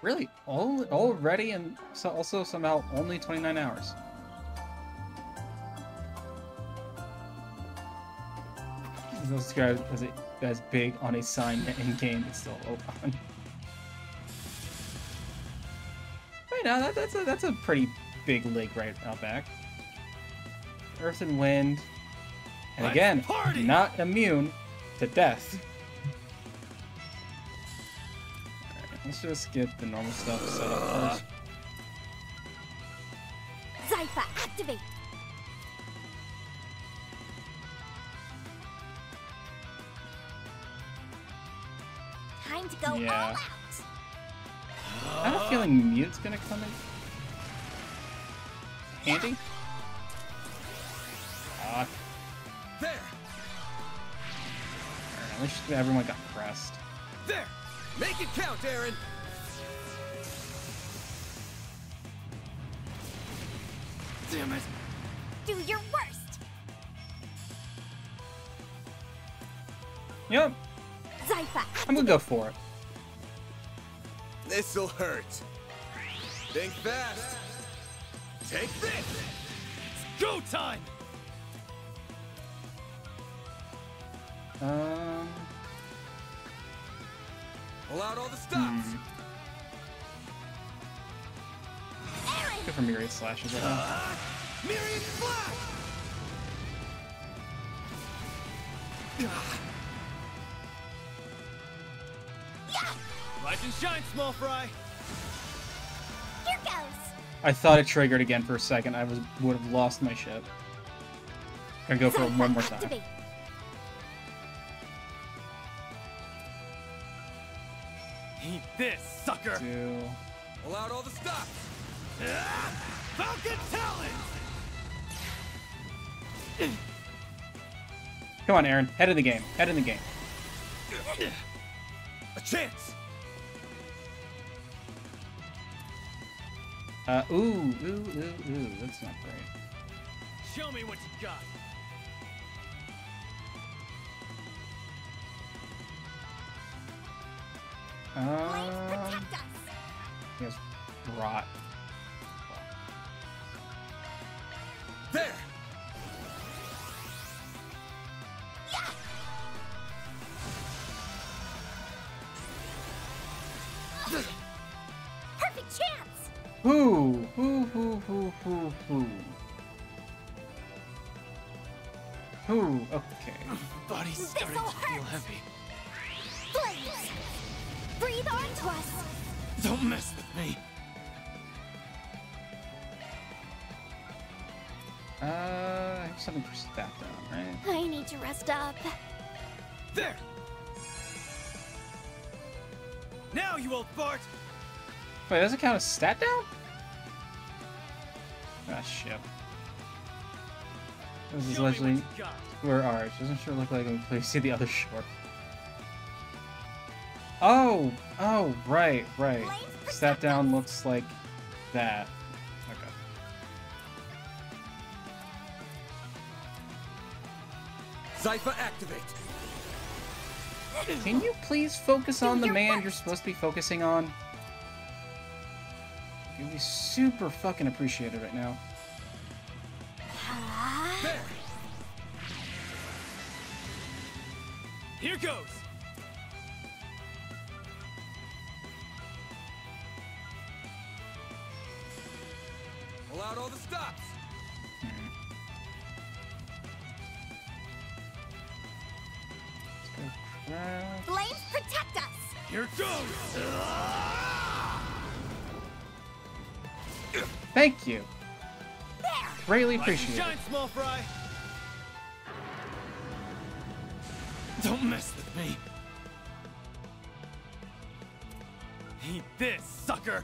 Really? Already, and so also somehow only 29 hours. Those guys as big on a sign in game is still open. Right now, that's a pretty big lake right out back. Earth and wind, and again, not immune to death. Alright, let's just get the normal stuff set up first. Zypha, activate. Time to go Yeah. all out. I have a feeling Mute's gonna come in handy. Fuck. There. Alright, at least everyone got pressed. There. Make it count, Aaron. Damn it. Do your worst. Yep. Zypha. I'm gonna go for it. This'll hurt. Think fast. Take this. It's go time. Pull out all the stops. Go for myriad slashes. Right now. Myriad flash. Rise and shine, small fry. Here goes. I thought it triggered again for a second. I would have lost my shit. Gonna go for it one more time. Activate. Eat this, sucker. Pull out all the stops. Falcon Talon. Come on, Aaron. Head of the game. Head in the game. A chance. Ooh. That's not great. Show me what you got. He has rot. There. Perfect chance. Who? Okay. Body's starting to feel heavy. Flames. Breathe onto us. Don't mess with me. I have something for stat down, right? I need to rest up. There. Now, you old fart. Wait, does it count as stat down? Ah, shit. This is allegedly where ours doesn't sure look like we see the other short. Oh, right. Stat down looks like that. Okay. Zypha activate. Can you please focus on the man you're supposed to be focusing on? You'd be super fucking appreciated right now. There. Here goes. Pull out all the stops. Flames protect us. Here goes. Thank you. There. Greatly Rise and appreciated. shine, small fry. Don't mess with me. Eat this, sucker.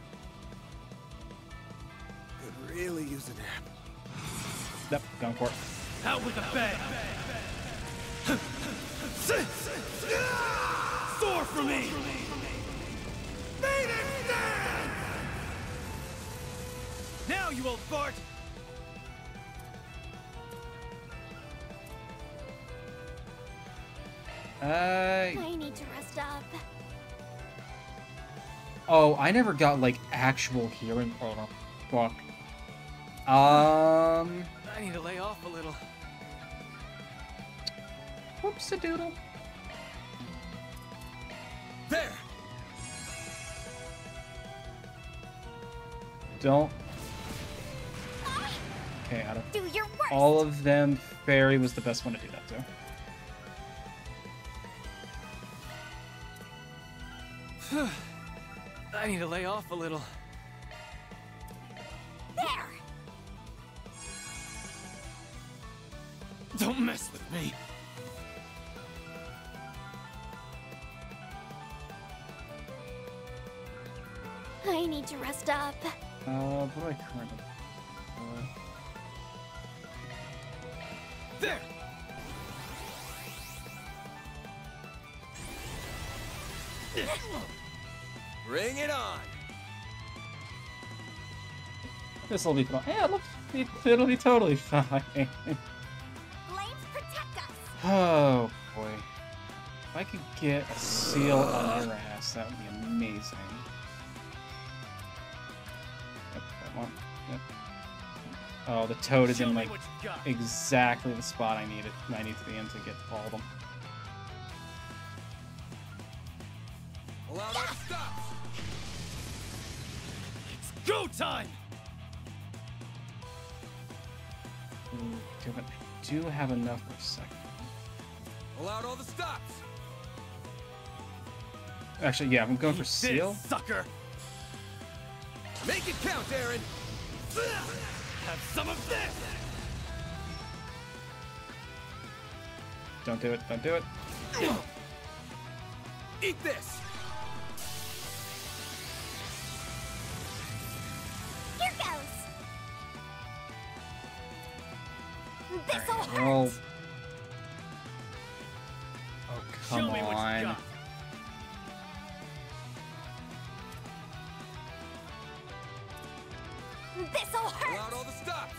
Could really use a nap. Yep, going for it. Out with a bang. Soar for me. Made it stand. Now, you old fart. I need to rest up. Oh, I never got like actual hearing. Oh no, fuck. I need to lay off a little. Whoops-a-doodle. There. Don't. Okay, out of Do your worst. all of them, Fairy was the best one to do that to. I need to lay off a little. There. Don't mess with me. I need to rest up. What do I currently? There. Bring it on. This'll be fine. Yeah, it'll be totally fine. Flames protect us. Oh boy. If I could get a seal on your ass, that would be amazing. Yep, that one. Yep. Oh, the toad is in like exactly the spot I need to be in to get all of them. Allow that stop. It's go time. But I do have enough for a second. Allowed all the stops. Actually, yeah, I'm going for seal. Sucker. Make it count, Aaron. Have some of this. Don't do it. Don't do it. Eat this. Here goes. This'll hurt. Roll. Oh, come Show me what you on. got. This'll hurt. Allowed all the stops.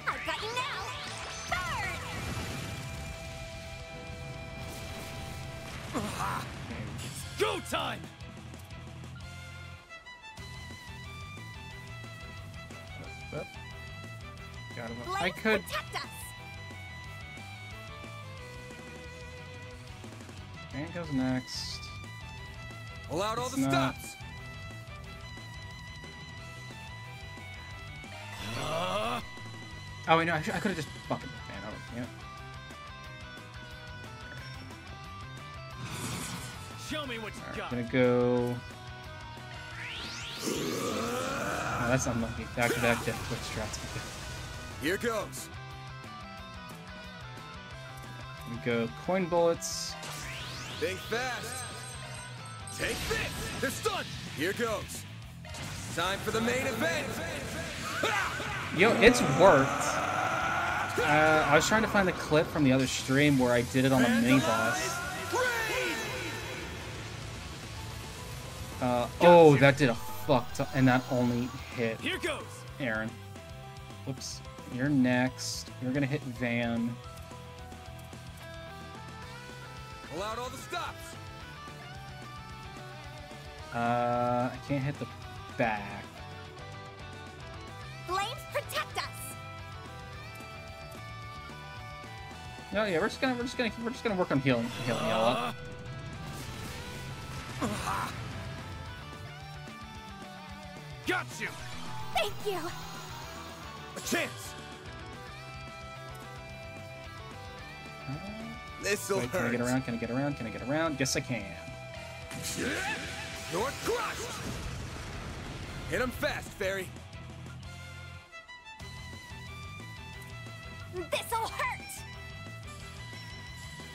I've got you now. Burn. Go time. Yep. Got him. Flames I could. protect us. And goes next. Allowed all It's the not- stops. Oh wait, no, I could have just fucking fan over. Yeah. Show me what you got. Gonna go. Oh, that's unlucky. Back-to-back death quick strats. Here goes. We go coin bullets. Think fast. Take this. They're stunned. Here goes. Time for the main event. Yo, it's worked. I was trying to find the clip from the other stream where I did it on the mini boss. Oh, that did a fuck ton, and that only hit Here goes. Aaron. Whoops. You're next. You're gonna hit Van. Allowed all the stops. I can't hit the back. Flames protect us. No, yeah, we're just gonna work on healing y'all up. Got you. Thank you. A chance. This'll Wait, can I hurt. get around? Can I get around? Can I get around? Yes, I can. You're crushed. Hit him fast, Fairy. This'll hurt.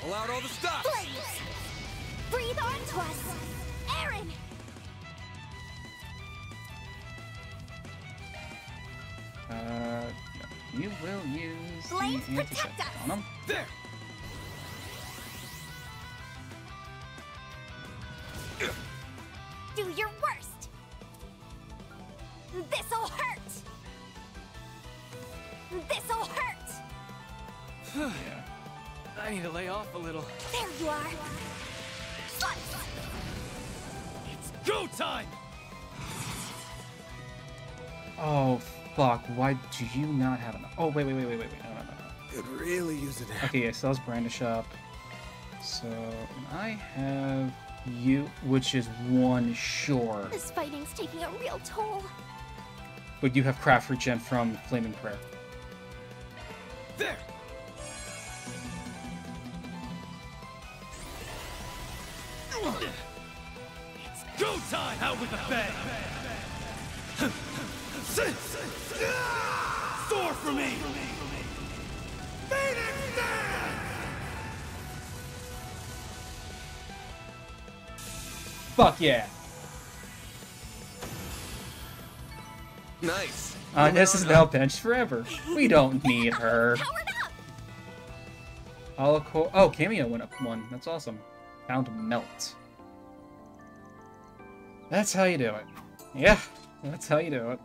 Allowed all the stops. Flames. Breathe onto us. Aaron. No. You will use Flames the protect antiseptic us. on him. There. Do your worst. This'll hurt. This'll hurt. Yeah. I need to lay off a little. There you are. It's go time. Oh fuck! Why do you not have enough? Oh wait! No. Could really use it. Okay, yeah, so let's brandish up. So I have you, which is one sure, This fighting's taking a real toll. but you have craft regen from Flaming Prayer. There. It's go time. Out with the bang. Soar for me. Phoenix Dance! Fuck yeah! Nice. This is now benched forever. We don't need her. Oh, Cameo went up one. That's awesome. Found Melt. That's how you do it. Yeah, that's how you do it.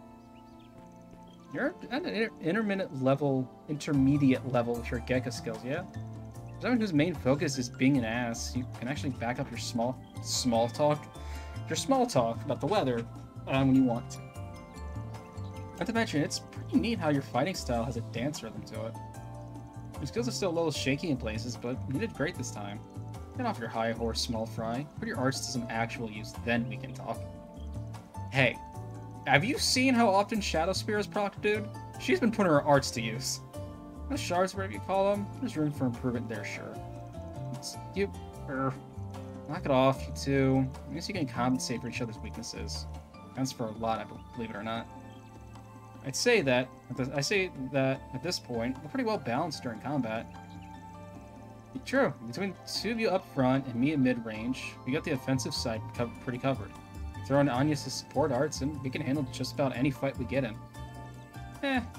You're at an intermediate level with your Gekka skills, yeah? For someone whose main focus is being an ass, you can actually back up your small talk about the weather when you want to. Not to mention, it's pretty neat how your fighting style has a dance rhythm to it. Your skills are still a little shaky in places, but you did great this time. Get off your high horse, small fry. Put your arts to some actual use, then we can talk. Hey, have you seen how often Shadow Spear is proc, dude? She's been putting her arts to use. Those shards, whatever you call them, there's room for improvement there, sure. Knock it off, you two. I guess you can compensate for each other's weaknesses. Counts for a lot, I believe it or not. I say that at this point, we're pretty well balanced during combat. True, between two of you up front and me at mid-range, we got the offensive side pretty covered. Throw in Anya's support arts and we can handle just about any fight we get in.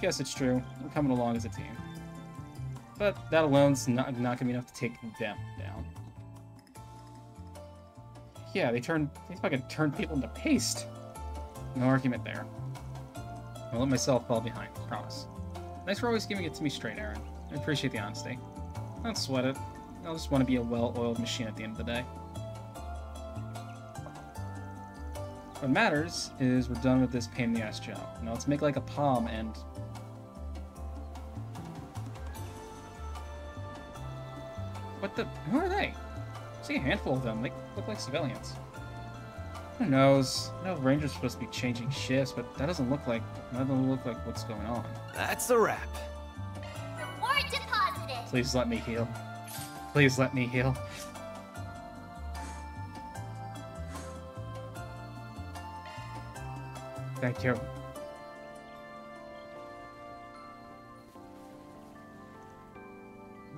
Guess it's true. We're coming along as a team. But that alone's not gonna be enough to take them down. Yeah, they fucking turn people into paste. No argument there. I'll let myself fall behind, promise. Thanks for always giving it to me straight, Aaron. I appreciate the honesty. Don't sweat it. I just want to be a well-oiled machine at the end of the day. What matters is we're done with this pain-in-the-ass job. Now let's make like a palm and... What the... Who are they? I see a handful of them. They look like civilians. Who knows? I know Ranger's supposed to be changing shifts, but that doesn't look like what's going on. That's a wrap. Reward deposited. Please let me heal. Please let me heal. Thank you.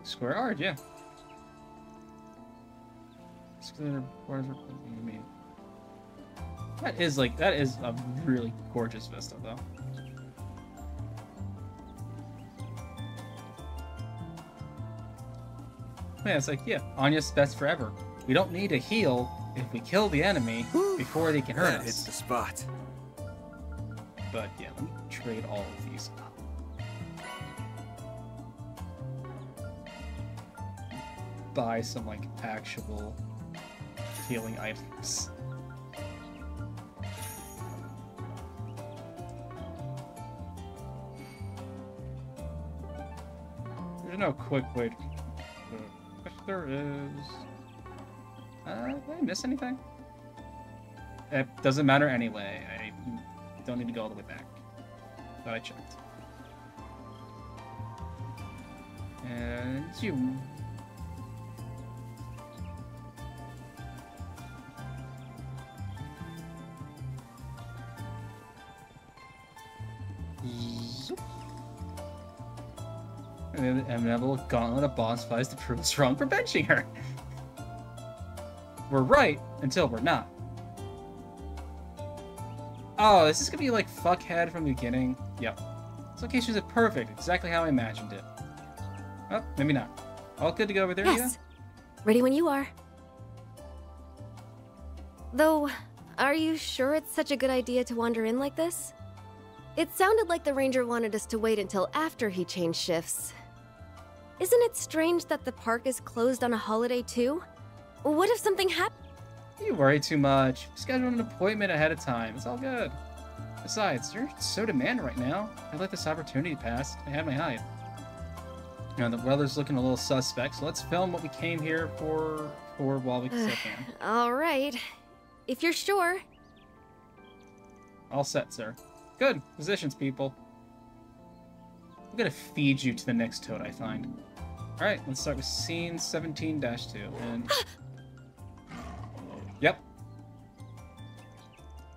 Square art, yeah. What do you mean? That is a really gorgeous vista, though. Yeah, it's like, yeah, Anya's best forever. We don't need to heal if we kill the enemy before they can hurt us. Hits the spot. But yeah, let me trade all of these up. Buy some like actual healing items. There's no quick way to... If there is... did I miss anything? It doesn't matter anyway. I don't need to go all the way back. Thought I checked. And it's you. Zoop. And then have a little gauntlet of boss fights to prove us wrong for benching her. We're right until we're not. Oh, this is gonna be like fuckhead from the beginning. Yep. This location is perfect, exactly how I imagined it. Oh, maybe not. All good to go over there, Yes. Ready when you are. Though, are you sure it's such a good idea to wander in like this? It sounded like the ranger wanted us to wait until after he changed shifts. Isn't it strange that the park is closed on a holiday too? What if something happened? You worry too much. Schedule an appointment ahead of time. It's all good. Besides, you're so demanding right now. I let this opportunity pass. I had my hide. You know, the weather's looking a little suspect, so let's film what we came here for while we still can. Alright. If you're sure. All set, sir. Good. Positions, people. I'm gonna feed you to the next toad I find. Alright, let's start with scene 17-2, and... Yep.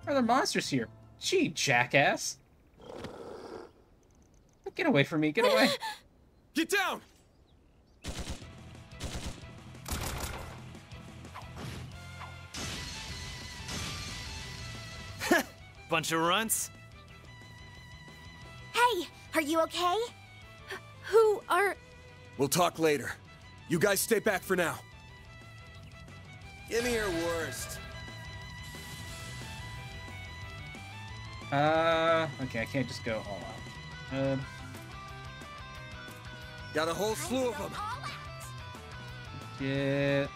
Are there monsters here? Gee, jackass. Get away from me, get away. Get down! Bunch of runts. Hey, are you okay? Who are... We'll talk later. You guys stay back for now. Give me your worst. Okay, I can't just go all out. Got a whole slew of them. Get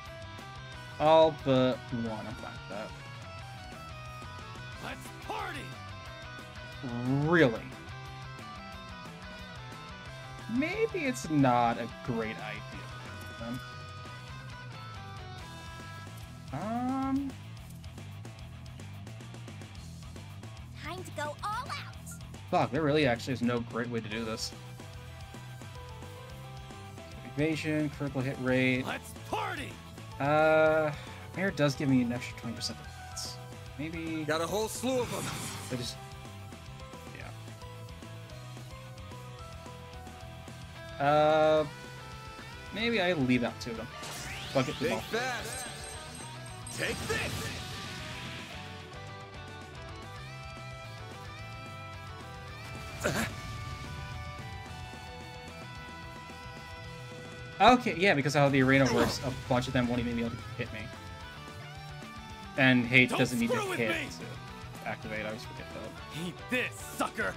all but one. I'm fine with that. Let's party. Really? Maybe it's not a great idea for them. Time to go all out. Fuck, there really actually is no great way to do this. Evasion, critical hit rate. Let's party. Mirror does give me an extra 20% of hits. Maybe. Got a whole slew of them. They just. Yeah. Maybe I leave out 2 of them. Bucket the ball. Fast. Take this. Okay, yeah, because how the arena works, a bunch of them won't even be able to hit me. And hate doesn't need to hit to activate. I always forget that. Eat this, sucker.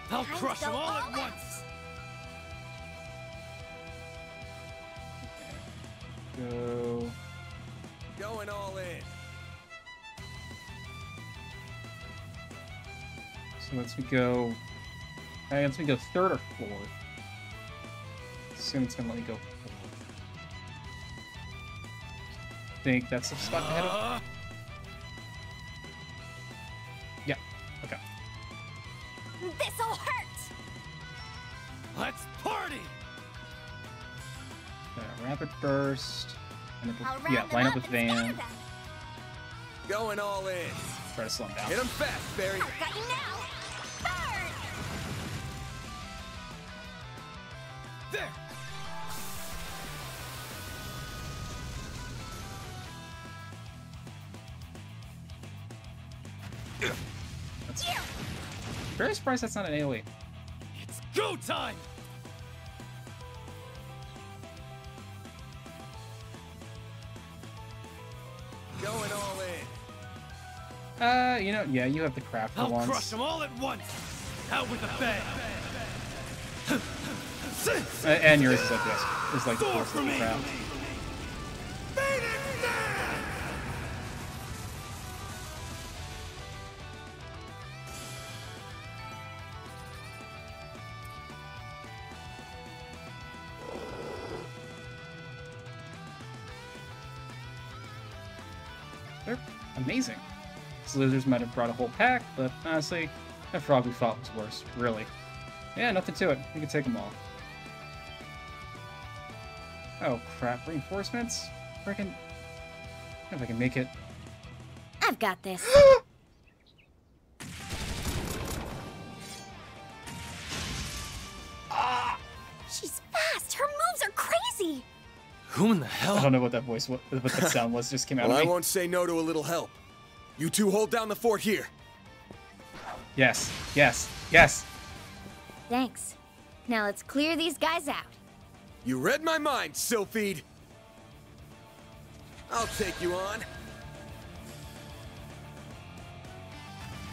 I'll crush them all at once. Go. Going all in. So let's go. Let's go 3rd or 4th. Assume it's gonna let me go 4th. Think that's the spot to head up. Yeah. Okay. This'll hurt. Let's party. Rapid burst. Yeah, line up with Van. Going all in. Try to slow him down. Hit him fast, Barry. I've got you now. Burn. There. Very surprised that's not an AoE. It's go time. Going all in. You know, yeah, you have the craft for I'll once. crush them all at once. Out with a bang. And yours is like this. It's like the force of the craft. They're amazing. These lizards might have brought a whole pack, but honestly, that frog we fought was worse, really. Yeah, nothing to it. We can take them all. Oh crap, reinforcements? Freaking. I don't know if I can make it. I've got this. She's fast. Her moves are crazy. Who in the hell? I don't know what that voice, what that sound was, just came out Well, of me. I won't say no to a little help. You two hold down the fort here. Yes, yes, yes. Thanks. Now let's clear these guys out. You read my mind, Sylphid. I'll take you on.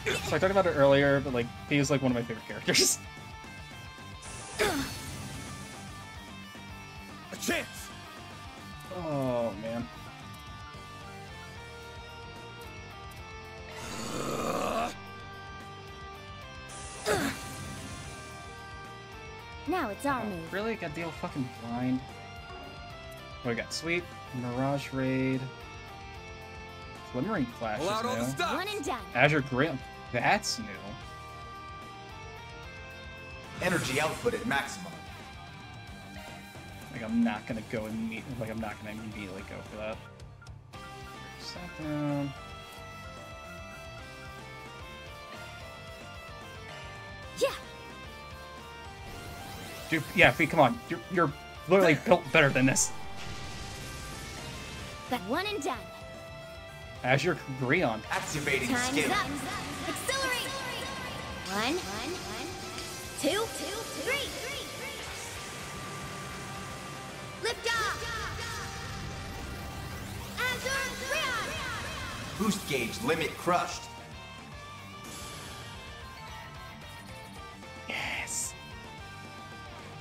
So I talked about it earlier, but like, he was like one of my favorite characters. A chance. Oh, man. Now it's our move. Really? Got deal fucking blind. What do we got? Sweep, Mirage Raid, Glimmering Flash is All the new. stuff. One and done. Azure Grail, that's new. Energy output at maximum. Like I'm not gonna go immediately. Like I'm not gonna immediately go for that. Set down. Yeah. Dude, yeah, Fee, come on. You're literally built better than this. That one and done. Azure Greon. Activating Time's skill. up. Accelerate. One, two, three. Lift off. Azure Greon. Boost gauge limit crushed.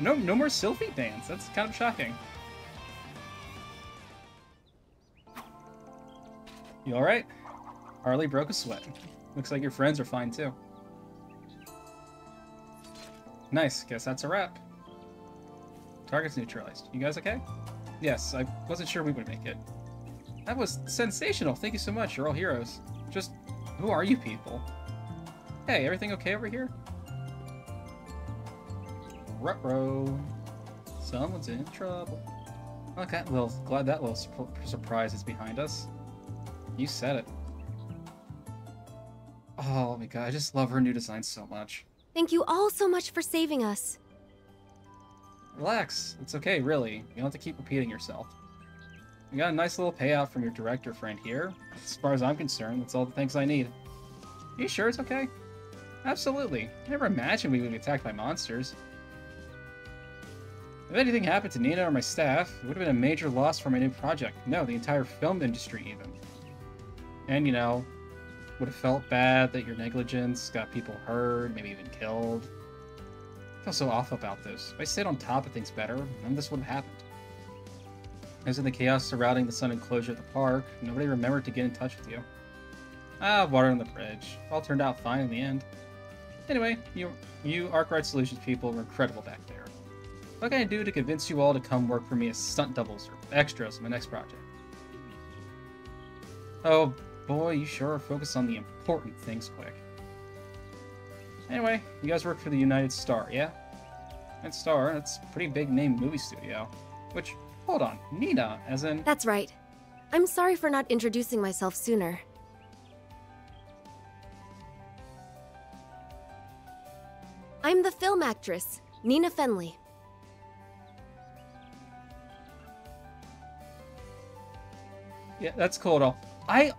No more Sylphie bans. That's kind of shocking. You alright? Harley broke a sweat. Looks like your friends are fine too. Nice, guess that's a wrap. Target's neutralized. You guys okay? Yes, I wasn't sure we would make it. That was sensational. Thank you so much. You're all heroes. Just, who are you people? Hey, everything okay over here? Ruh-roh. Someone's in trouble. Okay, well, glad that little surprise is behind us. You said it. Oh my god, I just love her new design so much. Thank you all so much for saving us. Relax. It's okay, really. You don't have to keep repeating yourself. You got a nice little payout from your director friend here. As far as I'm concerned, that's all the thanks I need. Are you sure it's okay? Absolutely. I never imagined we would be attacked by monsters. If anything happened to Nina or my staff, it would have been a major loss for my new project. No, the entire film industry even. And, you know, would have felt bad that your negligence got people hurt, maybe even killed. I feel so off about this. If I stayed on top of things better, none of this would have happened. As in the chaos surrounding the sun enclosure at the park, nobody remembered to get in touch with you. Water on the bridge. All turned out fine in the end. Anyway, you Arkwright Solutions people were incredible back there. What can I do to convince you all to come work for me as stunt doubles or extras in my next project? Oh boy, you sure are focused on the important things quick. Anyway, you guys work for the United Star, yeah? United Star, that's a pretty big name movie studio. Which, hold on, Nina, as in... That's right. I'm sorry for not introducing myself sooner. I'm the film actress, Nina Fenley. Yeah, that's cool at all. I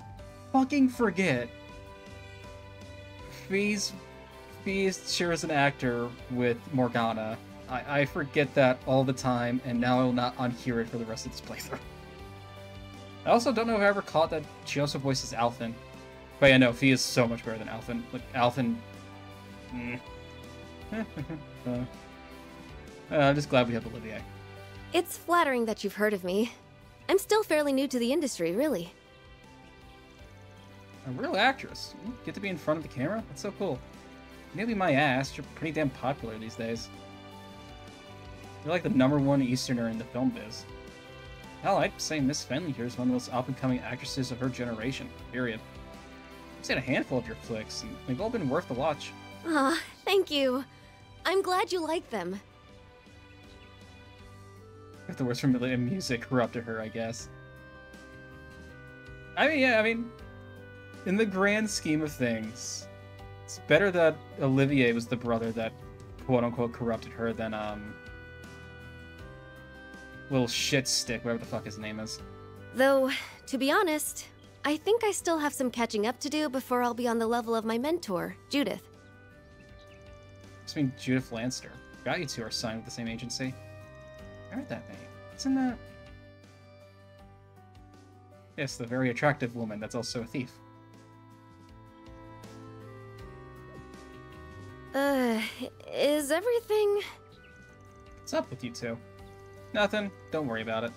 fucking forget. Fee's shares an actor with Morgana. I forget that all the time, and now I will not unhear it for the rest of this playthrough. I also don't know if I ever caught that she also voices Alphen. But yeah, no, Fee is so much better than Alphen. Like, Alphen... I'm just glad we have Olivier. It's flattering that you've heard of me. I'm still fairly new to the industry, really. A real actress. You get to be in front of the camera? That's so cool. Maybe my ass, you're pretty damn popular these days. You're like the #1 Easterner in the film biz. Hell, I'd say Miss Fenley here is one of the most up-and-coming actresses of her generation, period. I've seen a handful of your flicks, and they've all been worth the watch. Ah, thank you. I'm glad you like them. The words from the music corrupted her, I guess. I mean, yeah, in the grand scheme of things, it's better that Olivier was the brother that quote-unquote corrupted her than, little shit stick, whatever the fuck his name is. Though, to be honest, I think I still have some catching up to do before I'll be on the level of my mentor, Judith. I mean, Judith Lanster. Forgot you two are signed with the same agency. I heard that name. Isn't that... Yes, the very attractive woman that's also a thief. Is everything... What's up with you two? Nothing. Don't worry about it.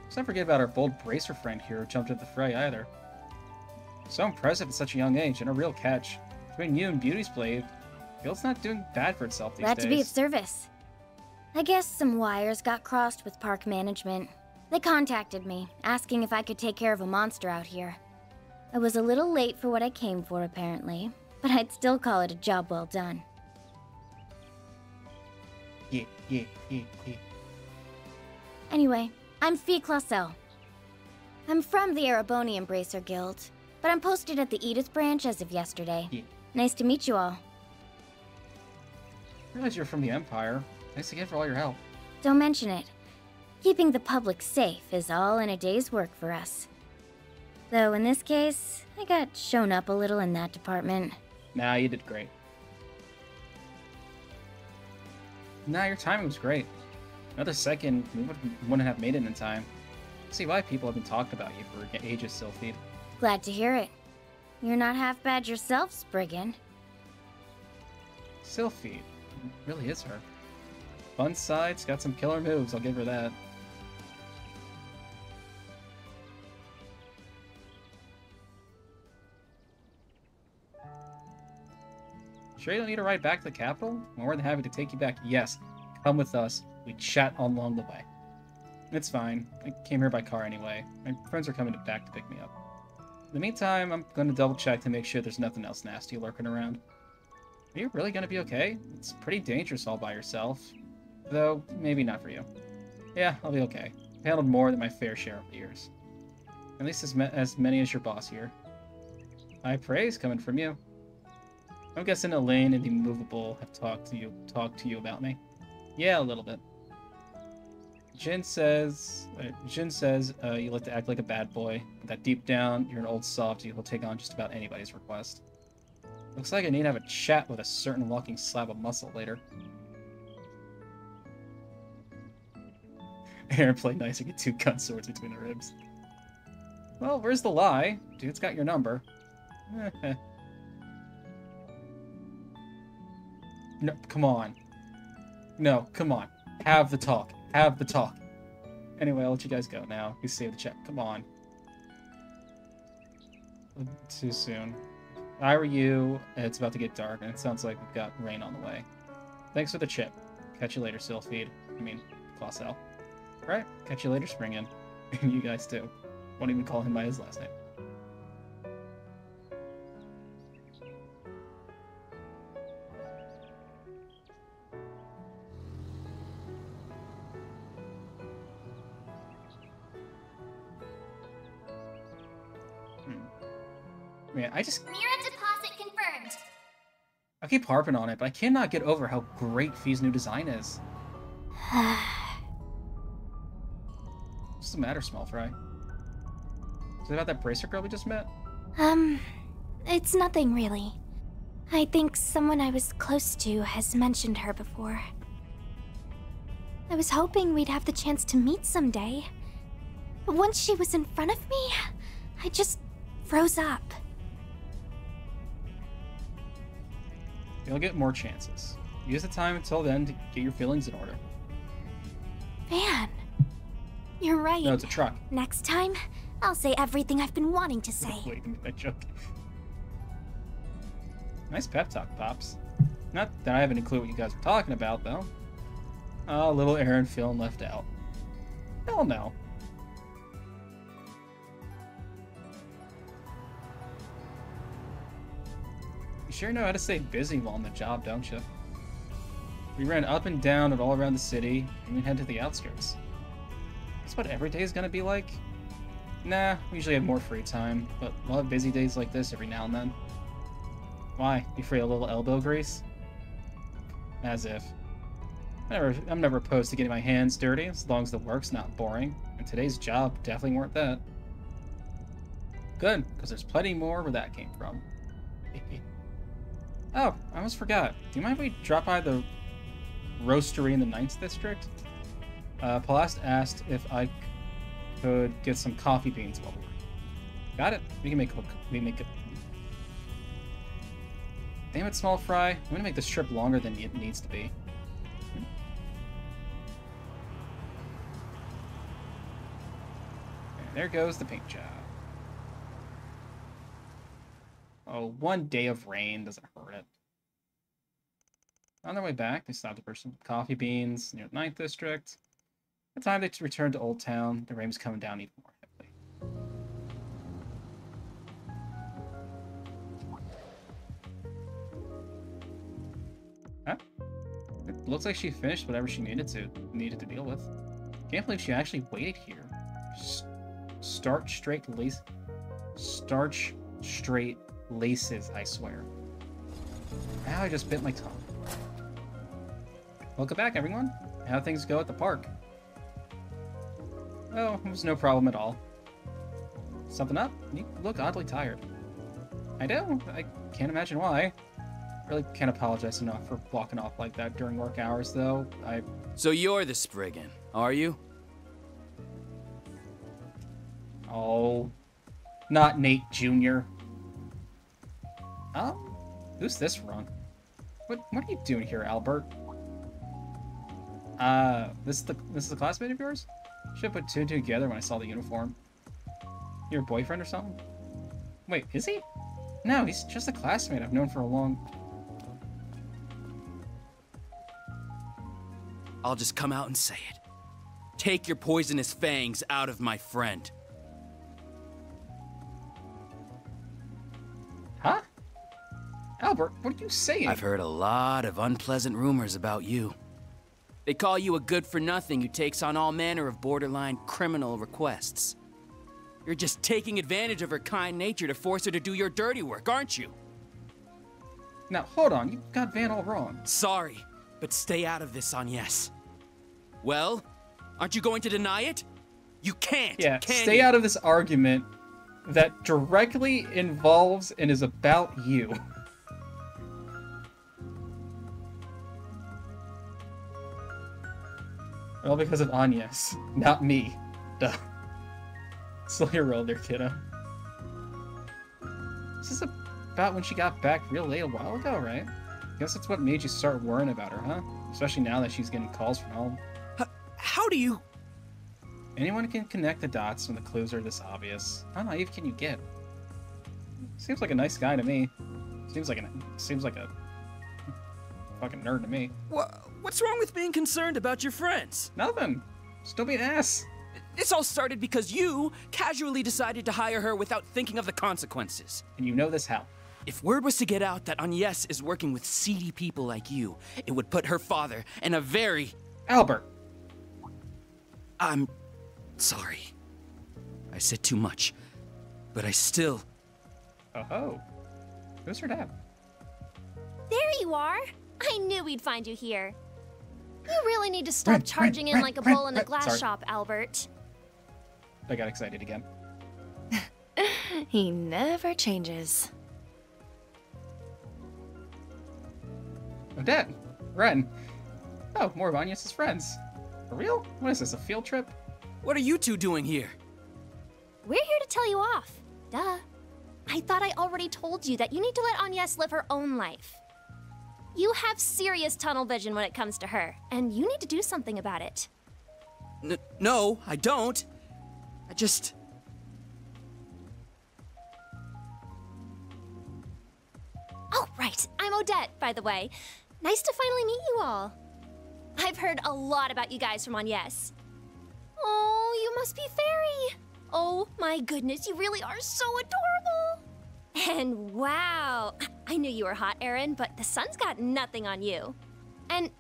Let's not forget about our bold bracer friend here who jumped at the fray either. So impressive at such a young age, and a real catch. Between you and Beauty's Blade, Guild's not doing bad for itself these days. Glad to be of service. I guess some wires got crossed with park management. They contacted me, asking if I could take care of a monster out here. I was a little late for what I came for, apparently, but I'd still call it a job well done. Yeah. Anyway, I'm Fee Clausel. I'm from the Erebonian Bracer Guild, but I'm posted at the Edith branch as of yesterday. Yeah. Nice to meet you all. I realize you're from the Empire. Thanks again for all your help. Don't mention it. Keeping the public safe is all in a day's work for us. Though in this case, I got shown up a little in that department. Nah, you did great. Nah, your timing was great. Another second, we wouldn't have made it in time. See why people have been talking about you for ages, Sylphie. Glad to hear it. You're not half bad yourself, Spriggan. Sylphie. Really is her. fun side. It's got some killer moves, I'll give her that. Sure you don't need a ride back to the capital? More than happy to take you back. Yes, come with us. We chat along the way. It's fine. I came here by car anyway. My friends are coming back to pick me up. In the meantime, I'm going to double check to make sure there's nothing else nasty lurking around. Are you really going to be okay? It's pretty dangerous all by yourself. Though, maybe not for you. Yeah, I'll be okay. I've handled more than my fair share over the years. At least as many as your boss here. High praise coming from you. I'm guessing Elaine and the Immovable have talked to you about me. Yeah, a little bit. Jin says you like to act like a bad boy, but that deep down, you're an old softy who'll take on just about anybody's request. Looks like I need to have a chat with a certain walking slab of muscle later. Aaron played nice and get 2 gun swords between the ribs. Well, where's the lie? Dude's got your number. No, come on. No, come on. Have the talk. Have the talk. Anyway, I'll let you guys go now. You save the check. Come on. Too soon. If I were you, it's about to get dark, and it sounds like we've got rain on the way. Thanks for the chip. Catch you later, Sylphid. I mean, Clausel. Right, catch you later, Springin. And you guys too. Won't even call him by his last name. Man, Mirror deposit confirmed. I keep harping on it, but I cannot get over how great Fee's new design is. What's the matter, Small Fry? Is it about that bracer girl we just met? It's nothing really. I think someone I was close to has mentioned her before. I was hoping we'd have the chance to meet someday. But once she was in front of me, I just froze up. You'll get more chances. Use the time until then to get your feelings in order. Man, you're right. No, it's a truck. Next time, I'll say everything I've been wanting to say. Wait a minute, that joke. Nice pep talk, Pops. Not that I have any clue what you guys are talking about, though. Oh, little Aaron feeling left out. Hell no. You sure know how to stay busy while on the job, don't you? We ran up and down and all around the city, and we head to the outskirts. That's what every day is gonna be like? Nah, we usually have more free time, but we'll have busy days like this every now and then. Why? You afraid of a little elbow grease? As if. I'm never opposed to getting my hands dirty, as long as the work's not boring, and today's job definitely weren't that. Good, because there's plenty more where that came from. Oh, I almost forgot. Do you mind if we drop by the roastery in the 9th District? Palast asked if I could get some coffee beans while we were. Got it. We can make it. Damn it, Small Fry. I'm gonna make this trip longer than it needs to be. And there goes the paint job. Oh, 1 day of rain doesn't hurt it. On their way back, they stopped to purchase some coffee beans near the 9th District. By the time they returned to Old Town, the rain was coming down even more heavily. Huh? It looks like she finished whatever she needed to deal with. Can't believe she actually waited here. Starch straight laces, I swear. Now I just bit my tongue. Welcome back, everyone. How things go at the park? Oh, it was no problem at all. Something up? You look oddly tired. I do. I can't imagine why. Really can't apologize enough for walking off like that during work hours, though. So you're the Spriggan, are you? Oh, not Nate Jr. Oh, who's this run? What are you doing here, Albert? This is a classmate of yours? Should have put two and two together when I saw the uniform. Your boyfriend or something? Wait, is he? No, he's just a classmate I've known for a long... I'll just come out and say it. Take your poisonous fangs out of my friend. Huh? Albert, what are you saying? I've heard a lot of unpleasant rumors about you. They call you a good-for-nothing who takes on all manner of borderline criminal requests. You're just taking advantage of her kind nature to force her to do your dirty work, aren't you? Now, hold on. You got Van all wrong. Sorry, but stay out of this, Agnes. Well, aren't you going to deny it? You can't, Yeah, can stay you? out of this argument that directly involves and is about you. All because of Agnes, not me. Duh. Slow your roll there, kiddo. This is about when she got back real late a while ago, right? Guess that's what made you start worrying about her, huh? Especially now that she's getting calls from home. How do you... Anyone can connect the dots when the clues are this obvious. How naive can you get? Seems like a nice guy to me. Seems like a fucking nerd to me. What's wrong with being concerned about your friends? Nothing. Just don't be an ass. This all started because you casually decided to hire her without thinking of the consequences. And you know this how? If word was to get out that Agnes is working with seedy people like you, it would put her father in a very... Albert! I'm sorry. I said too much, but I still... Oh. Who's her dad? There you are! I knew we'd find you here. You really need to stop charging in like a bull in a glass Sorry. shop, Albert. I got excited again. He never changes. Odette! Ren! Oh, more of Agnes' friends. For real? What is this, a field trip? What are you two doing here? We're here to tell you off. Duh. I thought I already told you that you need to let Agnes live her own life. You have serious tunnel vision when it comes to her, and you need to do something about it. No, I don't. I just... Oh, right. I'm Odette, by the way. Nice to finally meet you all. I've heard a lot about you guys from Agnes. Oh, you must be Fairy. Oh my goodness, you really are so adorable. And wow, I knew you were hot, Aaron, but the sun's got nothing on you. And,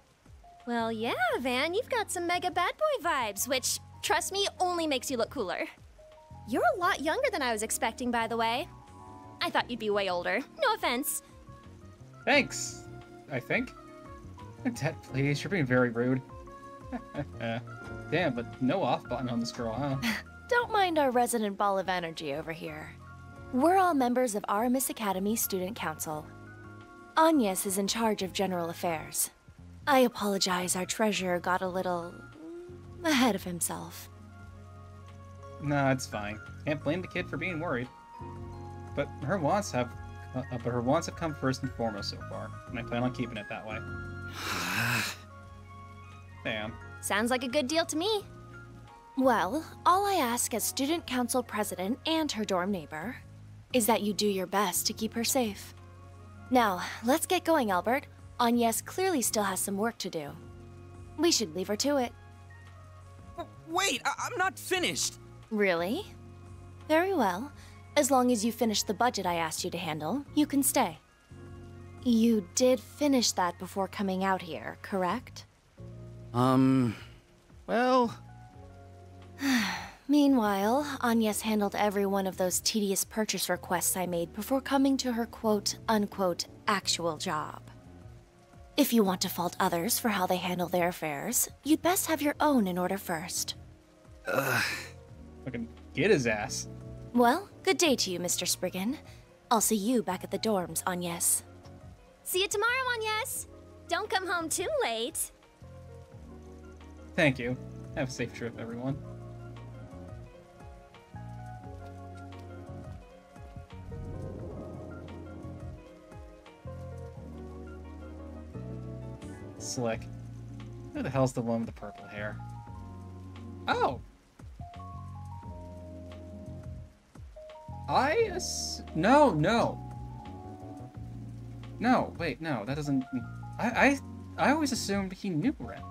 well, yeah, Van, you've got some mega bad boy vibes, which, trust me, only makes you look cooler. You're a lot younger than I was expecting, by the way. I thought you'd be way older. No offense. Thanks, I think. Odette, please, you're being very rude. Damn, but no off button on this girl, huh? Don't mind our resident ball of energy over here. We're all members of Aramis Academy Student Council. Agnes is in charge of general affairs. I apologize, our treasurer got a little... ahead of himself. Nah, it's fine. Can't blame the kid for being worried. But her wants have come first and foremost so far, and I plan on keeping it that way. Damn. Sounds like a good deal to me. Well, all I ask as student council president and her dorm neighbor is that you do your best to keep her safe. Now, let's get going, Albert. Agnes clearly still has some work to do. We should leave her to it. Wait, I'm not finished. Really? Very well. As long as you finish the budget I asked you to handle, you can stay. You did finish that before coming out here, correct? Well... Meanwhile, Agnes handled every one of those tedious purchase requests I made before coming to her quote-unquote actual job. If you want to fault others for how they handle their affairs, you'd best have your own in order first. Fucking get his ass. Well, good day to you, Mr. Spriggan. I'll see you back at the dorms, Agnes. See you tomorrow, Agnes. Don't come home too late. Thank you. Have a safe trip, everyone. Slick. Who the hell's the one with the purple hair? Oh! No, no. No, wait, no, that doesn't... I always assumed he knew Ren.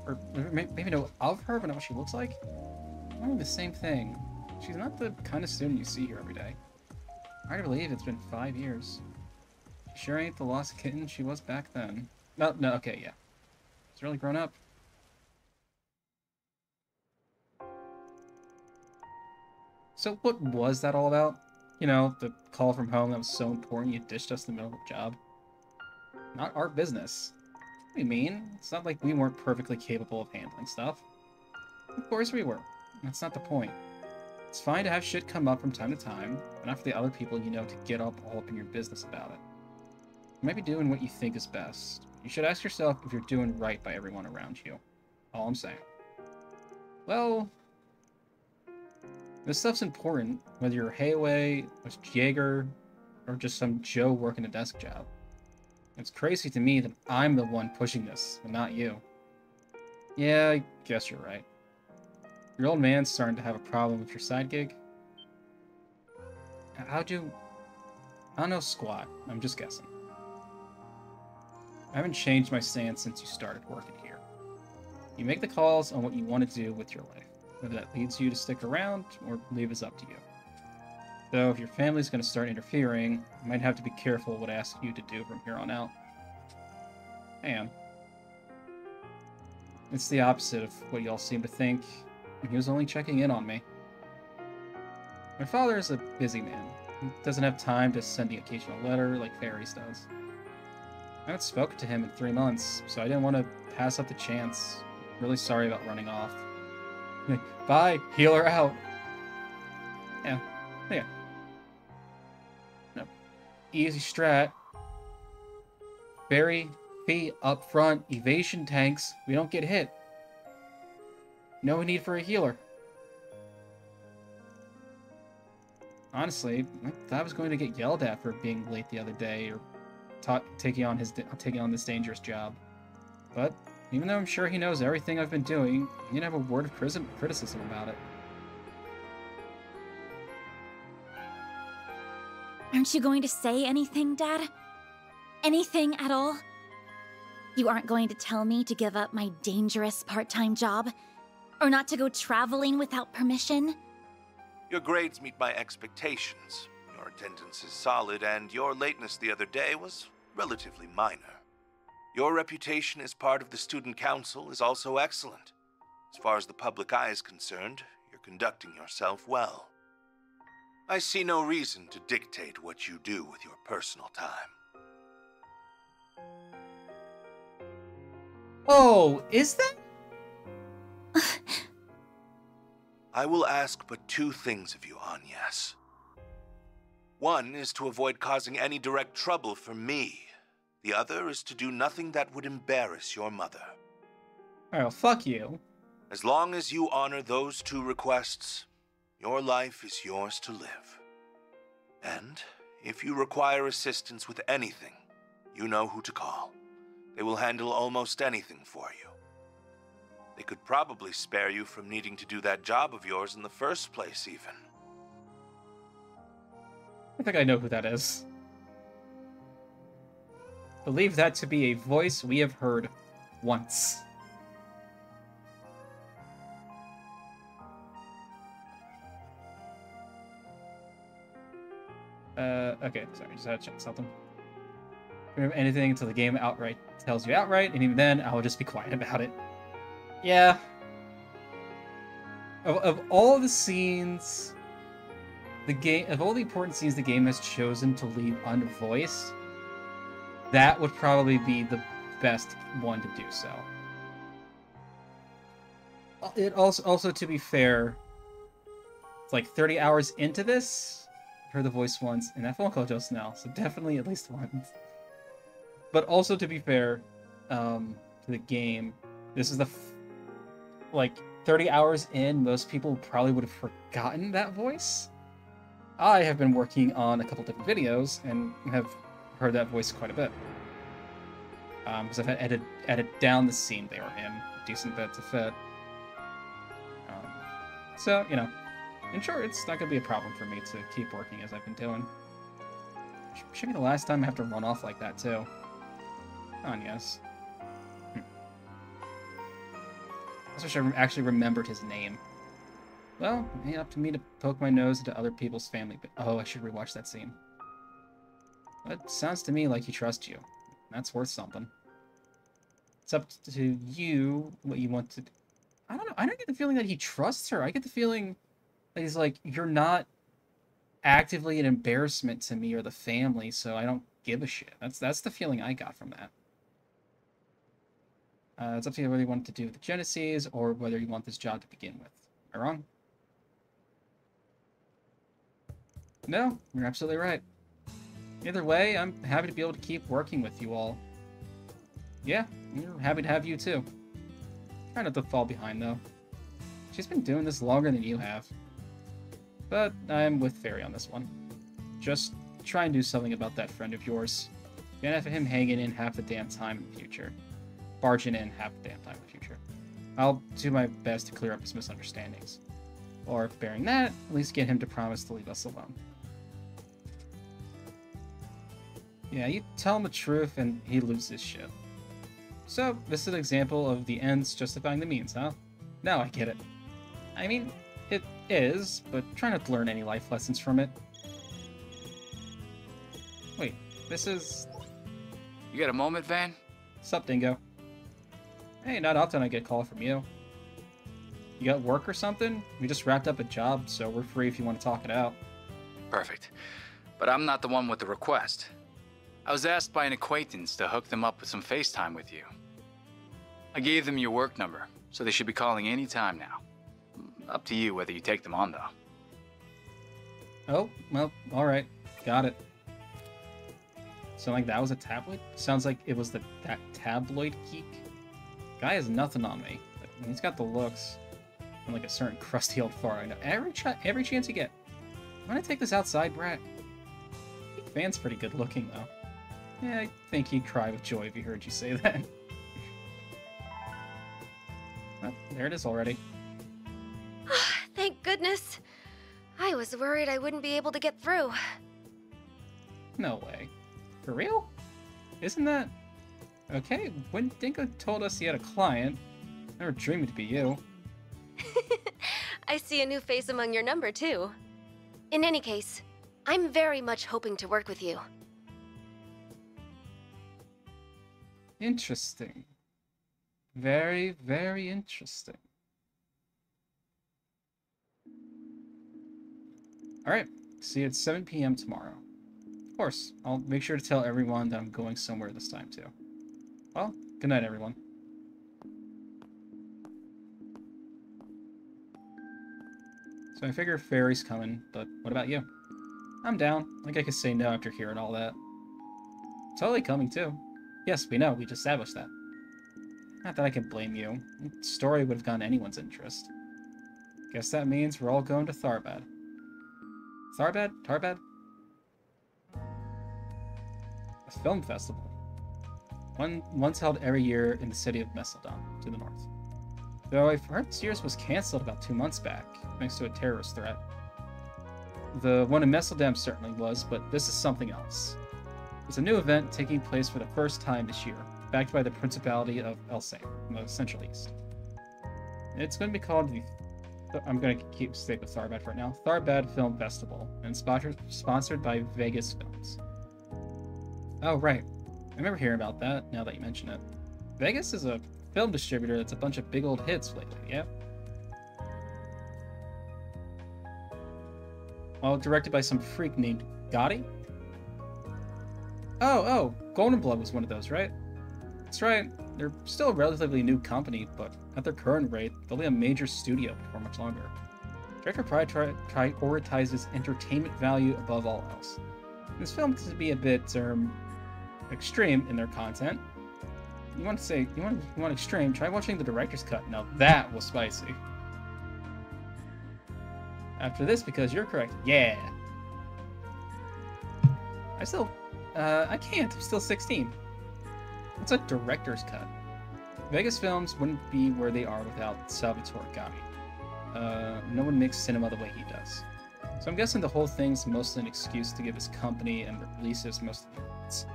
Or maybe know of her, but not what she looks like? Probably the same thing. She's not the kind of student you see here every day. Hard to believe it's been 5 years. She sure ain't the lost kitten she was back then. No, okay, yeah. She's really grown up. So what was that all about? You know, the call from home that was so important you ditched us in the middle of the job? Not our business. What do you mean? It's not like we weren't perfectly capable of handling stuff. Of course we were. That's not the point. It's fine to have shit come up from time to time, but not for the other people you know to get all up in your business about it. You might be doing what you think is best. You should ask yourself if you're doing right by everyone around you. All I'm saying. Well, this stuff's important, whether you're Hayway, or Jaeger, or just some Joe working a desk job. It's crazy to me that I'm the one pushing this, and not you. Yeah, I guess you're right. Your old man's starting to have a problem with your side gig? How'd you... I don't know squat. I'm just guessing. I haven't changed my stance since you started working here. You make the calls on what you want to do with your life. Whether that leads you to stick around, or leave is up to you. Though, if your family's going to start interfering, you might have to be careful what I ask you to do from here on out. Damn. It's the opposite of what y'all seem to think. He was only checking in on me. My father is a busy man. He doesn't have time to send the occasional letter like Fairies does. I haven't spoken to him in 3 months, so I didn't want to pass up the chance. Really sorry about running off. Bye, healer out. Yeah. No. Easy strat. Fairy, feet up front, evasion tanks. We don't get hit. No need for a healer. Honestly, I thought I was going to get yelled at for being late the other day, or taking on this dangerous job. But even though I'm sure he knows everything I've been doing, he didn't have a word of criticism about it. Aren't you going to say anything, Dad? Anything at all? You aren't going to tell me to give up my dangerous part-time job? Or not to go traveling without permission? Your grades meet my expectations. Your attendance is solid, and your lateness the other day was relatively minor. Your reputation as part of the student council is also excellent. As far as the public eye is concerned, you're conducting yourself well. I see no reason to dictate what you do with your personal time. Oh, is that? I will ask but 2 things of you, Agnes. One is to avoid causing any direct trouble for me. The other is to do nothing that would embarrass your mother. Oh, fuck you. As long as you honor those 2 requests, your life is yours to live. And if you require assistance with anything, you know who to call. They will handle almost anything for you. They could probably spare you from needing to do that job of yours in the first place, even. I think I know who that is. Believe that to be a voice we have heard once. Okay, sorry, just had to check something. Remember anything until the game outright tells you outright, and even then, I will just be quiet about it. Yeah. Of all the scenes, of all the important scenes the game has chosen to leave unvoiced, that would probably be the best one to do so. It also to be fair, it's like 30 hours into this, I've heard the voice once, and that phone call just now, so definitely at least once. But also to be fair, to the game, this is the like 30 hours in, most people probably would have forgotten that voice. I have been working on a couple different videos and have heard that voice quite a bit. Because I've edit down the scene they were in. Decent bit to fit. So, you know, in short, it's not going to be a problem for me to keep working as I've been doing. Should be the last time I have to run off like that, too. On, yes. I wish I actually remembered his name. Well, it ain't up to me to poke my nose into other people's family, but oh, I should rewatch that scene. But sounds to me like he trusts you. That's worth something. It's up to you what you want to do. I don't know. I don't get the feeling that he trusts her. I get the feeling that he's like, you're not actively an embarrassment to me or the family, so I don't give a shit. That's the feeling I got from that. It's up to you whether you want to do the Genesis or whether you want this job to begin with. Am I wrong? No, you're absolutely right. Either way, I'm happy to be able to keep working with you all. Yeah, we're happy to have you too. Try not to fall behind, though. She's been doing this longer than you have. But I'm with Fairy on this one. Just try and do something about that friend of yours. Can't have him hanging in half the damn time in the future. Barging in half the damn time in the future. I'll do my best to clear up his misunderstandings. Or, bearing that, at least get him to promise to leave us alone. Yeah, you tell him the truth and he loses shit. So, this is an example of the ends justifying the means, huh? Now I get it. I mean, it is, but try not to learn any life lessons from it. Wait, this is... You got a moment, Van? Sup, Dingo? Hey, not often I get a call from you. You got work or something? We just wrapped up a job, so we're free if you want to talk it out. Perfect. But I'm not the one with the request. I was asked by an acquaintance to hook them up with some FaceTime with you. I gave them your work number, so they should be calling any time now. Up to you whether you take them on, though. Oh, well, alright. Got it. So, like, that was a tabloid? Sounds like it was that tabloid geek. Guy has nothing on me. But he's got the looks. And, like, a certain crusty old fart. I know. Every chance you get. I'm gonna take this outside, Brat. Van's pretty good looking, though. Yeah, I think he'd cry with joy if he heard you say that. Well, there it is already. Thank goodness. I was worried I wouldn't be able to get through. No way. For real? Isn't that... Okay, when Dingo told us he had a client, I never dreamed it'd be you. I see a new face among your number, too. In any case, I'm very much hoping to work with you. Interesting. Very, very interesting. Alright, see you at 7 p.m. tomorrow. Of course, I'll make sure to tell everyone that I'm going somewhere this time, too. Well, good night, everyone. So I figure Fairy's coming, but what about you? I'm down. Like I could say no after hearing all that. Totally coming, too. Yes, we know. We just established that. Not that I can blame you. The story would have gotten anyone's interest. Guess that means we're all going to Tharbad. Tharbad? Tarbad? A film festival. Once held every year in the city of Messeldon, to the north. Though I've heard this year's was cancelled about 2 months back, thanks to a terrorist threat. The one in Messeldam certainly was, but this is something else. It's a new event taking place for the first time this year, backed by the Principality of Elsane, in the Central East. It's going to be called the... I'm going to stick with Tharbad for right now. Tharbad Film Festival, and sponsored by Vegas Films. Oh, right. I remember hearing about that, now that you mention it. Vegas is a film distributor that's a bunch of big old hits lately, yeah? Well, directed by some freak named Gotti? Oh, Golden Blood was one of those, right? That's right. They're still a relatively new company, but at their current rate, they'll be a major studio before much longer. Director prioritizes entertainment value above all else. This film can be a bit extreme in their content. You want extreme? Try watching the director's cut. Now that was spicy. After this, because you're correct. Yeah. I can't. I'm still 16. What's a director's cut? Vegas films wouldn't be where they are without Salvatore Gatti. No one makes cinema the way he does. So I'm guessing the whole thing's mostly an excuse to give his company and releases most of the rights.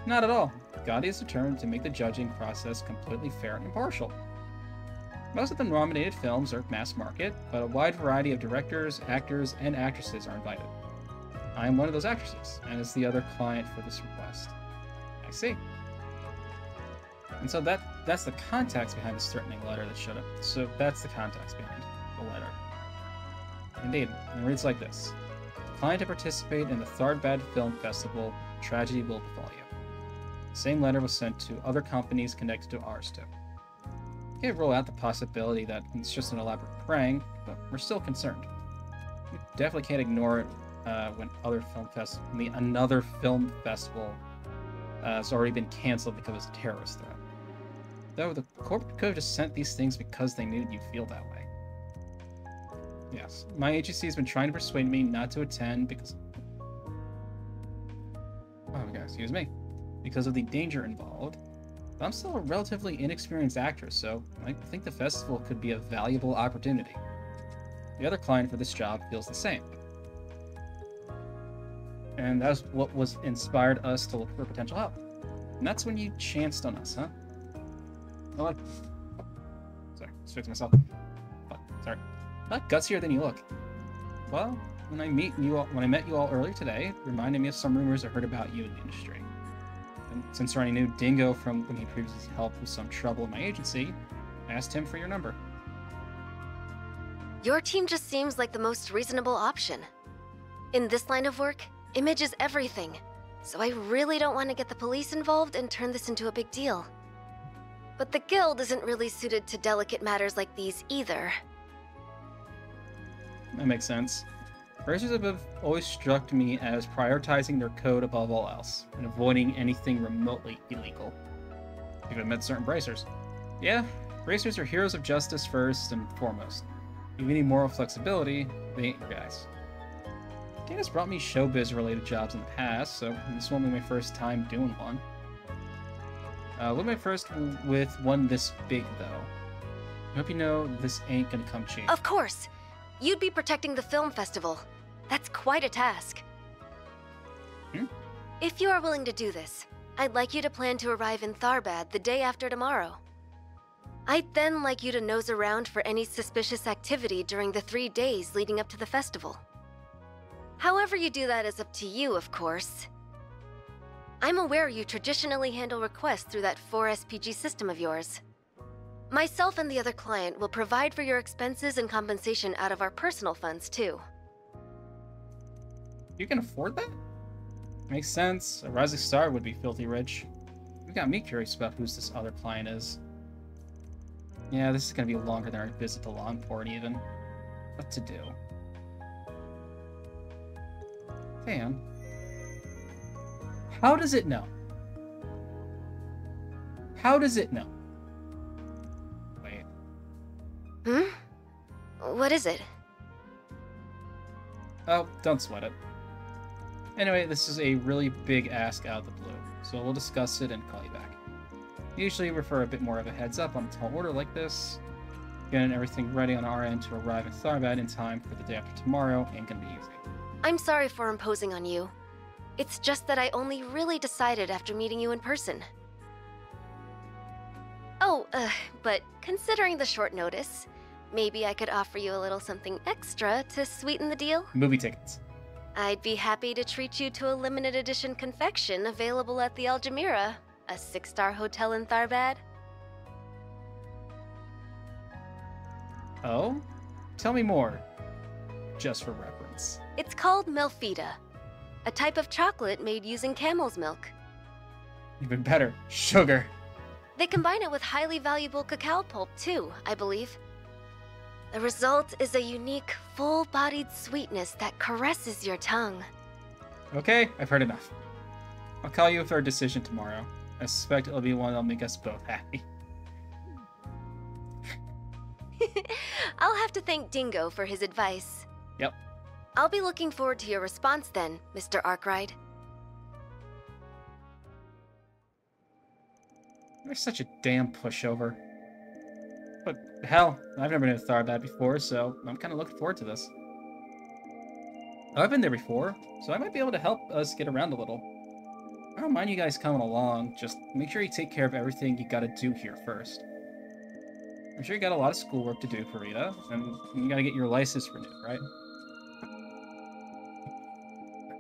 Not at all. Gotti is determined to make the judging process completely fair and impartial. Most of the nominated films are mass market, but a wide variety of directors, actors, and actresses are invited. I am one of those actresses, and is the other client for this request. I see. And so that's the context behind this threatening letter that showed up. So that's the context behind the letter. Indeed, and it reads like this. Decline to participate in the Tharbad Film Festival, tragedy will befall you. The same letter was sent to other companies connected to ours too. Can't rule out the possibility that it's just an elaborate prank, but we're still concerned. We definitely can't ignore it when another film festival has already been canceled because of a terrorist threat. Though the corporate could have just sent these things because they knew you'd feel that way. Yes, my agency has been trying to persuade me not to attend because... Oh my god, excuse me. Because of the danger involved. But I'm still a relatively inexperienced actress, so I think the festival could be a valuable opportunity. The other client for this job feels the same. And that's what was inspired us to look for potential help. And that's when you chanced on us, huh? Oh, what? Sorry, just fixed myself. Oh, sorry. Not gutsier than you look. Well, when I met you all earlier today, it reminded me of some rumors I heard about you in the industry. And since I already knew Dingo from when he previously helped with some trouble in my agency, I asked him for your number. Your team just seems like the most reasonable option. In this line of work, image is everything. So I really don't want to get the police involved and turn this into a big deal. But the guild isn't really suited to delicate matters like these either. That makes sense. Racers have always struck me as prioritizing their code above all else, and avoiding anything remotely illegal. You've even met certain bracers. Yeah, racers are heroes of justice first and foremost. If you need moral flexibility, they ain't your guys. Dana's brought me showbiz-related jobs in the past, so this won't be my first time doing one. Will be my first with one this big, though. I hope you know this ain't gonna come cheap. Of course! You'd be protecting the film festival. That's quite a task. If you are willing to do this, I'd like you to plan to arrive in Tharbad the day after tomorrow. I'd then like you to nose around for any suspicious activity during the 3 days leading up to the festival. However you do that is up to you, of course. I'm aware you traditionally handle requests through that 4SPG system of yours. Myself and the other client will provide for your expenses and compensation out of our personal funds, too. You can afford that? Makes sense. A rising star would be filthy rich. You got me curious about who this other client is. Yeah, this is gonna be longer than our visit to Longport, even. What to do? Fan. How does it know? How does it know? Wait. What is it? Oh, don't sweat it. Anyway, this is a really big ask out of the blue, so we'll discuss it and call you back. Usually we prefer a bit more of a heads up on a tall order like this. Getting everything ready on our end to arrive in Tharbad in time for the day after tomorrow ain't gonna be easy. I'm sorry for imposing on you. It's just that I only really decided after meeting you in person. Oh, but considering the short notice, maybe I could offer you a little something extra to sweeten the deal? Movie tickets. I'd be happy to treat you to a limited edition confection available at the Algemira, a 6-star hotel in Tharbad. Oh? Tell me more. Just for reference. It's called Melfita, a type of chocolate made using camel's milk. Even better, sugar. They combine it with highly valuable cacao pulp too, I believe. The result is a unique, full-bodied sweetness that caresses your tongue. Okay, I've heard enough. I'll call you with our decision tomorrow. I suspect it'll be one that'll make us both happy. I'll have to thank Dingo for his advice. Yep. I'll be looking forward to your response then, Mr. Arkwright. You're such a damn pushover. But hell, I've never been to Tharbad before, so I'm kind of looking forward to this. I've been there before, so I might be able to help us get around a little. I don't mind you guys coming along, just make sure you take care of everything you gotta do here first. I'm sure you got a lot of schoolwork to do, Farida, and you gotta get your license renewed, right?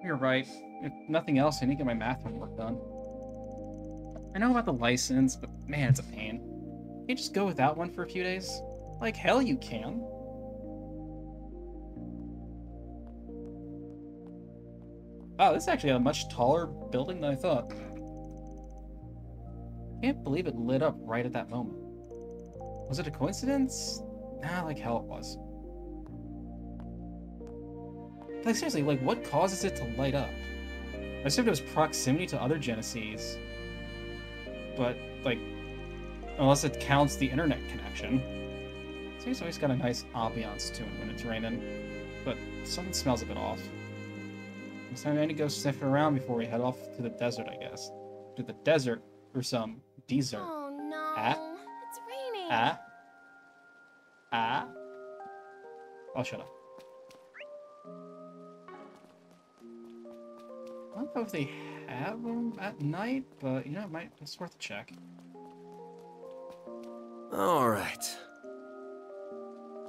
You're right. If nothing else, I need to get my math homework done. I know about the license, but man, it's a pain. Can't you just go without one for a few days? Like hell you can. Wow, this is actually a much taller building than I thought. Can't believe it lit up right at that moment. Was it a coincidence? Nah, like hell it was. Like seriously, like what causes it to light up? I assumed it was proximity to other Genesees. But, like, unless it counts the internet connection. It's always got a nice ambiance to it when it's raining. But something smells a bit off. It's time I need to go sniff around before we head off to the desert, I guess. To the desert, or some desert. Oh no, it's raining. Oh, shut up. I don't know if they have them at night, but, you know, it's worth a check. Alright.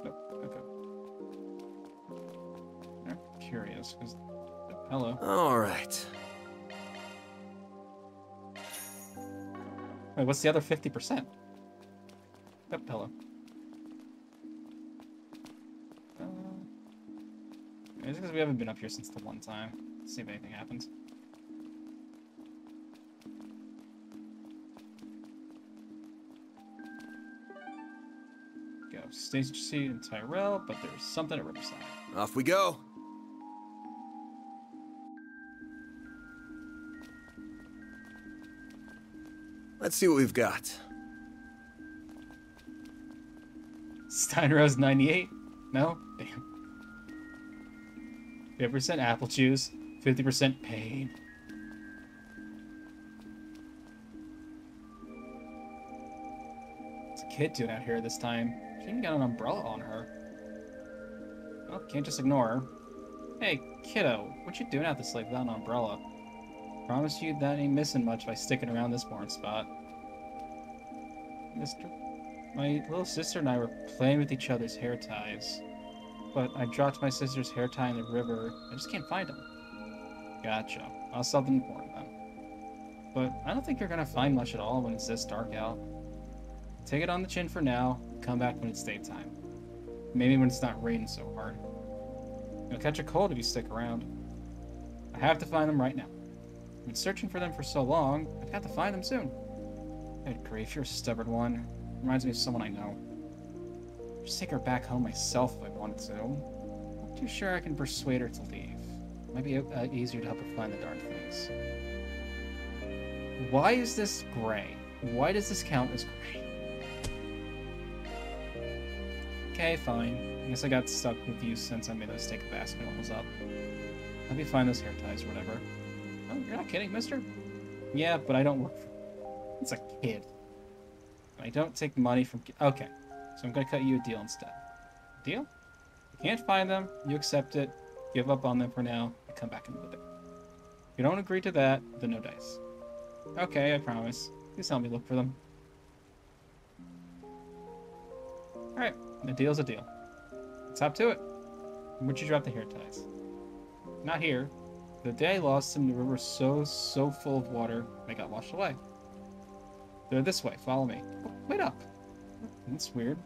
Oh, okay. I'm curious, because... Hello. Alright. Wait, what's the other 50%? Oh, hello. It's because we haven't been up here since the one time. Let's see if anything happens. Go. Stacy and Tyrell, but there's something at Riverside. Off we go. Let's see what we've got. Steinrose 98? No? Damn. 50% apple juice, 50% pain. What's a kid doing out here this time? She even got an umbrella on her. Well, can't just ignore her. Hey, kiddo, what you doing out this late without an umbrella? Promise you that ain't missing much by sticking around this boring spot. My little sister and I were playing with each other's hair ties. But I dropped my sister's hair tie in the river. I just can't find them. Gotcha. I'll something important then. But I don't think you're gonna find much at all when it's this dark out. Take it on the chin for now. Come back when it's daytime. Maybe when it's not raining so hard. You'll catch a cold if you stick around. I have to find them right now. I've been searching for them for so long, I've got to find them soon. Good grief, you're a stubborn one. Reminds me of someone I know. I'd just take her back home myself if I wanted to. I'm not too sure I can persuade her to leave. It might be easier to help her find the darn things. Why is this gray? Why does this count as gray? Okay, fine. I guess I got stuck with you since I made the mistake of asking what was up. Help me find those hair ties or whatever. Oh, you're not kidding, mister? Yeah, but I don't work for... It's a kid. I don't take money from... Okay, so I'm gonna cut you a deal instead. Deal? You can't find them, you accept it, give up on them for now, and come back another day. If you don't agree to that, then no dice. Okay, I promise. Please help me look for them. Alright, a deal's a deal. Let's hop to it. Where'd you drop the hair ties? Not here. The day I lost them, the river was so full of water, they got washed away. They're this way, follow me. Oh, wait up. That's weird.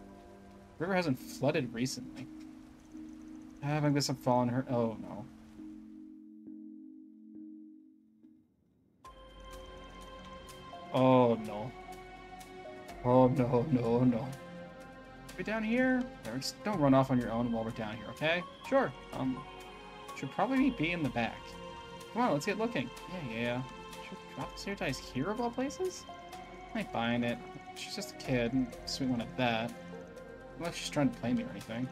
The river hasn't flooded recently. I guess I'm following her. Oh no. Oh no. Oh no, no, no. We're down here? Just don't run off on your own while we're down here, okay? Sure. Should probably be in the back. Come on, let's get looking. Yeah. Should we drop the hair ties here of all places? I ain't buying it. She's just a kid, and sweet one at that. Not like she's trying to play me or anything.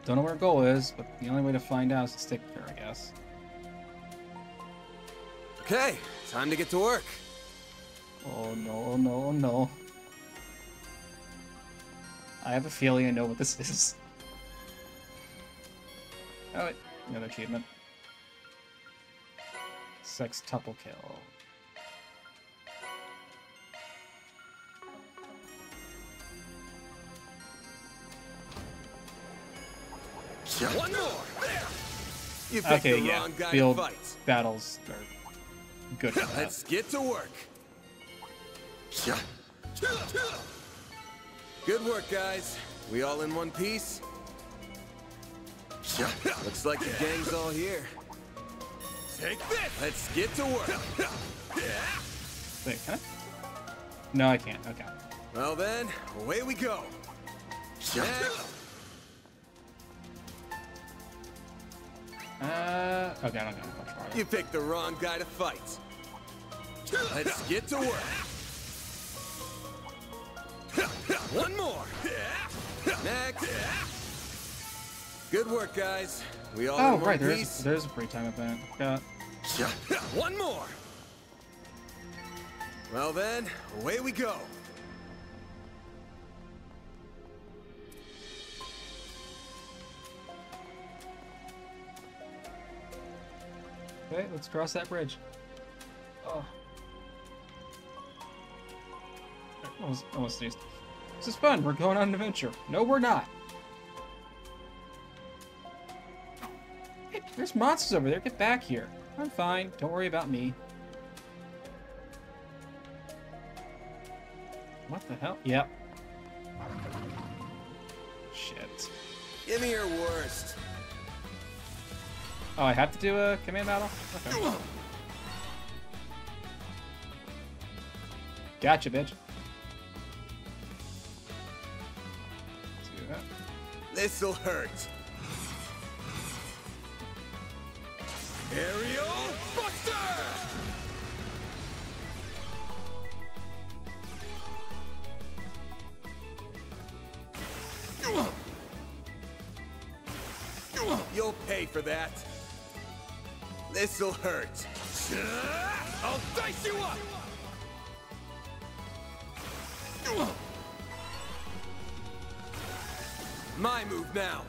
Don't know where her goal is, but the only way to find out is to stick with her, I guess. Okay, time to get to work. Oh no, Oh no, oh no. I have a feeling I know what this is. Oh, wait. Another achievement. Sextuple kill. One more. You picked Okay, the yeah. wrong guy to Field fight. battles are good. Let's get to work. Good work, guys. We all in one piece? Looks like the gang's all here. Take this. Let's get to work. Wait, can I? No, I can't. Okay. Well then, away we go. Next. Okay, I don't got much farther. You picked the wrong guy to fight. Let's get to work. One more. Next. Good work, guys. We all Oh, in one right, piece. there's a free time event. Got One more. Well then, away we go. Okay, let's cross that bridge. Oh. Almost sneezed. This is fun. We're going on an adventure. No, we're not. Hey, there's monsters over there. Get back here. I'm fine. Don't worry about me. What the hell? Yep. Shit. Give me your worst. Oh, I have to do a command battle? Okay. Gotcha, bitch. Do that. This'll hurt. Aerial Buster! You'll pay for that. This'll hurt. I'll dice you up! My move now.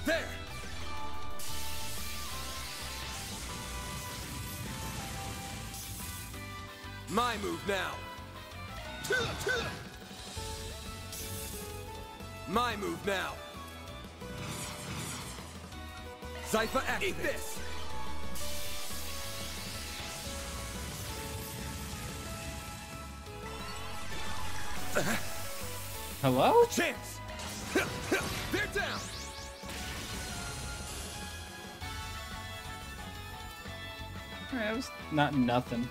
There! My move now. My move now. Cypher, activate. Eat this! Hello? Chance! They're down! Alright, that was not nothing.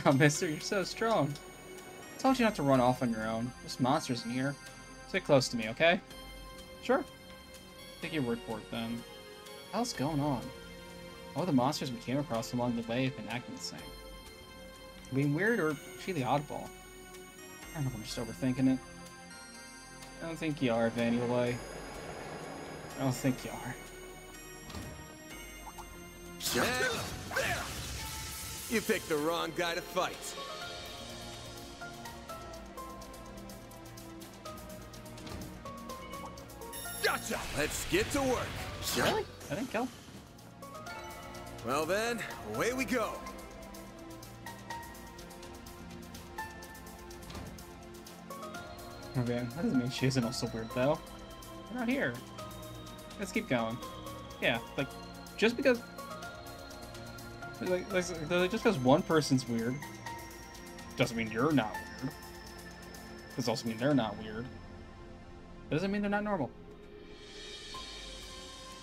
Oh, mister, you're so strong. I told you not to run off on your own. There's monsters in here. Stay close to me, okay? Sure. Take your word for it, then. What the hell's going on? All the monsters we came across along the way have been acting the same. Being weird, or is she the oddball? I don't know if I'm just overthinking it. I don't think you are, anyway. I don't think you are. There! You picked the wrong guy to fight. Gotcha! Let's get to work. Really? I didn't kill. Well then, away we go. Okay, that doesn't mean she isn't also weird, though. We're not here. Let's keep going. Yeah, like, just because... Like, just because one person's weird doesn't mean you're not weird. Doesn't also mean they're not weird. Doesn't mean they're not normal.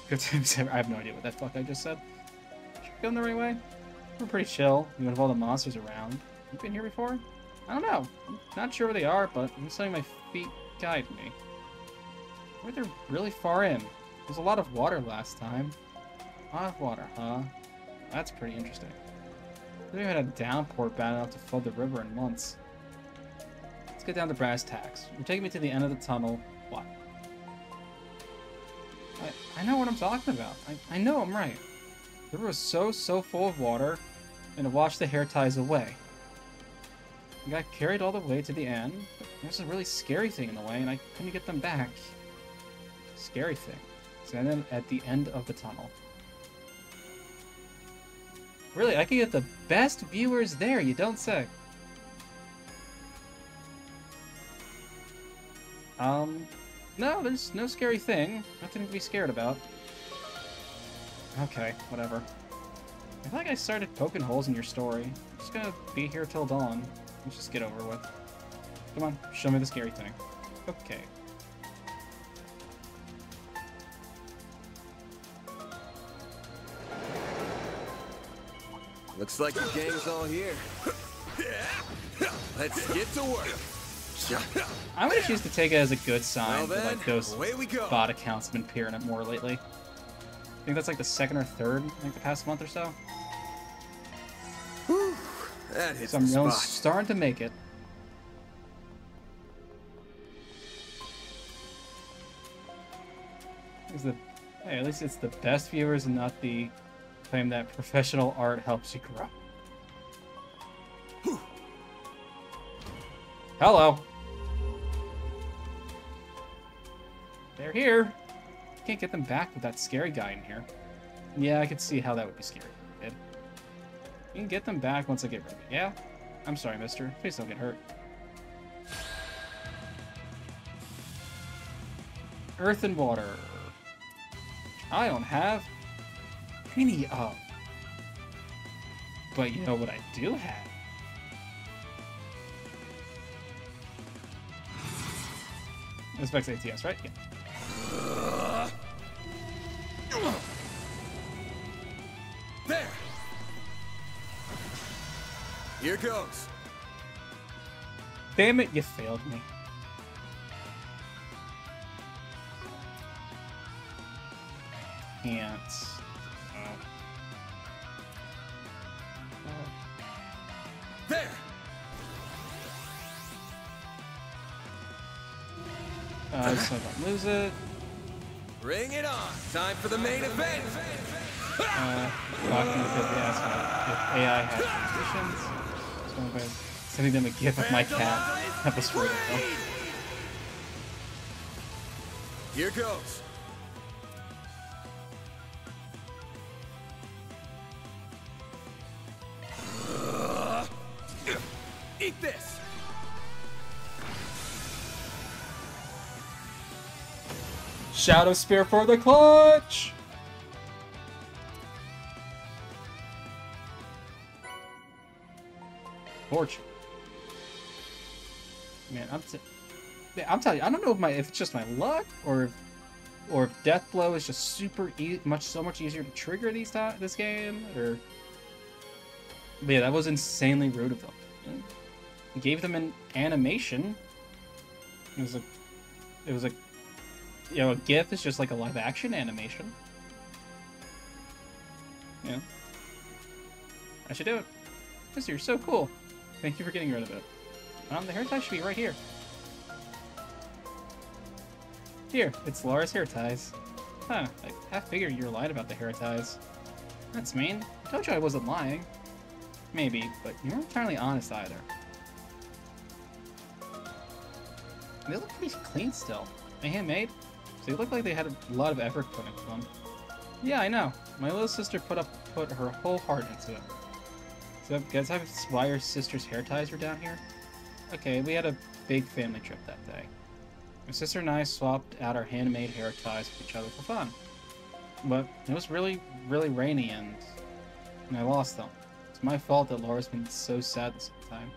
Good times. I have no idea what that fuck I just said. Should we go in the right way? We're pretty chill, even with all the monsters around. You been here before? I don't know. I'm not sure where they are, but I'm just letting my feet guide me. Where they're really far in. There's a lot of water last time. A lot of water, huh? That's pretty interesting. We haven't had a downpour bad enough to flood the river in months. Let's get down to brass tacks. You're taking me to the end of the tunnel. What? I know what I'm talking about. I know I'm right. The river was so full of water, and it washed the hair ties away. I got carried all the way to the end, but there's a really scary thing in the way, and I couldn't get them back. Scary thing. So I ended at the end of the tunnel. Really, I could get the best viewers there, you don't say. No, there's no scary thing. Nothing to be scared about. Okay, whatever. I feel like I started poking holes in your story. I'm just gonna be here till dawn. Let's just get over with. Come on, show me the scary thing. Okay. Looks like the gang's all here. Let's get to work. I'm gonna choose to take it as a good sign Well that like those away we go. bot accounts have been appearing it more lately. I think that's like the second or third, like the past month or so. Whew, that hits So I'm the really spot. starting to make it. Hey, at least it's the best viewers and not the claim that professional art helps you grow. Hello. They're here. Can't get them back with that scary guy in here. Yeah, I could see how that would be scary. Kid. You can get them back once I get rid of it. Yeah? I'm sorry, mister. Please don't get hurt. Earth and water. I don't have any of. But you know what I do have? This Vex ATS, right? Yeah. There. Here goes. Damn it, you failed me. Can't. There. So don't lose it. Bring it on. Time for the main event. Talking because they asked if AI has transmissions. So I'm going sending them a gif of my cat. That was really cool. Here goes. Eat this. Shadow Spear for the clutch! Fortune. Man, I'm telling you, I don't know if it's just my luck or if Death Blow is just super so much easier to trigger this game, or but yeah, that was insanely rude of them. I gave them an animation. It was a you know, a GIF is just like a live action animation. Yeah. I should do it. Mister, you're so cool. Thank you for getting rid of it. The hair tie should be right here. Here, it's Laura's hair ties. Huh, I half figured you were lying about the hair ties. That's mean. I told you I wasn't lying. Maybe, but you weren't entirely honest either. They look pretty clean still. They handmade, so they look like they had a lot of effort put into them. Yeah, I know. My little sister put her whole heart into it. So, guys, that's why your sister's hair ties were down here? Okay, we had a big family trip that day. My sister and I swapped out our handmade hair ties with each other for fun. But it was really, really rainy and I lost them. It's my fault that Laura's been so sad this whole time.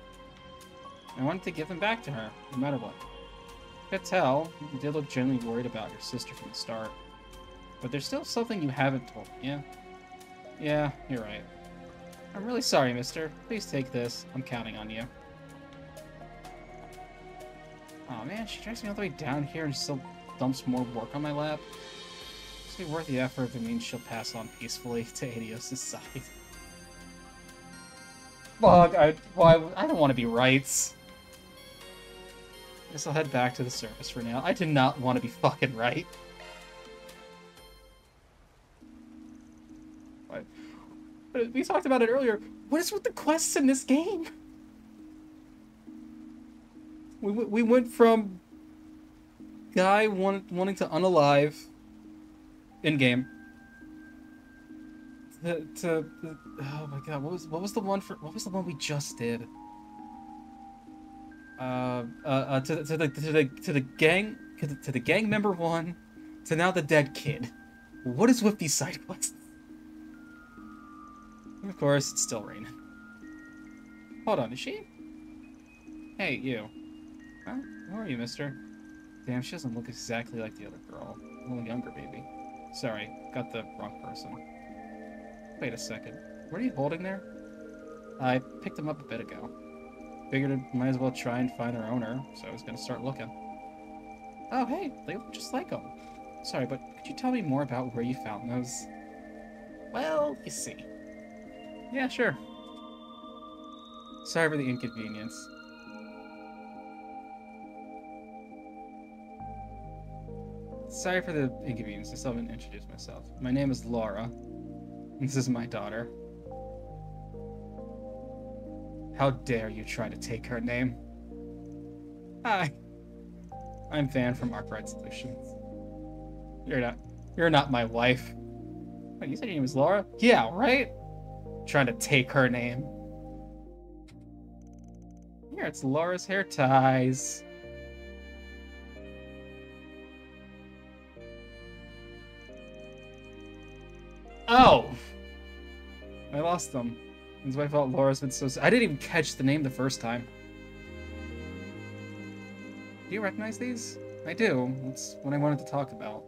I wanted to give them back to her, no matter what. I could tell, you did look genuinely worried about your sister from the start. But there's still something you haven't told me, yeah? Yeah, you're right. I'm really sorry, mister. Please take this. I'm counting on you. Oh man, she drags me all the way down here and still dumps more work on my lap. It's be worth the effort if it means she'll pass on peacefully to Adios' side. Fuck, I don't want to be rights. Guess I'll head back to the surface for now. I did not want to be fucking right. We talked about it earlier. What is with the quests in this game? We went from guy wanting to unalive in game to oh my god, what was the one we just did? To the gang member one, to now the dead kid. What is with these side quests? And of course, it's still raining. Hold on, is she? Hey, you. Huh? Who are you, mister? Damn, she doesn't look exactly like the other girl. A little younger, maybe. Sorry, got the wrong person. Wait a second. What are you holding there? I picked them up a bit ago. Figured I might as well try and find their owner, so I was gonna start looking. Oh, hey, they look just like them. Sorry, but could you tell me more about where you found those? Well, you see. Yeah, sure. Sorry for the inconvenience. Sorry for the inconvenience. I still haven't introduced myself. My name is Laura. This is my daughter. How dare you try to take her name? Hi. I'm Van from Arkwright Solutions. You're not my wife. Wait, you said your name was Laura? Yeah, right? Trying to take her name. Here, it's Laura's hair ties. Oh! I lost them. It's my fault Laura's been so... I didn't even catch the name the first time. Do you recognize these? I do. That's what I wanted to talk about.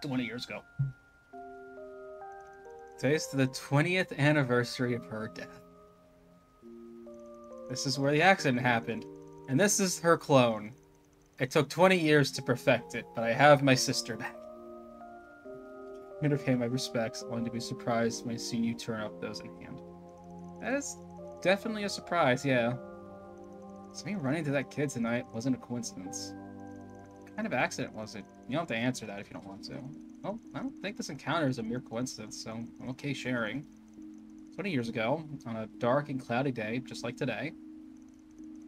20 years ago. Today's the 20th anniversary of her death. This is where the accident happened. And this is her clone. It took 20 years to perfect it, but I have my sister back. I'm gonna pay my respects, only to be surprised when I see you turn up those in hand. That is definitely a surprise, yeah. So me running to that kid tonight wasn't a coincidence. What kind of accident was it? You don't have to answer that if you don't want to. Well, I don't think this encounter is a mere coincidence, so I'm okay sharing. 20 years ago, on a dark and cloudy day, just like today,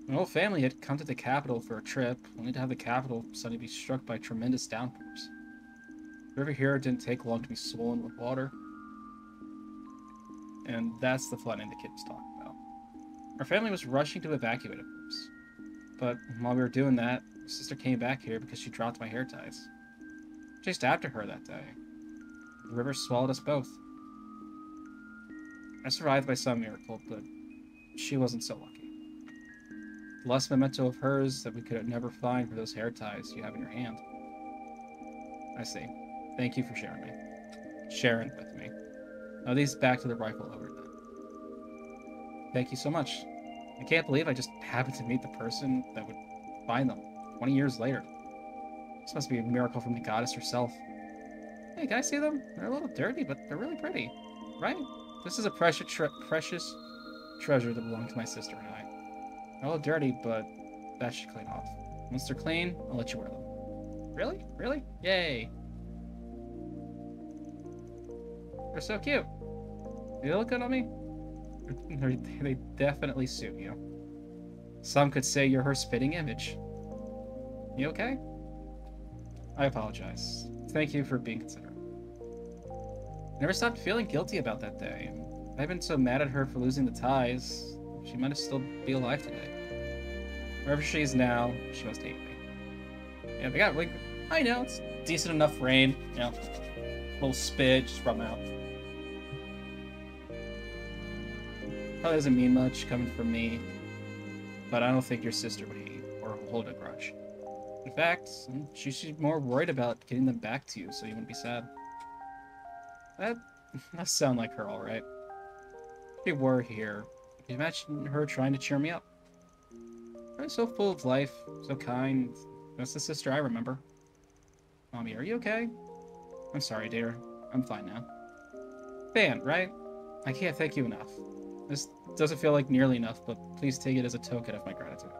my whole family had come to the capital for a trip, only to have the capital suddenly be struck by tremendous downpours. The river here didn't take long to be swollen with water. And that's the flooding the kid was talking about. Our family was rushing to evacuate, of course. But while we were doing that, my sister came back here because she dropped my hair ties. I chased after her that day. The river swallowed us both. I survived by some miracle, but she wasn't so lucky. The last memento of hers that we could never find were those hair ties you have in your hand. I see. Thank you for sharing with me. Now these back to the rifle over then. Thank you so much. I can't believe I just happened to meet the person that would find them 20 years later. This must be a miracle from the goddess herself. Hey, can I see them? They're a little dirty, but they're really pretty. Right? This is a precious treasure that belonged to my sister and I. They're a little dirty, but that should clean off. Once they're clean, I'll let you wear them. Really? Really? Yay! They're so cute. They look good on me. They definitely suit you. Some could say you're her spitting image. You okay? I apologize. Thank you for being considerate. I never stopped feeling guilty about that day. If I'd been so mad at her for losing the ties, she might have still be alive today. Wherever she is now, she must hate me. Yeah, we got, like, I know, it's decent enough rain, you know, a little spit, just rub out. Probably doesn't mean much coming from me, but I don't think your sister would hate or hold a grudge. In fact, she's more worried about getting them back to you so you wouldn't be sad. That must sound like her, alright. If we were here, could you imagine her trying to cheer me up? Her so full of life, so kind. That's the sister I remember. Mommy, are you okay? I'm sorry, dear. I'm fine now. Van, right? I can't thank you enough. This doesn't feel like nearly enough, but please take it as a token of my gratitude.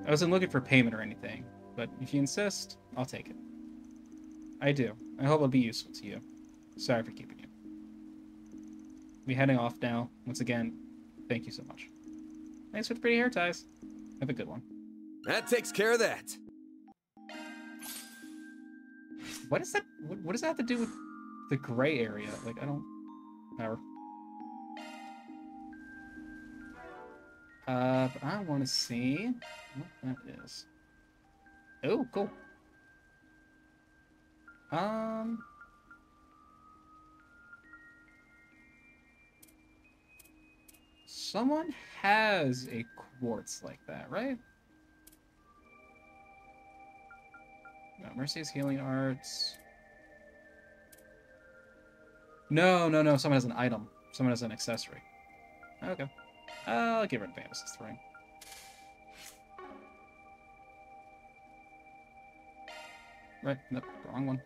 I wasn't looking for payment or anything. but if you insist, I'll take it. I do. I hope it'll be useful to you. Sorry for keeping you. Be heading off now. Once again, thank you so much. Thanks for the pretty hair ties. Have a good one. That takes care of that. What is that? What does that have to do with the gray area? Like, I don't... Whatever. But I want to see what that is. Oh, cool. Someone has a quartz like that, right? No, Mercy's healing arts. No. Someone has an item. Someone has an accessory. Okay. I'll get rid of Amethyst Ring. Right, nope, wrong one.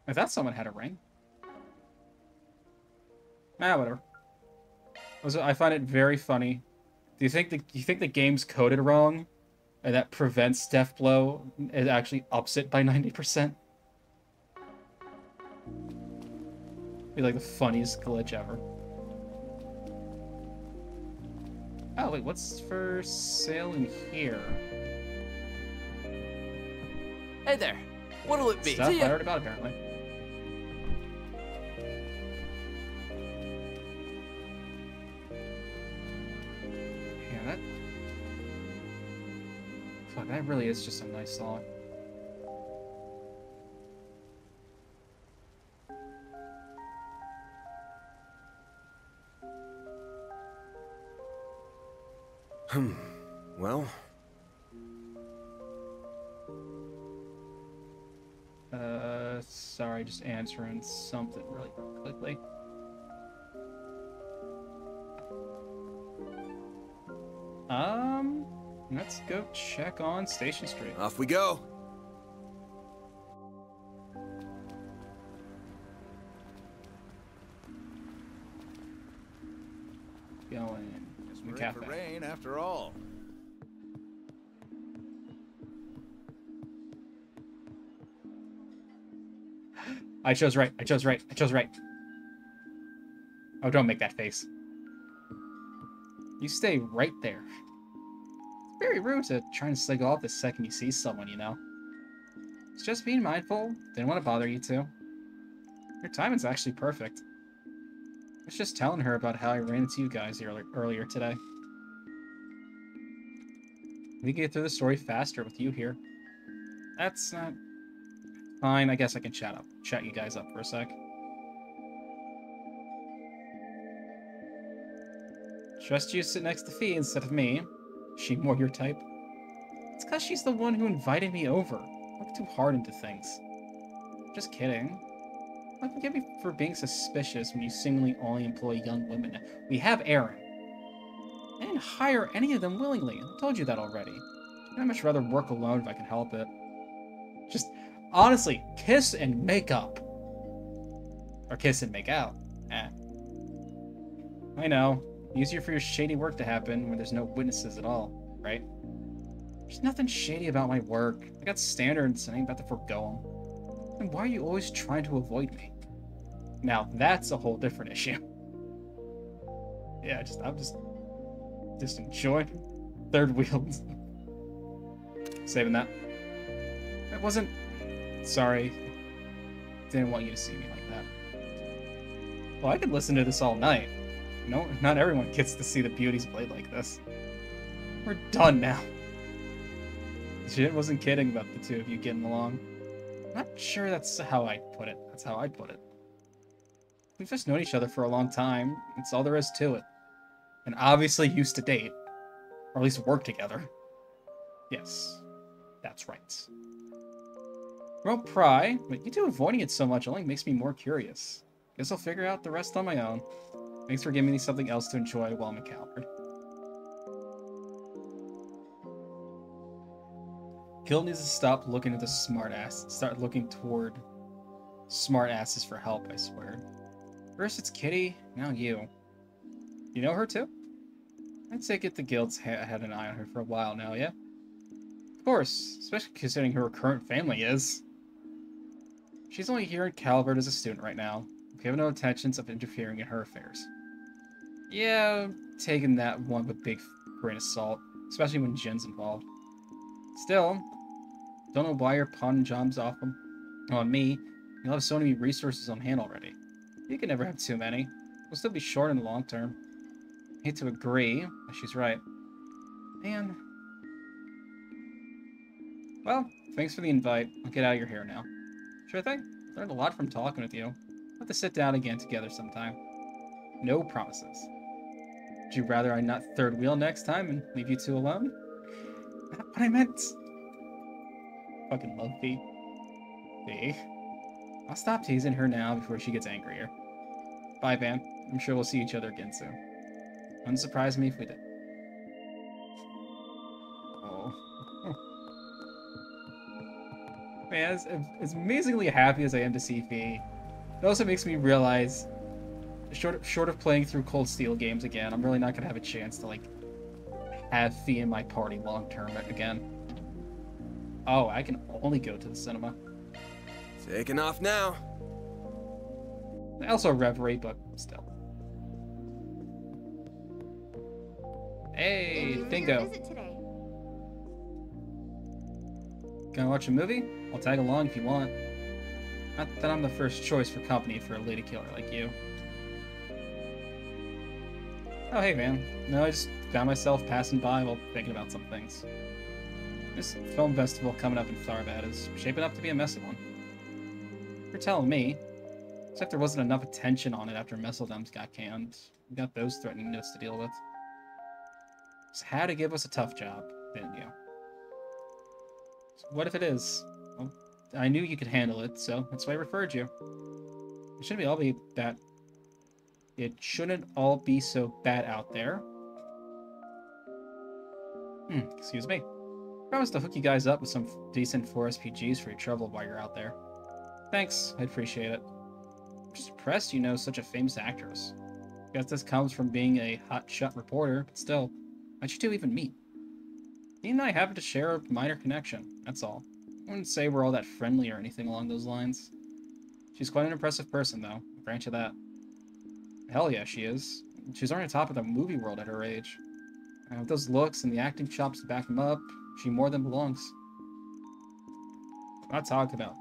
I thought someone had a ring. Whatever. Also, I find it very funny. Do you think the game's coded wrong, and that prevents Death Blow? It actually ups it by 90%. Be like the funniest glitch ever. Oh wait, what's for sale in here? Hey there. What'll it be? Stuff I already got apparently. Fuck, that really is just a nice song. Well. Sorry, just answering something really quickly. Let's go check on Station Street. Off we go. Going Guess to the we're in cafe. for rain after all. I chose right. I chose right. I chose right. Oh, don't make that face. You stay right there. It's very rude to try and slug off the second you see someone, you know? It's just being mindful. Didn't want to bother you two. Your timing's actually perfect. I was just telling her about how I ran into you guys earlier today. We can get through the story faster with you here. That's not... Fine, I guess I can chat you guys up for a sec. Trust you sit next to Fee instead of me. Is she more your type? It's because she's the one who invited me over. Look too hard into things. Just kidding. Don't forgive me for being suspicious when you seemingly only employ young women. We have Aaron. I didn't hire any of them willingly. I told you that already. I'd much rather work alone if I can help it. Just, honestly, kiss and make up. Or kiss and make out. I know. Easier for your shady work to happen when there's no witnesses at all, right? There's nothing shady about my work. I got standards and I ain't about to forgo them. Then why are you always trying to avoid me? Now, that's a whole different issue. Yeah, I'm just enjoying third wheels. Saving that. That wasn't... Sorry. Didn't want you to see me like that. Well, I could listen to this all night. No, not everyone gets to see the beauties played like this. We're done now. She wasn't kidding about the two of you getting along. I'm not sure that's how I'd put it. That's how I'd put it. We've just known each other for a long time. That's all there is to it. And obviously used to date. Or at least work together. Yes. That's right. I won't pry, but you two avoiding it so much only makes me more curious. Guess I'll figure out the rest on my own. Thanks for giving me something else to enjoy while I'm at Calvert. Gil needs to stop looking at the smartass and start looking toward smart asses for help, I swear. First it's Kitty, now you. You know her too? I'd say the guild's had an eye on her for a while now, yeah? Of course, especially considering who her current family is. She's only here in Calvert as a student right now. We have no intentions of interfering in her affairs. Yeah, taking that one with a big grain of salt, especially when Jin's involved. Still, don't know why you're pawning jobs off on me. You'll have so many resources on hand already. You can never have too many. We'll still be short in the long term. I hate to agree, but she's right. Man. Well, thanks for the invite. I'll get out of your hair now. Sure thing. Learned a lot from talking with you. We'll have to sit down again together sometime. No promises. Would you rather I not third wheel next time and leave you two alone? Not what I meant. Fucking love V. V. I'll stop teasing her now before she gets angrier. Bye, Van. I'm sure we'll see each other again soon. Wouldn't surprise me if we did. Oh. Man, as amazingly happy as I am to see V, it also makes me realize, short of playing through Cold Steel games again, I'm really not going to have a chance to, like, have V in my party long-term again. Oh, I can only go to the cinema. Taking off now. Also Reverie, but still. Hey, Dingo. Gonna watch a movie? I'll tag along if you want. Not that I'm the first choice for company for a lady killer like you. Oh, hey, man. No, I just found myself passing by while thinking about some things. This film festival coming up in Tharbad is shaping up to be a messy one. You're telling me. Except there wasn't enough attention on it after Messeldems got canned. We got those threatening us to deal with. Just had to give us a tough job, didn't you? So what if it is? Well, I knew you could handle it, so that's why I referred you. It shouldn't all be bad. It shouldn't all be so bad out there. Excuse me. Promise to hook you guys up with some decent 4SPGs for your trouble while you're out there. Thanks, I'd appreciate it. I'm just impressed you know such a famous actress. Guess this comes from being a hotshot reporter, but still, how'd you two even meet? He and I happen to share a minor connection, that's all. I wouldn't say we're all that friendly or anything along those lines. She's quite an impressive person, though, I'll grant you that. Hell yeah, she is. She's already top of the movie world at her age. And with those looks and the acting chops to back them up, she more than belongs. I'm not talking about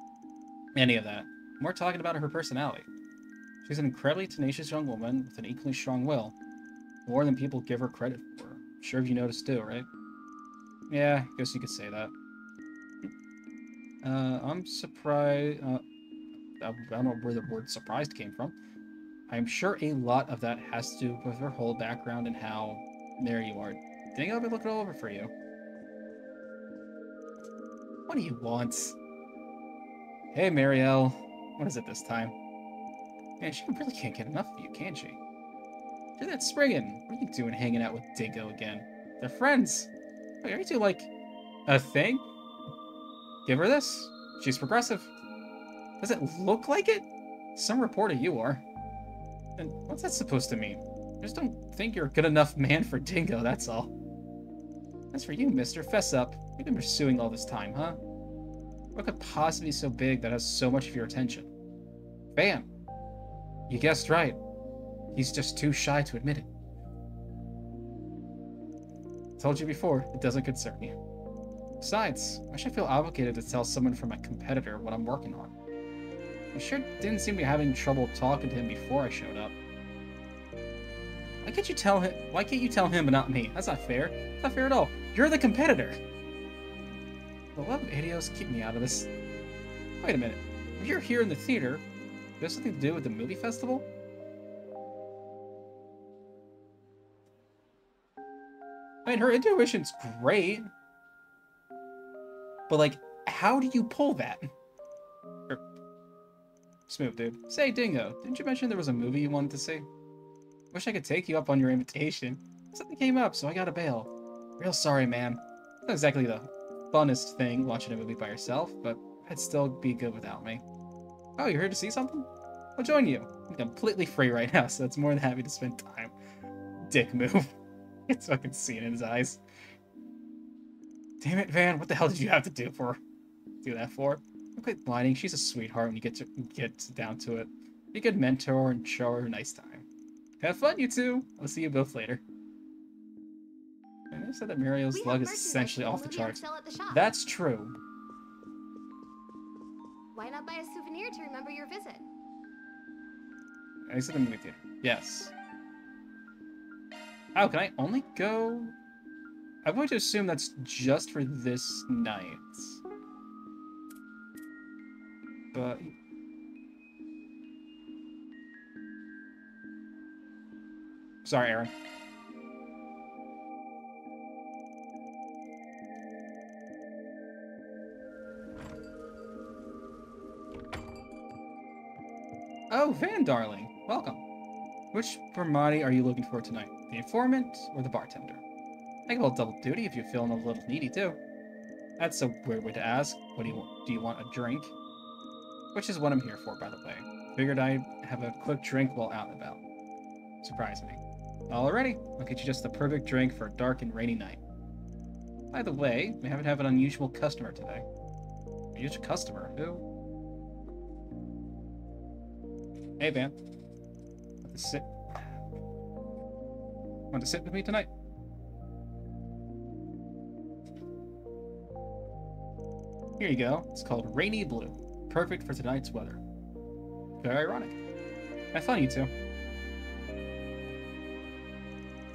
any of that. I'm more talking about her personality. She's an incredibly tenacious young woman with an equally strong will. More than people give her credit for. I'm sure you noticed too, right? Yeah, I guess you could say that. I'm surprised... I don't know where the word surprised came from. I'm sure a lot of that has to do with her whole background and how... There you are. Dang, I'll be looking all over for you. What do you want? Hey, Marielle. What is it this time? Man, she really can't get enough of you, can she? Do that Spriggan. What are you doing hanging out with Dingo again? They're friends. Wait, are you two, like, a thing? Give her this. She's progressive. Does it look like it? Some reporter you are. And what's that supposed to mean? I just don't think you're a good enough man for Dingo, that's all. As for you, mister, fess up. You've been pursuing all this time, huh? What could possibly be so big that has so much of your attention? Bam! You guessed right. He's just too shy to admit it. Told you before, it doesn't concern you. Besides, why should I feel obligated to tell someone from my competitor what I'm working on? You sure didn't seem to be having trouble talking to him before I showed up. Why can't you tell him but not me? That's not fair. That's not fair at all. You're the competitor. The love of idios keep me out of this. Wait a minute. If you're here in the theater, does it have something to do with the movie festival? I mean, her intuition's great. But, like, how do you pull that? Smooth, dude. Say, Dingo, didn't you mention there was a movie you wanted to see? Wish I could take you up on your invitation. Something came up, so I gotta bail. Real sorry, man. Not exactly the funnest thing, watching a movie by yourself, but I'd still be good without me. Oh, you're here to see something? I'll join you. I'm completely free right now, so it's more than happy to spend time. Dick move. It's fucking seeing in his eyes. Damn it, Van, what the hell did you have to do that for? Don't quit whining. She's a sweetheart when you get down to it. Be a good mentor and show her a nice time. Have fun, you two. I'll see you both later. I never said that Mario's slug is essentially off the charts. That's true. Why not buy a souvenir to remember your visit? I said the movie theater. Yes. Oh, can I only go? I'm going to assume that's just for this night. But... Sorry, Aaron. Oh, Van, darling. Welcome. Which Brahmani are you looking for tonight? The informant or the bartender? I can hold double duty if you're feeling a little needy, too. That's a weird way to ask. What do you want? Do you want a drink? Which is what I'm here for, by the way. Figured I'd have a quick drink while out and about. Surprise me. Alrighty, I'll get you just the perfect drink for a dark and rainy night. By the way, we haven't had an unusual customer today. Unusual customer? Who? Hey, Van. Want to sit with me tonight? Here you go. It's called Rainy Blue. Perfect for tonight's weather. Very ironic. Have fun, you two.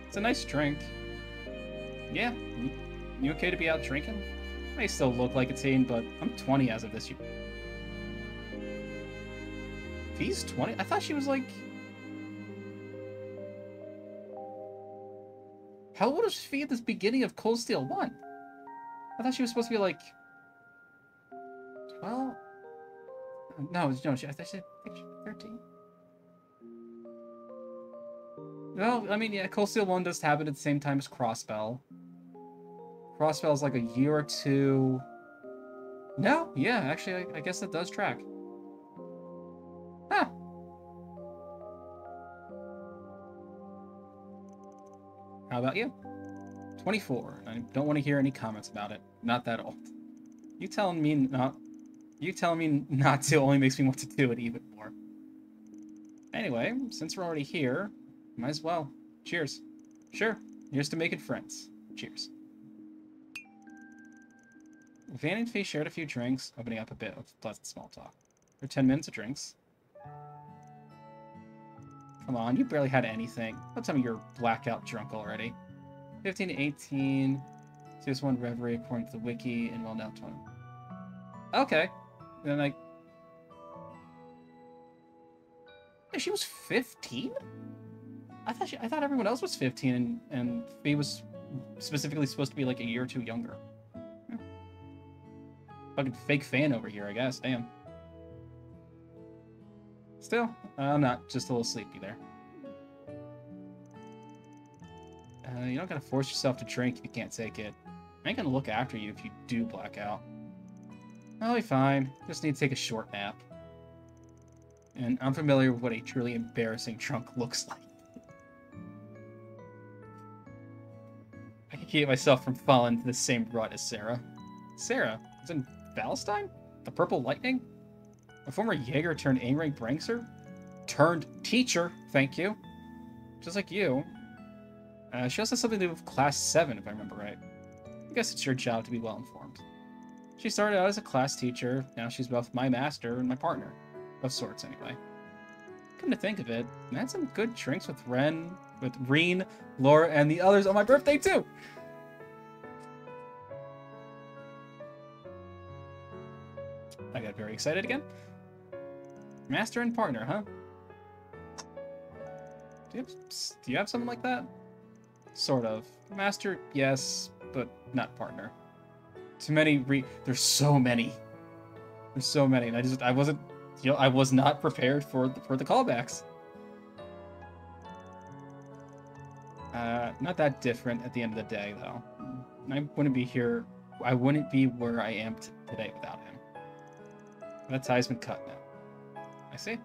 It's a nice drink. Yeah, you okay to be out drinking? I may still look like a teen, but I'm 20 as of this year. He's 20? I thought she was like... How old was she at this beginning of Cold Steel 1? I thought she was supposed to be like... 12? No, I thought she was 13. Well, I mean, yeah, Cold Steel 1 does happen at the same time as Crossbell. Crossbell is like a year or two... No, yeah, actually, I guess that does track. Huh. How about you? 24. I don't want to hear any comments about it. Not that old. You telling me not to only makes me want to do it even more. Anyway, since we're already here, might as well. Cheers. Sure. Here's to making friends. Cheers. Van and Fee shared a few drinks, opening up a bit of pleasant small talk. For 10 minutes of drinks. Come on, you barely had anything. Don't tell me you're blackout drunk already. 15 to 18. Serious one reverie according to the wiki, and well now 20. Okay. Then yeah, she was 15? I thought everyone else was 15 and Fee was specifically supposed to be like a year or two younger. Yeah. Fucking fake fan over here, I guess. Damn. Still, I'm not. Just a little sleepy there. You don't gotta force yourself to drink if you can't take it. I ain't gonna look after you if you do black out. I'll be fine. Just need to take a short nap. And I'm familiar with what a truly embarrassing drunk looks like. I can keep myself from falling into the same rut as Sarah. Sarah? Is in Valentine? The Purple Lightning? A former Jaeger turned A-rank prankster? Turned teacher, thank you. Just like you. She also has something to do with Class 7, if I remember right. I guess it's your job to be well informed. She started out as a class teacher, now she's both my master and my partner. Of sorts, anyway. Come to think of it, I had some good drinks with Reen, Laura, and the others on my birthday, too! I got very excited again. Master and partner, huh? Do you have something like that? Sort of. Master, yes, but not partner. Too many there's so many. There's so many, and I wasn't, I was not prepared for the callbacks. Not that different at the end of the day, though. I wouldn't be where I am today without him. That tie's been cut now. I see.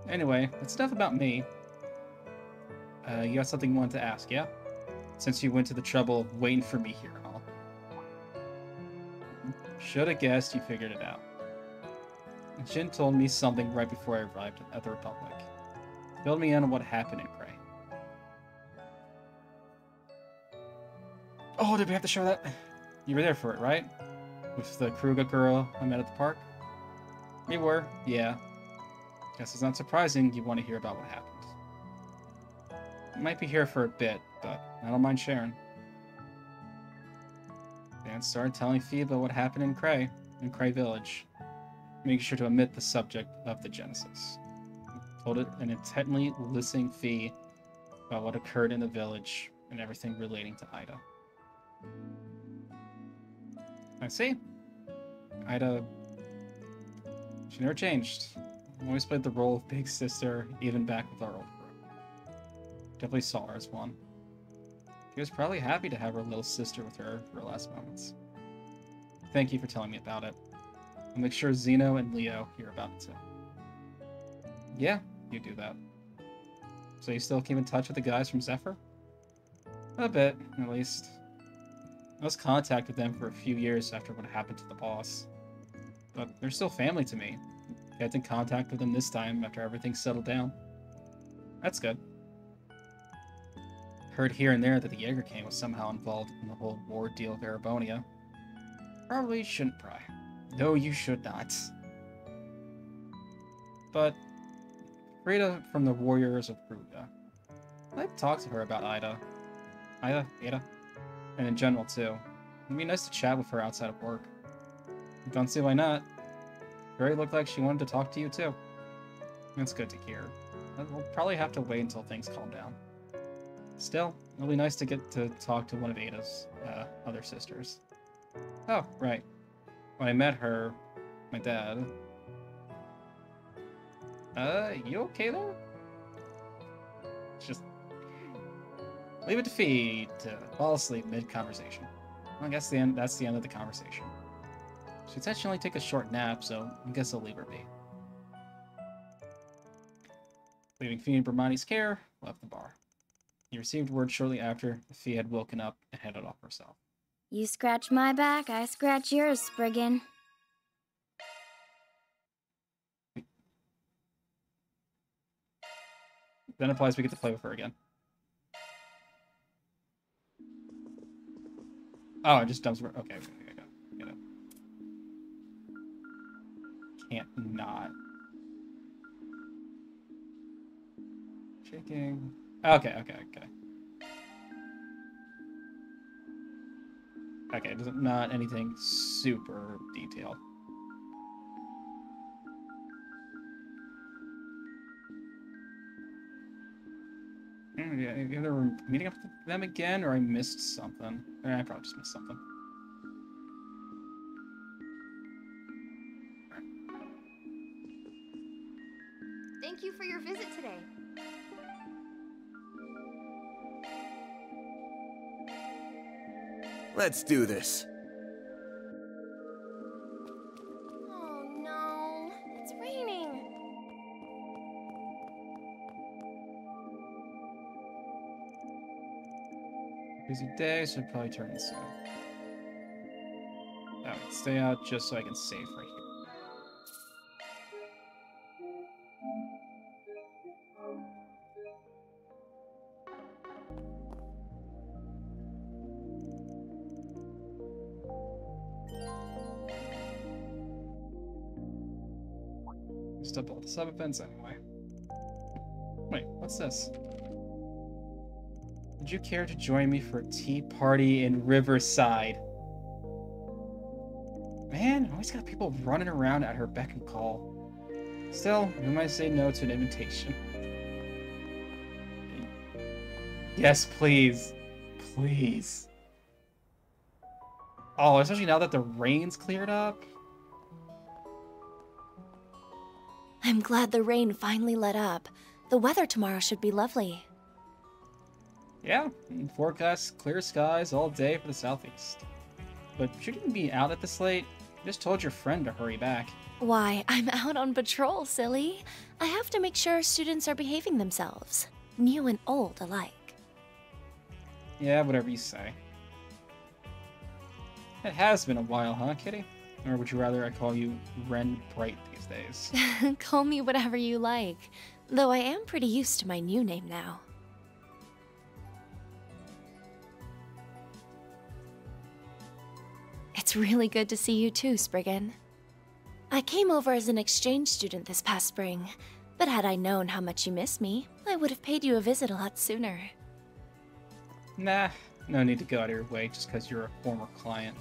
Anyway, that's enough about me. You got something you wanted to ask, yeah? Since you went to the trouble of waiting for me here and all. Should have guessed you figured it out. Jin told me something right before I arrived at the Republic. Filled me in on what happened in Gray. Oh, did we have to show that? You were there for it, right? With the Kruga girl I met at the park? We were, yeah. Guess it's not surprising you want to hear about what happened. I might be here for a bit, but I don't mind sharing. Dan started telling Fee about what happened in Cray Village, making sure to omit the subject of the Genesis. He told it an intently listening Fee about what occurred in the village and everything relating to Ida. I see. Ida, she never changed. Always played the role of big sister, even back with our old group. Definitely saw her as one. She was probably happy to have her little sister with her for her last moments. Thank you for telling me about it. I'll make sure Zeno and Leo hear about it too. Yeah, you do that. So you still keep in touch with the guys from Zephyr? A bit, at least. I lost contact with them for a few years after what happened to the boss. But they're still family to me. Kept in contact with them this time after everything settled down. That's good. Heard here and there that the Jaeger King was somehow involved in the whole war deal of Erebonia. Probably shouldn't pry. No, you should not. But Frida from the Warriors of Kruga. I'd talk to her about Ida. Ada? And in general, too. It'd be nice to chat with her outside of work. Don't see why not. Very looked like she wanted to talk to you, too. That's good to hear. We'll probably have to wait until things calm down. Still, it'll be nice to get to talk to one of Ada's other sisters. Oh, right. When I met her, my dad... you okay there? Just... leave it to Fee to fall asleep mid-conversation. I guess that's the end of the conversation. She said she'd only take a short nap, so I guess I'll leave her be. Leaving Fee in Bramani's care, left the bar. He received word shortly after the Fee had woken up and headed off herself. You scratch my back, I scratch yours, Spriggan. Then implies we get to play with her again. Oh, it just dumps her. Okay, get it. Can't not. Shaking. Okay. Okay, not anything super detailed. Either we're meeting up with them again, or I missed something. I probably just missed something. Thank you for your visit today. Let's do this. Oh no, it's raining. Busy day, so I'll probably turn in soon. Alright, stay out just so I can save right here. Step all the sub-events anyway. Wait, what's this? Would you care to join me for a tea party in Riverside? Man, always got people running around at her beck and call. Still, who might say no to an invitation? Yes, please. Please. Oh, especially now that the rain's cleared up. I'm glad the rain finally let up. The weather tomorrow should be lovely. Yeah, forecast clear skies all day for the southeast. But shouldn't you be out at this late? Just told your friend to hurry back. Why, I'm out on patrol, silly. I have to make sure students are behaving themselves, new and old alike. Yeah, whatever you say. It has been a while, huh, Kitty? Or would you rather I call you Ren Bright these days? Call me whatever you like, though I am pretty used to my new name now. It's really good to see you too, Spriggan. I came over as an exchange student this past spring, but had I known how much you miss me, I would have paid you a visit a lot sooner. Nah, no need to go out of your way just because you're a former client.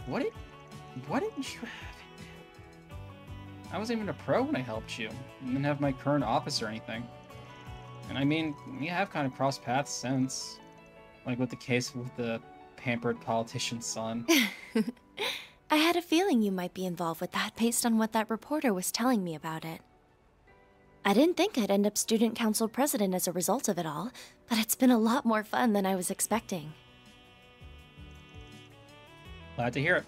What didn't you have? I wasn't even a pro when I helped you. I didn't have my current office or anything. And I mean, we have kind of crossed paths since. Like with the case with the pampered politician's son. I had a feeling you might be involved with that based on what that reporter was telling me about it. I didn't think I'd end up student council president as a result of it all, but it's been a lot more fun than I was expecting. Glad to hear it.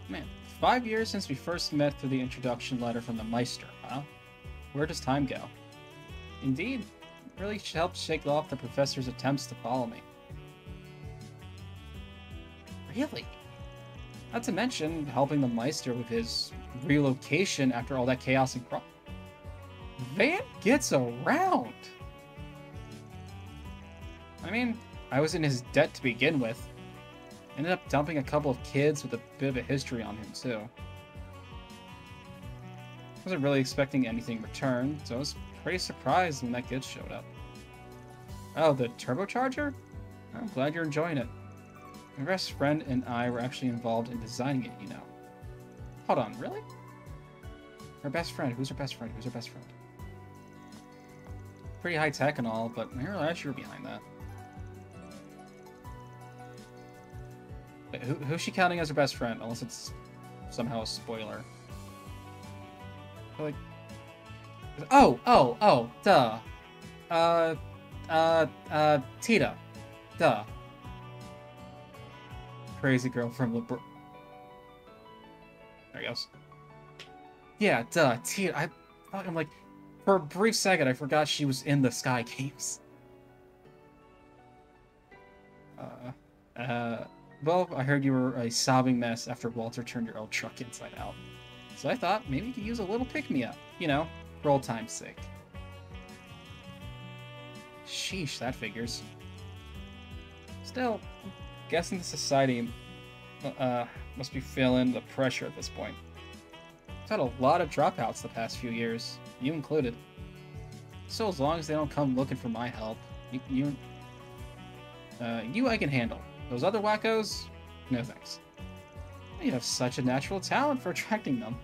Man, 5 years since we first met through the introduction letter from the Meister, huh? Where does time go? Indeed, it really helped shake off the professor's attempts to follow me. Really? Not to mention helping the Meister with his relocation after all that chaos and crap. Van gets around! I mean, I was in his debt to begin with. Ended up dumping a couple of kids with a bit of a history on him, too. Wasn't really expecting anything in return, so I was pretty surprised when that kid showed up. Oh, the turbocharger? I'm glad you're enjoying it. My best friend and I were actually involved in designing it, you know. Hold on, really? Her best friend? Who's her best friend? Who's her best friend? Pretty high tech and all, but I didn't realize you were behind that. Wait, who's she counting as her best friend? Unless it's somehow a spoiler. Like, oh, duh. Tita. Duh. Crazy girl from the... There he goes. Yeah, duh. Tita. I'm like... For a brief second, I forgot she was in the Sky Games. Well, I heard you were a sobbing mess after Walter turned your old truck inside out. So I thought maybe you could use a little pick-me-up. You know, for old time's sake. Sheesh, that figures. Still, I'm guessing the society must be feeling the pressure at this point. I've had a lot of dropouts the past few years, you included. So as long as they don't come looking for my help, you I can handle. Those other wackos, no thanks. You have such a natural talent for attracting them.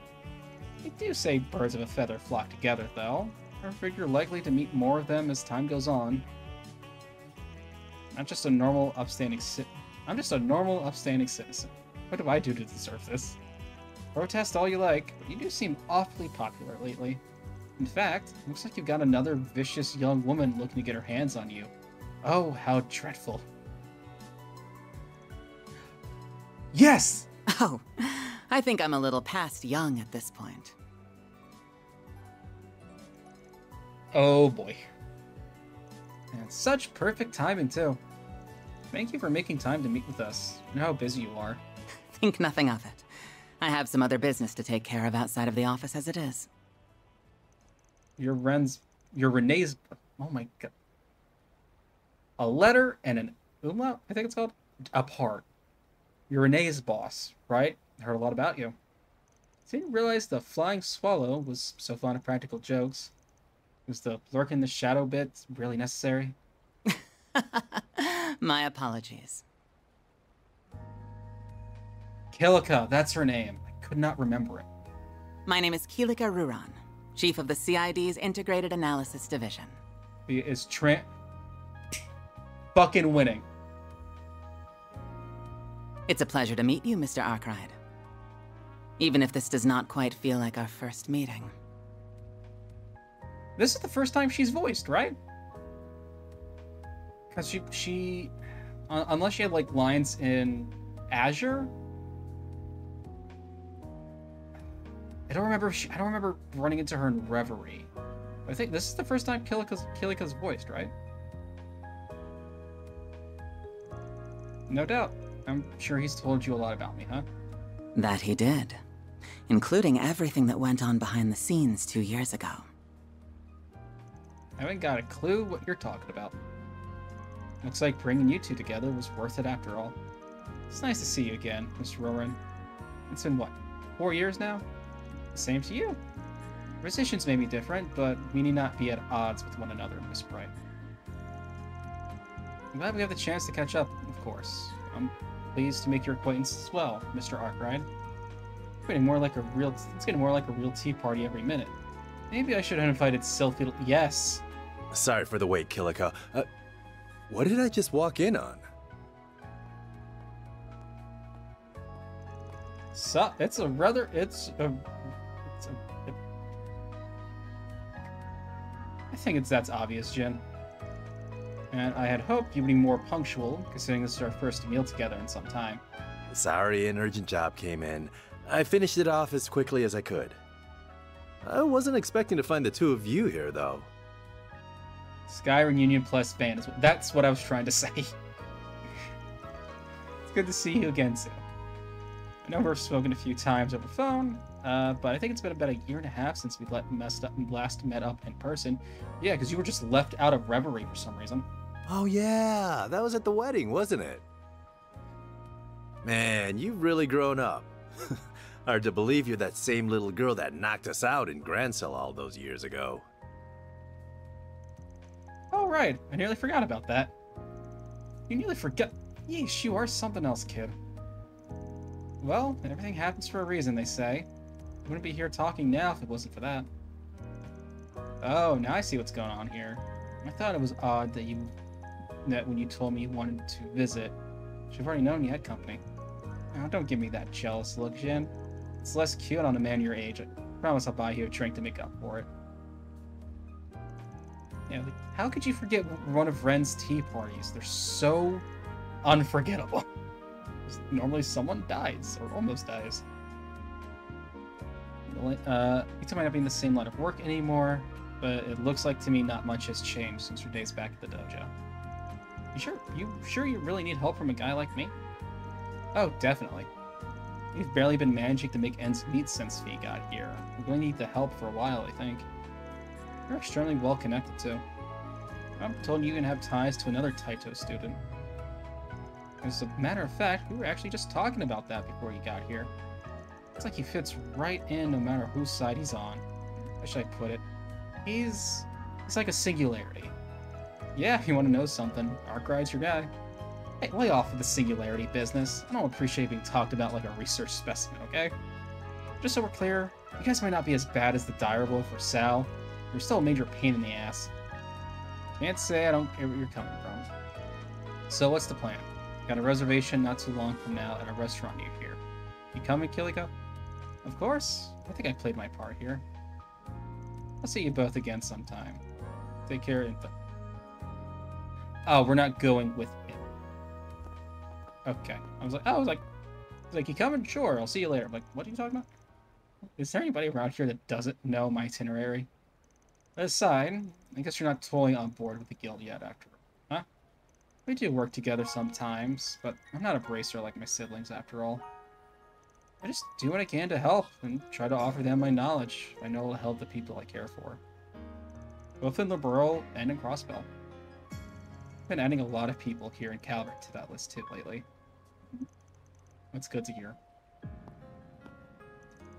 They do say birds of a feather flock together, though. I figure you're likely to meet more of them as time goes on. I'm just a normal, upstanding citizen. What do I do to deserve this? Protest all you like, but you do seem awfully popular lately. In fact, looks like you've got another vicious young woman looking to get her hands on you. Oh, how dreadful. Yes! Oh, I think I'm a little past young at this point. Oh boy. And such perfect timing, too. Thank you for making time to meet with us. I know how busy you are. Think nothing of it. I have some other business to take care of outside of the office as it is. Your Renee's... Oh my god. A letter and an umlaut, I think it's called? Apart. You're Renee's boss, right? I heard a lot about you. Didn't realize the flying swallow was so fond of practical jokes. Was the lurk in the shadow bit really necessary? My apologies. Kilika, that's her name. I could not remember it. My name is Kilika Ruran, Chief of the CID's Integrated Analysis Division. He is fucking winning. It's a pleasure to meet you, Mr. Arkwright. Even if this does not quite feel like our first meeting. This is the first time she's voiced, right? Cause she unless she had like lines in Azure, I don't remember running into her in Reverie. I think this is the first time Kilika's voiced, right? No doubt. I'm sure he's told you a lot about me, huh? That he did. Including everything that went on behind the scenes 2 years ago. I haven't got a clue what you're talking about. Looks like bringing you two together was worth it after all. It's nice to see you again, Mr. Roran. It's been, what, 4 years now? Same to you. Positions may be different, but we need not be at odds with one another, Miss Bright. I'm glad we have the chance to catch up, of course. I'm pleased to make your acquaintance as well, Mr. Arkwright. It's getting more like a real tea party every minute. Maybe I should have invited Sylphie. Yes. Sorry for the wait, Kilika. What did I just walk in on? So, I think that's obvious, Jin. And I had hoped you'd be more punctual, considering this is our first meal together in some time. Sorry, an urgent job came in. I finished it off as quickly as I could. I wasn't expecting to find the two of you here, though. Skyrim Union plus fan. That's what I was trying to say. It's good to see you again, Sam. I know we've spoken a few times over the phone, but I think it's been about 1.5 years since we last met up in person. Yeah, because you were just left out of Reverie for some reason. Oh yeah, that was at the wedding, wasn't it? Man, you've really grown up. Hard to believe you're that same little girl that knocked us out in Grancel all those years ago. Oh right, I nearly forgot about that. You nearly forgot. Yeesh, you are something else, kid. Well, everything happens for a reason, they say. I wouldn't be here talking now if it wasn't for that. Oh, now I see what's going on here. I thought it was odd that when you told me you wanted to visit, should have already known you had company. Oh, don't give me that jealous look, Jin. It's less cute on a man your age. I promise I'll buy you a drink to make up for it. Yeah, like, how could you forget one of Ren's tea parties? They're so unforgettable. Normally someone dies, or almost dies. You might not be in the same line of work anymore, but it looks like to me not much has changed since your days back at the dojo. You sure you really need help from a guy like me? Oh, definitely. We've barely been managing to make ends meet since Fee got here. We're going to need the help for a while, I think. You're extremely well connected, too. I'm told you can have ties to another Taito student. As a matter of fact, we were actually just talking about that before you got here. It's like he fits right in no matter whose side he's on. How should I put it? He's like a singularity. Yeah, if you want to know something, Arkwright's your guy. Hey, lay off with the singularity business. I don't appreciate being talked about like a research specimen, okay? Just so we're clear, you guys might not be as bad as the dire wolf or Sal. You're still a major pain in the ass. Can't say I don't get where you're coming from. So what's the plan? Got a reservation not too long from now at a restaurant near here. You coming, Kilika? Of course. I think I played my part here. I'll see you both again sometime. Take care, and oh, we're not going with him. Okay. I was like, you coming? Sure, I'll see you later. I'm like, what are you talking about? Is there anybody around here that doesn't know my itinerary? Aside, I guess you're not totally on board with the guild yet after, huh? We do work together sometimes, but I'm not a bracer like my siblings after all. I just do what I can to help and try to offer them my knowledge. I know it'll help the people I care for. Both in Liberal and in Crossbell. I've been adding a lot of people here in Calvert to that list too lately. That's good to hear.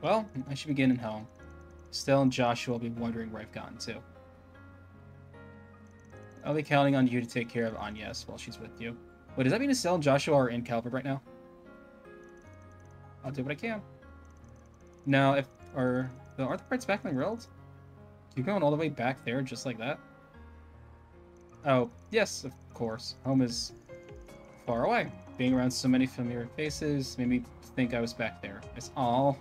Well, I should be getting home. Stell and Joshua will be wondering where I've gotten to. I'll be counting on you to take care of Agnes while she's with you. Wait, does that mean Estelle and Joshua are in Calvert right now? I'll do what I can. Now, are the Arthurites back in the rails? You going all the way back there just like that? Oh, yes, of course. Home is far away. Being around so many familiar faces made me think I was back there. It's made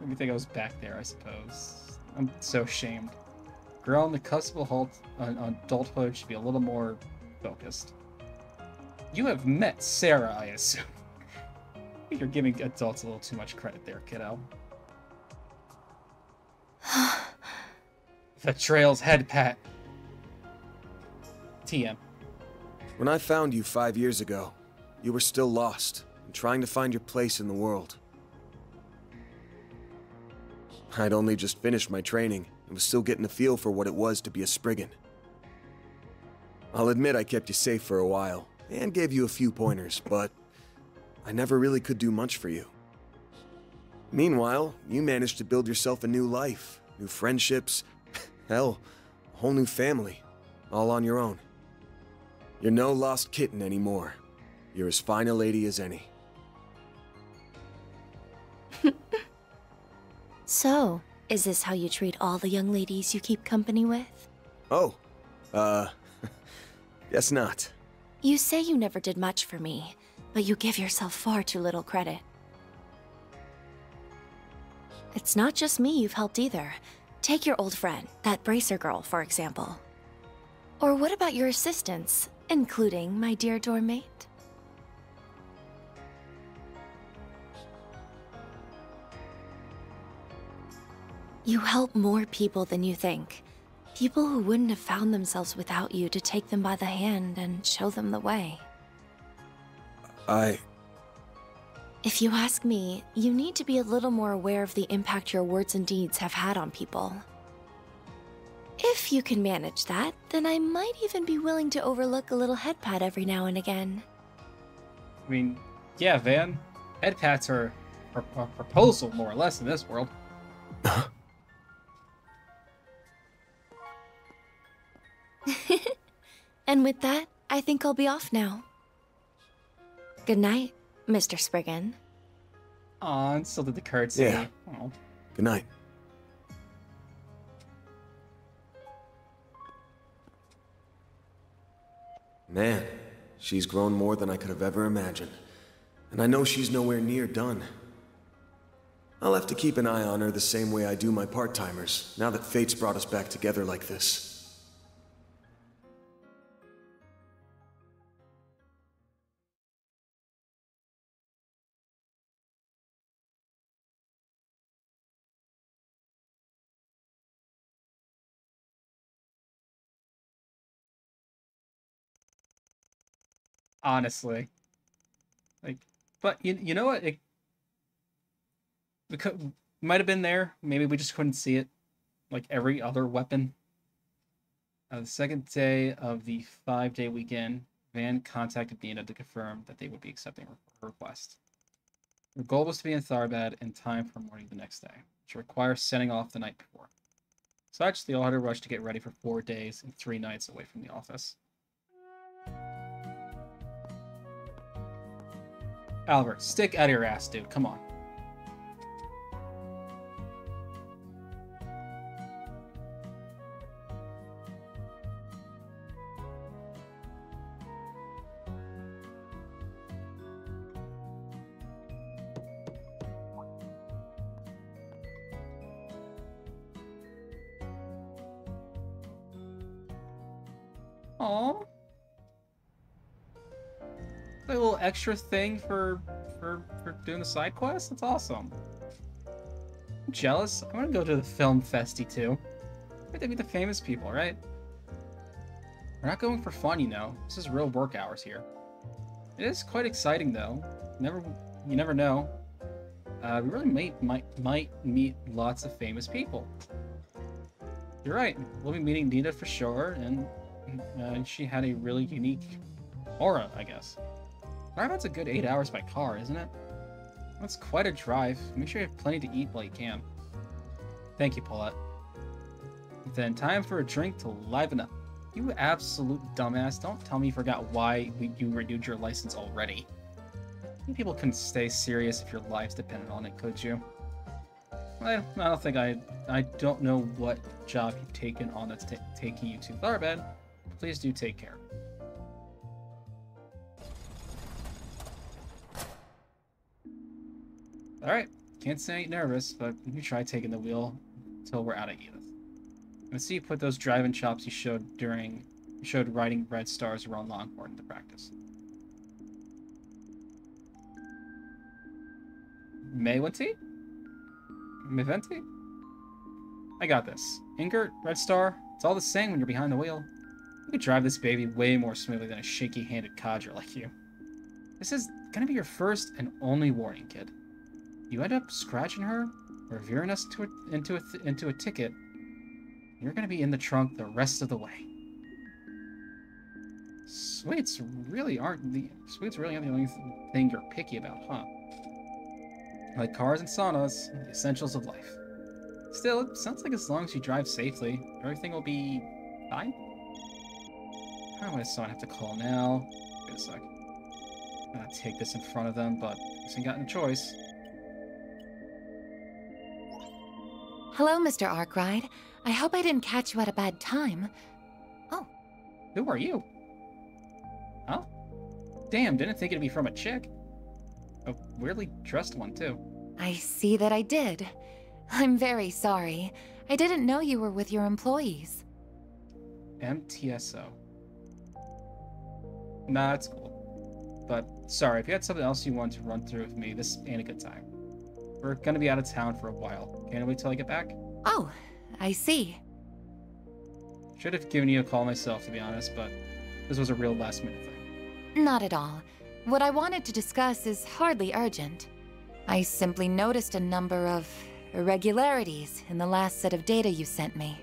me think I was back there, I suppose. I'm so ashamed. girl on the cusp of on adulthood should be a little more focused. You have met Sarah, I assume. You're giving adults a little too much credit there, kiddo. The trail's head pat. TM. When I found you 5 years ago, you were still lost and trying to find your place in the world. I'd only just finished my training and was still getting a feel for what it was to be a Spriggan. I'll admit I kept you safe for a while and gave you a few pointers, but I never really could do much for you. Meanwhile, you managed to build yourself a new life, new friendships, hell, a whole new family, all on your own. You're no lost kitten anymore. You're as fine a lady as any. So, is this how you treat all the young ladies you keep company with? Oh, guess not. You say you never did much for me, but you give yourself far too little credit. It's not just me you've helped either. Take your old friend, that bracer girl, for example. Or what about your assistants, including my dear dorm mate? You help more people than you think. People who wouldn't have found themselves without you to take them by the hand and show them the way. If you ask me, you need to be a little more aware of the impact your words and deeds have had on people. If you can manage that, then I might even be willing to overlook a little head pat every now and again. I mean, yeah, Van. Head pats are a proposal, more or less, in this world. And with that, I think I'll be off now. Good night, Mr. Spriggan. Aw, and still did the curtsy. Yeah. Aw. Good night. Man, she's grown more than I could have ever imagined. And I know she's nowhere near done. I'll have to keep an eye on her the same way I do my part-timers, now that fate's brought us back together like this. Honestly. Like, but you know what? It might have been there. Maybe we just couldn't see it. Like every other weapon. The second day of the 5-day weekend, Van contacted Nina to confirm that they would be accepting her request. Her goal was to be in Tharbad in time for morning the next day, which requires setting off the night before. Such, they all had to rush to get ready for 4 days and 3 nights away from the office. Albert, stick out of your ass, dude. Come on. Aww. Like a little extra thing for doing the side quest? That's awesome. I'm jealous. I want to go to the film festy too. They meet the famous people, right? We're not going for fun, you know. This is real work hours here. It is quite exciting though. You never know. We really might meet lots of famous people. You're right. We'll be meeting Nina for sure, and she had a really unique aura, I guess. That's a good 8 hours by car, isn't it? That's quite a drive. Make sure you have plenty to eat while you can. Thank you, Paulette. Then time for a drink to liven up. You absolute dumbass. Don't tell me you forgot why you renewed your license already. You people couldn't stay serious if your lives depended on it, could you? I don't think I don't know what job you've taken on that's taking you to Tharbad. Please do take care. Alright, can't say I ain't nervous, but let me try taking the wheel until we're out of Edith. Let's see you put those driving chops you showed riding red stars around Longport into practice. Maywenti? Miventi? I got this. Ingert, Red Star, it's all the same when you're behind the wheel. You could drive this baby way more smoothly than a shaky-handed codger like you. This is gonna be your first and only warning, kid. You end up scratching her or veering us into a ticket, you're gonna be in the trunk the rest of the way. Sweets really aren't the only thing you're picky about, huh? Like cars and saunas, the essentials of life. Still, it sounds like as long as you drive safely, everything will be fine. I don't know if someone have to call now. Wait a sec. I'm gonna take this in front of them, but I ain't got no choice. Hello, Mr. Arkwright. I hope I didn't catch you at a bad time. Oh. Who are you? Huh? Damn, didn't think it'd be from a chick. A weirdly dressed one, too. I see that I did. I'm very sorry. I didn't know you were with your employees. MTSO. Nah, it's cool. But, sorry, if you had something else you wanted to run through with me, this ain't a good time. We're gonna be out of town for a while. Can't wait till I get back? Oh, I see. Should have given you a call myself, to be honest, but this was a real last-minute thing. Not at all. What I wanted to discuss is hardly urgent. I simply noticed a number of irregularities in the last set of data you sent me.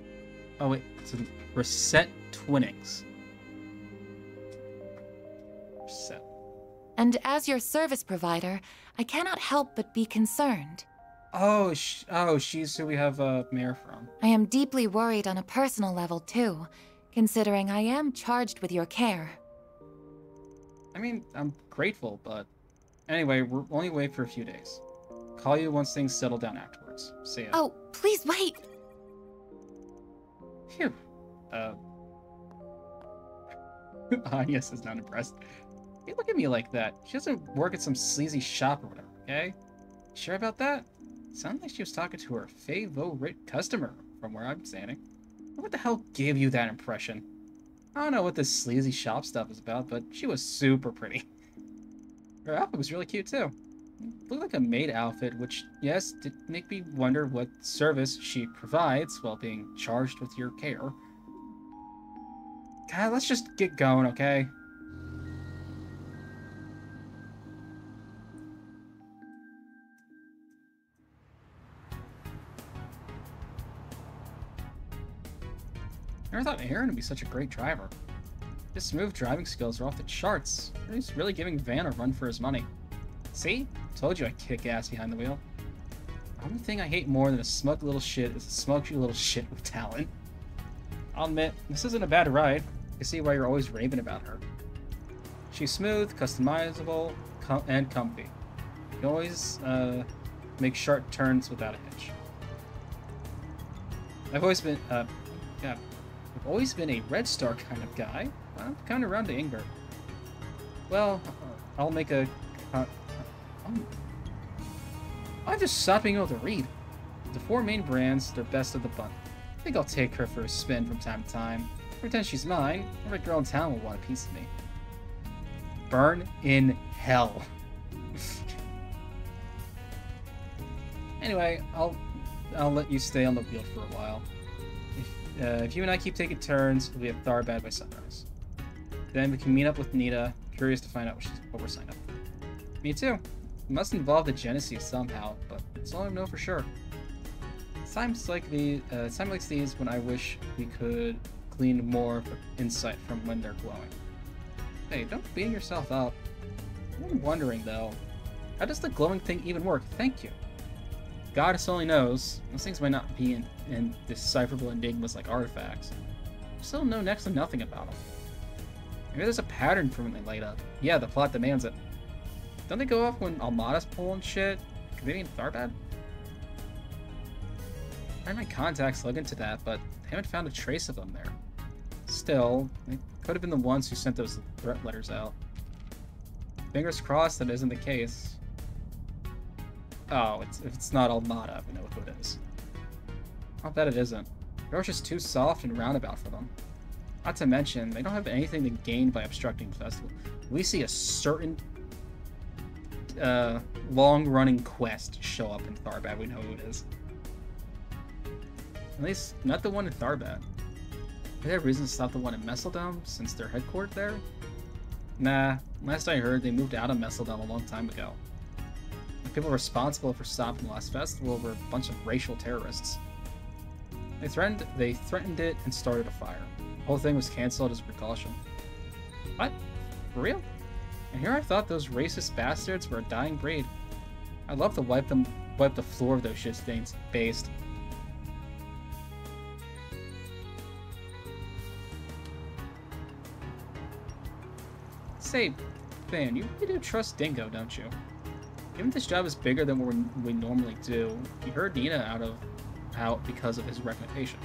Oh wait, so reset twinnings. Reset. And as your service provider, I cannot help but be concerned. Oh, she's who we have Mayor from. I am deeply worried on a personal level too, considering I am charged with your care. I mean, I'm grateful, but anyway, we're only away for a few days. Call you once things settle down afterwards. See ya. Oh, please wait! Phew. Agnes is not impressed. Hey, look at me like that. She doesn't work at some sleazy shop or whatever, okay? Sure about that? Sounded like she was talking to her favorite customer from where I'm standing. What the hell gave you that impression? I don't know what this sleazy shop stuff is about, but she was super pretty. Her outfit was really cute, too. It looked like a maid outfit, which, yes, did make me wonder what service she provides while being charged with your care. God, let's just get going, okay? Never thought Aaron would be such a great driver. His smooth driving skills are off the charts. He's really giving Van a run for his money. See? Told you I kick ass behind the wheel. The only thing I hate more than a smug little shit is a smug little shit with talent. I'll admit, this isn't a bad ride. I see why you're always raving about her. She's smooth, customizable, and comfy. You can always make sharp turns without a hitch. I've always been a Red Star kind of guy. I'm kind of around to Ingber. Well, I'll make a... I'm just stopped being able to read. The four main brands, they're best of the bunch. I think I'll take her for a spin from time to time. Pretend she's mine. Every girl in town will want a piece of me. Burn in hell. Anyway, I'll let you stay on the wheel for a while. If you and I keep taking turns, we'll be at Tharbad by sunrise. Then we can meet up with Nita, curious to find out what we're signed up for. Me too. It must involve the Genesee somehow, but it's all I know for sure. Times like these, when I wish we could glean more insight from when they're glowing. Hey, don't beat yourself up. I'm wondering though, how does the glowing thing even work? Thank you. Goddess only knows. Those things might not be in decipherable enigmas like artifacts. We still know next to nothing about them. Maybe there's a pattern for when they light up. Yeah, the plot demands it. Don't they go off when Almada's pulling shit? Could they be in Tharbad? I had my contacts look into that, but they haven't found a trace of them there. Still, they could have been the ones who sent those threat letters out. Fingers crossed that isn't the case. Oh, if it's not Almada, we know who it is. I'll bet it isn't. They're just too soft and roundabout for them. Not to mention, they don't have anything to gain by obstructing the festival. We see a certain long-running quest show up in Tharbad. We know who it is. At least, not the one in Tharbad. Do they have reason to stop the one in Messeldom, since they're headquartered there? Nah, last I heard, they moved out of Messeldom a long time ago. The people responsible for stopping the last festival were a bunch of racial terrorists. They threatened it and started a fire. The whole thing was cancelled as a precaution. What? For real? And here I thought those racist bastards were a dying breed. I'd love to wipe the floor of those shit stains based. Say, Fan, you really do trust Dingo, don't you? Even if this job is bigger than what we normally do, he heard Nina out because of his recommendation.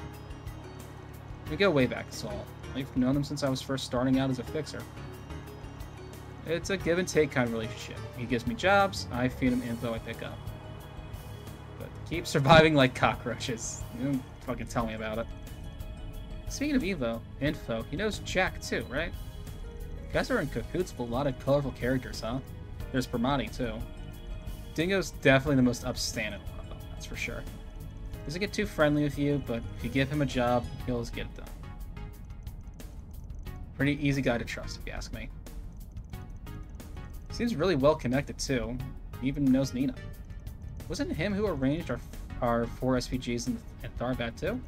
We go way back, Saul. I've known him since I was first starting out as a fixer. It's a give and take kind of relationship. He gives me jobs, I feed him info I pick up. But keep surviving like cockroaches. You don't fucking tell me about it. Speaking of info, he knows Jack too, right? You guys are in cahoots with a lot of colorful characters, huh? There's Permati too. Dingo's definitely the most upstanding one of them, that's for sure. He doesn't get too friendly with you, but if you give him a job, he'll just get it done. Pretty easy guy to trust, if you ask me. Seems really well connected too. He even knows Nina. Wasn't it him who arranged our 4 SPGs in Tharbad too?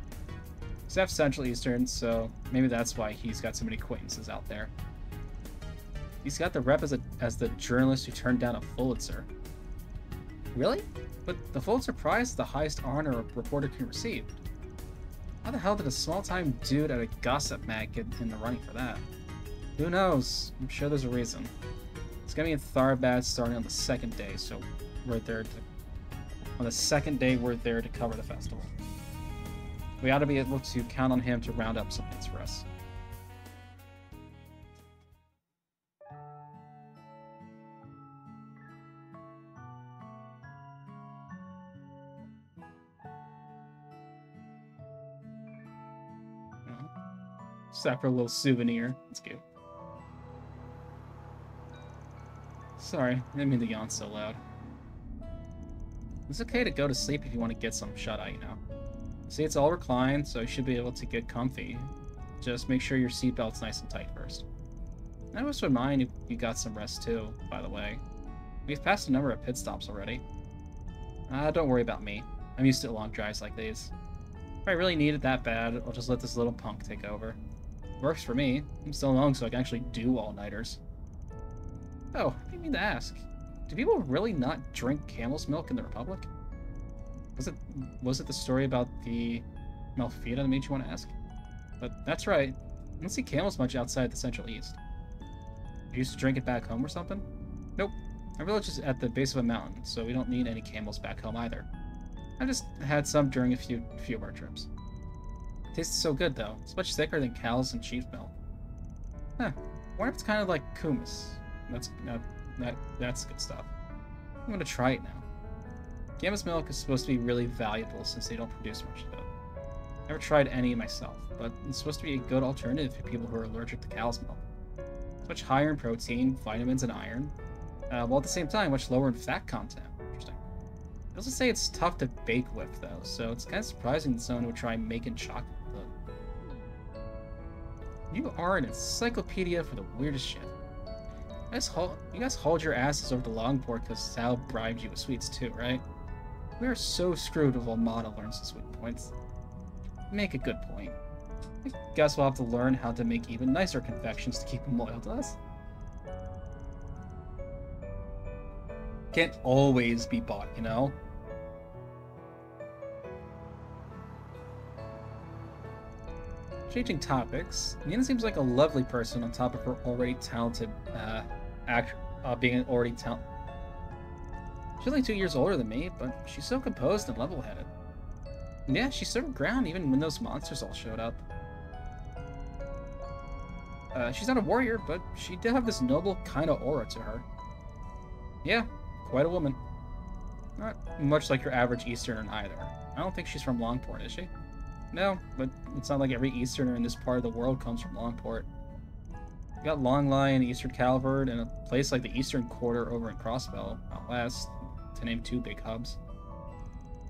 He's half Central Eastern, so maybe that's why he's got so many acquaintances out there. He's got the rep as the journalist who turned down a Pulitzer. Really? But the Pulitzer Prize is the highest honor a reporter can receive. How the hell did a small-time dude at a gossip mag get in the running for that? Who knows? I'm sure there's a reason. It's gonna be in Tharbad starting on the second day, so we're there to... On the second day, we're there to cover the festival. We ought to be able to count on him to round up some hits for us. Except for a little souvenir. It's cute. Sorry, I didn't mean to yawn so loud. It's okay to go to sleep if you want to get some shut-eye, you know. See, it's all reclined, so you should be able to get comfy. Just make sure your seatbelt's nice and tight first. And I always would mind if you got some rest too, by the way. We've passed a number of pit stops already. Don't worry about me. I'm used to long drives like these. If I really need it that bad, I'll just let this little punk take over. Works for me. I'm still young, so I can actually do all-nighters. Oh, I didn't mean to ask. Do people really not drink camel's milk in the Republic? Was it the story about the Malfida that made you want to ask? But that's right. I don't see camels much outside the Central East. You used to drink it back home or something? Nope. Our village is at the base of a mountain, so we don't need any camels back home either. I just had some during a few of our trips. It tastes so good, though. It's much thicker than cow's and sheep's milk. Huh. I wonder if it's kind of like kumis. That's good stuff. I'm gonna try it now. Camel's milk is supposed to be really valuable since they don't produce much of it. Never tried any myself, but it's supposed to be a good alternative for people who are allergic to cow's milk. It's much higher in protein, vitamins, and iron, while at the same time much lower in fat content. Interesting. They also say it's tough to bake with, though, so it's kind of surprising that someone would try making chocolate with it. You are an encyclopedia for the weirdest shit. You guys hold your asses over the longboard because Sal bribed you with sweets too, right? We are so screwed if Almada learns the sweet points. Make a good point. I guess we'll have to learn how to make even nicer confections to keep them loyal to us. Can't always be bought, you know? Changing topics, Nina seems like a lovely person on top of her already talented being already talented. She's only 2 years older than me, but she's so composed and level-headed. Yeah, she stood her ground even when those monsters all showed up. She's not a warrior, but she did have this noble kind of aura to her. Yeah, quite a woman. Not much like your average Easterner either. I don't think she's from Longport, is she? No, but it's not like every Easterner in this part of the world comes from Longport. You got Longline, Eastern Calvert, and a place like the Eastern Quarter over in Crossbell, out west, to name 2 big hubs.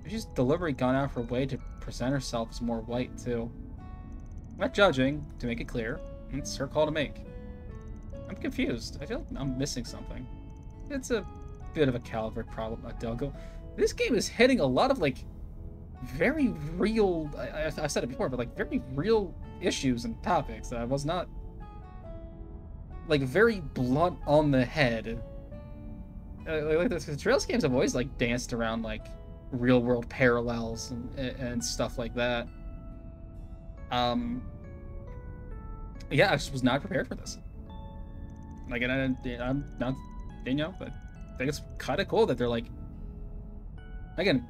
She's deliberately gone out of her way to present herself as more white, too. I'm not judging, to make it clear. It's her call to make. I'm confused. I feel like I'm missing something. It's a bit of a Calvert problem, Delgo. This game is hitting a lot of, like, very real... I've said it before, but, like, very real issues and topics that I was not... like, very blunt on the head. Like the Trails games have always, like, danced around, like, real-world parallels and stuff like that. Yeah, I just was not prepared for this. Like, and I'm not, you know, but I think it's kind of cool that they're, like, again,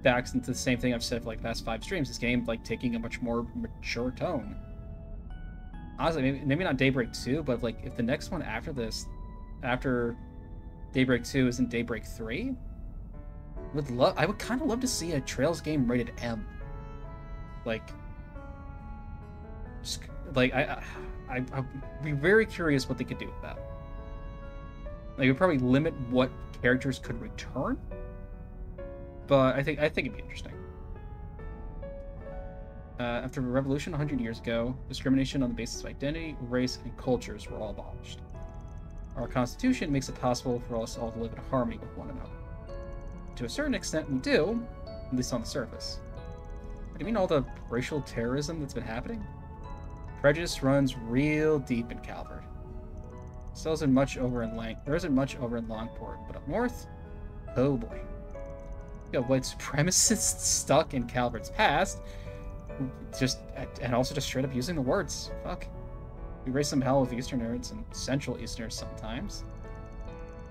backs into the same thing I've said for, like, the past 5 streams. This game, like, taking a much more mature tone. Honestly, maybe not Daybreak 2, but, like, if the next one after this, after Daybreak 2 isn't Daybreak 3, I would kind of love to see a Trails game rated M. Like, just, like, I'd be very curious what they could do with that. Like, it would probably limit what characters could return, but I think it'd be interesting. After the revolution 100 years ago, discrimination on the basis of identity, race, and cultures were all abolished. Our Constitution makes it possible for us all to live in harmony with one another. To a certain extent, we do, at least on the surface. What do you mean all the racial terrorism that's been happening? Prejudice runs real deep in Calvert. There isn't much over in Longport, but up north, oh boy. You got white supremacists stuck in Calvert's past, and also just straight up using the words. Fuck. We raised some hell with Easterners and Central Easterners sometimes.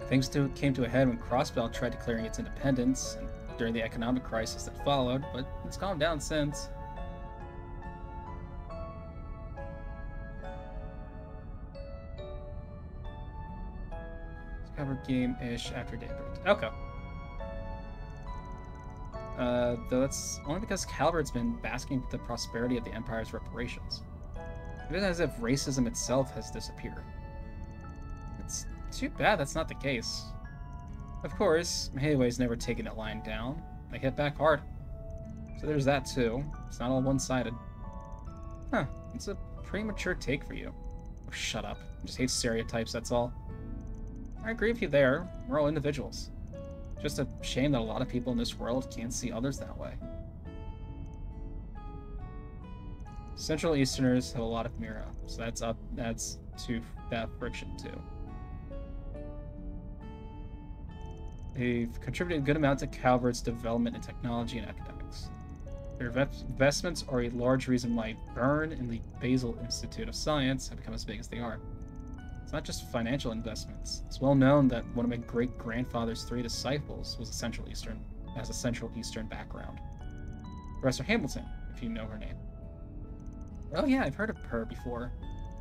Things came to a head when Crossbell tried declaring its independence and during the economic crisis that followed, but it's calmed down since. Cover game-ish after Daybreak. Okay. Though that's only because Calvert's been basking with the prosperity of the Empire's reparations. It isn't as if racism itself has disappeared. It's too bad that's not the case. Of course, Hayway's never taken it lying down. They hit back hard. So there's that too. It's not all one-sided. Huh, it's a premature take for you. Oh, shut up. I just hate stereotypes, that's all. I agree with you there. We're all individuals. Just a shame that a lot of people in this world can't see others that way. Central Easterners have a lot of Mira, so that's to that friction too. They've contributed a good amount to Calvert's development in technology and academics. Their investments are a large reason why Bern and the Basel Institute of Science have become as big as they are. It's not just financial investments. It's well known that one of my great-grandfather's 3 disciples has a Central Eastern background. Professor Hamilton, if you know her name. Oh yeah, I've heard of her before.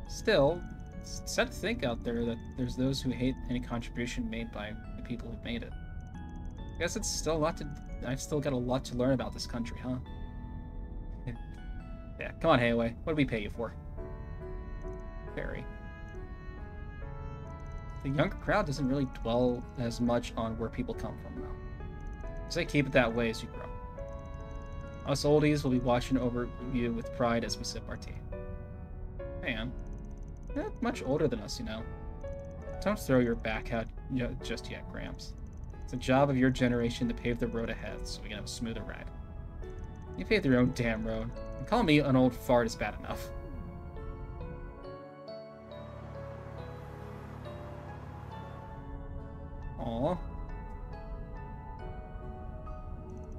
Still, it's sad to think out there that there's those who hate any contribution made by the people who've made it. I guess it's still I've still got a lot to learn about this country, huh? Yeah, come on, Hayway. What do we pay you for? Very. The younger crowd doesn't really dwell as much on where people come from, though. Say keep it that way as you grow. Us oldies will be watching over you with pride as we sip our tea. Man, you're not much older than us, you know. Don't throw your back out just yet, Gramps. It's a job of your generation to pave the road ahead so we can have a smoother ride. You paved your own damn road, and calling me an old fart is bad enough. Aw.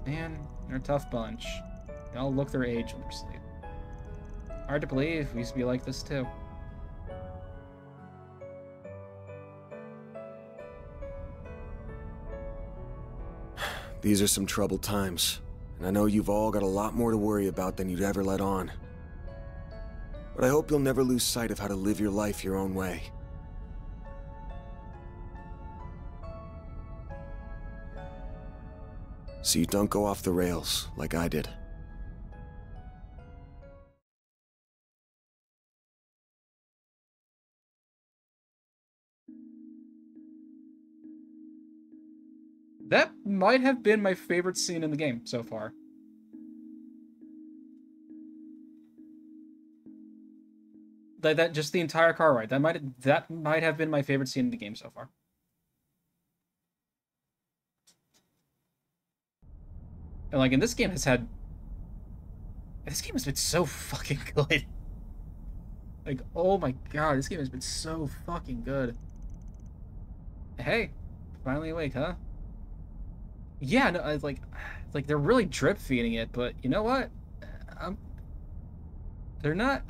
Man, they're a tough bunch. They all look their age when they're asleep. Hard to believe we used to be like this too. These are some troubled times, and I know you've all got a lot more to worry about than you'd ever let on. But I hope you'll never lose sight of how to live your life your own way. So you don't go off the rails like I did. That might have been my favorite scene in the game so far. That just the entire car ride. That might have been my favorite scene in the game so far. And like, in this game has been so fucking good. Like, oh my god, this game has been so fucking good. Hey, finally awake, huh? Yeah, no, like they're really drip feeding it, but you know what? They're not.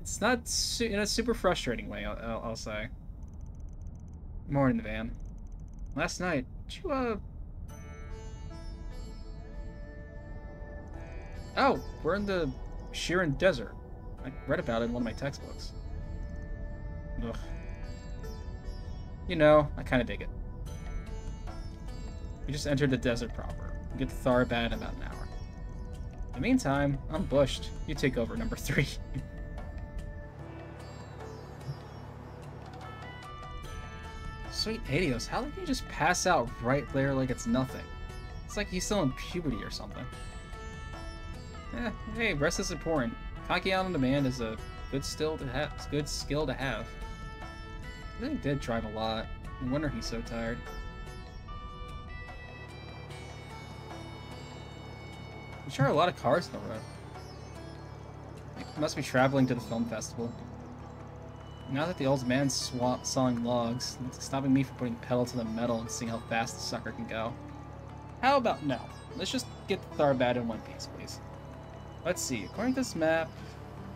It's not in a super frustrating way. I'll say. Morning, Van. Last night, did you Oh, we're in the Shirin Desert. I read about it in one of my textbooks. Ugh. You know, I kind of dig it. We just entered the desert proper. We get to Tharbad in about an hour. In the meantime, I'm bushed. You take over, number 3. Sweet Adios, how did you just pass out right there like it's nothing? It's like he's still in puberty or something. Hey, rest is important. Kaki out on demand is a good skill to have. I really did drive a lot. No wonder he's so tired. There sure are a lot of cars on the road. He must be traveling to the film festival. Now that the old man's sawing logs, it's stopping me from putting pedal to the metal and seeing how fast the sucker can go. How about no? Let's just get the Tharbad in one piece, please. Let's see, according to this map,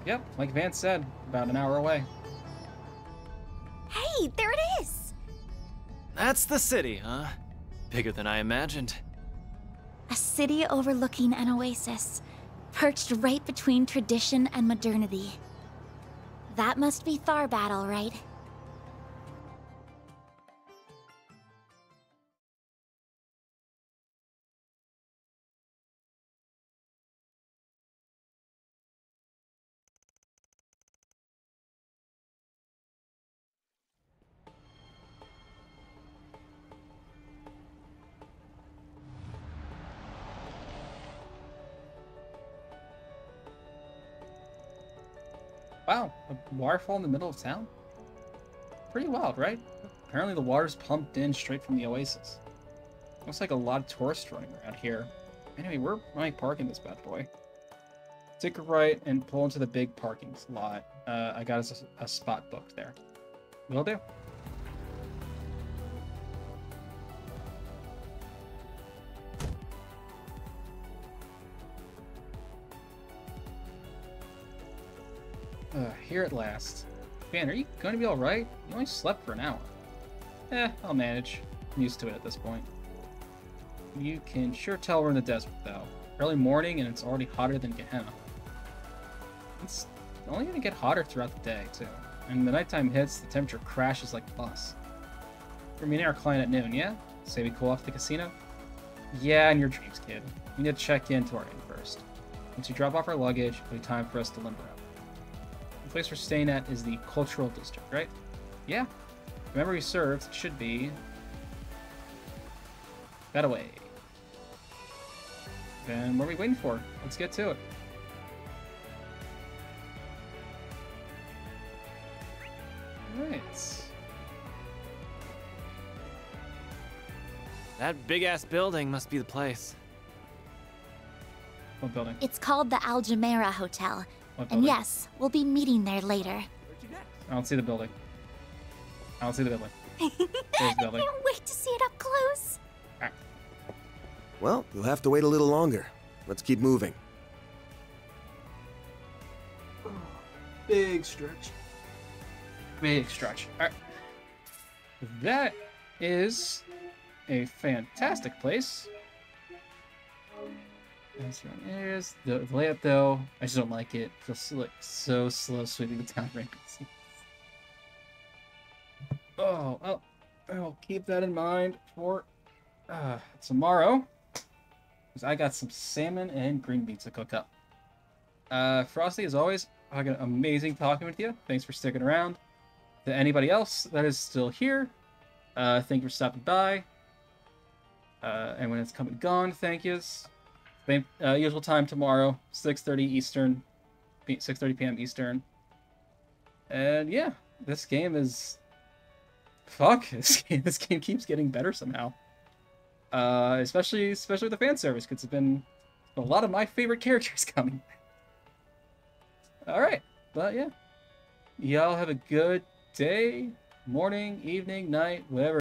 yep, like Vance said, about an hour away. Hey, there it is! That's the city, huh? Bigger than I imagined. A city overlooking an oasis, perched right between tradition and modernity. That must be Tharbad, all right. Wow, a waterfall in the middle of town? Pretty wild, right? Apparently the water's pumped in straight from the oasis. Looks like a lot of tourists running around here. Anyway, where am I parking this bad boy? Take a right and pull into the big parking lot. I got a spot booked there. Will do. Here at last. Man, are you going to be alright? You only slept for an hour. I'll manage. I'm used to it at this point. You can sure tell we're in the desert, though. Early morning, and it's already hotter than Gehenna. It's only going to get hotter throughout the day, too. And when the nighttime hits, the temperature crashes like a bus. We're meeting our client at noon, yeah? Say we cool off at the casino? Yeah, in your dreams, kid. We need to check into our inn first. Once you drop off our luggage, it'll be time for us to limber out. The place we're staying at is the Cultural District, right? Yeah. The memory served should be that away. Then what are we waiting for? Let's get to it. Alright. That big-ass building must be the place. What building? It's called the Al Jumeirah Hotel. What And building? yes, we'll be meeting there later. I don't see the building. I don't see the building. There's the I building. can't wait to see it up close. Well, you'll have to wait a little longer. Let's keep moving. Big stretch. Big stretch. All right. That is a fantastic place. There's the layout, though. I just don't like it. It feels like so slow sweeping the town rankings. Oh, I'll keep that in mind for tomorrow. Because I got some salmon and green beans to cook up. Frosty, as always, fucking amazing talking with you. Thanks for sticking around. To anybody else that is still here, Thank you for stopping by. Anyone that's come and gone, thank yous. Usual time tomorrow, 6:30 Eastern, 6:30 p.m. Eastern. And yeah, this game is... Fuck, this game keeps getting better somehow. Especially with the fan service, because it's been a lot of my favorite characters coming. Alright, but yeah. Y'all have a good day, morning, evening, night, whatever.